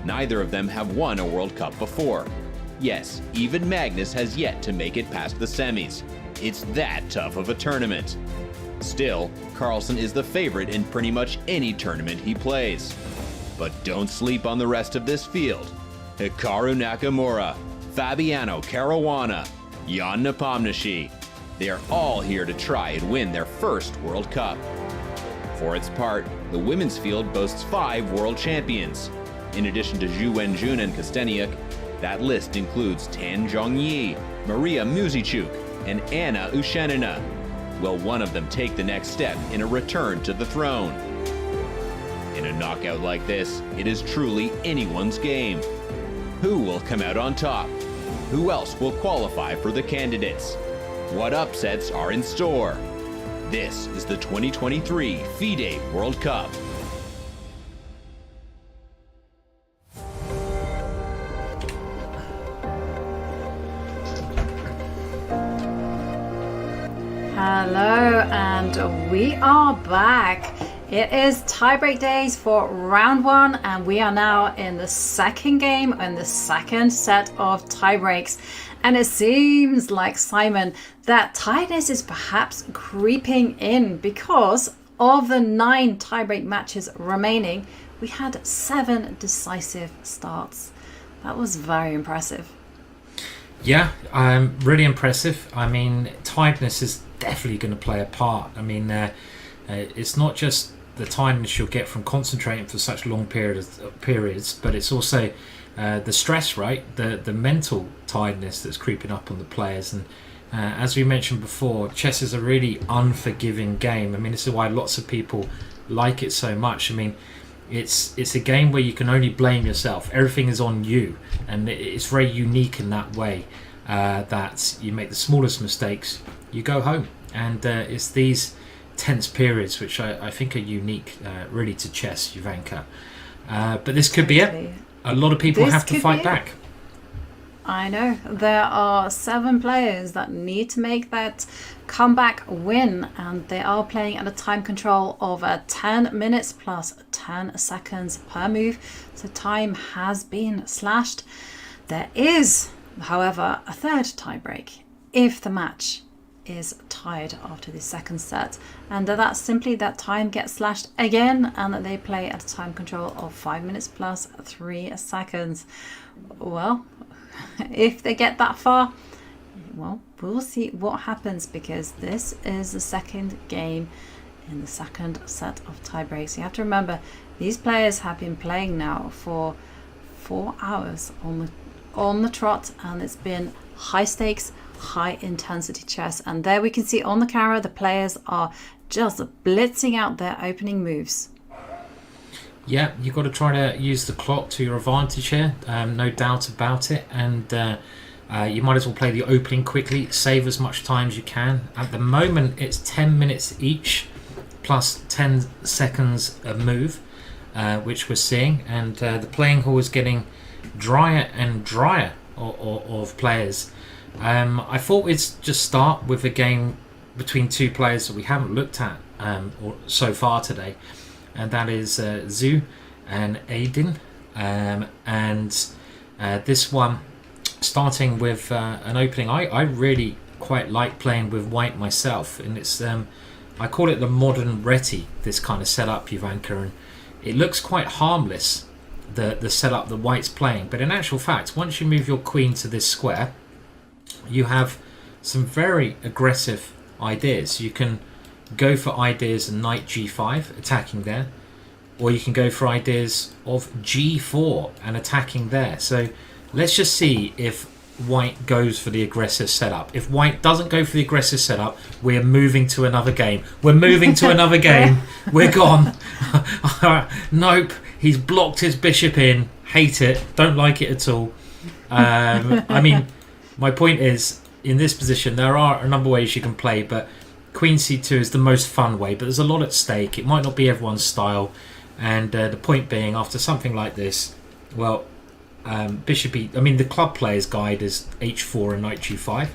Neither of them have won a World Cup before. Yes, even Magnus has yet to make it past the semis. It's that tough of a tournament. Still, Carlsen is the favorite in pretty much any tournament he plays. But don't sleep on the rest of this field. Hikaru Nakamura, Fabiano Caruana, Jan Nepomniachtchi. They are all here to try and win their first World Cup. For its part, the women's field boasts 5 world champions. In addition to Zhu Wenjun and Kosteniuk, that list includes Tan Zhongyi, Maria Muzichuk, and Anna Ushenina. Will one of them take the next step in a return to the throne? In a knockout like this, it is truly anyone's game. Who will come out on top? Who else will qualify for the candidates? What upsets are in store? This is the 2023 FIDE World Cup. Hello, and we are back. It is tiebreak days for round 1, and we are now in the second game and the second set of tiebreaks. And it seems like, Simon, that tiredness is perhaps creeping in because of the 9 tiebreak matches remaining. We had 7 decisive starts. That was very impressive. Yeah, really impressive. I mean, tiredness is definitely going to play a part. I mean, it's not just the tiredness you'll get from concentrating for such long periods, but it's also the stress, right? The mental tiredness that's creeping up on the players. And as we mentioned before, chess is a really unforgiving game. I mean, this is why lots of people like it so much. I mean, it's a game where you can only blame yourself. Everything is on you, and it's very unique in that way, that you make the smallest mistakes, you go home. And it's these tense periods which I think are unique really to chess, Ivanka. But this could be it. A lot of people have to fight back. I know. There are 7 players that need to make that comeback win, and they are playing at a time control of 10 minutes plus 10 seconds per move. So time has been slashed. There is, however, a third tiebreak if the match is tied after the second set, and that's simply that time gets slashed again, and they play at a time control of 5 minutes plus 3 seconds. Well, if they get that far, well, we'll see what happens, because this is the second game in the second set of tiebreaks. You have to remember, these players have been playing now for 4 hours on the trot, and it's been high stakes, high intensity chess. And there we can see on the camera the players are just blitzing out their opening moves. Yeah, you've got to try to use the clock to your advantage here, no doubt about it. And you might as well play the opening quickly, save as much time as you can. At the moment, it's 10 minutes each, plus 10 seconds a move, which we're seeing. And the playing hall is getting drier and drier of players. I thought we'd just start with a game between 2 players that we haven't looked at so far today, and that is Zhu and Aydin. This one, starting with an opening, I really quite like playing with white myself, and it's I call it the modern Reti, this kind of setup, Ivanka, and it looks quite harmless, the setup that white's playing, but in actual fact, once you move your queen to this square, you have some very aggressive ideas. You can go for ideas of knight g5 attacking there, or you can go for ideas of g4 and attacking there. So let's just see if white goes for the aggressive setup. If white doesn't go for the aggressive setup, we're moving to another game. We're moving to another game. We're gone. Nope, he's blocked his bishop in. Hate it, don't like it at all. I mean, my point is, in this position, there are a number of ways you can play, but Queen C2 is the most fun way, but there's a lot at stake. It might not be everyone's style, and the point being, after something like this, Well, bishop e... I mean, the club player's guide is h4 and knight g5.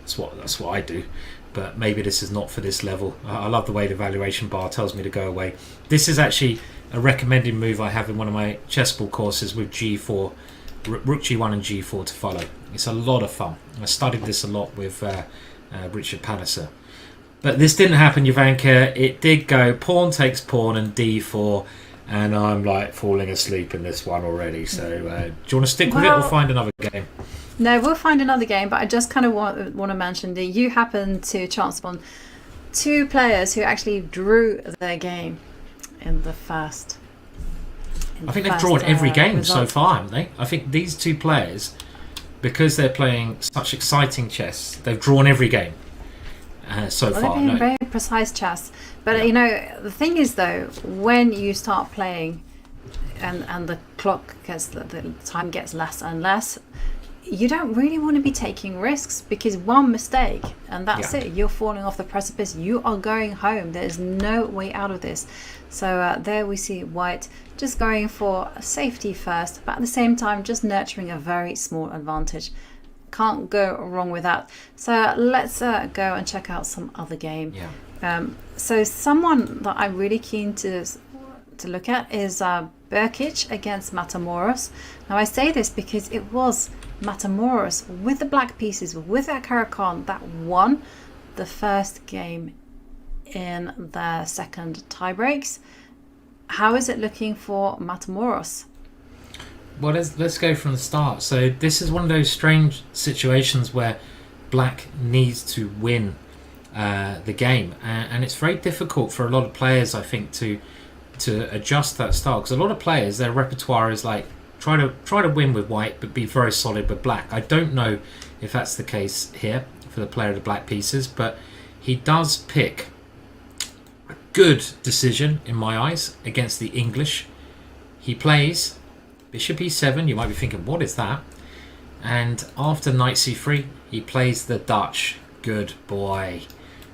That's what I do. But maybe this is not for this level. I love the way the valuation bar tells me to go away. This is actually a recommended move I have in one of my chessball courses with g4, rook g1 and g4 to follow. It's a lot of fun. I studied this a lot with Richard Palliser. But this didn't happen, Jovanka. It did go pawn takes pawn and d4, and I'm like falling asleep in this one already. So do you want to stick with it or find another game? No, we'll find another game, but I just kind of want to mention that you happened to chance upon two players who actually drew their game in the first. I think they've drawn every game so far, haven't they? I think these two players, because they're playing such exciting chess, they've drawn every game so far. They're playing very precise chess. But you know, the thing is though, when you start playing and the clock gets, the time gets less and less, you don't really want to be taking risks, because one mistake and that's it. You're falling off the precipice. You are going home. There's no way out of this. So there we see White just going for safety first, but at the same time just nurturing a very small advantage. Can't go wrong with that. So let's go and check out some other game. So someone that I'm really keen to look at is Berkic against Matamoros. Now I say this because it was Matamoros with the black pieces, with that Caracan, that won the first game in their second tiebreaks. How is it looking for Matamoros? Well, let's go from the start. So this is one of those strange situations where black needs to win the game, and it's very difficult for a lot of players, I think, to adjust that style, because a lot of players, their repertoire is like try to win with white but be very solid with black. I don't know if that's the case here for the player of the black pieces, but he does pick a good decision in my eyes against the English. He plays bishop e7. You might be thinking, what is that? And after knight c3, he plays the Dutch. Good boy.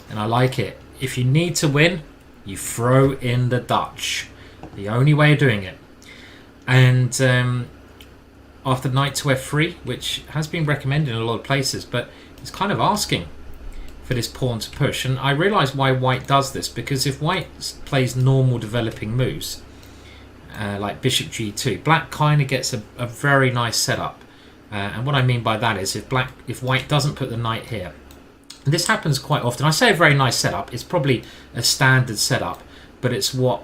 And I like it. If you need to win, you throw in the Dutch. The only way of doing it. And after knight to f3, which has been recommended in a lot of places, but it's kind of asking for this pawn to push. And I realise why white does this, because if white plays normal developing moves, like bishop g2, black kind of gets a very nice setup. And what I mean by that is if white doesn't put the knight here, and this happens quite often. I say a very nice setup. It's probably a standard setup, but it's what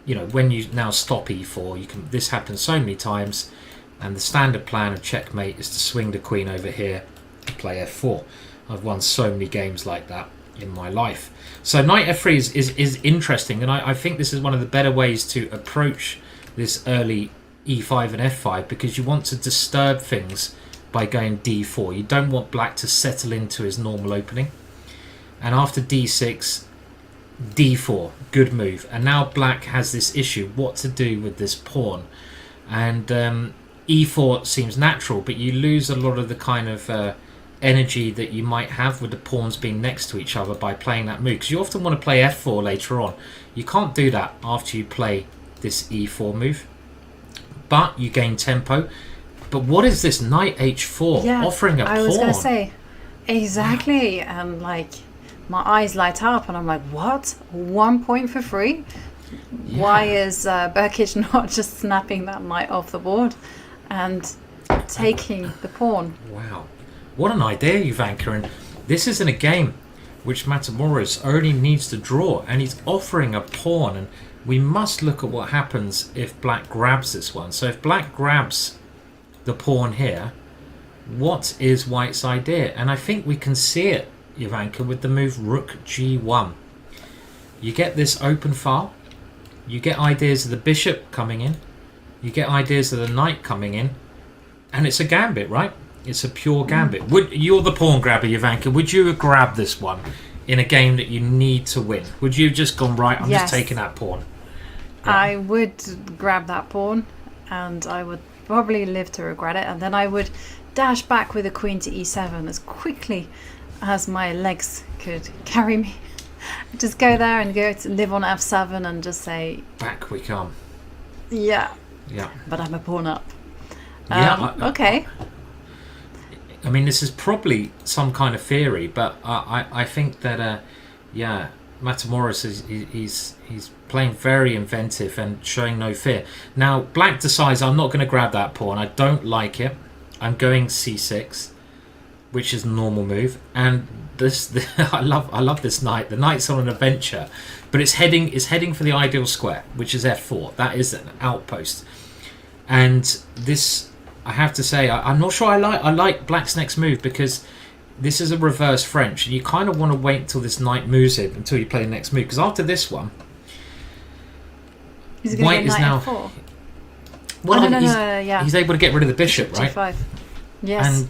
you know, when you now stop e4, you can. This happens so many times, and the standard plan of checkmate is to swing the queen over here and play f4. I've won so many games like that in my life. So knight f3 is interesting, and I think this is one of the better ways to approach this early e5 and f5, because you want to disturb things by going d4. You don't want black to settle into his normal opening. And after d6, d4, good move. And now black has this issue, what to do with this pawn. And e4 seems natural, but you lose a lot of the kind of energy that you might have with the pawns being next to each other by playing that move, because you often want to play f4 later on. You can't do that after you play this e4 move, but you gain tempo. But what is this knight h4 offering a pawn? I was going to say exactly, and like my eyes light up and I'm like, what, 1 point for free? Why is Berkic not just snapping that knight off the board and taking the pawn? Wow, what an idea, Jovanka. And this isn't a game which Matamoros only needs to draw, and he's offering a pawn, and we must look at what happens if black grabs this one. So if black grabs the pawn here, what is white's idea? And I think we can see it, Jovanka, with the move rook g1. You get this open file, you get ideas of the bishop coming in, you get ideas of the knight coming in, and it's a gambit, right? It's a pure gambit. You're the pawn grabber, Jovanka. Would you have grabbed this one in a game that you need to win? Would you have just gone, right, I'm just taking that pawn? Yeah. I would grab that pawn, and I would probably live to regret it, and then I would dash back with the queen to e7 as quickly as my legs could carry me. Just go there and go to live on f7 and just say, back we come. Yeah, Yeah. But I'm a pawn up. Okay. I mean, this is probably some kind of theory, but I think that Matamoros he's playing very inventive and showing no fear. Now, black decides I'm not going to grab that pawn. I don't like it. I'm going c6, which is a normal move. And I love this knight. The knight's on an adventure, but it's heading for the ideal square, which is f4. That is an outpost. And this, I have to say, I'm not sure I like black's next move, because this is a reverse French, and you kind of want to wait until this knight moves it until you play the next move, because after this one, white is now F4? Well, he's able to get rid of the bishop, right? G5. Yes. And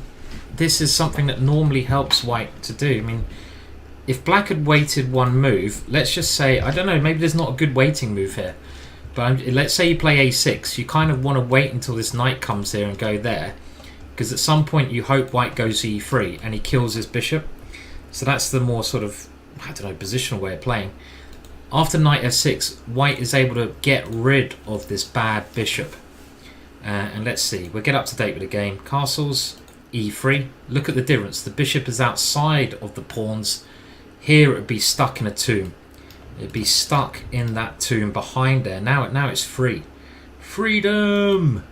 this is something that normally helps white to do. I mean, if black had waited one move, let's just say, I don't know, maybe there's not a good waiting move here, but let's say you play a6, you kind of want to wait until this knight comes here and go there, because at some point you hope white goes e3 and he kills his bishop. So that's the more sort of, I don't know, positional way of playing. After knight f6, white is able to get rid of this bad bishop. And let's see, we'll get up to date with the game. Castles, e3. Look at the difference. The bishop is outside of the pawns. Here it would be stuck in a tomb. It'd be stuck in that tomb behind there. Now it's free. Freedom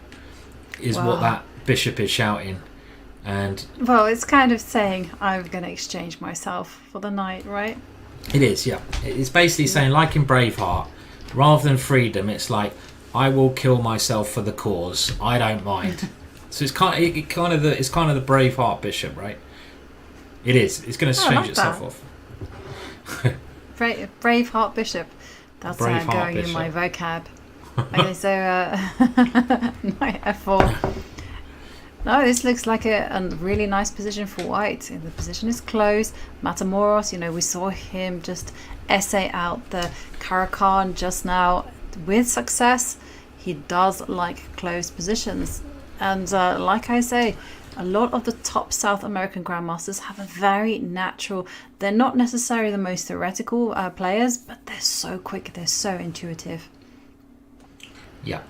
is what that bishop is shouting. And well, it's kind of saying I'm going to exchange myself for the knight, right? It is, yeah. It's basically saying, like in Braveheart, rather than freedom, it's like, I will kill myself for the cause. I don't mind. So it's kind of the Braveheart bishop, right? It is. It's going to exchange itself off. Braveheart bishop. That's Braveheart going bishop. in my vocab. Okay, so knight f4. No, this looks like a really nice position for white. The position is close. Matamoros, we saw him just essay out the Caro-Kann just now with success. He does like closed positions. And like I say, a lot of the top South American grandmasters have a very natural, they're not necessarily the most theoretical players, but they're so quick, they're so intuitive. Yeah.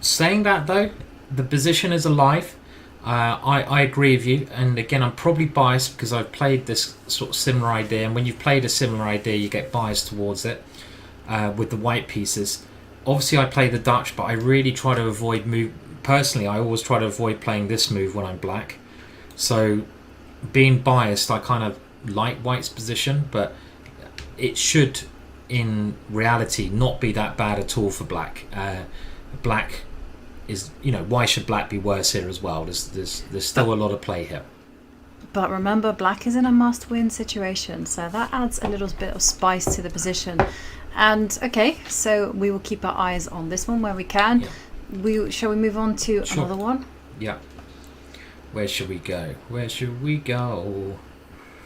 Saying that though, the position is alive. I agree with you, and again, I'm probably biased because I've played this sort of similar idea, and when you've played a similar idea, you get biased towards it with the white pieces. Obviously, I play the Dutch, but I really try to avoid move. Personally, I always try to avoid playing this move when I'm black. So, being biased, I kind of like white's position, but it should, in reality, not be that bad at all for black. Black is, why should black be worse here as well? There's still a lot of play here. But remember, black is in a must-win situation, so that adds a little bit of spice to the position. And okay, so we will keep our eyes on this one where we can. Yeah. Shall we move on to another one? Yeah. Where should we go?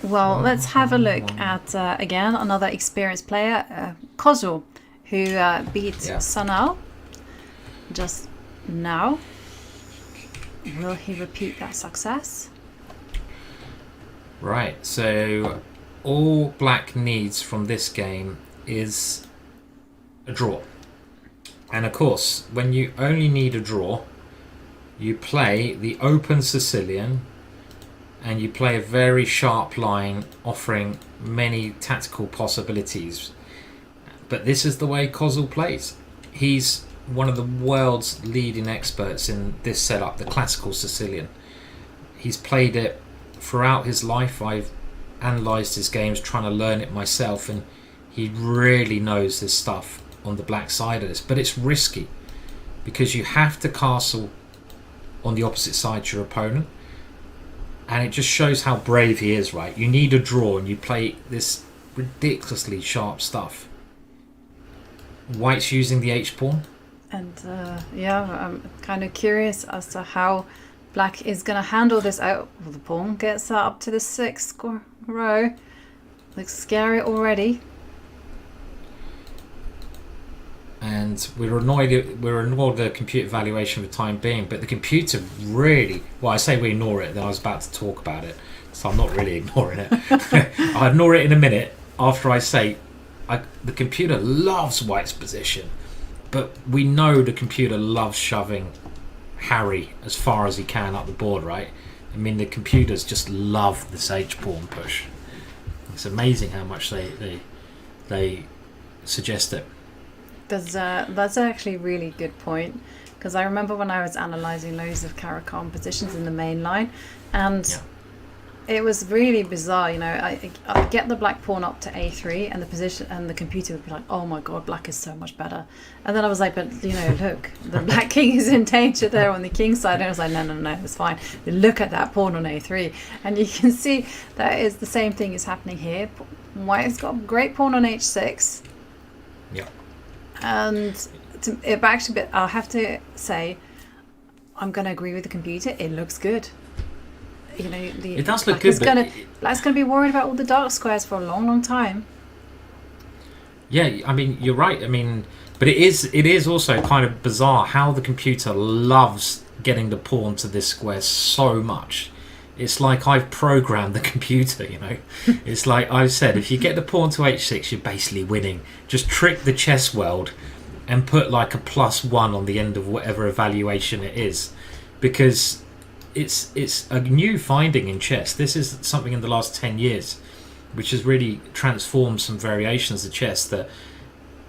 Well, let's have a look at, again, another experienced player, Kozu, who beat Sanal just now. Will he repeat that success? Right, so all black needs from this game is a draw. And of course, when you only need a draw, you play the open Sicilian and you play a very sharp line offering many tactical possibilities. But this is the way Kozu plays. He's one of the world's leading experts in this setup, the classical Sicilian. He's played it throughout his life. I've analysed his games trying to learn it myself, and he really knows this stuff on the black side of this. But it's risky because you have to castle on the opposite side to your opponent, and it just shows how brave he is, right? You need a draw and you play this ridiculously sharp stuff. White's using the H-pawn. And I'm kind of curious as to how black is going to handle this. Oh, the pawn gets up to the 6th row. Looks scary already. And we're annoyed the computer evaluation for the time being, but the computer really, well, I say we ignore it, then I was about to talk about it, so I'm not really ignoring it. I'll ignore it in a minute after I say the computer loves white's position, but we know the computer loves shoving Harry as far as he can up the board, right? I mean, the computers just love this H pawn push. It's amazing how much they suggest it. That's actually a really good point, because I remember when I was analysing loads of Caro-Kann positions in the main line, and it was really bizarre. You know, I'd get the black pawn up to a3, and the position and the computer would be like, "Oh my god, black is so much better." And then I was like, "But you know, look, the black king is in danger there on the king side." And I was like, "No, it's fine. Look at that pawn on a3," and you can see that is the same thing is happening here. White has got a great pawn on h6. Yeah. And I'll have to say, I'm going to agree with the computer. It looks good. You know, it does look good. Black's going to be worried about all the dark squares for a long, long time. Yeah, I mean, you're right. I mean, but it is also kind of bizarre how the computer loves getting the pawn to this square so much. It's like I've programmed the computer, you know. It's like I've said, if you get the pawn to h6, you're basically winning. Just trick the chess world and put like a +1 on the end of whatever evaluation it is, because it's a new finding in chess. This is something in the last 10 years which has really transformed some variations of chess, that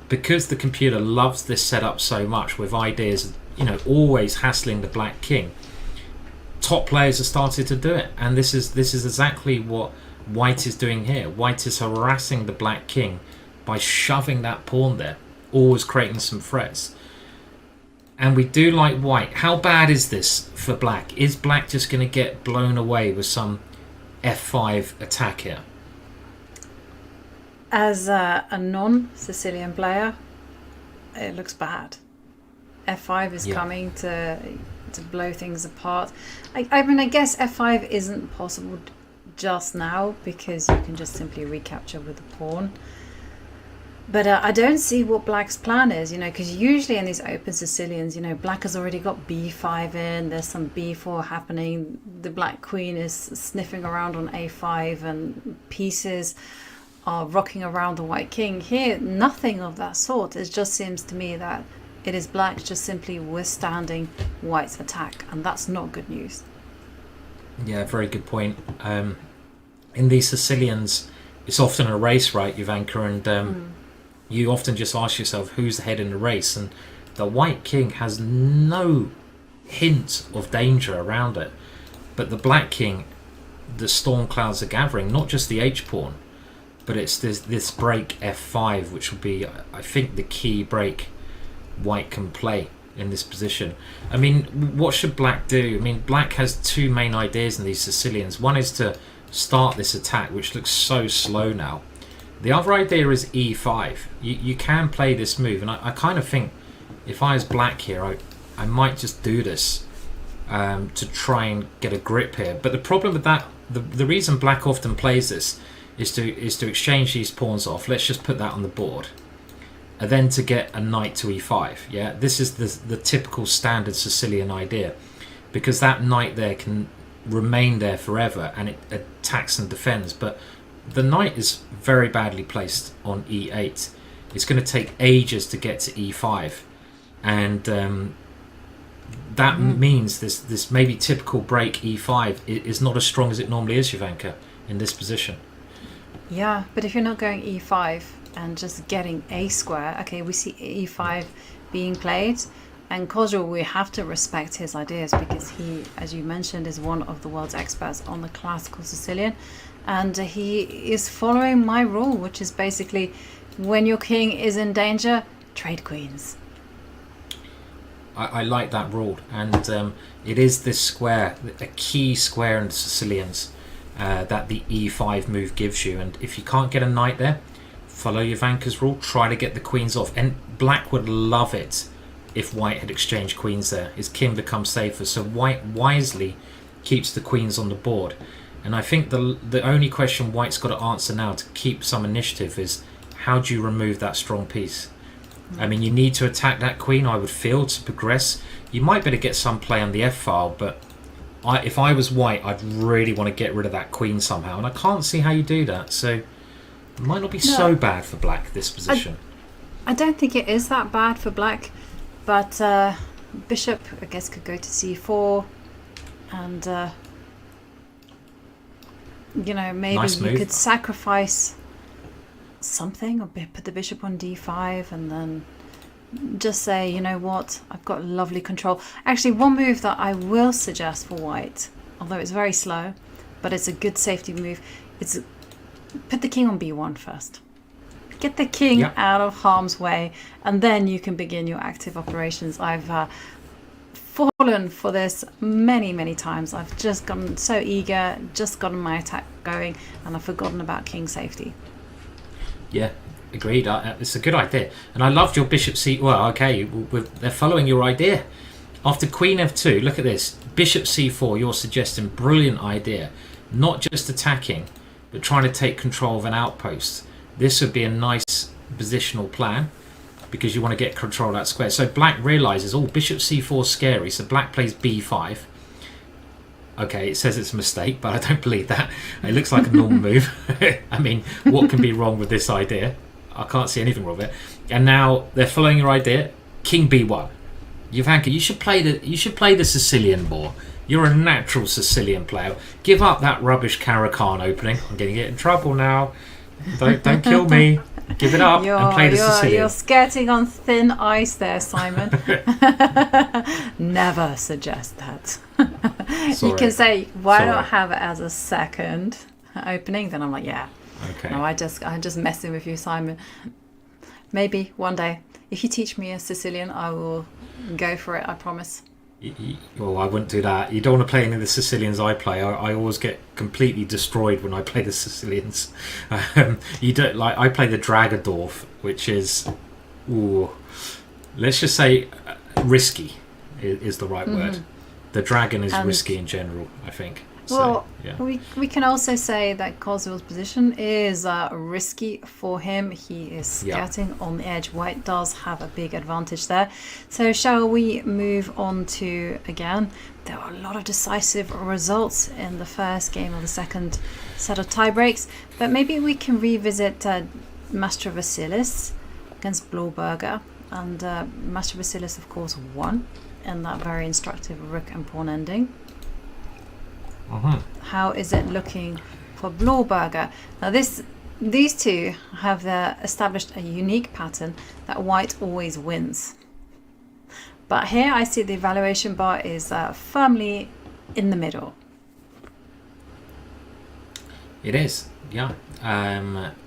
because the computer loves this setup so much with ideas, you know, always hassling the black king, top players have started to do it. And this is exactly what White is doing here. White is harassing the black king by shoving that pawn there, always creating some threats. And we do like White. How bad is this for Black? Is Black just going to get blown away with some f5 attack here? As a non-Sicilian player, it looks bad. f5 is coming to blow things apart. I mean, I guess f5 isn't possible just now because you can just simply recapture with the pawn. But I don't see what Black's plan is, you know, because usually in these open Sicilians, you know, Black has already got b5 in, there's some b4 happening, the Black queen is sniffing around on a5 and pieces are rocking around the White king. Here, nothing of that sort. It just seems to me that it is Black just simply withstanding White's attack, and that's not good news. Yeah, very good point. In these Sicilians, it's often a race, right, Ivanka, and you often just ask yourself who's ahead in the race, and the White king has no hint of danger around it. But the Black king, the storm clouds are gathering, not just the h-pawn, but it's this break f5, which will be, I think, the key break White can play in this position. I mean, what should Black do? I mean, Black has two main ideas in these Sicilians. One is to start this attack, which looks so slow now. The other idea is e5. You can play this move, and I kind of think if I was Black here, I might just do this to try and get a grip here. But the problem with that, the reason Black often plays this is to exchange these pawns off. Let's just put that on the board, and then to get a knight to e5. Yeah, this is the typical standard Sicilian idea, because that knight there can remain there forever and it attacks and defends. But the knight is very badly placed on e8. It's going to take ages to get to e5, and that means this maybe typical break e5 is not as strong as it normally is, Ivanka, in this position. Yeah, but if you're not going e5 and just getting a square, okay, we see e5 being played, and Kojo, we have to respect his ideas because he, as you mentioned, is one of the world's experts on the classical Sicilian, and he is following my rule, which is basically when your king is in danger, trade queens. I like that rule, and it is this square, a key square in the Sicilians, that the e5 move gives you. And if you can't get a knight there, follow Ivanka's rule, try to get the queens off. And Black would love it if White had exchanged queens there. His king becomes safer, so White wisely keeps the queens on the board. And I think the only question White's got to answer now to keep some initiative is, how do you remove that strong piece? I mean, you need to attack that queen, I would feel, to progress. You might better get some play on the f-file, but if I was White, I'd really want to get rid of that queen somehow, and I can't see how you do that. So it might not be so bad for Black, this position. I don't think it is that bad for black, but bishop, I guess, could go to c4, and you know, maybe Nice you move. could sacrifice something, or put the bishop on d5, and then just say, you know what, I've got lovely control. Actually, one move that I will suggest for white, although it's very slow, but it's a good safety move, it's put the king on b1 first. Get the king out of harm's way, and then you can begin your active operations. I've fallen for this many times. I've just gotten so eager, just gotten my attack going, and I've forgotten about king safety. Yeah, agreed. It's a good idea, and I loved your bishop c. Well, okay, they're following your idea. After queen f2, look at this, bishop c4. You're suggesting brilliant idea, not just attacking, but trying to take control of an outpost. This would be a nice positional plan, because you want to get control of that square. So black realizes, oh, bishop c4 is scary, so black plays b5. Okay, it says it's a mistake, but I don't believe that. It looks like a normal move. I mean, what can be wrong with this idea? I can't see anything wrong with it. And now they're following your idea. King b1. Jovanka, you should play the Sicilian more. You're a natural Sicilian player. Give up that rubbish Caro-Kann opening. I'm going to get in trouble now. Don't kill me. Give it up and play the Sicilian. You're skating on thin ice there, Simon. Never suggest that. You can say, why not have it as a second opening? Then I'm like, yeah. Okay. No, I'm just messing with you, Simon. Maybe one day, if you teach me a Sicilian, I will go for it. I promise. Well, I wouldn't do that. You don't want to play any of the Sicilians I play. I always get completely destroyed when I play the Sicilians. You don't like. I play the Dragadorf, which is, let's just say, risky is the right word. The dragon is risky in general, I think. Well, so, yeah. we can also say that Coswell's position is risky for him. He is skirting on the edge. White does have a big advantage there. So shall we move on to, again, there were a lot of decisive results in the first game of the second set of tie breaks, but maybe we can revisit Master Vasilis against Blauberger. And Master Vasilis, of course, won in that very instructive rook and pawn ending. How is it looking for Blauberger? Now these two have established a unique pattern that white always wins. But here I see the evaluation bar is firmly in the middle. It is, yeah.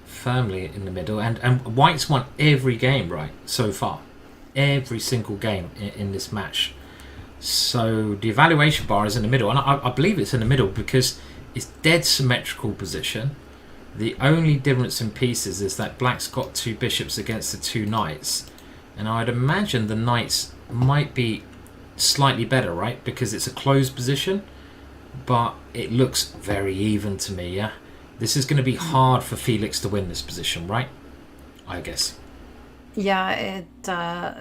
Firmly in the middle. And white's won every game, right, so far. Every single game in this match. So the evaluation bar is in the middle, and I believe it's in the middle because it's dead symmetrical position. The only difference in pieces is that black's got two bishops against the two knights, and I'd imagine the knights might be slightly better, right, because it's a closed position, but it looks very even to me. Yeah, this is going to be hard for Felix to win this position, right, I guess. Yeah, it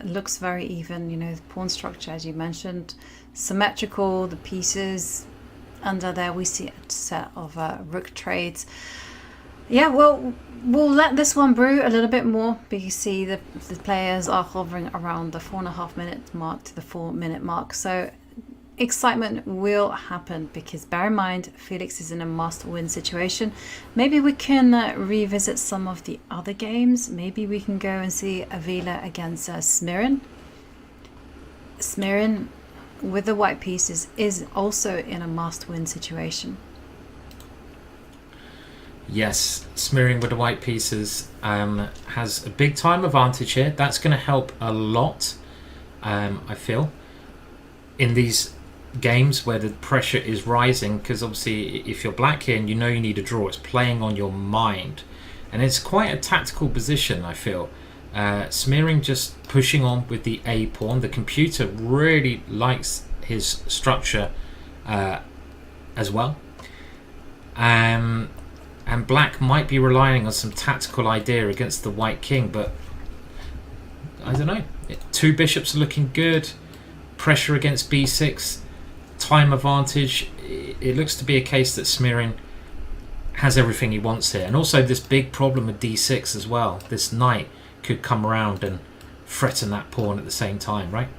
looks very even, you know, the pawn structure, as you mentioned, symmetrical, the pieces under there, we see a set of rook trades. Yeah, well, we'll let this one brew a little bit more, because you see the players are hovering around the 4.5 minute mark to the 4 minute mark, so excitement will happen, because bear in mind Felix is in a must-win situation. Maybe we can revisit some of the other games. Maybe we can go and see Avila against Smirin. Smirin with the white pieces is also in a must-win situation. Yes, Smirin with the white pieces has a big time advantage here. That's going to help a lot, I feel, in these games where the pressure is rising, because obviously if you're black here and you know you need a draw, it's playing on your mind, and it's quite a tactical position, I feel. Smirin just pushing on with the A pawn. The computer really likes his structure as well, and black might be relying on some tactical idea against the white king, but I don't know. Two bishops are looking good, pressure against b6, time advantage. It looks to be a case that Smirin has everything he wants here, and also this big problem with d6 as well. This knight could come around and threaten that pawn at the same time, right?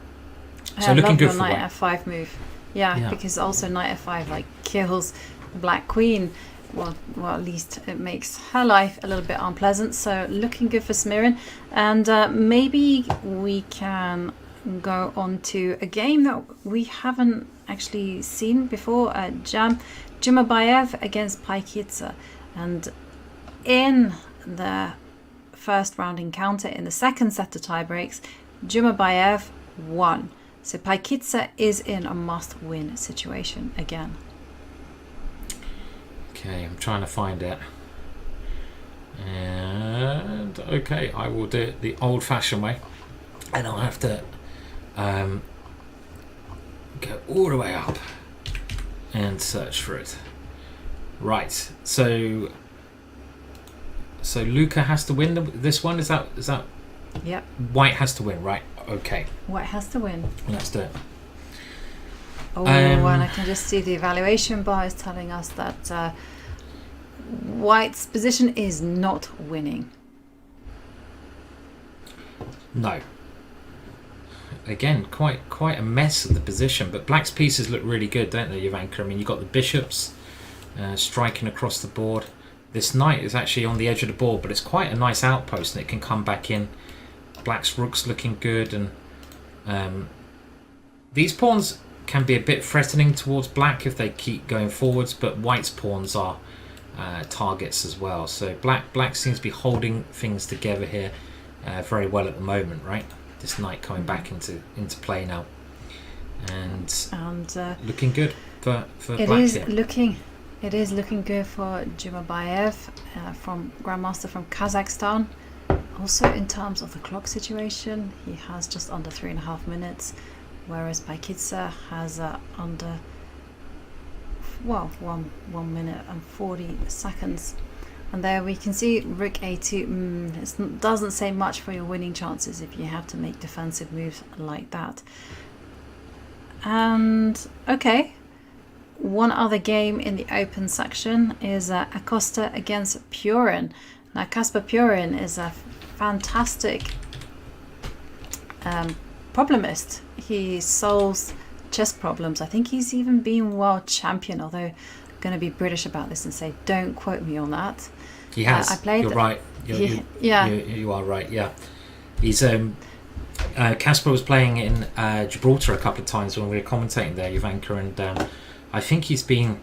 So I looking love good your for knight white. f5 move. Yeah, because also knight f5 like kills the black queen. Well, at least it makes her life a little bit unpleasant. So looking good for Smirin, and maybe we can go on to a game that we haven't actually seen before. Jumabayev against Paikitsa, and in the first round encounter in the second set of tiebreaks, Jumabayev won. So Paikitsa is in a must-win situation again. Okay, I'm trying to find it. And okay, I will do it the old-fashioned way, and I'll have to go all the way up and search for it. Right, so Luca has to win this one. Is that Yep. White has to win, right? Okay, White has to win. let's do it. Oh, and I can just see the evaluation bar is telling us that White's position is not winning. No. Again, quite a mess of the position, but Black's pieces look really good, don't they, Ivanka? I mean, you've got the bishops striking across the board. This knight is actually on the edge of the board, but it's quite a nice outpost, and it can come back in. Black's rook's looking good, and these pawns can be a bit threatening towards Black if they keep going forwards, but White's pawns are targets as well. So Black seems to be holding things together here very well at the moment, right? This knight coming back into play now, and looking good for Black here. It is looking good for Jumabayev, from Grandmaster from Kazakhstan. Also, in terms of the clock situation, he has just under 3.5 minutes, whereas Paikitsa has under 1 minute and 40 seconds. And there we can see Rook A2. It doesn't say much for your winning chances if you have to make defensive moves like that. And okay, one other game in the open section is Acosta against Purin. Now Kasper Purin is a fantastic problemist. He solves chess problems. I think he's even been world champion, although I'm going to be British about this and say don't quote me on that. He has. I played. You're right. You are right. Yeah. He's Kasper was playing in Gibraltar a couple of times when we were commentating there, Ivanka, and I think he's been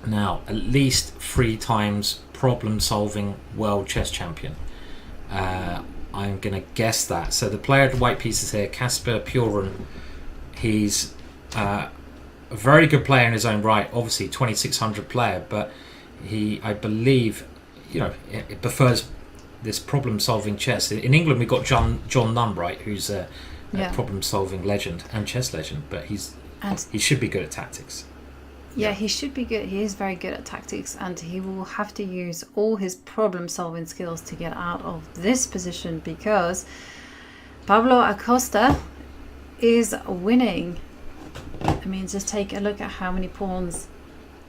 now at least 3 times problem-solving world chess champion. I'm going to guess that. So the player of the white pieces here, Kasper Purin, he's a very good player in his own right. Obviously, 2600 player, but he, I believe, it prefers this problem-solving chess. In England, we've got John Nunn, right, who's a problem-solving legend and chess legend, but he should be good at tactics. Yeah, he should be good. He is very good at tactics, and he will have to use all his problem-solving skills to get out of this position, because Pablo Acosta is winning. I mean, just take a look at how many pawns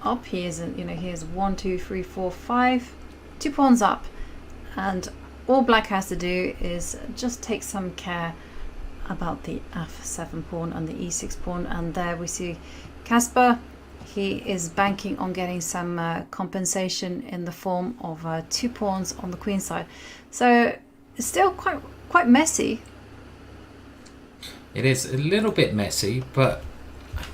up he is. He is 1, 2, 3, 4, 5, 2 pawns up, and all Black has to do is just take some care about the f7 pawn and the e6 pawn. And there we see Kasper. He is banking on getting some compensation in the form of 2 pawns on the queen side. So it's still quite messy. It is a little bit messy, but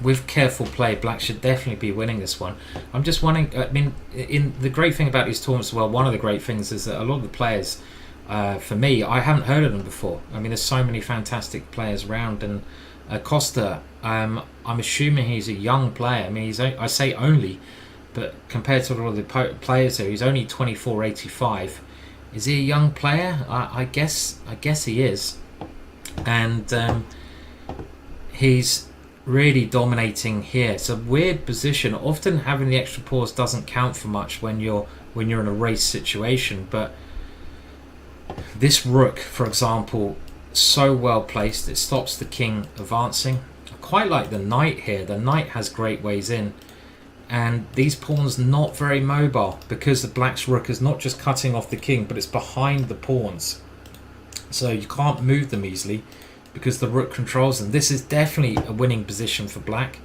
with careful play, Black should definitely be winning this one. I'm just wondering, I mean, the great thing about these tournaments as well, one of the great things is that a lot of the players, for me, I haven't heard of them before. I mean, there's so many fantastic players around, and Acosta, I'm assuming he's a young player. I mean, I say only, but compared to all of the players here, he's only 24.85. Is he a young player? I guess he is, and he's really dominating here. It's a weird position. Often having the extra pause doesn't count for much when you're in a race situation, but this rook, for example, so well placed, it stops the king advancing. I quite like the knight here. The knight has great ways in, and these pawns not very mobile, because the Black's rook is not just cutting off the king, but it's behind the pawns. So you can't move them easily because the rook controls them. This is definitely a winning position for black.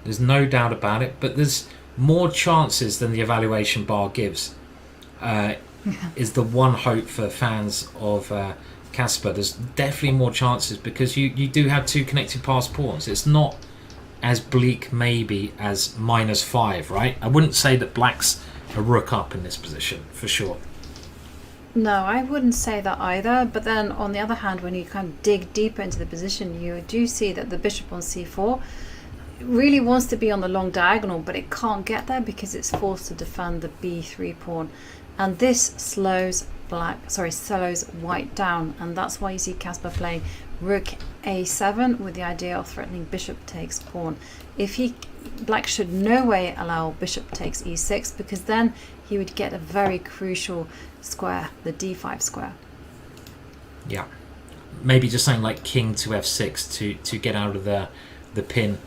There's no doubt about it, but there's more chances than the evaluation bar gives. Is the one hope for fans of Casper. There's definitely more chances because you do have two connected pass pawns. It's not as bleak maybe as -5, right? I wouldn't say that black's a rook up in this position for sure. No, I wouldn't say that either. But then on the other hand, when you kind of dig deeper into the position, you do see that the bishop on c4 really wants to be on the long diagonal, but it can't get there because it's forced to defend the b3 pawn. And this slows white down, and that's why you see Casper playing rook a7 with the idea of threatening bishop takes pawn. Black should no way allow bishop takes e6, because then he would get a very crucial square, the d5 square. Yeah, maybe just something like king to f6 to get out of the pin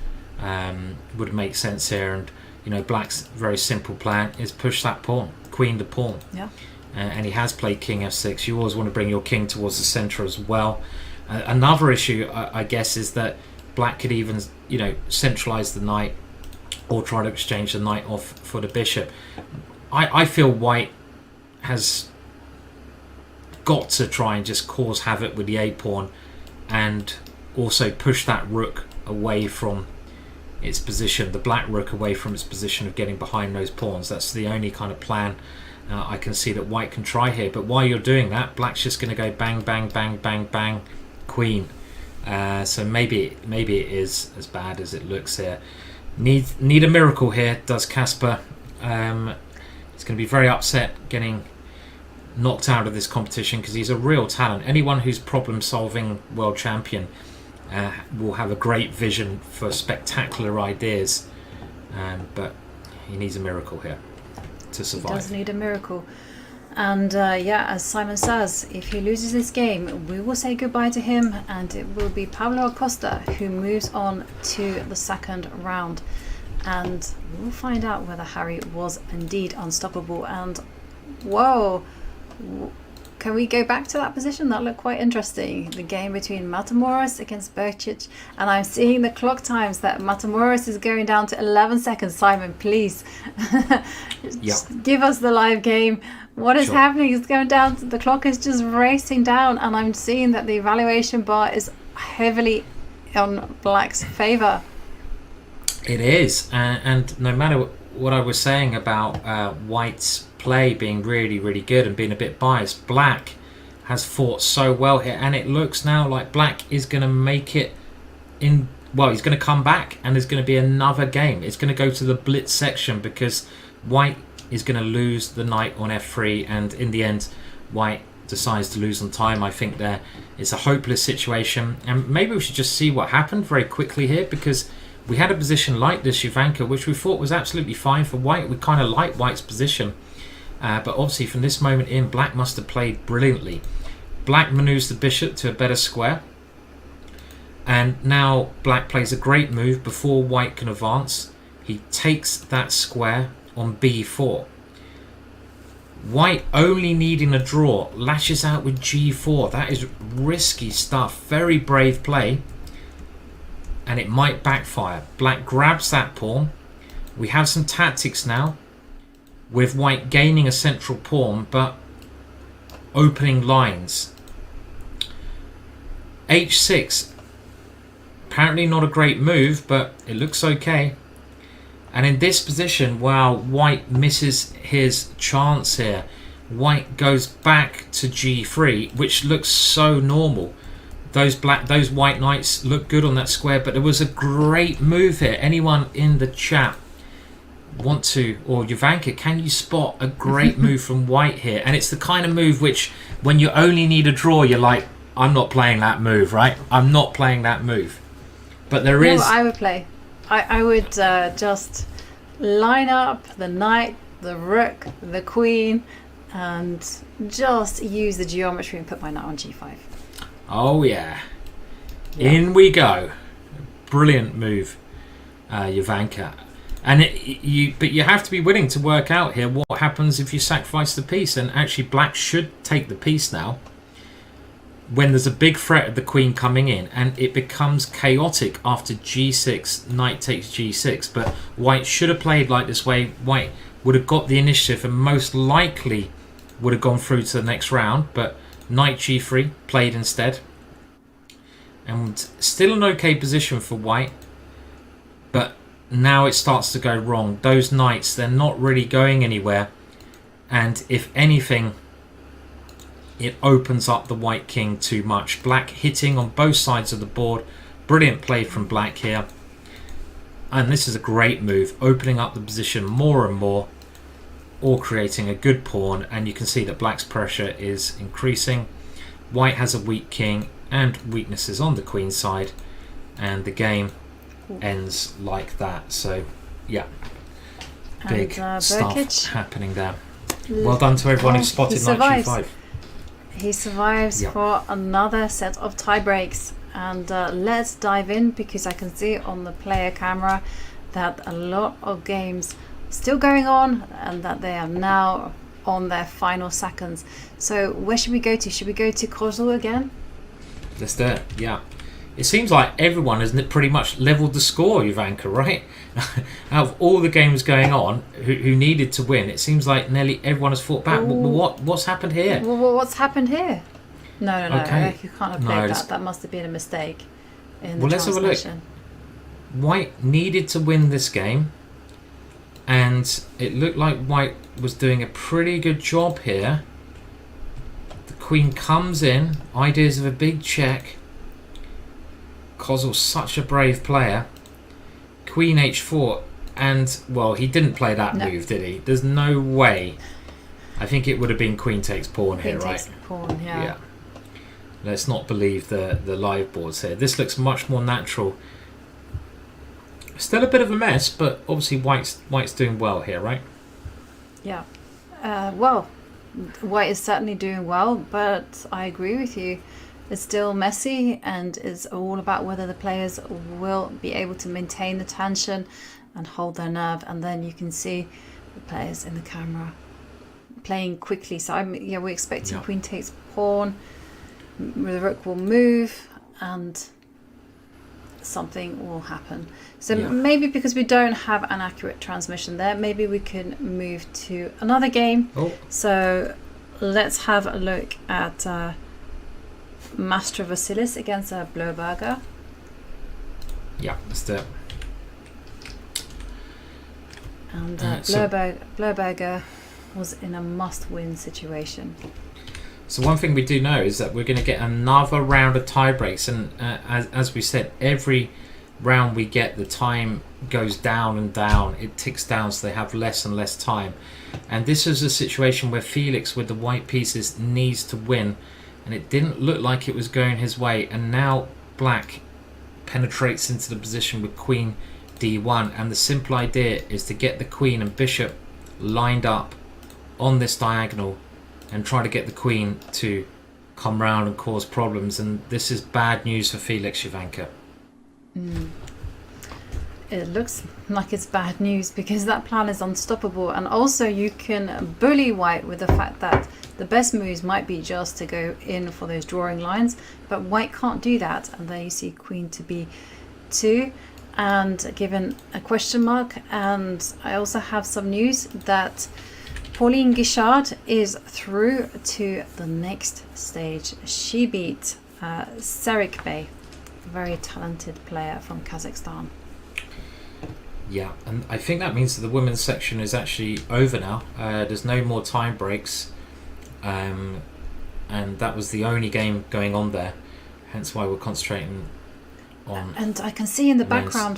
would make sense here. And you know, black's very simple plan is push that pawn, queen to pawn. Yeah. And he has played king f6. You always want to bring your king towards the center as well. Another issue, I guess, is that black could even, you know, centralize the knight or try to exchange the knight off for the bishop. I feel white has got to try and just cause havoc with the a pawn and also push that rook away from its position, the black rook away from its position of getting behind those pawns. That's the only kind of plan I can see that white can try here. But while you're doing that, black's just going to go bang, bang, bang, bang, bang, queen. So maybe it is as bad as it looks here. Need a miracle here, does Casper. He's going to be very upset getting knocked out of this competition because he's a real talent. Anyone who's problem-solving world champion will have a great vision for spectacular ideas, but he needs a miracle here to survive. He does need a miracle. And yeah, as Simon says, if he loses this game, we will say goodbye to him, and it will be Pablo Acosta who moves on to the second round. And we'll find out whether Harry was indeed unstoppable. And whoa, can we go back to that position? That looked quite interesting. The game between Matamoros against Bercic. And I'm seeing the clock times that Matamoros is going down to 11 seconds. Simon, please, just give us the live game. What is happening? It's going down. The clock is just racing down. And I'm seeing that the evaluation bar is heavily on black's favor. It is. And no matter what I was saying about white's play being really, really good and being a bit biased, black has fought so well here, and it looks now like black is going to make it in. Well, he's going to come back and there's going to be another game. It's going to go to the blitz section because white is going to lose the knight on f3, and in the end white decides to lose on time. I think there is a hopeless situation, and maybe we should just see what happened very quickly here, because we had a position like this, Jovanka, which we thought was absolutely fine for white. We kind of like white's position. But obviously from this moment in, black must have played brilliantly. Black maneuvers the bishop to a better square. And now black plays a great move before white can advance. He takes that square on b4. White, only needing a draw, lashes out with g4. That is risky stuff. Very brave play. And it might backfire. Black grabs that pawn. We have some tactics now, with white gaining a central pawn but opening lines. h6, apparently not a great move, but it looks okay. And in this position, while white misses his chance here, white goes back to g3, which looks so normal. Those white knights look good on that square, but there was a great move here. Anyone in the chat want to, or Jovanka, can you spot a great move from white here? And it's the kind of move which, when you only need a draw, you're like, I'm not playing that move, right? I'm not playing that move. But there is... I would play. I would just line up the knight, the rook, the queen, and just use the geometry and put my knight on g5. Oh yeah. In we go. Brilliant move, Jovanka. And but you have to be willing to work out here what happens if you sacrifice the piece. And actually black should take the piece now. when there's a big threat of the queen coming in, and it becomes chaotic after g6, knight takes g6. But white should have played like this way. White would have got the initiative and most likely would have gone through to the next round, but knight g3 played instead. And still an okay position for white, but now it starts to go wrong. Those knights, they're not really going anywhere, and if anything, it opens up the white king too much. Black hitting on both sides of the board. Brilliant play from black here, and this is a great move, opening up the position more and more, or creating a good pawn. And you can see that black's pressure is increasing. White has a weak king and weaknesses on the queen side, and the game ends like that. So yeah, big stuff happening there. Well done to everyone who spotted knight g5. He survives for another set of tie breaks, and let's dive in, because I can see on the player camera that a lot of games are still going on and that they are now on their final seconds. So where should we go to? Should we go to Kozul again? Let's do it. Yeah, it seems like everyone has pretty much leveled the score, Ivanka, right? Out of all the games going on who needed to win, it seems like nearly everyone has fought back. What's happened here? What's happened here? No. Okay. You can't have played that. That must have been a mistake in the let's have a look. White needed to win this game, and it looked like white was doing a pretty good job here. The queen comes in, ideas of a big check. Kozul's such a brave player. Queen h4, and well, he didn't play that move, did he? There's no way. I think it would have been queen takes pawn here, right? Queen takes pawn, yeah. Let's not believe the live boards here. This looks much more natural. Still a bit of a mess, but obviously white's doing well here, right? Yeah. Well, white is certainly doing well, but I agree with you. It's still messy, and it's all about whether the players will be able to maintain the tension and hold their nerve. And then you can see the players in the camera playing quickly. So we're expecting queen takes pawn, the rook will move, and something will happen. So maybe because we don't have an accurate transmission there, maybe we can move to another game. So let's have a look at Master Vasilis against Blauberger. Yeah, let's do it. And Blauberger was in a must-win situation. So one thing we do know is that we're going to get another round of tie breaks, and as we said, every round we get, the time goes down and down. It ticks down, so they have less and less time. And this is a situation where Felix, with the white pieces, needs to win. And it didn't look like it was going his way, and now black penetrates into the position with queen d1, and the simple idea is to get the queen and bishop lined up on this diagonal and try to get the queen to come round and cause problems. And this is bad news for Felix, Ivanka. It looks like it's bad news, because that plan is unstoppable, and also you can bully white with the fact that the best moves might be just to go in for those drawing lines, but white can't do that. And there you see queen to b2 and given a question mark. And I also have some news that Pauline Guichard is through to the next stage. She beat Serik Bey, a very talented player from Kazakhstan. Yeah, and I think that means that the women's section is actually over now. There's no more time breaks. And that was the only game going on there, hence why we're concentrating on. And I can see in the background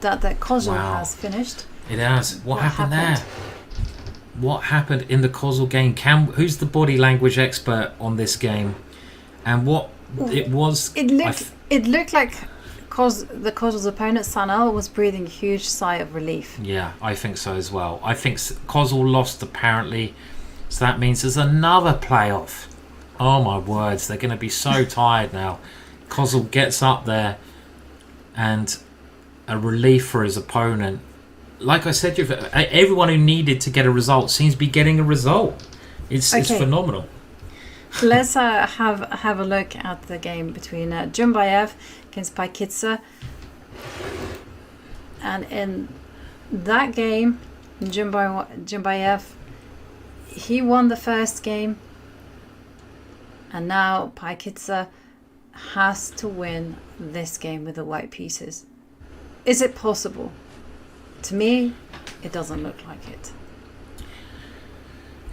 that Kozul has finished. It has. What happened there? What happened in the Kozul game? Who's the body language expert on this game? And what it was? It looked like the Kozul's opponent Sanel was breathing a huge sigh of relief. Yeah, I think so as well. I think Kozul lost apparently. So that means there's another playoff. Oh my words, they're going to be so tired now. Kozul gets up there, and a relief for his opponent. Like I said, everyone who needed to get a result seems to be getting a result. It's phenomenal. Let's have a look at the game between Jumbayev against Paikitsa. And in that game, Jumbayev, he won the first game. And now Paikitsa has to win this game with the white pieces. Is it possible? To me, it doesn't look like it.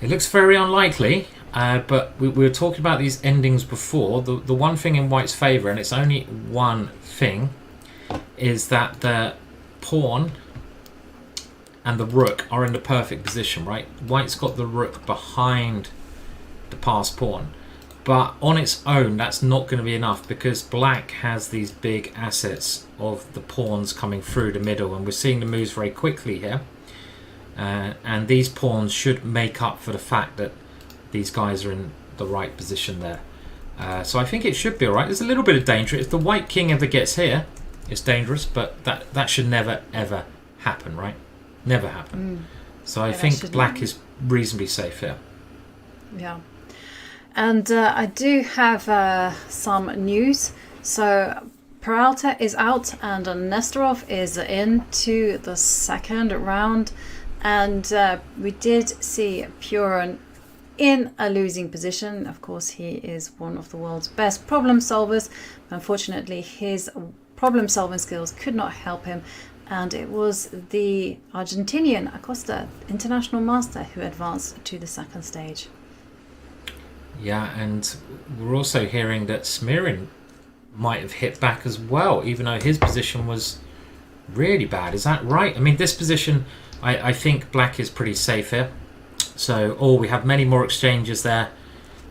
It looks very unlikely, but we were talking about these endings before. The one thing in white's favour, and it's only one thing, is that the pawn and the rook are in the perfect position, right? White's got the rook behind the passed pawn. But on its own, that's not going to be enough because black has these big assets of the pawns coming through the middle. And we're seeing the moves very quickly here. And these pawns should make up for the fact that these guys are in the right position there. So I think it should be all right. There's a little bit of danger. If the white king ever gets here, it's dangerous. But that should never, ever happen, right? Never happen. So I think black is reasonably safe here. Yeah. And I do have some news. So Peralta is out and Nestorov is into the second round. And we did see Puron in a losing position. Of course, he is one of the world's best problem solvers. Unfortunately, his problem solving skills could not help him. And it was the Argentinian Acosta, international master, who advanced to the second stage. Yeah, and we're also hearing that Smirin might have hit back as well, even though his position was really bad. Is that right? I mean, this position, I think black is pretty safe here. So, we have many more exchanges there.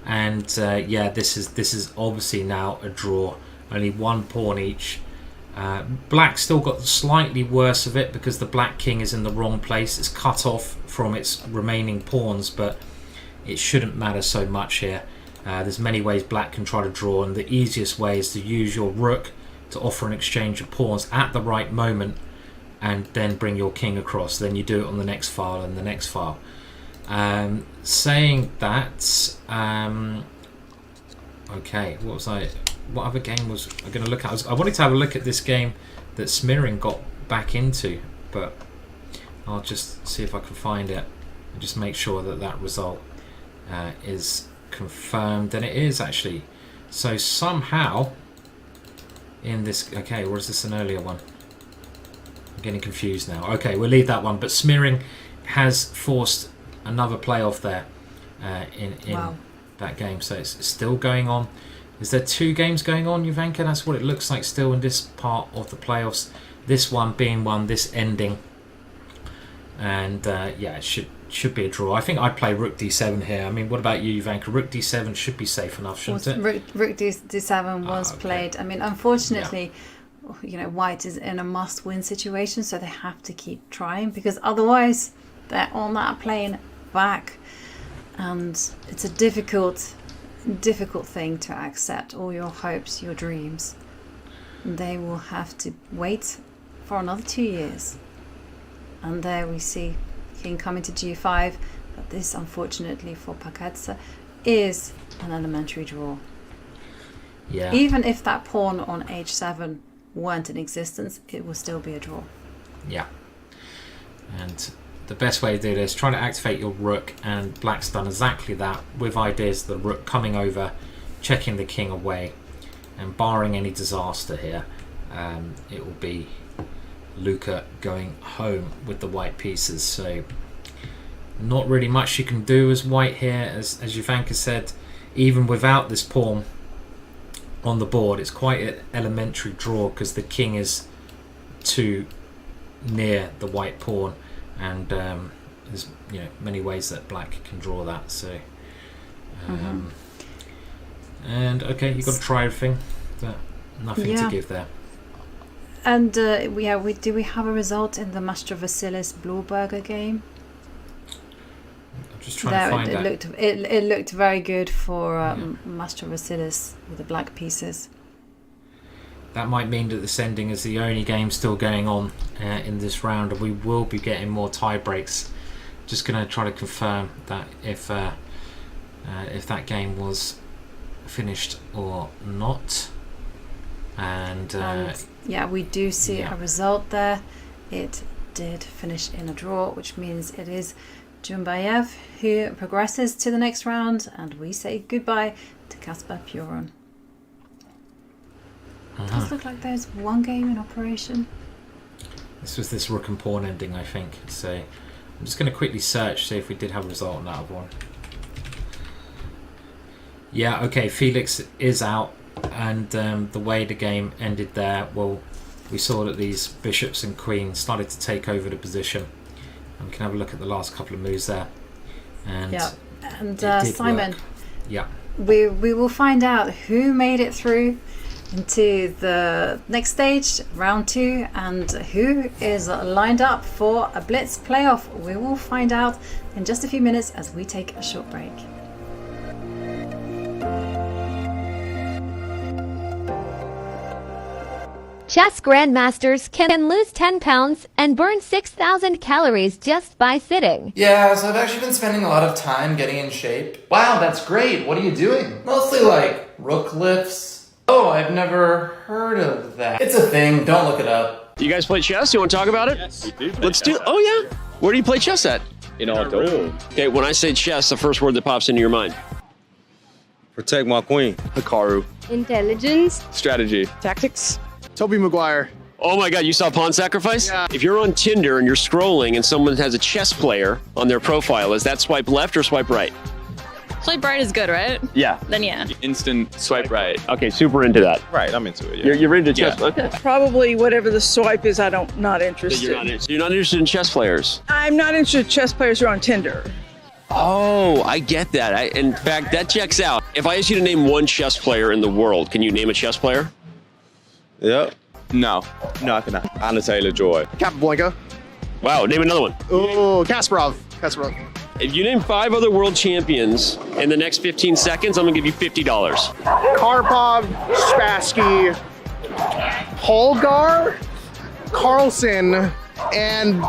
And yeah, this is obviously now a draw. Only one pawn each. Black still got slightly worse of it because the black king is in the wrong place. It's cut off from its remaining pawns, but it shouldn't matter so much here. There's many ways black can try to draw, and the easiest way is to use your rook to offer an exchange of pawns at the right moment and then bring your king across. Then you do it on the next file and the next file. Saying that, okay, what other game was I going to look at? I wanted to have a look at this game that Smirin got back into, but I'll just see if I can find it and just make sure that result is confirmed, and it is actually. So somehow in this, okay, or is this an earlier one? I'm getting confused now. Okay, we'll leave that one, but Smirin has forced another playoff there in wow. that game, so it's still going on. Is there 2 games going on, Jovanka? That's what it looks like still in this part of the playoffs. This one being one, this ending, and yeah, it should be a draw. I think I'd play Rook D7 here. I mean, what about you, Jovanka? Rook D7 should be safe enough, shouldn't it? Rook D7 was played. I mean, unfortunately, you know, white is in a must-win situation, so they have to keep trying because otherwise they're on that plane back, and it's a difficult thing to accept. All your hopes, your dreams, they will have to wait for another 2 years. And there we see king coming to g5, but this unfortunately for Paikitsa is an elementary draw. Yeah. Even if that pawn on h7 weren't in existence, it would still be a draw. Yeah. And the best way to do this, try to activate your rook, and black's done exactly that with ideas the rook coming over, checking the king away, and barring any disaster here, it will be Luca going home with the white pieces. So not really much you can do as white here, as Jovanka said. Even without this pawn on the board, it's quite an elementary draw because the king is too near the white pawn, and there's many ways that black can draw that. So and okay, you've got to try everything, but nothing to give there. And do we have a result in the Master Vasilis Blauberger game? I'm just trying to find that. It looked very good for Master Vasilis with the black pieces. That might mean that this ending is the only game still going on in this round, and we will be getting more tie breaks. Just going to try to confirm that if if that game was finished or not. And yeah, we do see yeah. a result there. It did finish in a draw, which means it is Jumbayev who progresses to the next round, and we say goodbye to Kasper Puron. Does look like there's one game in operation. This was this rook and pawn ending, I think. So I'm just going to quickly search, see if we did have a result on that other one. Yeah, okay, Felix is out, and the way the game ended there, well, we saw that these bishops and queens started to take over the position. And we can have a look at the last couple of moves there. And yeah, and it did Simon, work. Yeah, we will find out who made it through into the next stage, round 2, and who is lined up for a Blitz playoff. We will find out in just a few minutes as we take a short break. Chess grandmasters can lose 10 pounds and burn 6,000 calories just by sitting. Yeah, so I've actually been spending a lot of time getting in shape. Wow, that's great. What are you doing? Mostly like rook lifts. Oh, I've never heard of that. It's a thing, don't look it up. You guys play chess? You want to talk about it? Yes, we do. Let's do. Oh yeah. Where do you play chess at? In our dorm. Okay, when I say chess, the first word that pops into your mind. Protect my queen. Hikaru. Intelligence. Strategy. Tactics. Toby Maguire. Oh my God, you saw Pawn Sacrifice? Yeah. If you're on Tinder and you're scrolling and someone has a chess player on their profile, is that swipe left or swipe right? Swipe right is good, right? Yeah. Then yeah. Instant swipe right. Okay, super into that. Right, I'm into it. Yeah. You're into chess? Yeah. Okay. Probably whatever the swipe is, not interested. You're not interested in chess players? I'm not interested in chess players who are on Tinder. Oh, I get that. In fact, that checks out. If I ask you to name one chess player in the world, can you name a chess player? Yep. No, I cannot. Anna Taylor-Joy. Capablanca. Wow, name another one. Oh, Kasparov. If you name 5 other world champions in the next 15 seconds, I'm gonna give you $50. Karpov, Spassky, Holgar, Carlson, and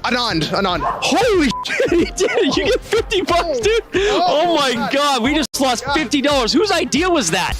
Anand. Holy shit, he did it! You get $50, dude! Oh my God, we just lost $50. Whose idea was that?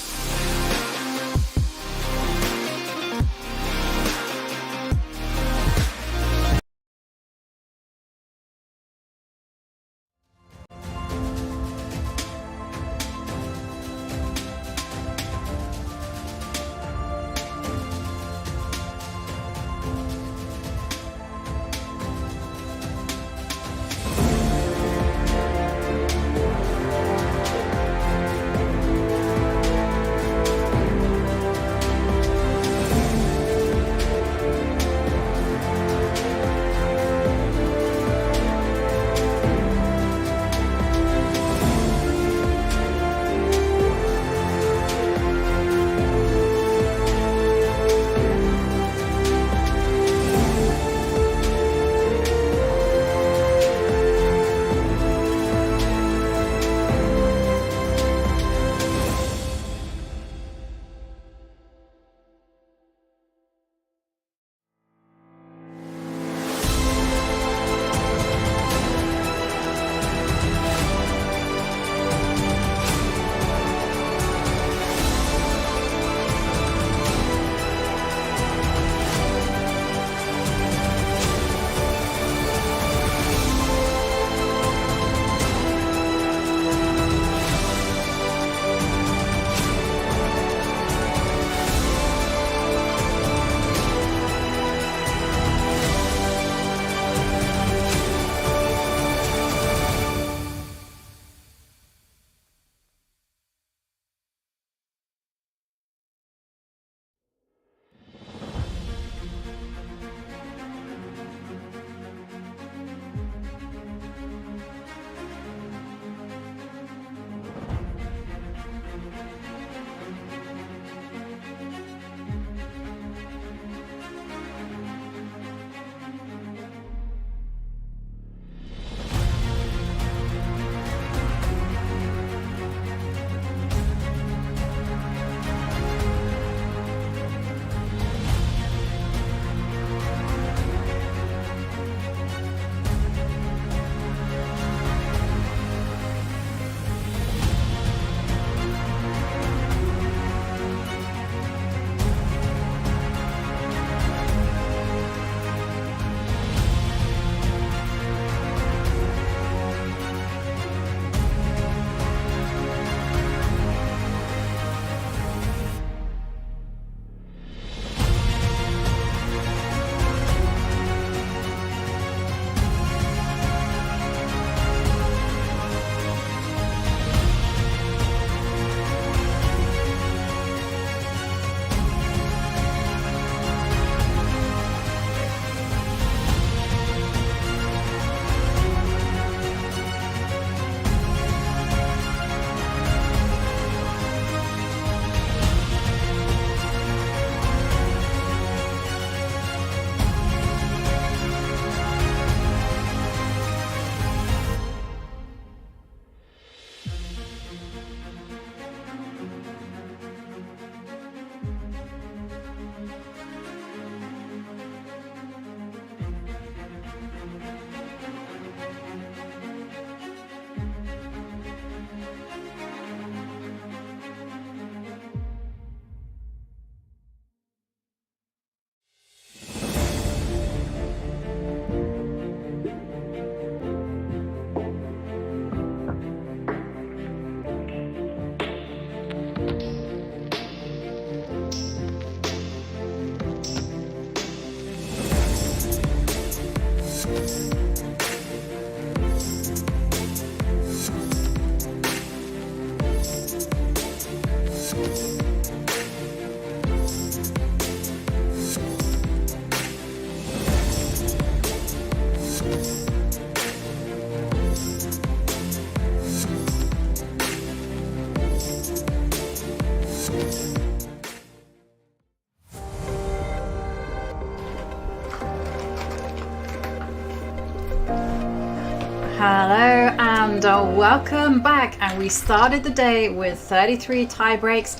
and welcome back. And we started the day with 33 tie breaks.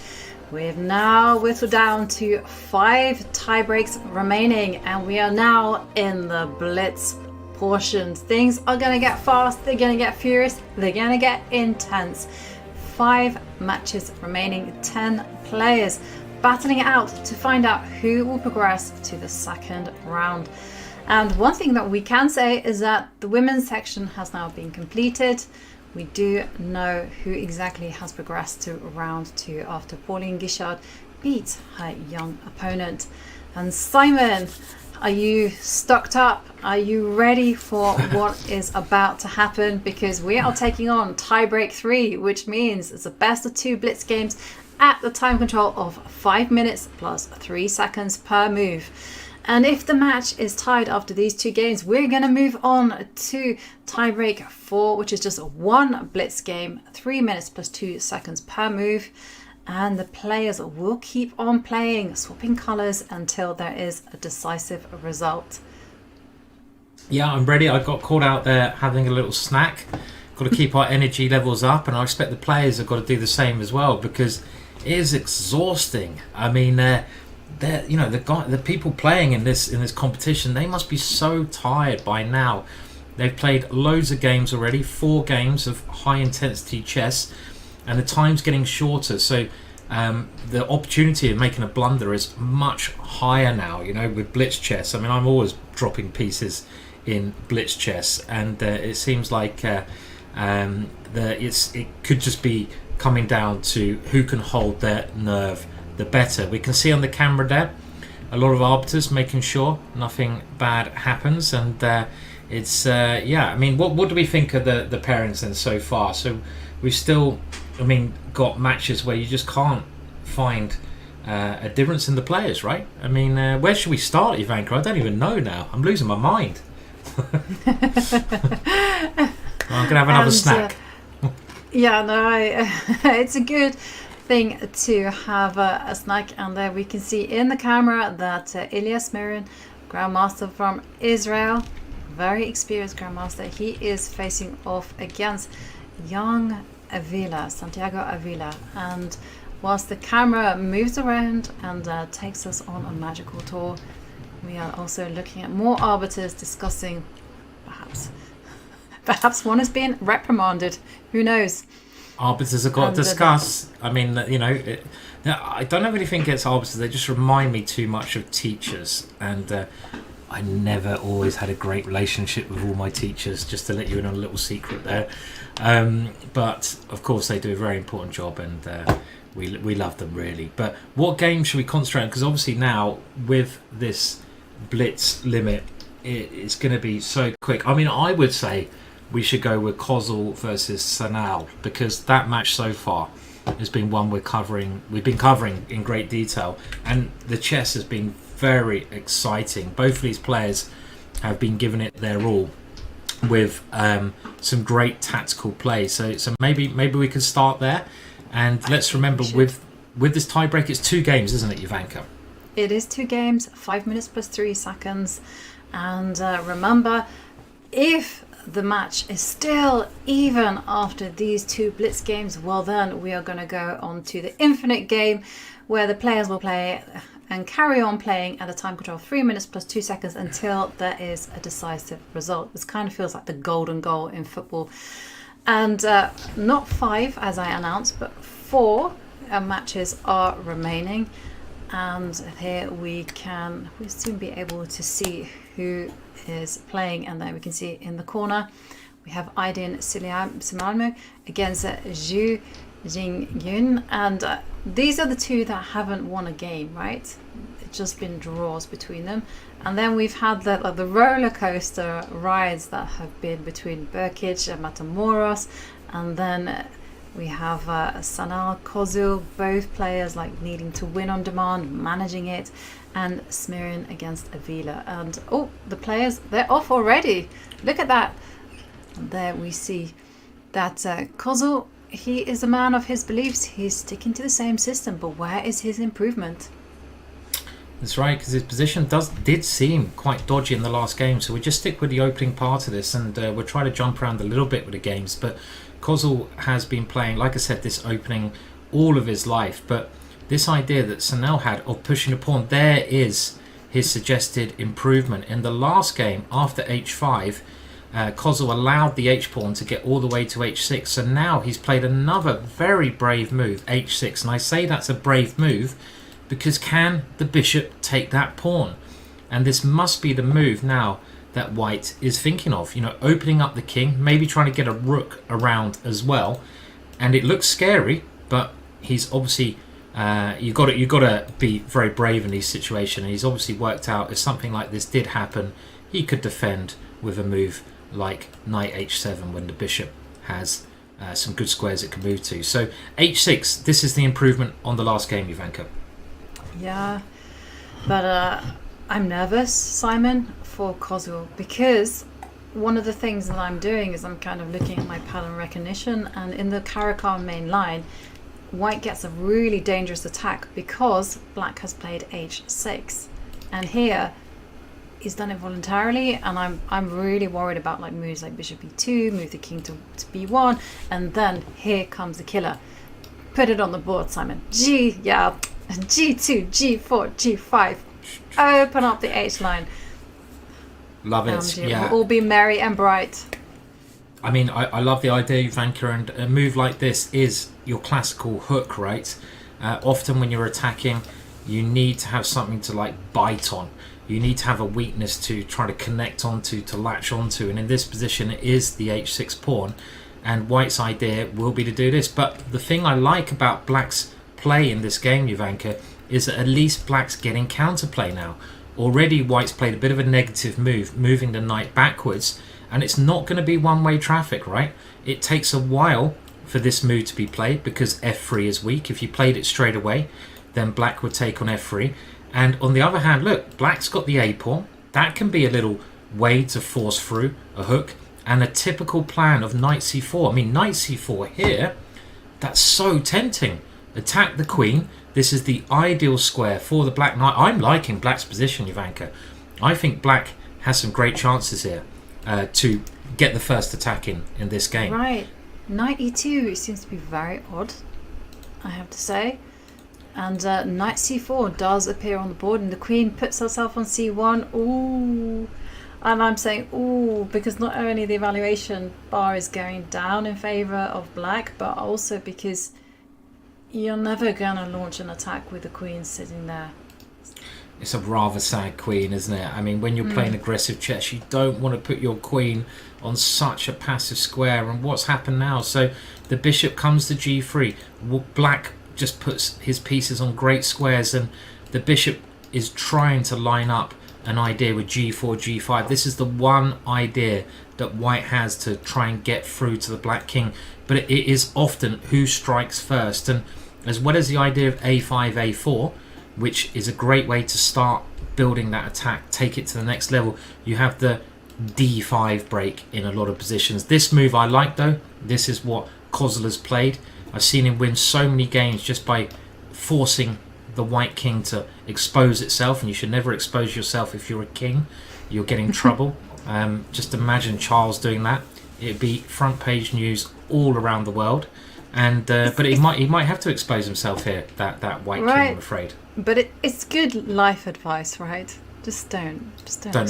We've now whittled down to 5 tie breaks remaining, and we are now in the blitz portions. Things are going to get fast, they're going to get furious, they're going to get intense. 5 matches remaining, 10 players battling it out to find out who will progress to the second round. And one thing that we can say is that the women's section has now been completed. We do know who exactly has progressed to round 2 after Pauline Guichard beat her young opponent. And Simon, are you stocked up? Are you ready for what is about to happen? Because we are taking on tiebreak 3, which means it's a best of 2 blitz games at the time control of 5 minutes plus 3 seconds per move. And if the match is tied after these 2 games, we're going to move on to tiebreak 4, which is just 1 blitz game, 3 minutes plus 2 seconds per move. And the players will keep on playing, swapping colours until there is a decisive result. Yeah, I'm ready. I got caught out there having a little snack. Got to keep our energy levels up, and I expect the players have got to do the same as well, because it is exhausting. I mean, the people playing in this competition, they must be so tired by now. They've played loads of games already, 4 games of high intensity chess, and the time's getting shorter. So the opportunity of making a blunder is much higher now. With blitz chess. I mean, I'm always dropping pieces in blitz chess, and it seems like it could just be coming down to who can hold their nerve the better. We can see on the camera there a lot of arbiters making sure nothing bad happens, and it's I mean, what do we think of the pairings then so far? So we've still, got matches where you just can't find a difference in the players, right? I mean, where should we start, Ivanka? I don't even know now. I'm losing my mind. I'm gonna have another snack. It's a good thing to have a snack. And there we can see in the camera that Ilya Smirin, Grandmaster from Israel, very experienced Grandmaster, he is facing off against young Santiago Avila. And whilst the camera moves around and takes us on a magical tour, we are also looking at more arbiters discussing perhaps one is being reprimanded. Who knows? Arbiters have got to discuss. I mean, I don't have anything against arbiters. They just remind me too much of teachers, and I never always had a great relationship with all my teachers, just to let you in on a little secret there. But of course they do a very important job, and we love them really. But what game should we concentrate on? Because obviously now with this blitz limit, it's going to be so quick. I mean, I would say we should go with Kozul versus Sanal, because that match so far has been one we've been covering in great detail, and the chess has been very exciting. Both of these players have been giving it their all with some great tactical play. So maybe we can start there, and let's remember with this tiebreak, it's 2 games, isn't it, Ivanka? It is 2 games, 5 minutes plus 3 seconds, and remember, if the match is still even after these 2 blitz games, well then we are going to go on to the infinite game, where the players will play and carry on playing at a time control of 3 minutes plus 2 seconds until there is a decisive result. This kind of feels like the golden goal in football. And not 5 as I announced, but 4 matches are remaining, and here we'll soon be able to see who is playing. And then we can see in the corner we have Aydin Simalmu against Zhu Jingyun, and these are the 2 that haven't won a game, right? It's just been draws between them. And then we've had the roller coaster rides that have been between Burkic and Matamoros, and then we have Sanal, Kozul, both players needing to win on demand, managing it, and Smirin against Avila. And the players, they're off already. Look at that. And there we see that Kozul, he is a man of his beliefs. He's sticking to the same system, but where is his improvement? That's right, because his position did seem quite dodgy in the last game, so we just stick with the opening part of this, and we'll try to jump around a little bit with the games. But Kozul has been playing, like I said, this opening all of his life, but this idea that Sanel had of pushing a pawn, there is his suggested improvement. In the last game, after h5, Kozul allowed the h-pawn to get all the way to h6, so now he's played another very brave move, h6, and I say that's a brave move because can the bishop take that pawn? And this must be the move now that White is thinking of, you know, opening up the king, maybe trying to get a rook around as well. And it looks scary, but he's obviously you got to be very brave in these situations. And he's obviously worked out if something like this did happen, he could defend with a move like knight h7 when the bishop has some good squares it can move to. So h6, this is the improvement on the last game, Ivanka. Yeah, but I'm nervous, Simon, for Kozul, because one of the things that I'm doing is I'm kind of looking at my pattern recognition, and in the Caracal main line, White gets a really dangerous attack because Black has played h6, and here he's done it voluntarily, and I'm really worried about like moves like bishop e2, move the king to b1, and then here comes the killer. Put it on the board, Simon. G2, G4, G5. Open up the H line. Love it. And yeah. We'll all be merry and bright. I mean, I love the idea, Ivanka, and a move like this is your classical hook, right? Often when you're attacking, you need to have something to like bite on. You need to have a weakness to try to connect onto, to latch onto, and in this position it is the h6 pawn, and White's idea will be to do this. But the thing I like about Black's play in this game, Ivanka, is that at least Black's getting counterplay now. Already White's played a bit of a negative move, moving the knight backwards, and it's not going to be one-way traffic, right? It takes a while for this move to be played because f3 is weak. If you played it straight away, then Black would take on f3. And on the other hand, look, Black's got the a pawn. That can be a little way to force through a hook, and a typical plan of knight c4. I mean, knight c4 here, that's so tempting. Attack the queen. This is the ideal square for the Black knight. I'm liking Black's position, Ivanka. I think Black has some great chances here to get the first attack in this game. Right. Knight e2 seems to be very odd, I have to say. And knight c4 does appear on the board, and the queen puts herself on c1. Ooh. And I'm saying ooh, because not only the evaluation bar is going down in favor of Black, but also because you're never going to launch an attack with the queen sitting there. It's a rather sad queen, isn't it? I mean, when you're playing aggressive chess, you don't want to put your queen on such a passive square. And what's happened now? So the bishop comes to g3. Black just puts his pieces on great squares, and the bishop is trying to line up an idea with g4, g5. This is the one idea that White has to try and get through to the Black king. But it is often who strikes first. And as well as the idea of a5, a4, which is a great way to start building that attack, take it to the next level, you have the d5 break in a lot of positions. This move I like though. This is what Kozul has played. I've seen him win so many games just by forcing the White king to expose itself, and you should never expose yourself if you're a king. You'll get in trouble. Just imagine Charles doing that. It'd be front page news all around the world. And but he might have to expose himself here, that White king, I'm afraid. But it's good life advice, right? Just don't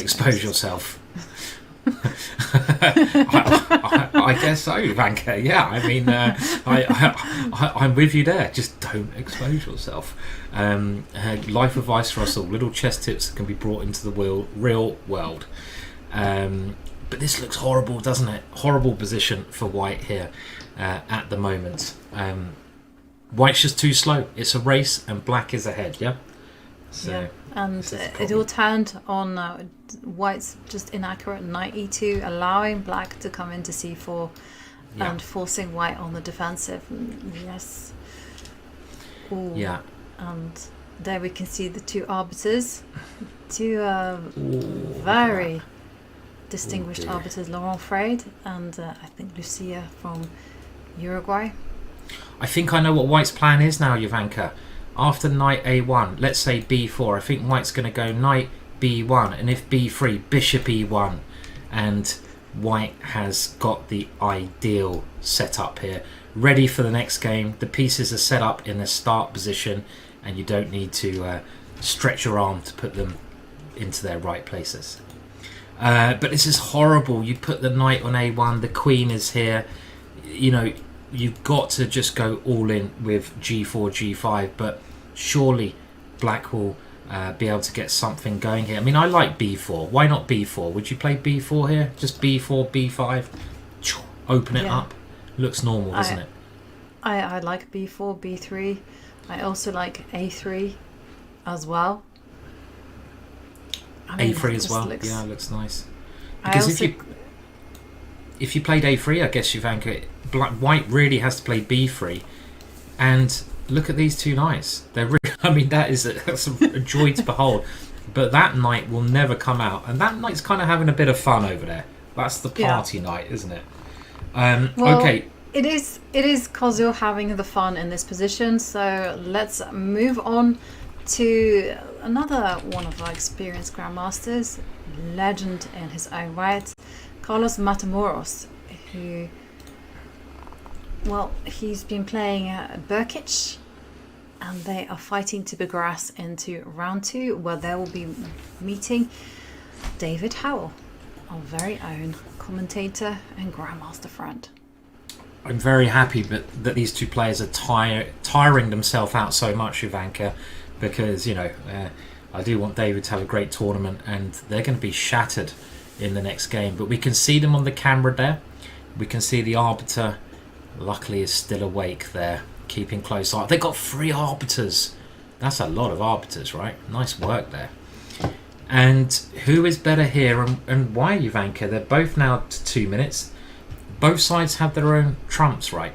expose yourself. I guess so, Ivanka. Yeah, I mean, I'm with you there. Just don't expose yourself. Life advice for us all. Little chess tips that can be brought into the real world. But this looks horrible, doesn't it? Horrible position for White here at the moment. White's just too slow. It's a race, and Black is ahead. Yeah. So, yeah. And it all turned on White's just inaccurate knight e2, allowing Black to come into c4 and forcing White on the defensive. Yes. Ooh. Yeah. And there we can see the two arbiters, two very distinguished arbiters, Laurent Freyd and I think Lucia from Uruguay. I think I know what White's plan is now, Ivanka. after knight a1, let's say b4, I think white's going to go knight b1, and if b3, bishop e1, and white has got the ideal setup here, ready for the next game. The pieces are set up in a start position, and you don't need to stretch your arm to put them into their right places. But this is horrible. You put the knight on a1, the queen is here. You know, you've got to just go all in with g4, g5, but surely black will be able to get something going here. I mean, I like b4. Why not b4? Would you play b4 here? Just b4, b5, open it up. Looks normal, doesn't it? I like b4, b3. I also like a3 as well. I mean, a3 as well. Yeah, looks nice. Because if you played a3, I guess Ivanka, white really has to play b3, and look at these two knights. They're really, I mean, that's a joy to behold. But that knight will never come out, and that knight's kind of having a bit of fun over there. That's the party knight, isn't it? Well, okay. It is because you're having the fun in this position. So let's move on to another one of our experienced grandmasters, legend in his own right, Carlos Matamoros, who, well, he's been playing Birkic, and they are fighting to progress into round 2, where they will be meeting David Howell, our very own commentator and grandmaster friend. I'm very happy that these two players are tiring themselves out so much, Ivanka, because, you know, I do want David to have a great tournament, and they're going to be shattered in the next game. But we can see them on the camera there. We can see the arbiter, luckily, is still awake there, keeping close eye. They've got 3 arbiters. That's a lot of arbiters, right? Nice work there. And who is better here, and why, Ivanka? They're both now to 2 minutes. Both sides have their own trumps, right?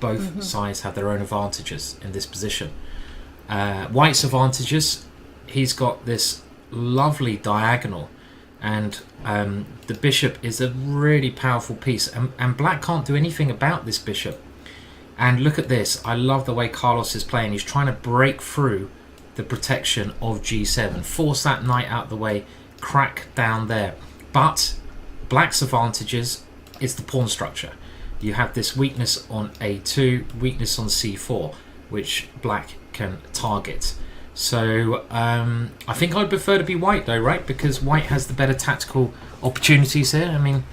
Both sides have their own advantages in this position. White's advantages, he's got this lovely diagonal, and the bishop is a really powerful piece, and black can't do anything about this bishop. And look at this. I love the way Carlos is playing. He's trying to break through the protection of g7, force that knight out the way, crack down there. But black's advantages is the pawn structure. You have this weakness on a2, weakness on c4, which black can target. So I think I'd prefer to be white though, right? Because white has the better tactical opportunities here. I mean,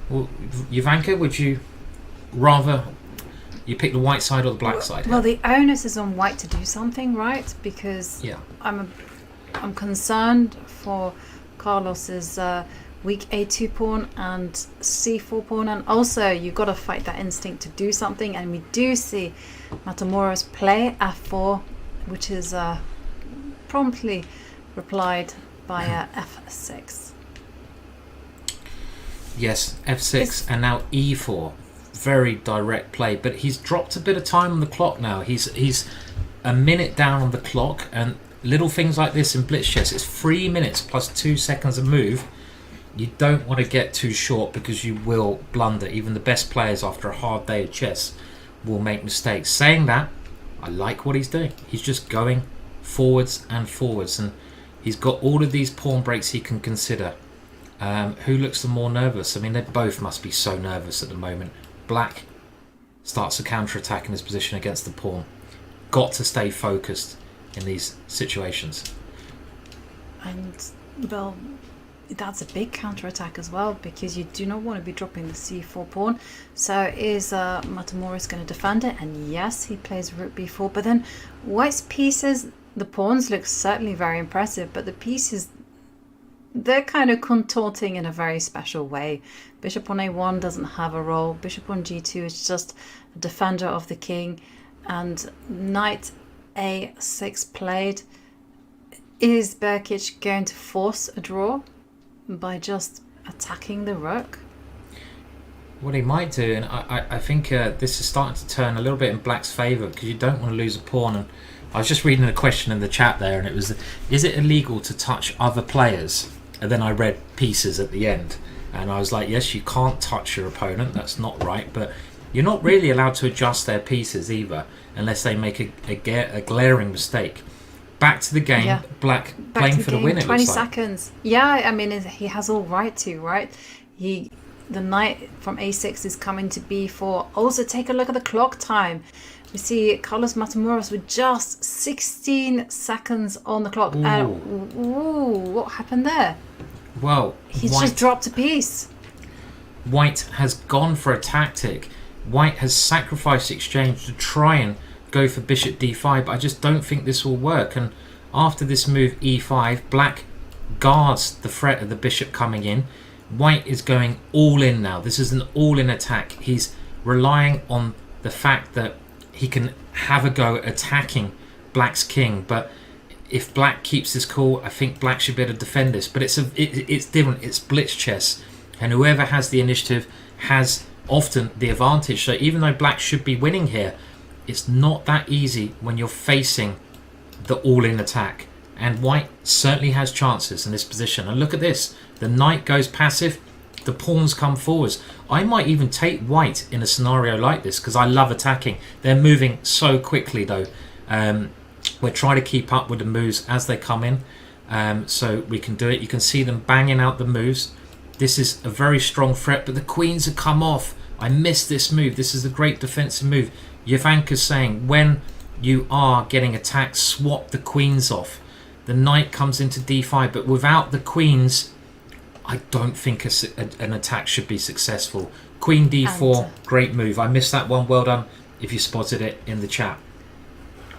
well, Ivanka, would you rather you pick the white side or the black side? Well, the onus is on white to do something, right? Because I'm concerned for Carlos's weak a2 pawn and c4 pawn, and also you've got to fight that instinct to do something. And we do see Matamoros play f4, which is promptly replied by f6. Yes, f6 and now e4. Very direct play, but he's dropped a bit of time on the clock now. He's a minute down on the clock, and little things like this in blitz chess, it's 3 minutes plus 2 seconds of move. You don't want to get too short, because you will blunder. Even the best players after a hard day of chess will make mistakes. Saying that, I like what he's doing. He's just going forwards and forwards, and he's got all of these pawn breaks he can consider. Who looks the more nervous? I mean, they both must be so nervous at the moment. Black starts a counter-attack in his position against the pawn. Got to stay focused in these situations. And, well, that's a big counter-attack as well, because you do not want to be dropping the c4 pawn. So is Matamoros going to defend it? And yes, he plays rook b4, but then white's pieces, the pawns look certainly very impressive, but the pieces, they're kind of contorting in a very special way. Bishop on a1 doesn't have a role. Bishop on g2 is just a defender of the king. And knight a6 played. Is Birkic going to force a draw by just attacking the rook? What he might do, and I think this is starting to turn a little bit in black's favour, because you don't want to lose a pawn. And I was just reading a question in the chat there, and it was, is it illegal to touch other players? And then I read pieces at the end, and I was like, yes, you can't touch your opponent, that's not right, but you're not really allowed to adjust their pieces either unless they make a glaring mistake. Back to the game, Black playing for the win. 20 seconds. Yeah, I mean, he has all right to, right? The knight from a6 is coming to b4. Also, take a look at the clock time. We see Carlos Matamoros with just 16 seconds on the clock. What happened there? Well, he's just dropped a piece. White has gone for a tactic. White has sacrificed exchange to try and go for bishop d5, but I just don't think this will work. And after this move e5, Black guards the threat of the bishop coming in. White is going all in now. This is an all-in attack. He's relying on the fact that he can have a go at attacking Black's king, but if Black keeps his cool, I think Black should be able to defend this. But it's different. It's blitz chess, and whoever has the initiative has often the advantage. So even though Black should be winning here, it's not that easy when you're facing the all-in attack. And White certainly has chances in this position. And look at this. The knight goes passive. The pawns come forwards. I might even take White in a scenario like this because I love attacking. They're moving so quickly though. We're trying to keep up with the moves as they come in. So we can do it. You can see them banging out the moves. This is a very strong threat, but the queens have come off. I missed this move. This is a great defensive move. Jovanka's saying when you are getting attacked, swap the queens off. The knight comes into d5, but without the queens, I don't think an attack should be successful. Queen d4, great move. I missed that one. Well done if you spotted it in the chat.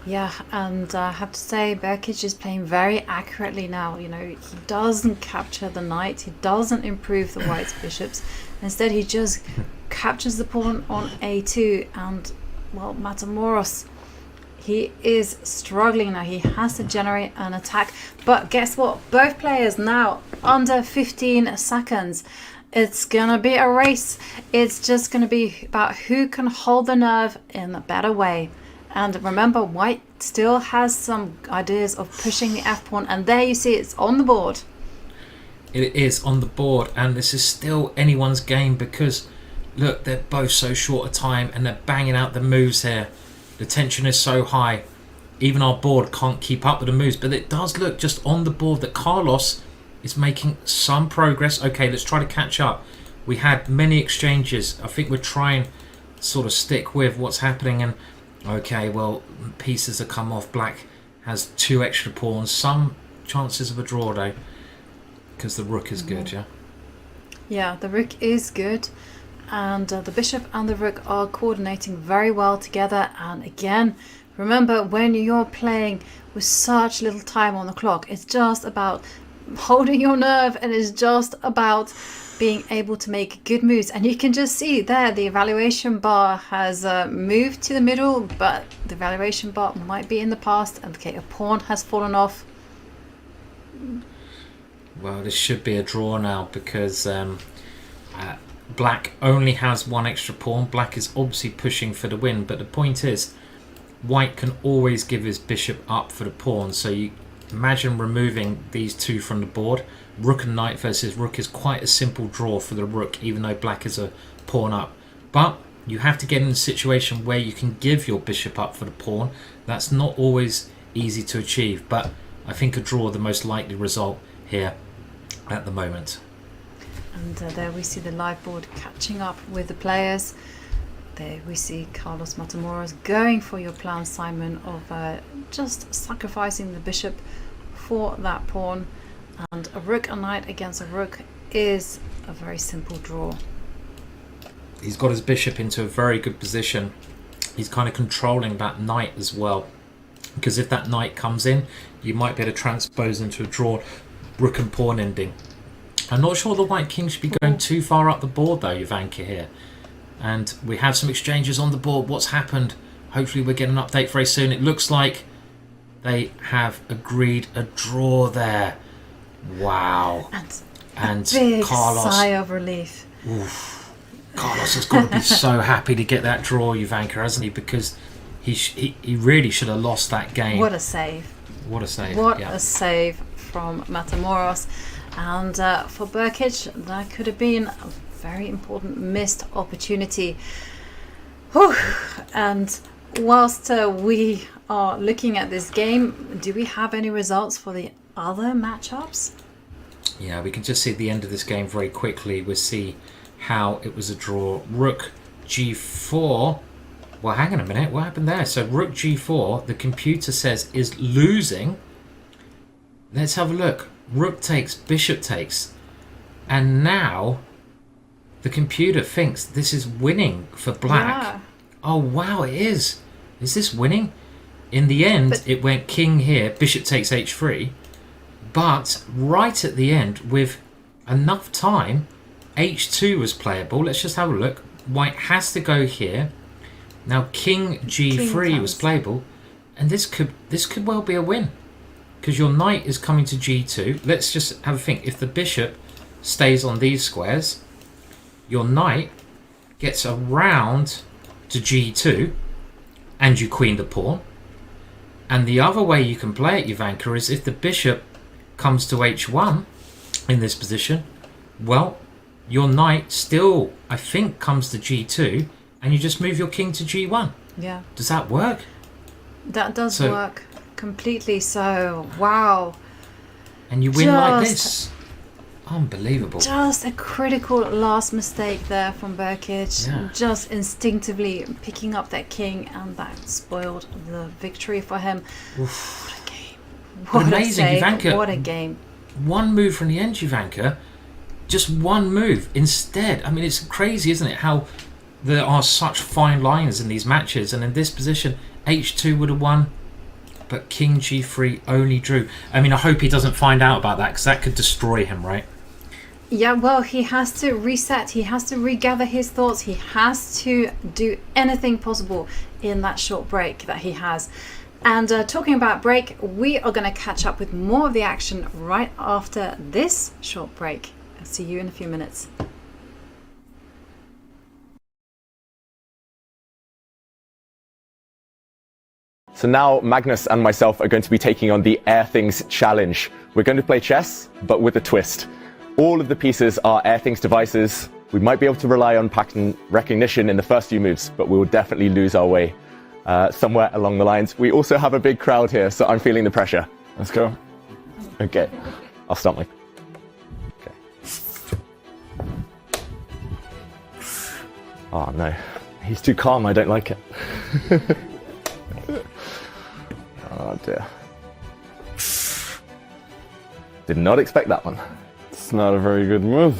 Yeah, and I have to say, Berkic is playing very accurately now. You know, he doesn't capture the knight. He doesn't improve the white's bishops. Instead, he just captures the pawn on a2. And, well, Matamoros, he is struggling now. He has to generate an attack. But guess what? Both players now under 15 seconds. It's going to be a race. It's just going to be about who can hold the nerve in a better way. And remember, White still has some ideas of pushing the f-pawn. And there you see it's on the board. It is on the board. And this is still anyone's game because, look, they're both so short a time. And they're banging out the moves here. The tension is so high. Even our board can't keep up with the moves. But it does look just on the board that Carlos is making some progress. Okay, let's try to catch up. We had many exchanges. I think we're trying to sort of stick with what's happening. And okay, well, pieces have come off. Black has 2 extra pawns. Some chances of a draw, though, because the rook is good, yeah? Yeah, the rook is good. And the bishop and the rook are coordinating very well together. And again, remember, when you're playing with such little time on the clock, it's just about holding your nerve, and it's just about being able to make good moves. And you can just see there the evaluation bar has moved to the middle, but the evaluation bar might be in the past. And okay, a pawn has fallen off. Well, this should be a draw now because Black only has 1 extra pawn. Black is obviously pushing for the win, but the point is White can always give his bishop up for the pawn. So you imagine removing these 2 from the board. Rook and knight versus rook is quite a simple draw for the rook, even though Black is a pawn up. But you have to get in a situation where you can give your bishop up for the pawn. That's not always easy to achieve, but I think a draw the most likely result here at the moment. And there we see the live board catching up with the players. There we see Carlos Matamoros going for your plan, Simon, of just sacrificing the bishop for that pawn. And a rook and knight against a rook is a very simple draw. He's got his bishop into a very good position. He's kind of controlling that knight as well. Because if that knight comes in, you might be able to transpose into a draw rook and pawn ending. I'm not sure the white king should be going too far up the board though, Jovanka here. And we have some exchanges on the board. What's happened? Hopefully we'll get an update very soon. It looks like they have agreed a draw there. Wow. And big Carlos, sigh of relief. Oof, Carlos has got to be so happy to get that draw, Jovanka, hasn't he? Because he really should have lost that game. What a save. What a save. What a save from Matamoros. And for Berkic, that could have been a very important missed opportunity. Whew. And whilst we are looking at this game, do we have any results for the other matchups? Yeah, we can just see at the end of this game very quickly. We'll see how it was a draw. Rook G4. Well, hang on a minute. What happened there? So Rook G4, the computer says, is losing. Let's have a look. Rook takes, Bishop takes. And now the computer thinks this is winning for black. Yeah. Oh, wow, it is. Is this winning? In the end, it went king here. Bishop takes h3. But right at the end, with enough time, h2 was playable. Let's just have a look. White has to go here. Now king g3 was playable, and this could well be a win, because your knight is coming to g2. Let's just have a think. If the bishop stays on these squares, your knight gets around to g2, and you queen the pawn. And the other way you can play it, Ivanka, is if the bishop comes to h1 in this position, well, your knight still, I think, comes to g2, and you just move your king to g1. Yeah. Does that work? That does work completely. So, wow. And you win like this. Unbelievable. Just a critical last mistake there from Berkic. Yeah. Just instinctively picking up that king, and that spoiled the victory for him. Oof. What a game. But What amazing, a save. Ivanka. What a game. One move from the end, Ivanka. Just one move instead. I mean, it's crazy, isn't it? How there are such fine lines in these matches, and in this position, h2 would have won, but king g3 only drew. I mean, I hope he doesn't find out about that, because that could destroy him, right? Yeah, well, he has to reset. He has to regather his thoughts. He has to do anything possible in that short break that he has. And talking about break, we are going to catch up with more of the action right after this short break. I'll see you in a few minutes. So now Magnus and myself are going to be taking on the Air Things Challenge. We're going to play chess, but with a twist. All of the pieces are Air Things devices. We might be able to rely on pattern recognition in the first few moves, but we will definitely lose our way somewhere along the lines. We also have a big crowd here, so I'm feeling the pressure. Let's go. Okay, I'll start my... Okay. Oh no, he's too calm, I don't like it. Oh dear. Did not expect that one. It's not a very good move.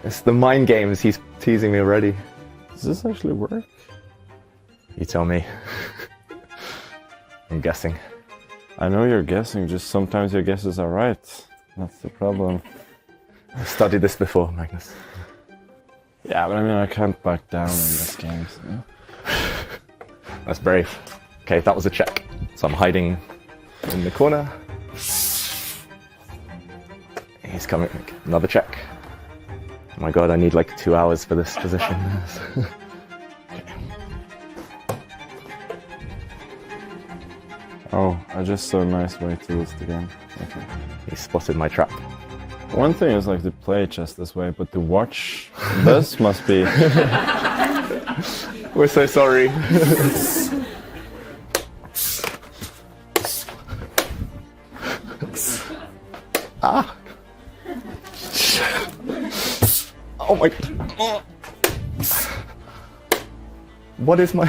It's the mind games, he's teasing me already. Does this actually work? You tell me. I'm guessing. I know you're guessing, just sometimes your guesses are right. That's the problem. I've studied this before, Magnus. Yeah, but I mean, I can't back down in this game. So. That's brave. Okay, that was a check. So I'm hiding in the corner. He's coming. Another check. Oh my god, I need like 2 hours for this position. Okay. Oh, I just saw a nice way to lose the game. Okay. He spotted my trap. One thing is like to play chess this way, but to watch this must be... We're so sorry. Ah! Oh my... Oh. What is my...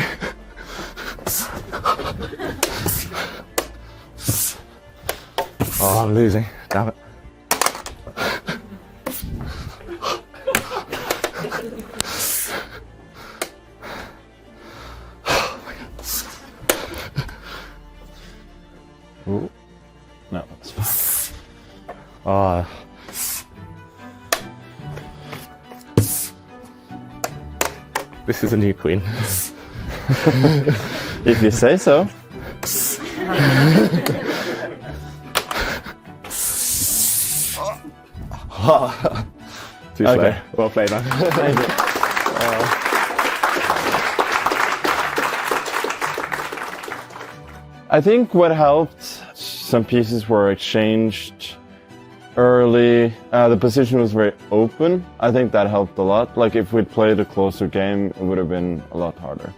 Oh, I'm losing. Damn it. Ooh. No, that's fine. Ah. This is a new queen. If you say so. Too slow. Well played, man. Thank you. I think what helped, some pieces were exchanged early. The position was very open. I think that helped a lot. Like if we'd played a closer game, it would have been a lot harder.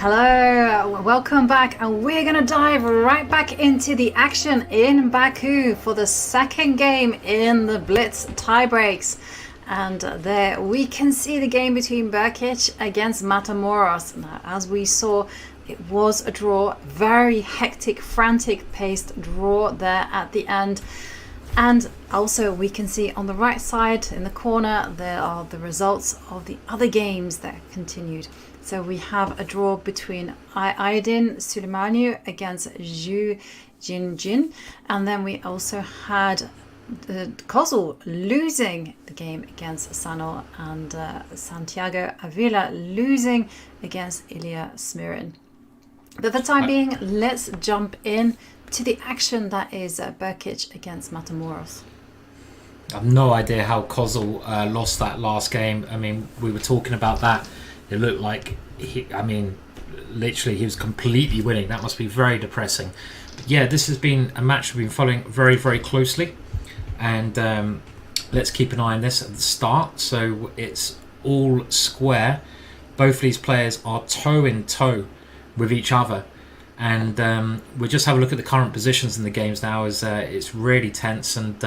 Hello, welcome back, and we're gonna dive right back into the action in Baku for the second game in the Blitz tiebreaks. And there we can see the game between Berkic against Matamoros. Now, as we saw, it was a draw, very hectic, frantic paced draw there at the end. And also we can see on the right side in the corner there are the results of the other games that continued. So we have a draw between Aydin Suleimaniu against Zhu Jinjin, and then we also had Kozul losing the game against Sano, and Santiago Avila losing against Ilya Smirin. But for the time being, let's jump in to the action that is Berkic against Matamoros. I have no idea how Kozul lost that last game. I mean, we were talking about that. It looked like, literally he was completely winning. That must be very depressing. But yeah, this has been a match we've been following very, very closely. And let's keep an eye on this at the start. So it's all square. Both of these players are toe in toe with each other. And we'll just have a look at the current positions in the games now, as it's really tense. And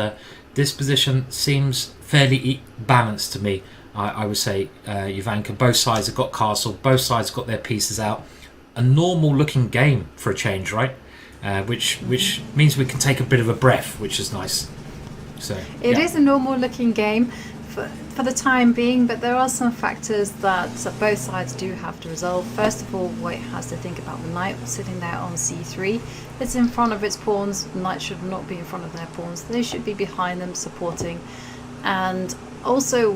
this position seems fairly balanced to me. I would say, Ivanka. Both sides have got castle. Both sides have got their pieces out. A normal-looking game for a change, right? Which means we can take a bit of a breath, which is nice. So it is a normal-looking game for the time being, but there are some factors that both sides do have to resolve. First of all, White has to think about the knight sitting there on c3. It's in front of its pawns. Knight should not be in front of their pawns. They should be behind them, supporting. And Also,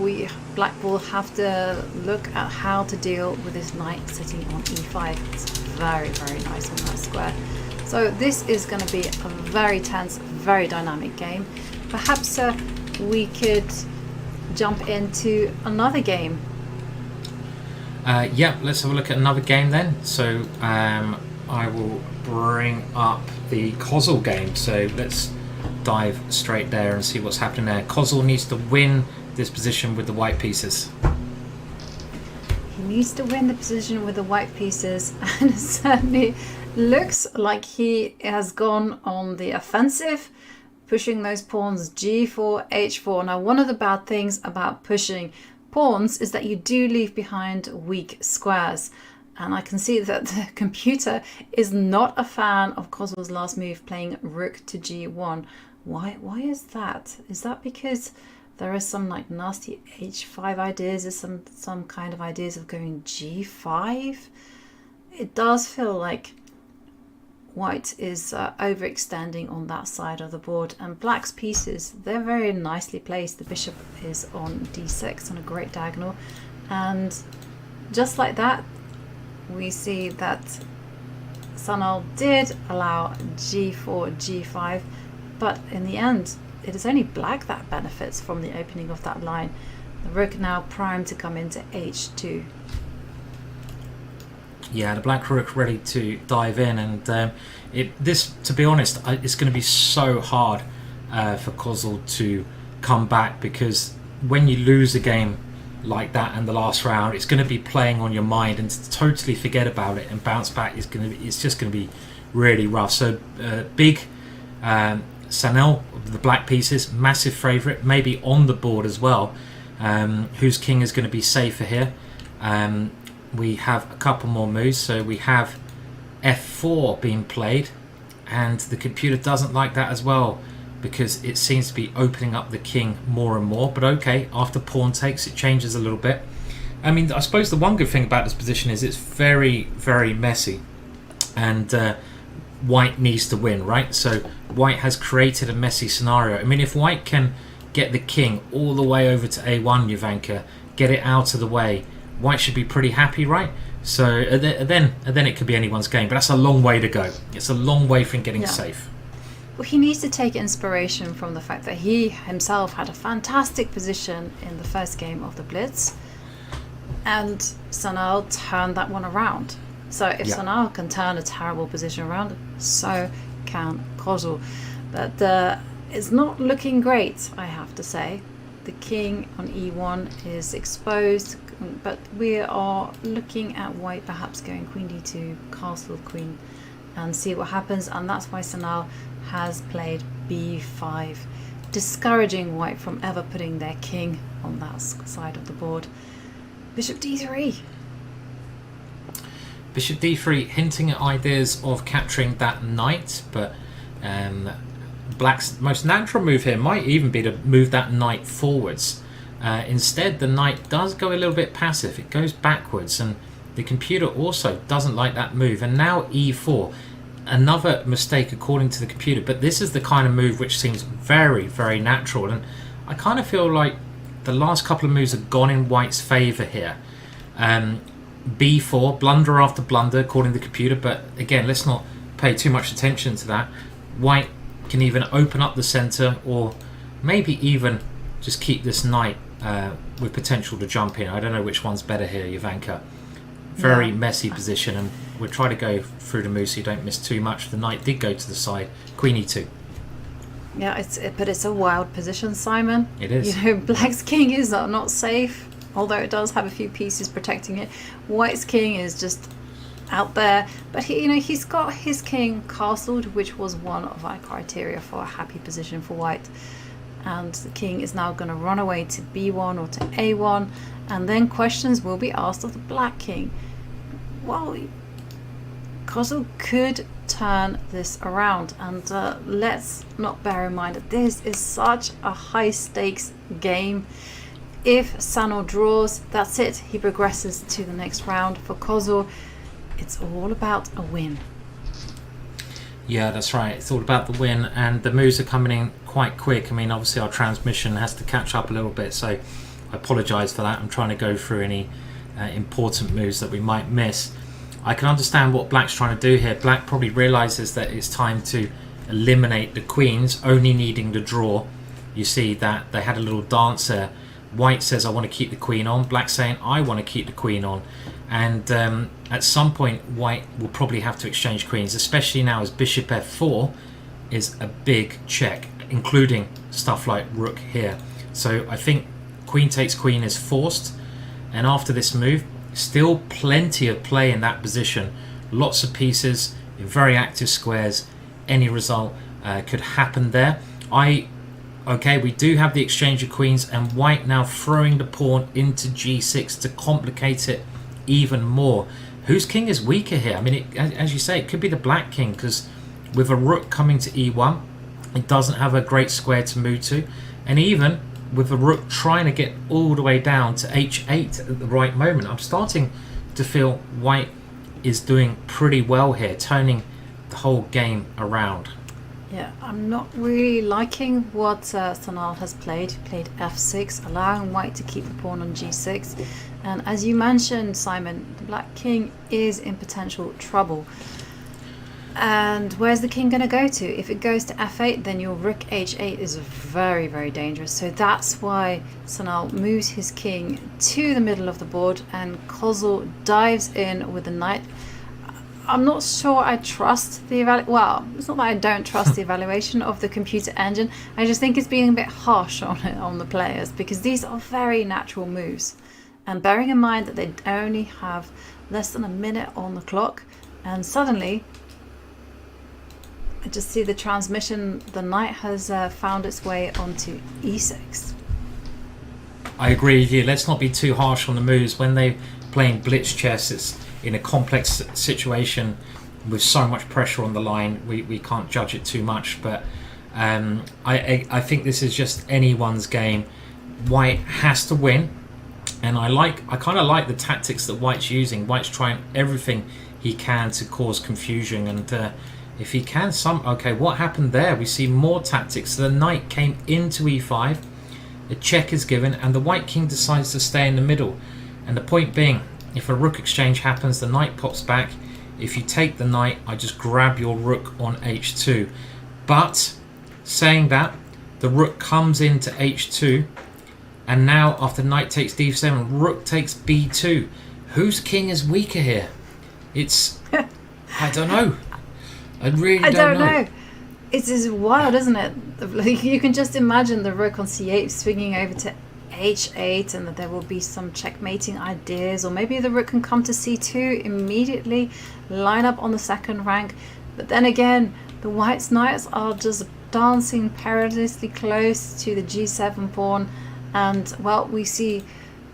Black will have to look at how to deal with this knight sitting on e5. It's very, very nice on that square. So this is going to be a very tense, very dynamic game. Perhaps we could jump into another game. Yeah, let's have a look at another game then. So I will bring up the Kozul game. So let's dive straight there and see what's happening there. Kozul needs to win this position with the white pieces. He needs to win the position with the white pieces, and it certainly looks like he has gone on the offensive, pushing those pawns g4, h4. Now, one of the bad things about pushing pawns is that you do leave behind weak squares. And I can see that the computer is not a fan of Kozul's last move, playing rook to g1. Why is that? Is that because there is some like nasty h5 ideas? Is some kind of ideas of going g5? It does feel like white is overextending on that side of the board, and black's pieces, they're very nicely placed. The bishop is on d6 on a great diagonal, and just like that we see that Sanal did allow g4, g5, but in the end it is only black that benefits from the opening of that line. The rook now primed to come into h2. Yeah, the black rook ready to dive in, and this, to be honest, it's going to be so hard for Kozul to come back, because when you lose a game like that in the last round, it's going to be playing on your mind, and to totally forget about it and bounce back it's just going to be really rough. So big Sanel, the black pieces, massive favourite, maybe on the board as well. Whose king is going to be safer here? We have a couple more moves. So we have f4 being played, and the computer doesn't like that as well, because it seems to be opening up the king more and more. But okay, after pawn takes, it changes a little bit. I mean, I suppose the one good thing about this position is it's very, very messy, and white needs to win, right? So white has created a messy scenario. I mean, if white can get the king all the way over to a1, Jovanka, get it out of the way, white should be pretty happy, right? So then it could be anyone's game, but that's a long way to go. It's a long way from getting safe. Well, he needs to take inspiration from the fact that he himself had a fantastic position in the first game of the Blitz, and Sanal turned that one around. So if Sanal can turn a terrible position around, so can Kozul. But it's not looking great, I have to say. The king on e1 is exposed, but we are looking at white perhaps going queen d2, castle queen, and see what happens. And that's why Sanal has played b5, discouraging white from ever putting their king on that side of the board. Bishop d3. Bishop d3, hinting at ideas of capturing that knight, but black's most natural move here might even be to move that knight forwards. Instead, the knight does go a little bit passive. It goes backwards, and the computer also doesn't like that move. And now e4, another mistake according to the computer, but this is the kind of move which seems very, very natural, and I kind of feel like the last couple of moves have gone in white's favour here. b4, blunder after blunder according to the computer, but again, let's not pay too much attention to that. White can even open up the centre, or maybe even just keep this knight with potential to jump in. I don't know which one's better here, Jovanka. Very messy position, and we'll try to go through the move so you don't miss too much. The knight did go to the side, queen e2. Yeah, but it's a wild position, Simon. It is. You know, black's king is not safe, although it does have a few pieces protecting it. White's king is just out there, but he's got his king castled, which was one of our criteria for a happy position for white. And the king is now going to run away to b1 or to a1, and then questions will be asked of the black king. Well, Kozul could turn this around, and let's not bear in mind that this is such a high stakes game. If Sanal draws, that's it, he progresses to the next round. For Kozul, it's all about a win. Yeah, that's right. It's all about the win, and the moves are coming in quite quick. I mean, obviously our transmission has to catch up a little bit, so I apologise for that. I'm trying to go through any important moves that we might miss. I can understand what Black's trying to do here. Black probably realises that it's time to eliminate the queens, only needing the draw. You see that they had a little dance there. White says, I want to keep the queen on. Black saying, I want to keep the queen on. And at some point, White will probably have to exchange queens, especially now as bishop f4 is a big check, including stuff like rook here. So I think queen takes queen is forced. And after this move, still plenty of play in that position. Lots of pieces in very active squares. Any result could happen there. Okay, we do have the exchange of queens, and White now throwing the pawn into g6 to complicate it even more. Whose king is weaker here? I mean, as you say, it could be the black king, because with a rook coming to e1, it doesn't have a great square to move to, and even with the rook trying to get all the way down to h8 at the right moment, I'm starting to feel White is doing pretty well here, turning the whole game around. Yeah, I'm not really liking what Sanal has played. He played f6, allowing White to keep the pawn on g6. And as you mentioned, Simon, the black king is in potential trouble. And where's the king going to go to? If it goes to f8, then your rook h8 is very, very dangerous. So that's why Sanal moves his king to the middle of the board, and Kozul dives in with the knight. I'm not sure I trust the well, it's not that I don't trust the evaluation of the computer engine. I just think it's being a bit harsh on the players, because these are very natural moves. And bearing in mind that they only have less than a minute on the clock, and suddenly I just see the transmission, the knight has found its way onto e6. I agree with you. Let's not be too harsh on the moves. When they're playing blitz chess, it's in a complex situation with so much pressure on the line. We can't judge it too much, but I think this is just anyone's game. White has to win, and I kind of like the tactics that White's using. White's trying everything he can to cause confusion, and if he can okay, what happened there? We see more tactics. So the knight came into e5, a check is given, and the white king decides to stay in the middle. And the point being, if a rook exchange happens, the knight pops back. If you take the knight, I just grab your rook on h2. But saying that, the rook comes into h2, and now after knight takes d7, rook takes b2. Whose king is weaker here? It's I don't know. I really don't know. It's just wild, isn't it? Like, you can just imagine the rook on c8 swinging over to h8, and that there will be some checkmating ideas, or maybe the rook can come to c2 immediately, line up on the second rank. But then again, the white's knights are just dancing perilously close to the g7 pawn, and well, we see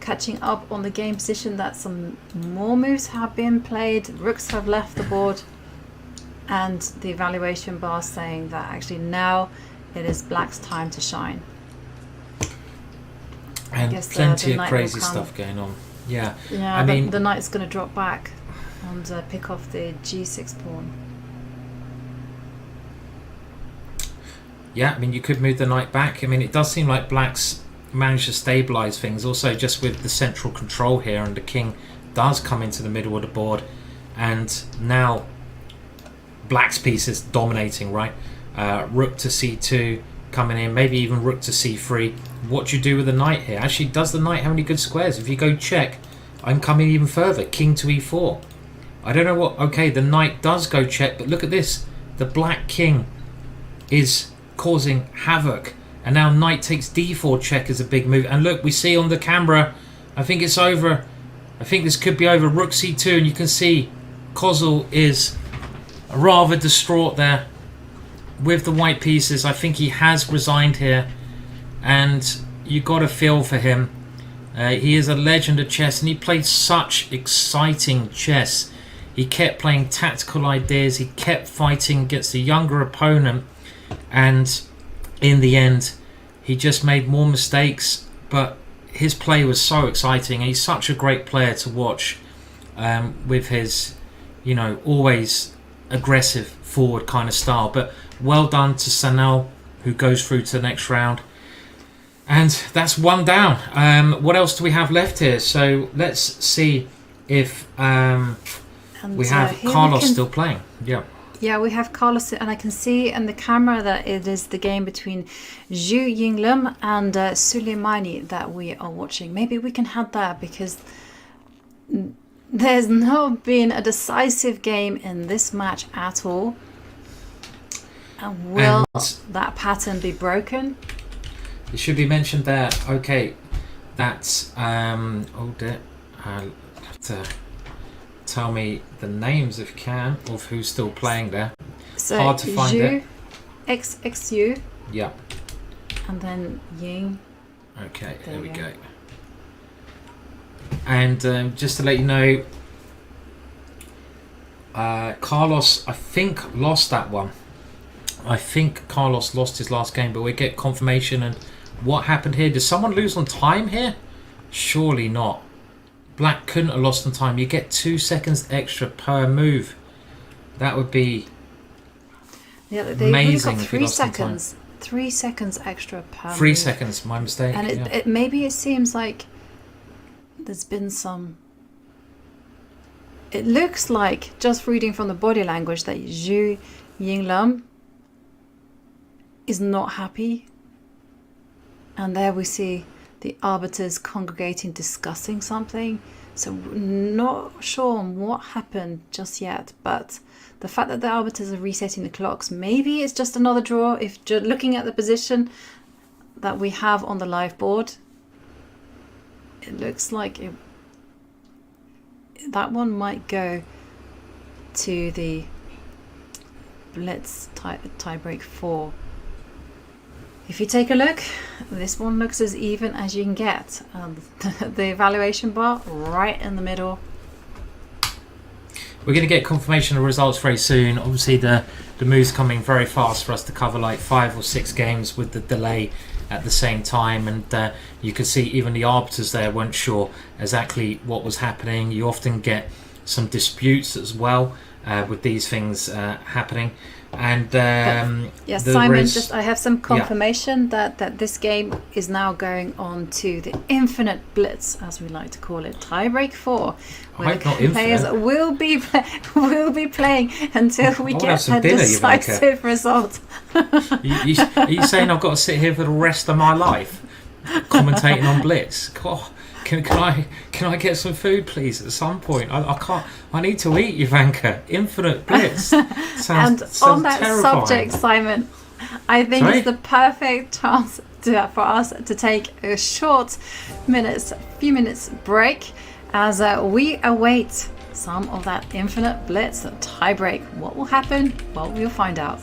catching up on the game position that some more moves have been played, rooks have left the board, and the evaluation bar saying that actually now it is black's time to shine. And plenty of crazy stuff going on. Yeah, I mean, the knight's going to drop back and pick off the g6 pawn. Yeah, I mean, you could move the knight back. I mean, it does seem like black's managed to stabilize things. Also, just with the central control here, and the king does come into the middle of the board, and now black's piece is dominating, right? Rook to c2 coming in, maybe even rook to c3. What do you do with the knight here? Actually, does the knight have any good squares? If you go check, I'm coming even further. King to e4. I don't know what... Okay, the knight does go check, but look at this. The black king is causing havoc. And now knight takes d4 check is a big move. And look, we see on the camera, I think it's over. I think this could be over. Rook c2, and you can see Kozul is rather distraught there with the white pieces. I think he has resigned here, and you got to feel for him. He is a legend of chess, and he played such exciting chess. He kept playing tactical ideas, he kept fighting against a younger opponent, and in the end he just made more mistakes, but his play was so exciting. He's such a great player to watch, with his, you know, always aggressive forward kind of style. But well done to Sanel, who goes through to the next round. And that's one down. What else do we have left here? So let's see if we have Carlos still playing. Yeah. Yeah, we have Carlos, and I can see in the camera that it is the game between Zhu Yinglim and Suleimani that we are watching. Maybe we can have that because there's not been a decisive game in this match at all. And will that pattern be broken? It should be mentioned there. Okay, that's oh dear. Have to tell me the names if you can of who's still playing there. So hard to find Zhu, it. XXU. Yeah. And then Ying. Okay, there we go. And just to let you know, Carlos, I think, lost that one. I think Carlos lost his last game, but we get confirmation. And what happened here? Did someone lose on time here? Surely not. Black couldn't have lost on time. You get 2 seconds extra per move. That would be they amazing got if you 3 lost on time. seconds. 3 seconds extra per 3 move. seconds, my mistake. And it maybe it seems like there's been some... It looks like, just reading from the body language, that Zhu Yinglam is not happy. And there we see the arbiters congregating, discussing something. So not sure on what happened just yet, but the fact that the arbiters are resetting the clocks, maybe it's just another draw. If looking at the position that we have on the live board, it looks like that one might go to the Blitz tiebreak 4. If you take a look, this one looks as even as you can get. The evaluation bar right in the middle. We're going to get confirmation of results very soon. Obviously, the move's coming very fast for us to cover like 5 or 6 games with the delay at the same time. And you could see even the arbiters there weren't sure exactly what was happening. You often get some disputes as well with these things happening. And yes, Simon, I have some confirmation that this game is now going on to the Infinite Blitz, as we like to call it, tiebreak 4, where the players will be playing until we get a decisive result. Are you saying I've got to sit here for the rest of my life commentating on Blitz? God, can I get some food, please, at some point? I can't. I need to eat, Ivanka. Infinite Blitz. Sounds on that terrifying. subject, Simon, I think it's the perfect chance for us to take a few minutes break as we await some of that Infinite Blitz tiebreak. What will happen? Well, we'll find out.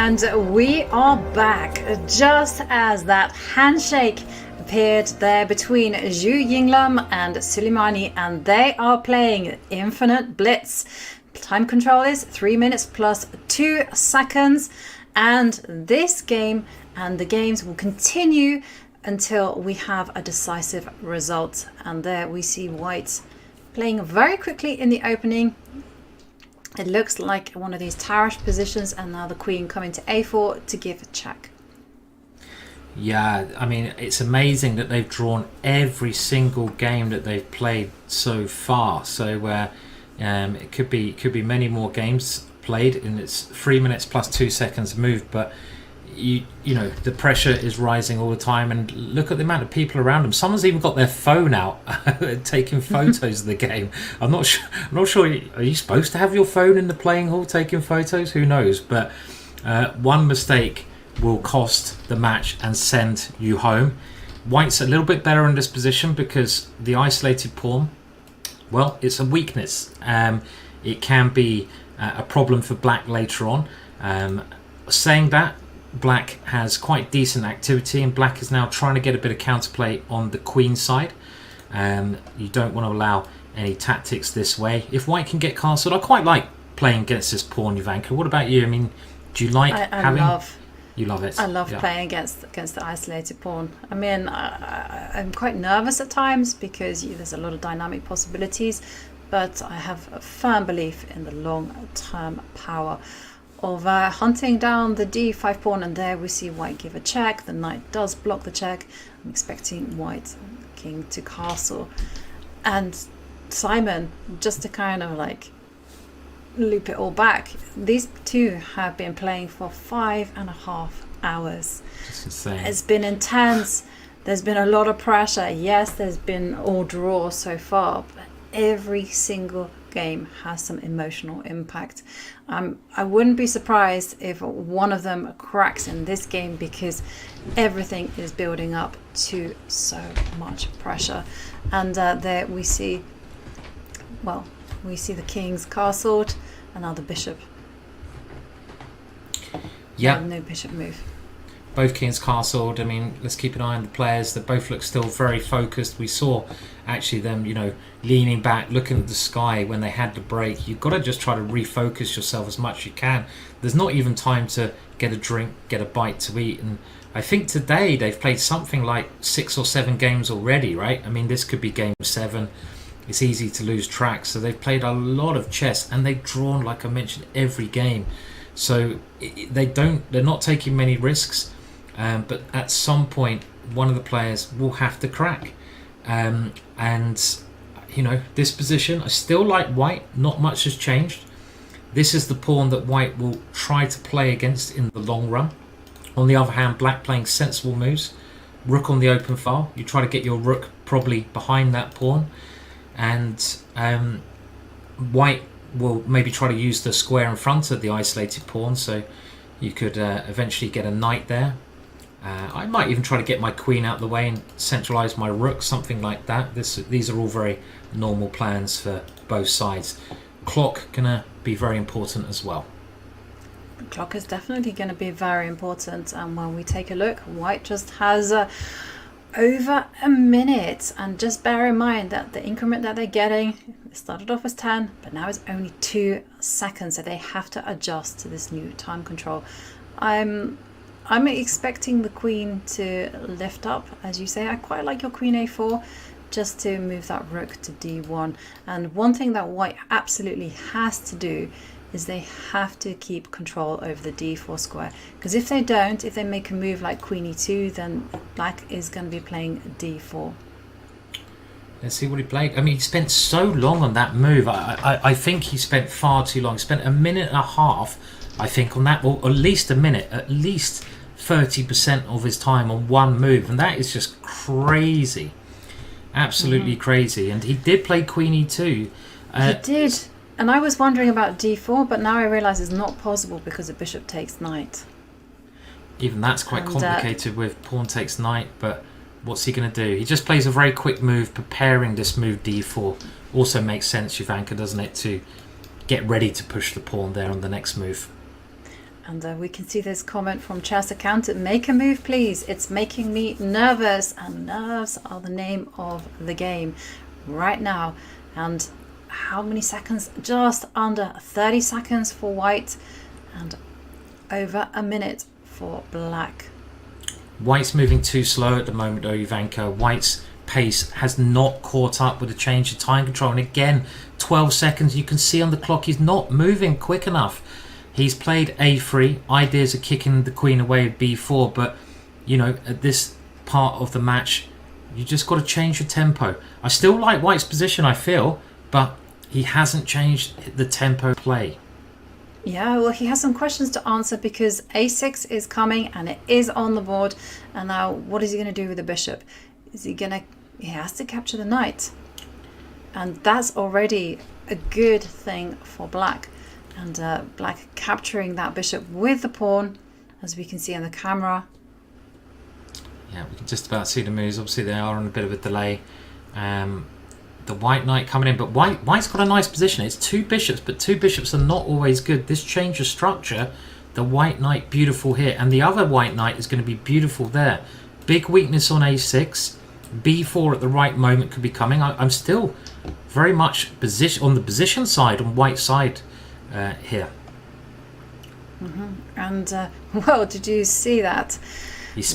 And we are back just as that handshake appeared there between Zhu Yinglam and Suleimani, and they are playing Infinite Blitz. Time control is 3 minutes plus 2 seconds, and this game and the games will continue until we have a decisive result. And there we see White playing very quickly in the opening. It looks like one of these towerish positions, and now the queen coming to a4 to give a check. Yeah, I mean, it's amazing that they've drawn every single game that they've played so far. So it could be many more games played in its 3 minutes plus 2 seconds move, but you know the pressure is rising all the time, and look at the amount of people around them. Someone's even got their phone out taking photos of the game. I'm not sure. Are you supposed to have your phone in the playing hall taking photos? Who knows? But one mistake will cost the match and send you home. White's a little bit better in this position because the isolated pawn, well, it's a weakness. It can be a problem for Black later on. Saying that, Black has quite decent activity, and Black is now trying to get a bit of counterplay on the queen side. You don't want to allow any tactics this way. If White can get castled, I quite like playing against this pawn, Ivanka. What about you? I mean, do you like having... You love it. I love playing against the isolated pawn. I mean, I'm quite nervous at times because there's a lot of dynamic possibilities, but I have a firm belief in the long-term power of hunting down the d5 pawn, and there we see White give a check. The knight does block the check. I'm expecting White king to castle. And Simon, just to kind of like loop it all back, these two have been playing for 5.5 hours. That's insane. It's been intense. There's been a lot of pressure. Yes, there's been all draw so far, but every single game has some emotional impact. I wouldn't be surprised if one of them cracks in this game, because everything is building up to so much pressure. And there we see, well, we see the king's castled and now the bishop. Yeah. No bishop move. Both kings castled. I mean, let's keep an eye on the players. They both look still very focused. We saw actually them, leaning back, looking at the sky when they had the break. You've got to just try to refocus yourself as much as you can. There's not even time to get a drink, get a bite to eat. And I think today they've played something like 6 or 7 games already, right? I mean, this could be game 7. It's easy to lose track. So they've played a lot of chess, and they've drawn, like I mentioned, every game. So they're not taking many risks. But at some point, one of the players will have to crack. And, this position, I still like White. Not much has changed. This is the pawn that White will try to play against in the long run. On the other hand, Black playing sensible moves. Rook on the open file. You try to get your rook probably behind that pawn. And White will maybe try to use the square in front of the isolated pawn. So you could eventually get a knight there. I might even try to get my queen out of the way and centralize my rook, something like that. These are all very normal plans for both sides. Clock gonna be very important as well. The clock is definitely going to be very important, and when we take a look, White just has over a minute, and just bear in mind that the increment that they're getting, it started off as 10, but now it's only 2 seconds, so they have to adjust to this new time control. I'm expecting the queen to lift up, as you say. I quite like your queen a4, just to move that rook to d1. And one thing that White absolutely has to do is they have to keep control over the d4 square, because if they don't, if they make a move like queen e2, then Black is going to be playing d4. Let's see what he played. I mean, he spent so long on that move. I think he spent far too long. He spent a minute and a half, I think, on that, or at least a minute, at least 30% of his time on one move, and that is just crazy. Absolutely crazy. And he did play queen e2. He did. And I was wondering about d4, but now I realise it's not possible because the bishop takes knight. Even that's quite complicated with pawn takes knight, but what's he going to do? He just plays a very quick move, preparing this move d4. Also makes sense, Ivanka, doesn't it, to get ready to push the pawn there on the next move. And we can see this comment from Chess Accountant: make a move please, it's making me nervous. And nerves are the name of the game right now. And how many seconds? Just under 30 seconds for white and over a minute for black. White's moving too slow at the moment though, Ivanka. White's pace has not caught up with the change of time control, and again 12 seconds, you can see on the clock he's not moving quick enough. He's played a3, ideas of kicking the queen away at b4, but you know, at this part of the match you just got to change your tempo. I still like White's position, I feel, but he hasn't changed the tempo play. Yeah, well, he has some questions to answer because a6 is coming and it is on the board. And now what is he going to do with the bishop? He has to capture the knight. And that's already a good thing for black. And black capturing that bishop with the pawn, as we can see on the camera. Yeah, we can just about see the moves. Obviously they are on a bit of a delay. The white knight coming in, but white's got a nice position. It's two bishops, but two bishops are not always good. This change of structure, the white knight beautiful here, and the other white knight is going to be beautiful there. Big weakness on a6. b4 at the right moment could be coming. I'm still very much on the position side, on white side here. And well, did you see that?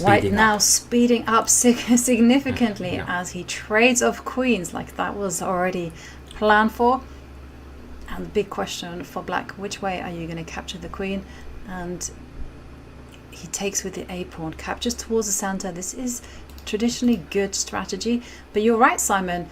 White now speeding up significantly as he trades off queens, like that was already planned for. And the big question for black, which way are you going to capture the queen? And he takes with the a pawn, captures towards the center. This is traditionally good strategy, but you're right, Simon,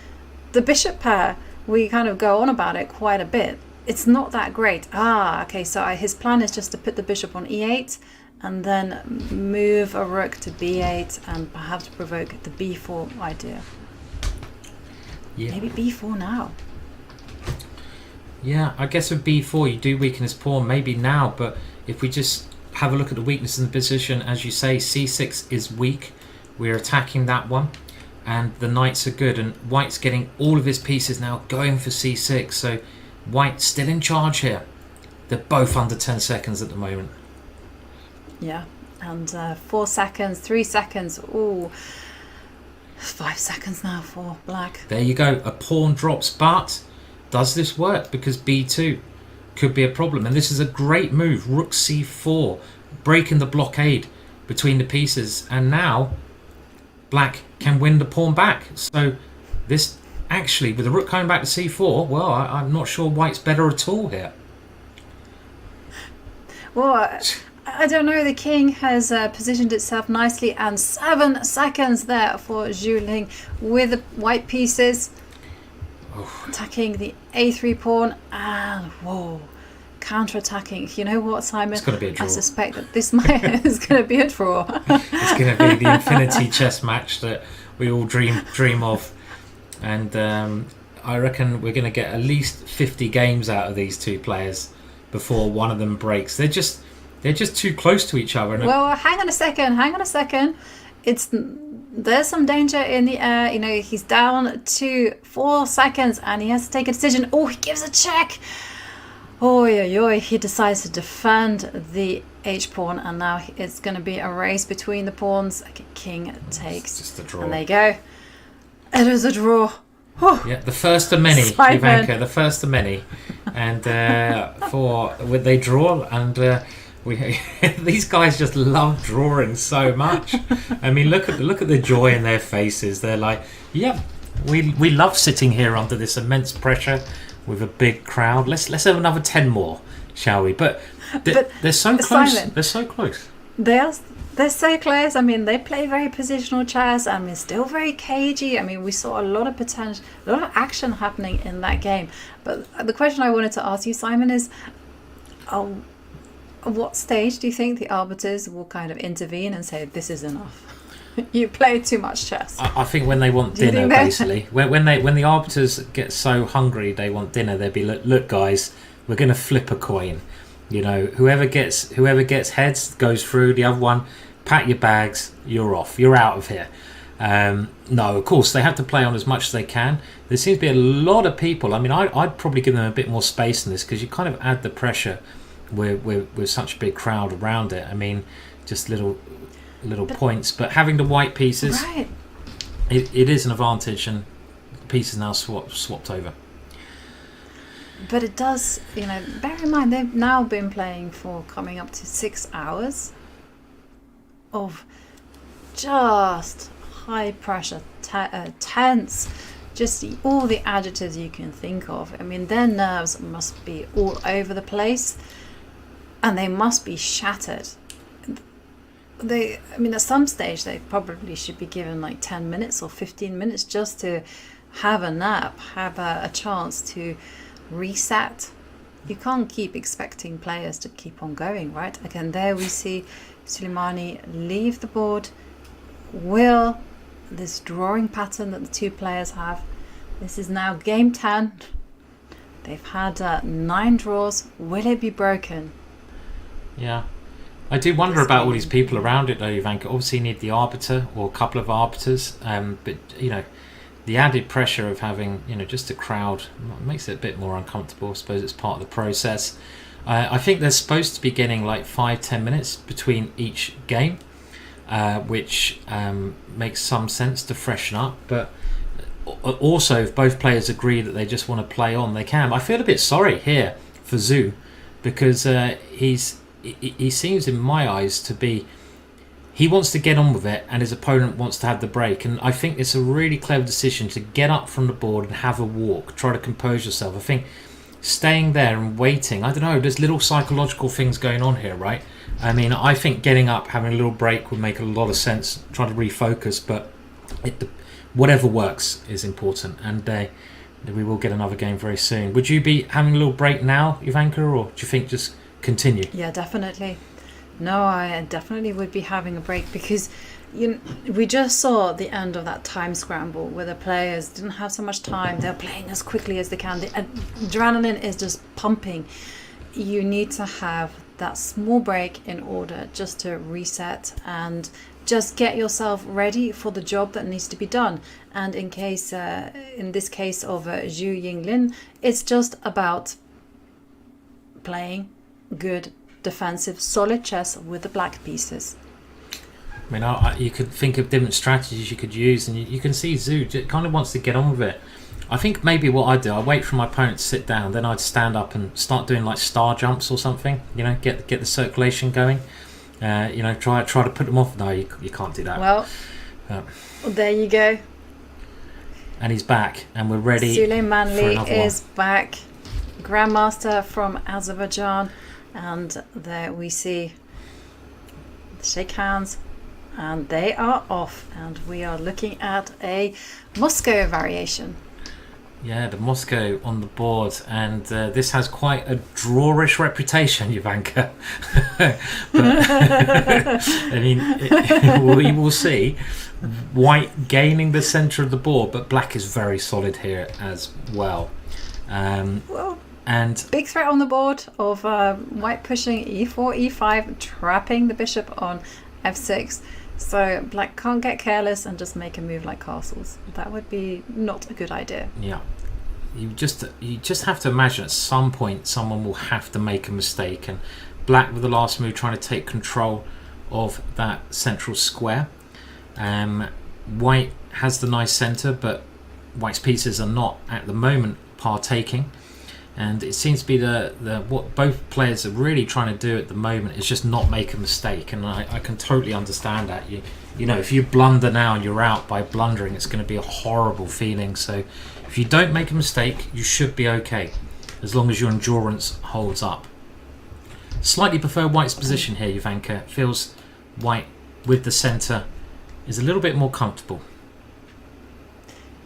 the bishop pair, we kind of go on about it quite a bit. It's not that great. Okay, so his plan is just to put the bishop on e8 and then move a rook to b8 and perhaps provoke the b4 idea. Yeah. Maybe b4 now. Yeah, I guess with b4 you do weaken his pawn, maybe now, but if we just have a look at the weakness in the position, as you say, c6 is weak. We're attacking that one, and the knights are good, and white's getting all of his pieces now going for c6, so white's still in charge here. They're both under 10 seconds at the moment. Yeah, and 4 seconds, 3 seconds, ooh, 5 seconds now for black. There you go, a pawn drops, but does this work? Because b2 could be a problem, and this is a great move. Rook c4, breaking the blockade between the pieces, and now black can win the pawn back. So this actually, with the rook coming back to c4, well, I'm not sure white's better at all here. Well, I don't know, the king has positioned itself nicely, and 7 seconds there for Zhu Ling with the white pieces. Attacking the a3 pawn, and whoa, counter-attacking. You know what, Simon? It's going to be a draw. I suspect that this is going to be a draw. It's going to be the infinity chess match that we all dream of, and I reckon we're going to get at least 50 games out of these two players before one of them breaks. They're just too close to each other. Well, hang on a second. There's some danger in the air. You know, he's down to 4 seconds and he has to take a decision. Oh, he gives a check. He decides to defend the h-pawn, and now it's going to be a race between the pawns. King takes. It's just a draw. And there you go. It is a draw. Yeah, the first of many, Simon. Ivanka, the first of many. And they draw, and these guys just love drawing so much. I mean, look at the joy in their faces. They're like, yeah, we love sitting here under this immense pressure with a big crowd. Let's have another 10 more, shall we? But they're so close. Simon, they're so close. They're so close. I mean, they play very positional chess. I mean, still very cagey. I mean, we saw a lot of potential, a lot of action happening in that game. But the question I wanted to ask you, Simon, is at what stage do you think the arbiters will kind of intervene and say, this is enough? You play too much chess. I think when they want dinner, basically. When the arbiters get so hungry they want dinner, they'll be like, look guys, we're going to flip a coin. You know, whoever gets heads goes through. The other one, pack your bags, you're off. You're out of here. No, of course, they have to play on as much as they can. There seems to be a lot of people. I mean, I'd probably give them a bit more space in this, because you kind of add the pressure with such a big crowd around it. I mean, just little points, but having the white pieces, Right. it is an advantage, and the pieces now swapped over. But it does, bear in mind, they've now been playing for coming up to 6 hours of just high pressure, tense, just all the adjectives you can think of. I mean, their nerves must be all over the place, and they must be shattered. At some stage, they probably should be given like 10 minutes or 15 minutes just to have a nap, have a chance to reset. You can't keep expecting players to keep on going, right? Again, there we see Suleimani leave the board. Will this drawing pattern that the two players have, this is now game 10. They've had 9 draws. Will it be broken? Yeah. I do wonder about all these people around it though, Ivanka. Obviously you need the arbiter or a couple of arbiters, but the added pressure of having just a crowd makes it a bit more uncomfortable. I suppose it's part of the process. I think they're supposed to be getting like 5-10 minutes between each game, which makes some sense to freshen up, but also if both players agree that they just want to play on, they can. I feel a bit sorry here for Zhu, because he seems in my eyes to be, he wants to get on with it and his opponent wants to have the break, and I think it's a really clever decision to get up from the board and have a walk, try to compose yourself. I think staying there and waiting, I don't know, there's little psychological things going on here, right? I mean, I think getting up, having a little break would make a lot of sense, trying to refocus, but whatever works is important, and we will get another game very soon. Would you be having a little break now, Ivanka, or do you think just continue? Yeah, definitely. No, I definitely would be having a break, because we just saw the end of that time scramble where the players didn't have so much time. They're playing as quickly as they can. The adrenaline is just pumping. You need to have that small break in order just to reset and just get yourself ready for the job that needs to be done. And in this case of Zhu Yinglin, it's just about playing good defensive solid chess with the black pieces. I mean, you could think of different strategies you could use, and you can see Zhu kind of wants to get on with it. I think maybe what I'd do, I'd wait for my opponent to sit down, then I'd stand up and start doing like star jumps or something, get the circulation going, try to put them off. No, you can't do that. Well, there you go. And he's back, and we're ready. Suleimani is back, Grandmaster from Azerbaijan, and there we see shake hands, and they are off, and we are looking at a Moscow variation. Yeah, the Moscow on the board, and this has quite a drawish reputation, Ivanka. But I mean, we will see. White gaining the centre of the board, but black is very solid here as well. And big threat on the board of white pushing e4, e5, trapping the bishop on f6. So black can't get careless and just make a move like castles. That would be not a good idea. Yeah, you just have to imagine at some point someone will have to make a mistake, and black with the last move trying to take control of that central square. White has the nice centre, but white's pieces are not at the moment partaking. And it seems to be what both players are really trying to do at the moment is just not make a mistake, and I can totally understand that. If you blunder now and you're out by blundering, it's going to be a horrible feeling. So if you don't make a mistake, you should be okay, as long as your endurance holds up. Slightly prefer white's position here, Ivanka. Feels white with the centre is a little bit more comfortable.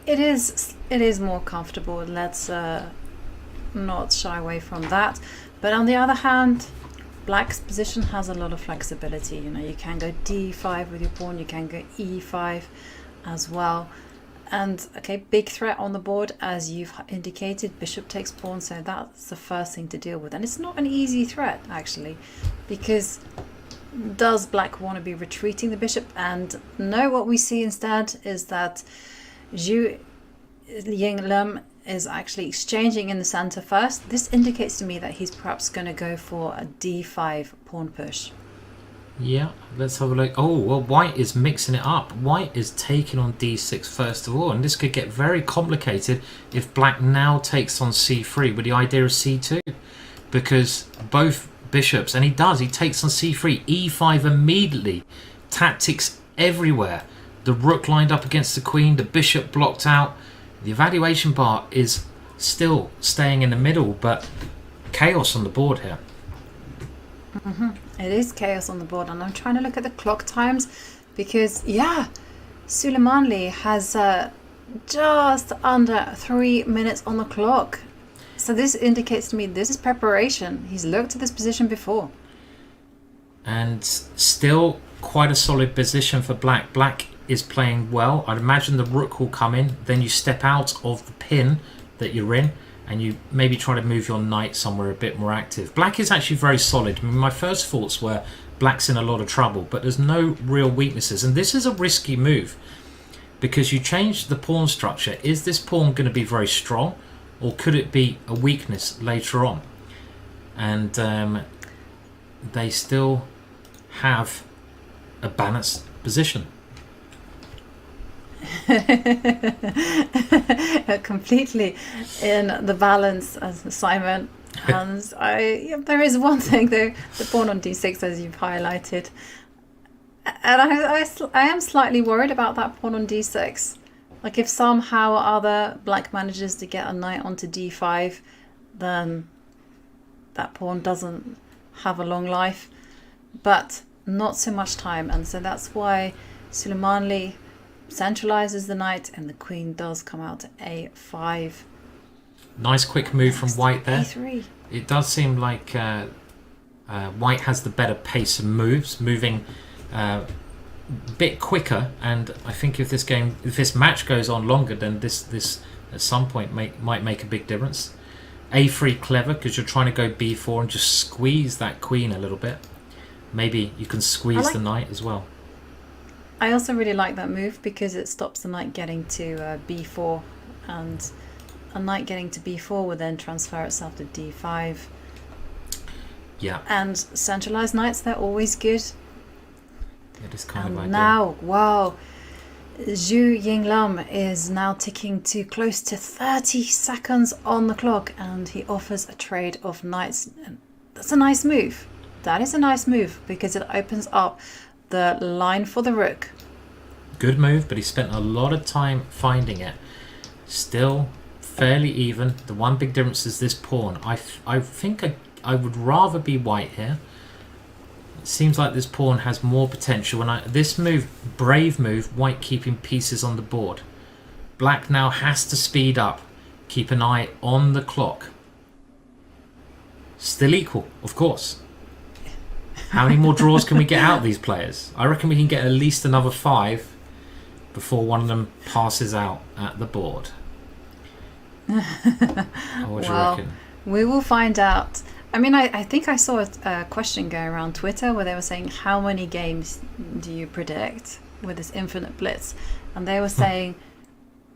It is more comfortable. Let's not shy away from that. But on the other hand, black's position has a lot of flexibility. You can go d5 with your pawn, you can go e5 as well. And okay, big threat on the board, as you've indicated, bishop takes pawn, so that's the first thing to deal with. And it's not an easy threat actually, because does black want to be retreating the bishop? And no, what we see instead is that Zhu Yinglin is actually exchanging in the center first. This indicates to me that he's perhaps going to go for a d5 pawn push. Yeah, let's have a look. Oh, well, white is mixing it up. White is taking on d6 first of all, and this could get very complicated if black now takes on c3 with the idea of c2, because both bishops, and he takes on c3, e5 immediately, tactics everywhere. The rook lined up against the queen, the bishop blocked out. The evaluation bar is still staying in the middle, but chaos on the board here. It is chaos on the board, and I'm trying to look at the clock times because, yeah, Suleimanli has just under 3 minutes on the clock. So this indicates to me this is preparation. He's looked at this position before. And still quite a solid position for black. Black is playing well. I'd imagine the rook will come in, then you step out of the pin that you're in, and you maybe try to move your knight somewhere a bit more active. Black is actually very solid. I mean, my first thoughts were black's in a lot of trouble, but there's no real weaknesses. And this is a risky move because you change the pawn structure. Is this pawn going to be very strong, or could it be a weakness later on? And they still have a balanced position. Completely in the balance, as Simon. And there is one thing though, the pawn on d6, as you've highlighted, and I am slightly worried about that pawn on d6. Like if somehow or other black manages to get a knight onto d5, then that pawn doesn't have a long life, but not so much time, and so that's why Suleimanli centralizes the knight, and the queen does come out to a5. Nice quick move from white there. a3. It does seem like white has the better pace of moves, moving a bit quicker, and I think if this match goes on longer, then this at some point might make a big difference. a3 clever because you're trying to go b4 and just squeeze that queen a little bit. Maybe you can squeeze the knight as well. I also really like that move because it stops the knight getting to b4, and a knight getting to b4 would then transfer itself to d5. Yeah. And centralized knights, they're always good. It is kind of ideal. Now, wow, Zhu Yinglam is now ticking to close to 30 seconds on the clock, and he offers a trade of knights. And that's a nice move. That is a nice move because it opens up the line for the rook. Good move, but he spent a lot of time finding it. Still fairly even. The one big difference is this pawn. I think I would rather be white here. It seems like this pawn has more potential, and this move, brave move, white keeping pieces on the board. Black now has to speed up, keep an eye on the clock. Still equal, of course. How many more draws can we get out of these players? I reckon we can get at least another 5 before one of them passes out at the board. What do you reckon? We will find out. I mean, I think I saw a question go around Twitter where they were saying, how many games do you predict with this infinite blitz? And they were saying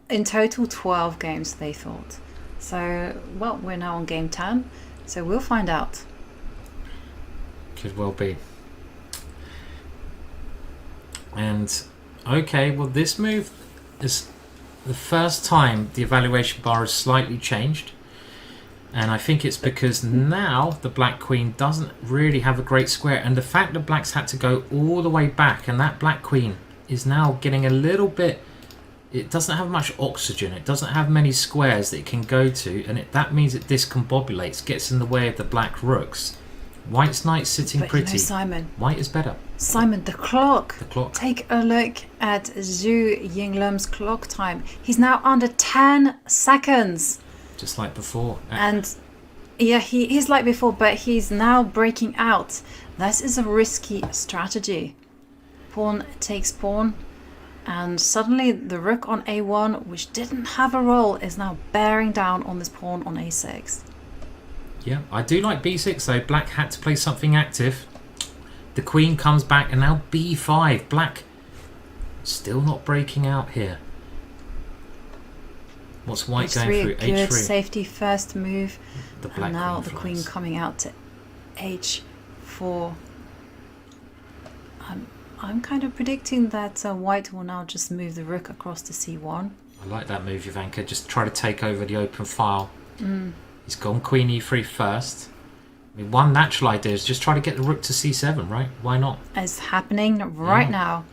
in total 12 games, they thought. So, well, we're now on game 10, so we'll find out. Could well be. And okay, well, this move is the first time the evaluation bar has slightly changed, and I think it's because now the black queen doesn't really have a great square, and the fact that black's had to go all the way back, and that black queen is now getting a little bit, it doesn't have much oxygen, it doesn't have many squares that it can go to, and that means it discombobulates, gets in the way of the black rooks. White's knight's sitting pretty. You know, Simon, white is better. Simon, the clock. The clock. Take a look at Zhu Yinglam's clock time. He's now under 10 seconds. Just like before. And yeah, he's like before, but he's now breaking out. This is a risky strategy. Pawn takes pawn, and suddenly the rook on a1, which didn't have a role, is now bearing down on this pawn on a6. Yeah, I do like b6 though. Black had to play something active. The queen comes back, and now b5. Black still not breaking out here. What's white H3, going through? good H3. safety first move. The black and now queen the flies. queen coming out to H4. I'm kind of predicting that white will now just move the rook across to C1. I like that move, Ivanka. Just try to take over the open file. Mm. He's gone queen e3 first. I mean, one natural idea is just try to get the rook to c7, right? Why not? It's happening right now.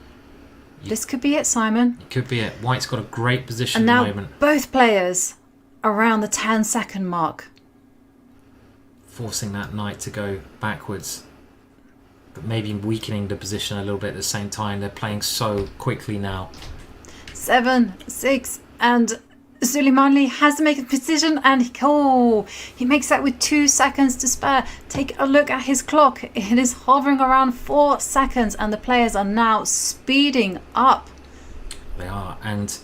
This could be it, Simon. It could be it. White's got a great position And at now the moment. both players around the 10-second mark. Forcing that knight to go backwards. But maybe weakening the position a little bit at the same time. They're playing so quickly now. 7, 6, and Suleimanli has to make a decision, and he makes that with 2 seconds to spare. Take a look at his clock. It is hovering around 4 seconds, and the players are now speeding up. They are, and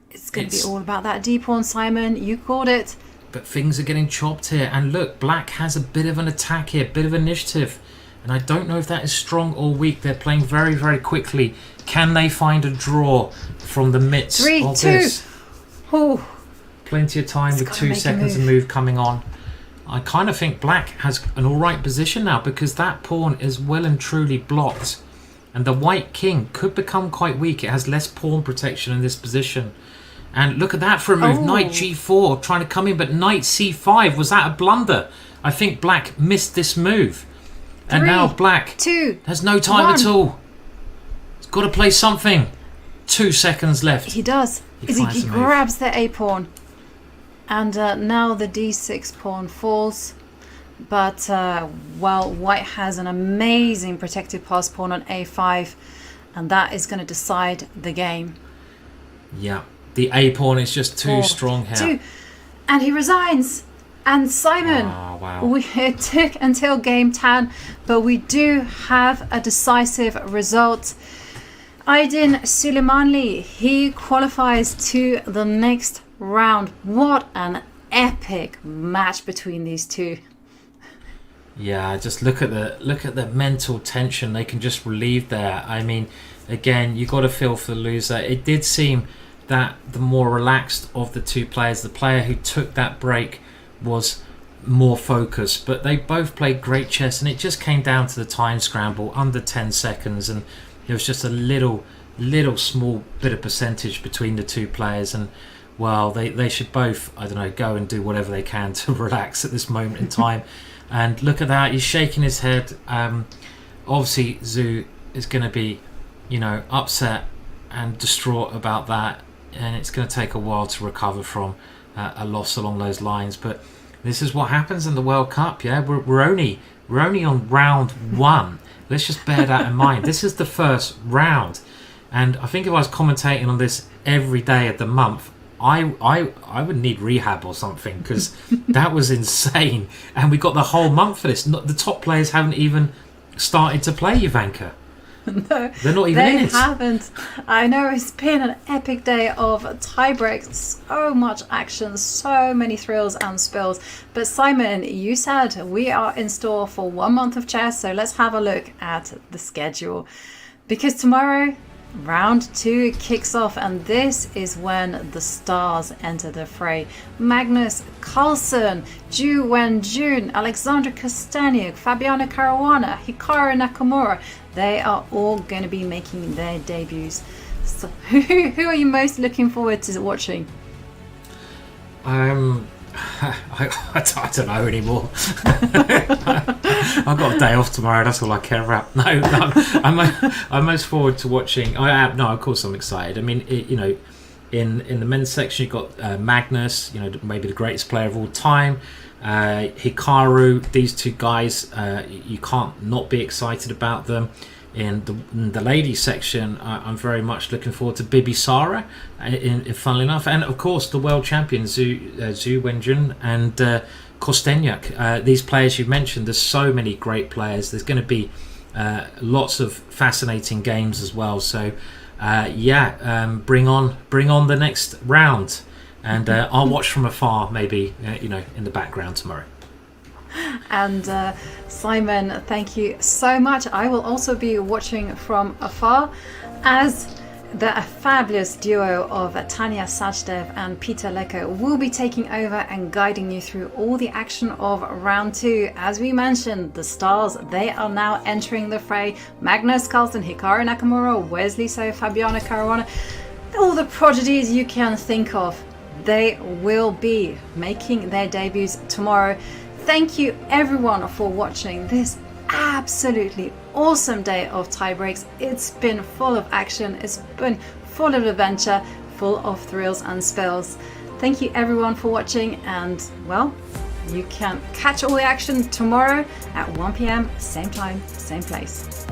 it's going to be all about that d-pawn, Simon. You called it. But things are getting chopped here, and look, black has a bit of an attack here, bit of initiative. And I don't know if that is strong or weak. They're playing very, very quickly. Can they find a draw from the midst 3, of 2. this? Oh. Plenty of time with 2 seconds of move coming on. I kind of think black has an alright position now because that pawn is well and truly blocked. And the white king could become quite weak. It has less pawn protection in this position. And look at that for a move. Knight g4 trying to come in, but knight c5. Was that a blunder? I think black missed this move. And 3, now black 2, has no time 1. at all. He's got to play something. 2 seconds left. He does. He grabs the a pawn. And now the d6 pawn falls. But, well, white has an amazing protected pass pawn on a5. And that is going to decide the game. Yeah. The a pawn is just too strong here. 2. And he resigns. And Simon, it took until game 10, but we do have a decisive result. Aydin Suleimanli, he qualifies to the next round. What an epic match between these two. Yeah, just look at the mental tension they can just relieve there. I mean, again, you got to feel for the loser. It did seem that the more relaxed of the two players, the player who took that break was more focused, but they both played great chess, and it just came down to the time scramble under 10 seconds, and it was just a little small bit of percentage between the two players. And well, they should both, I don't know, go and do whatever they can to relax at this moment in time. And look at that, he's shaking his head. Obviously Zhu is going to be, upset and distraught about that, and it's going to take a while to recover from a loss along those lines. But this is what happens in the World Cup. Yeah, we're only on round 1. Let's just bear that in mind. This is the first round, and I think if I was commentating on this every day of the month, I would need rehab or something, because that was insane. And we got the whole month for this. The top players haven't even started to play, Ivanka. No, they're not even in it. They haven't. I know it's been an epic day of tiebreaks. So much action, so many thrills and spills. But Simon, you said we are in store for 1 month of chess, so let's have a look at the schedule. Because tomorrow, round 2 kicks off, and this is when the stars enter the fray. Magnus Carlsen, Zhu Wenjun, Alexandra Kosteniuk, Fabiano Caruana, Hikaru Nakamura. They are all going to be making their debuts. So who are you most looking forward to watching? I don't know anymore. I've got a day off tomorrow. That's all I care about. No, I'm most forward to watching. Of course I'm excited. I mean, in the men's section you've got Magnus, maybe the greatest player of all time. Hikaru, these two guys, you can't not be excited about them. In the ladies section, I'm very much looking forward to Bibi Sara, funnily enough, and of course the world champion Zhu Wenjun and Kosteniuk. These players you mentioned, there's so many great players. There's going to be lots of fascinating games as well. So bring on the next round. And I'll watch from afar, maybe, in the background tomorrow. And Simon, thank you so much. I will also be watching from afar, as The fabulous duo of Tanya Sachdev and Peter Leko will be taking over and guiding you through all the action of round 2. As we mentioned, the stars, they are now entering the fray. Magnus Carlsen, Hikaru Nakamura, Wesley So, Fabiano Caruana, all the prodigies you can think of, they will be making their debuts tomorrow. Thank you everyone for watching this absolutely awesome day of Tiebreaks. It's been full of action, it's been full of adventure, full of thrills and spills. Thank you everyone for watching, and well, you can catch all the action tomorrow at 1 p.m, same time, same place.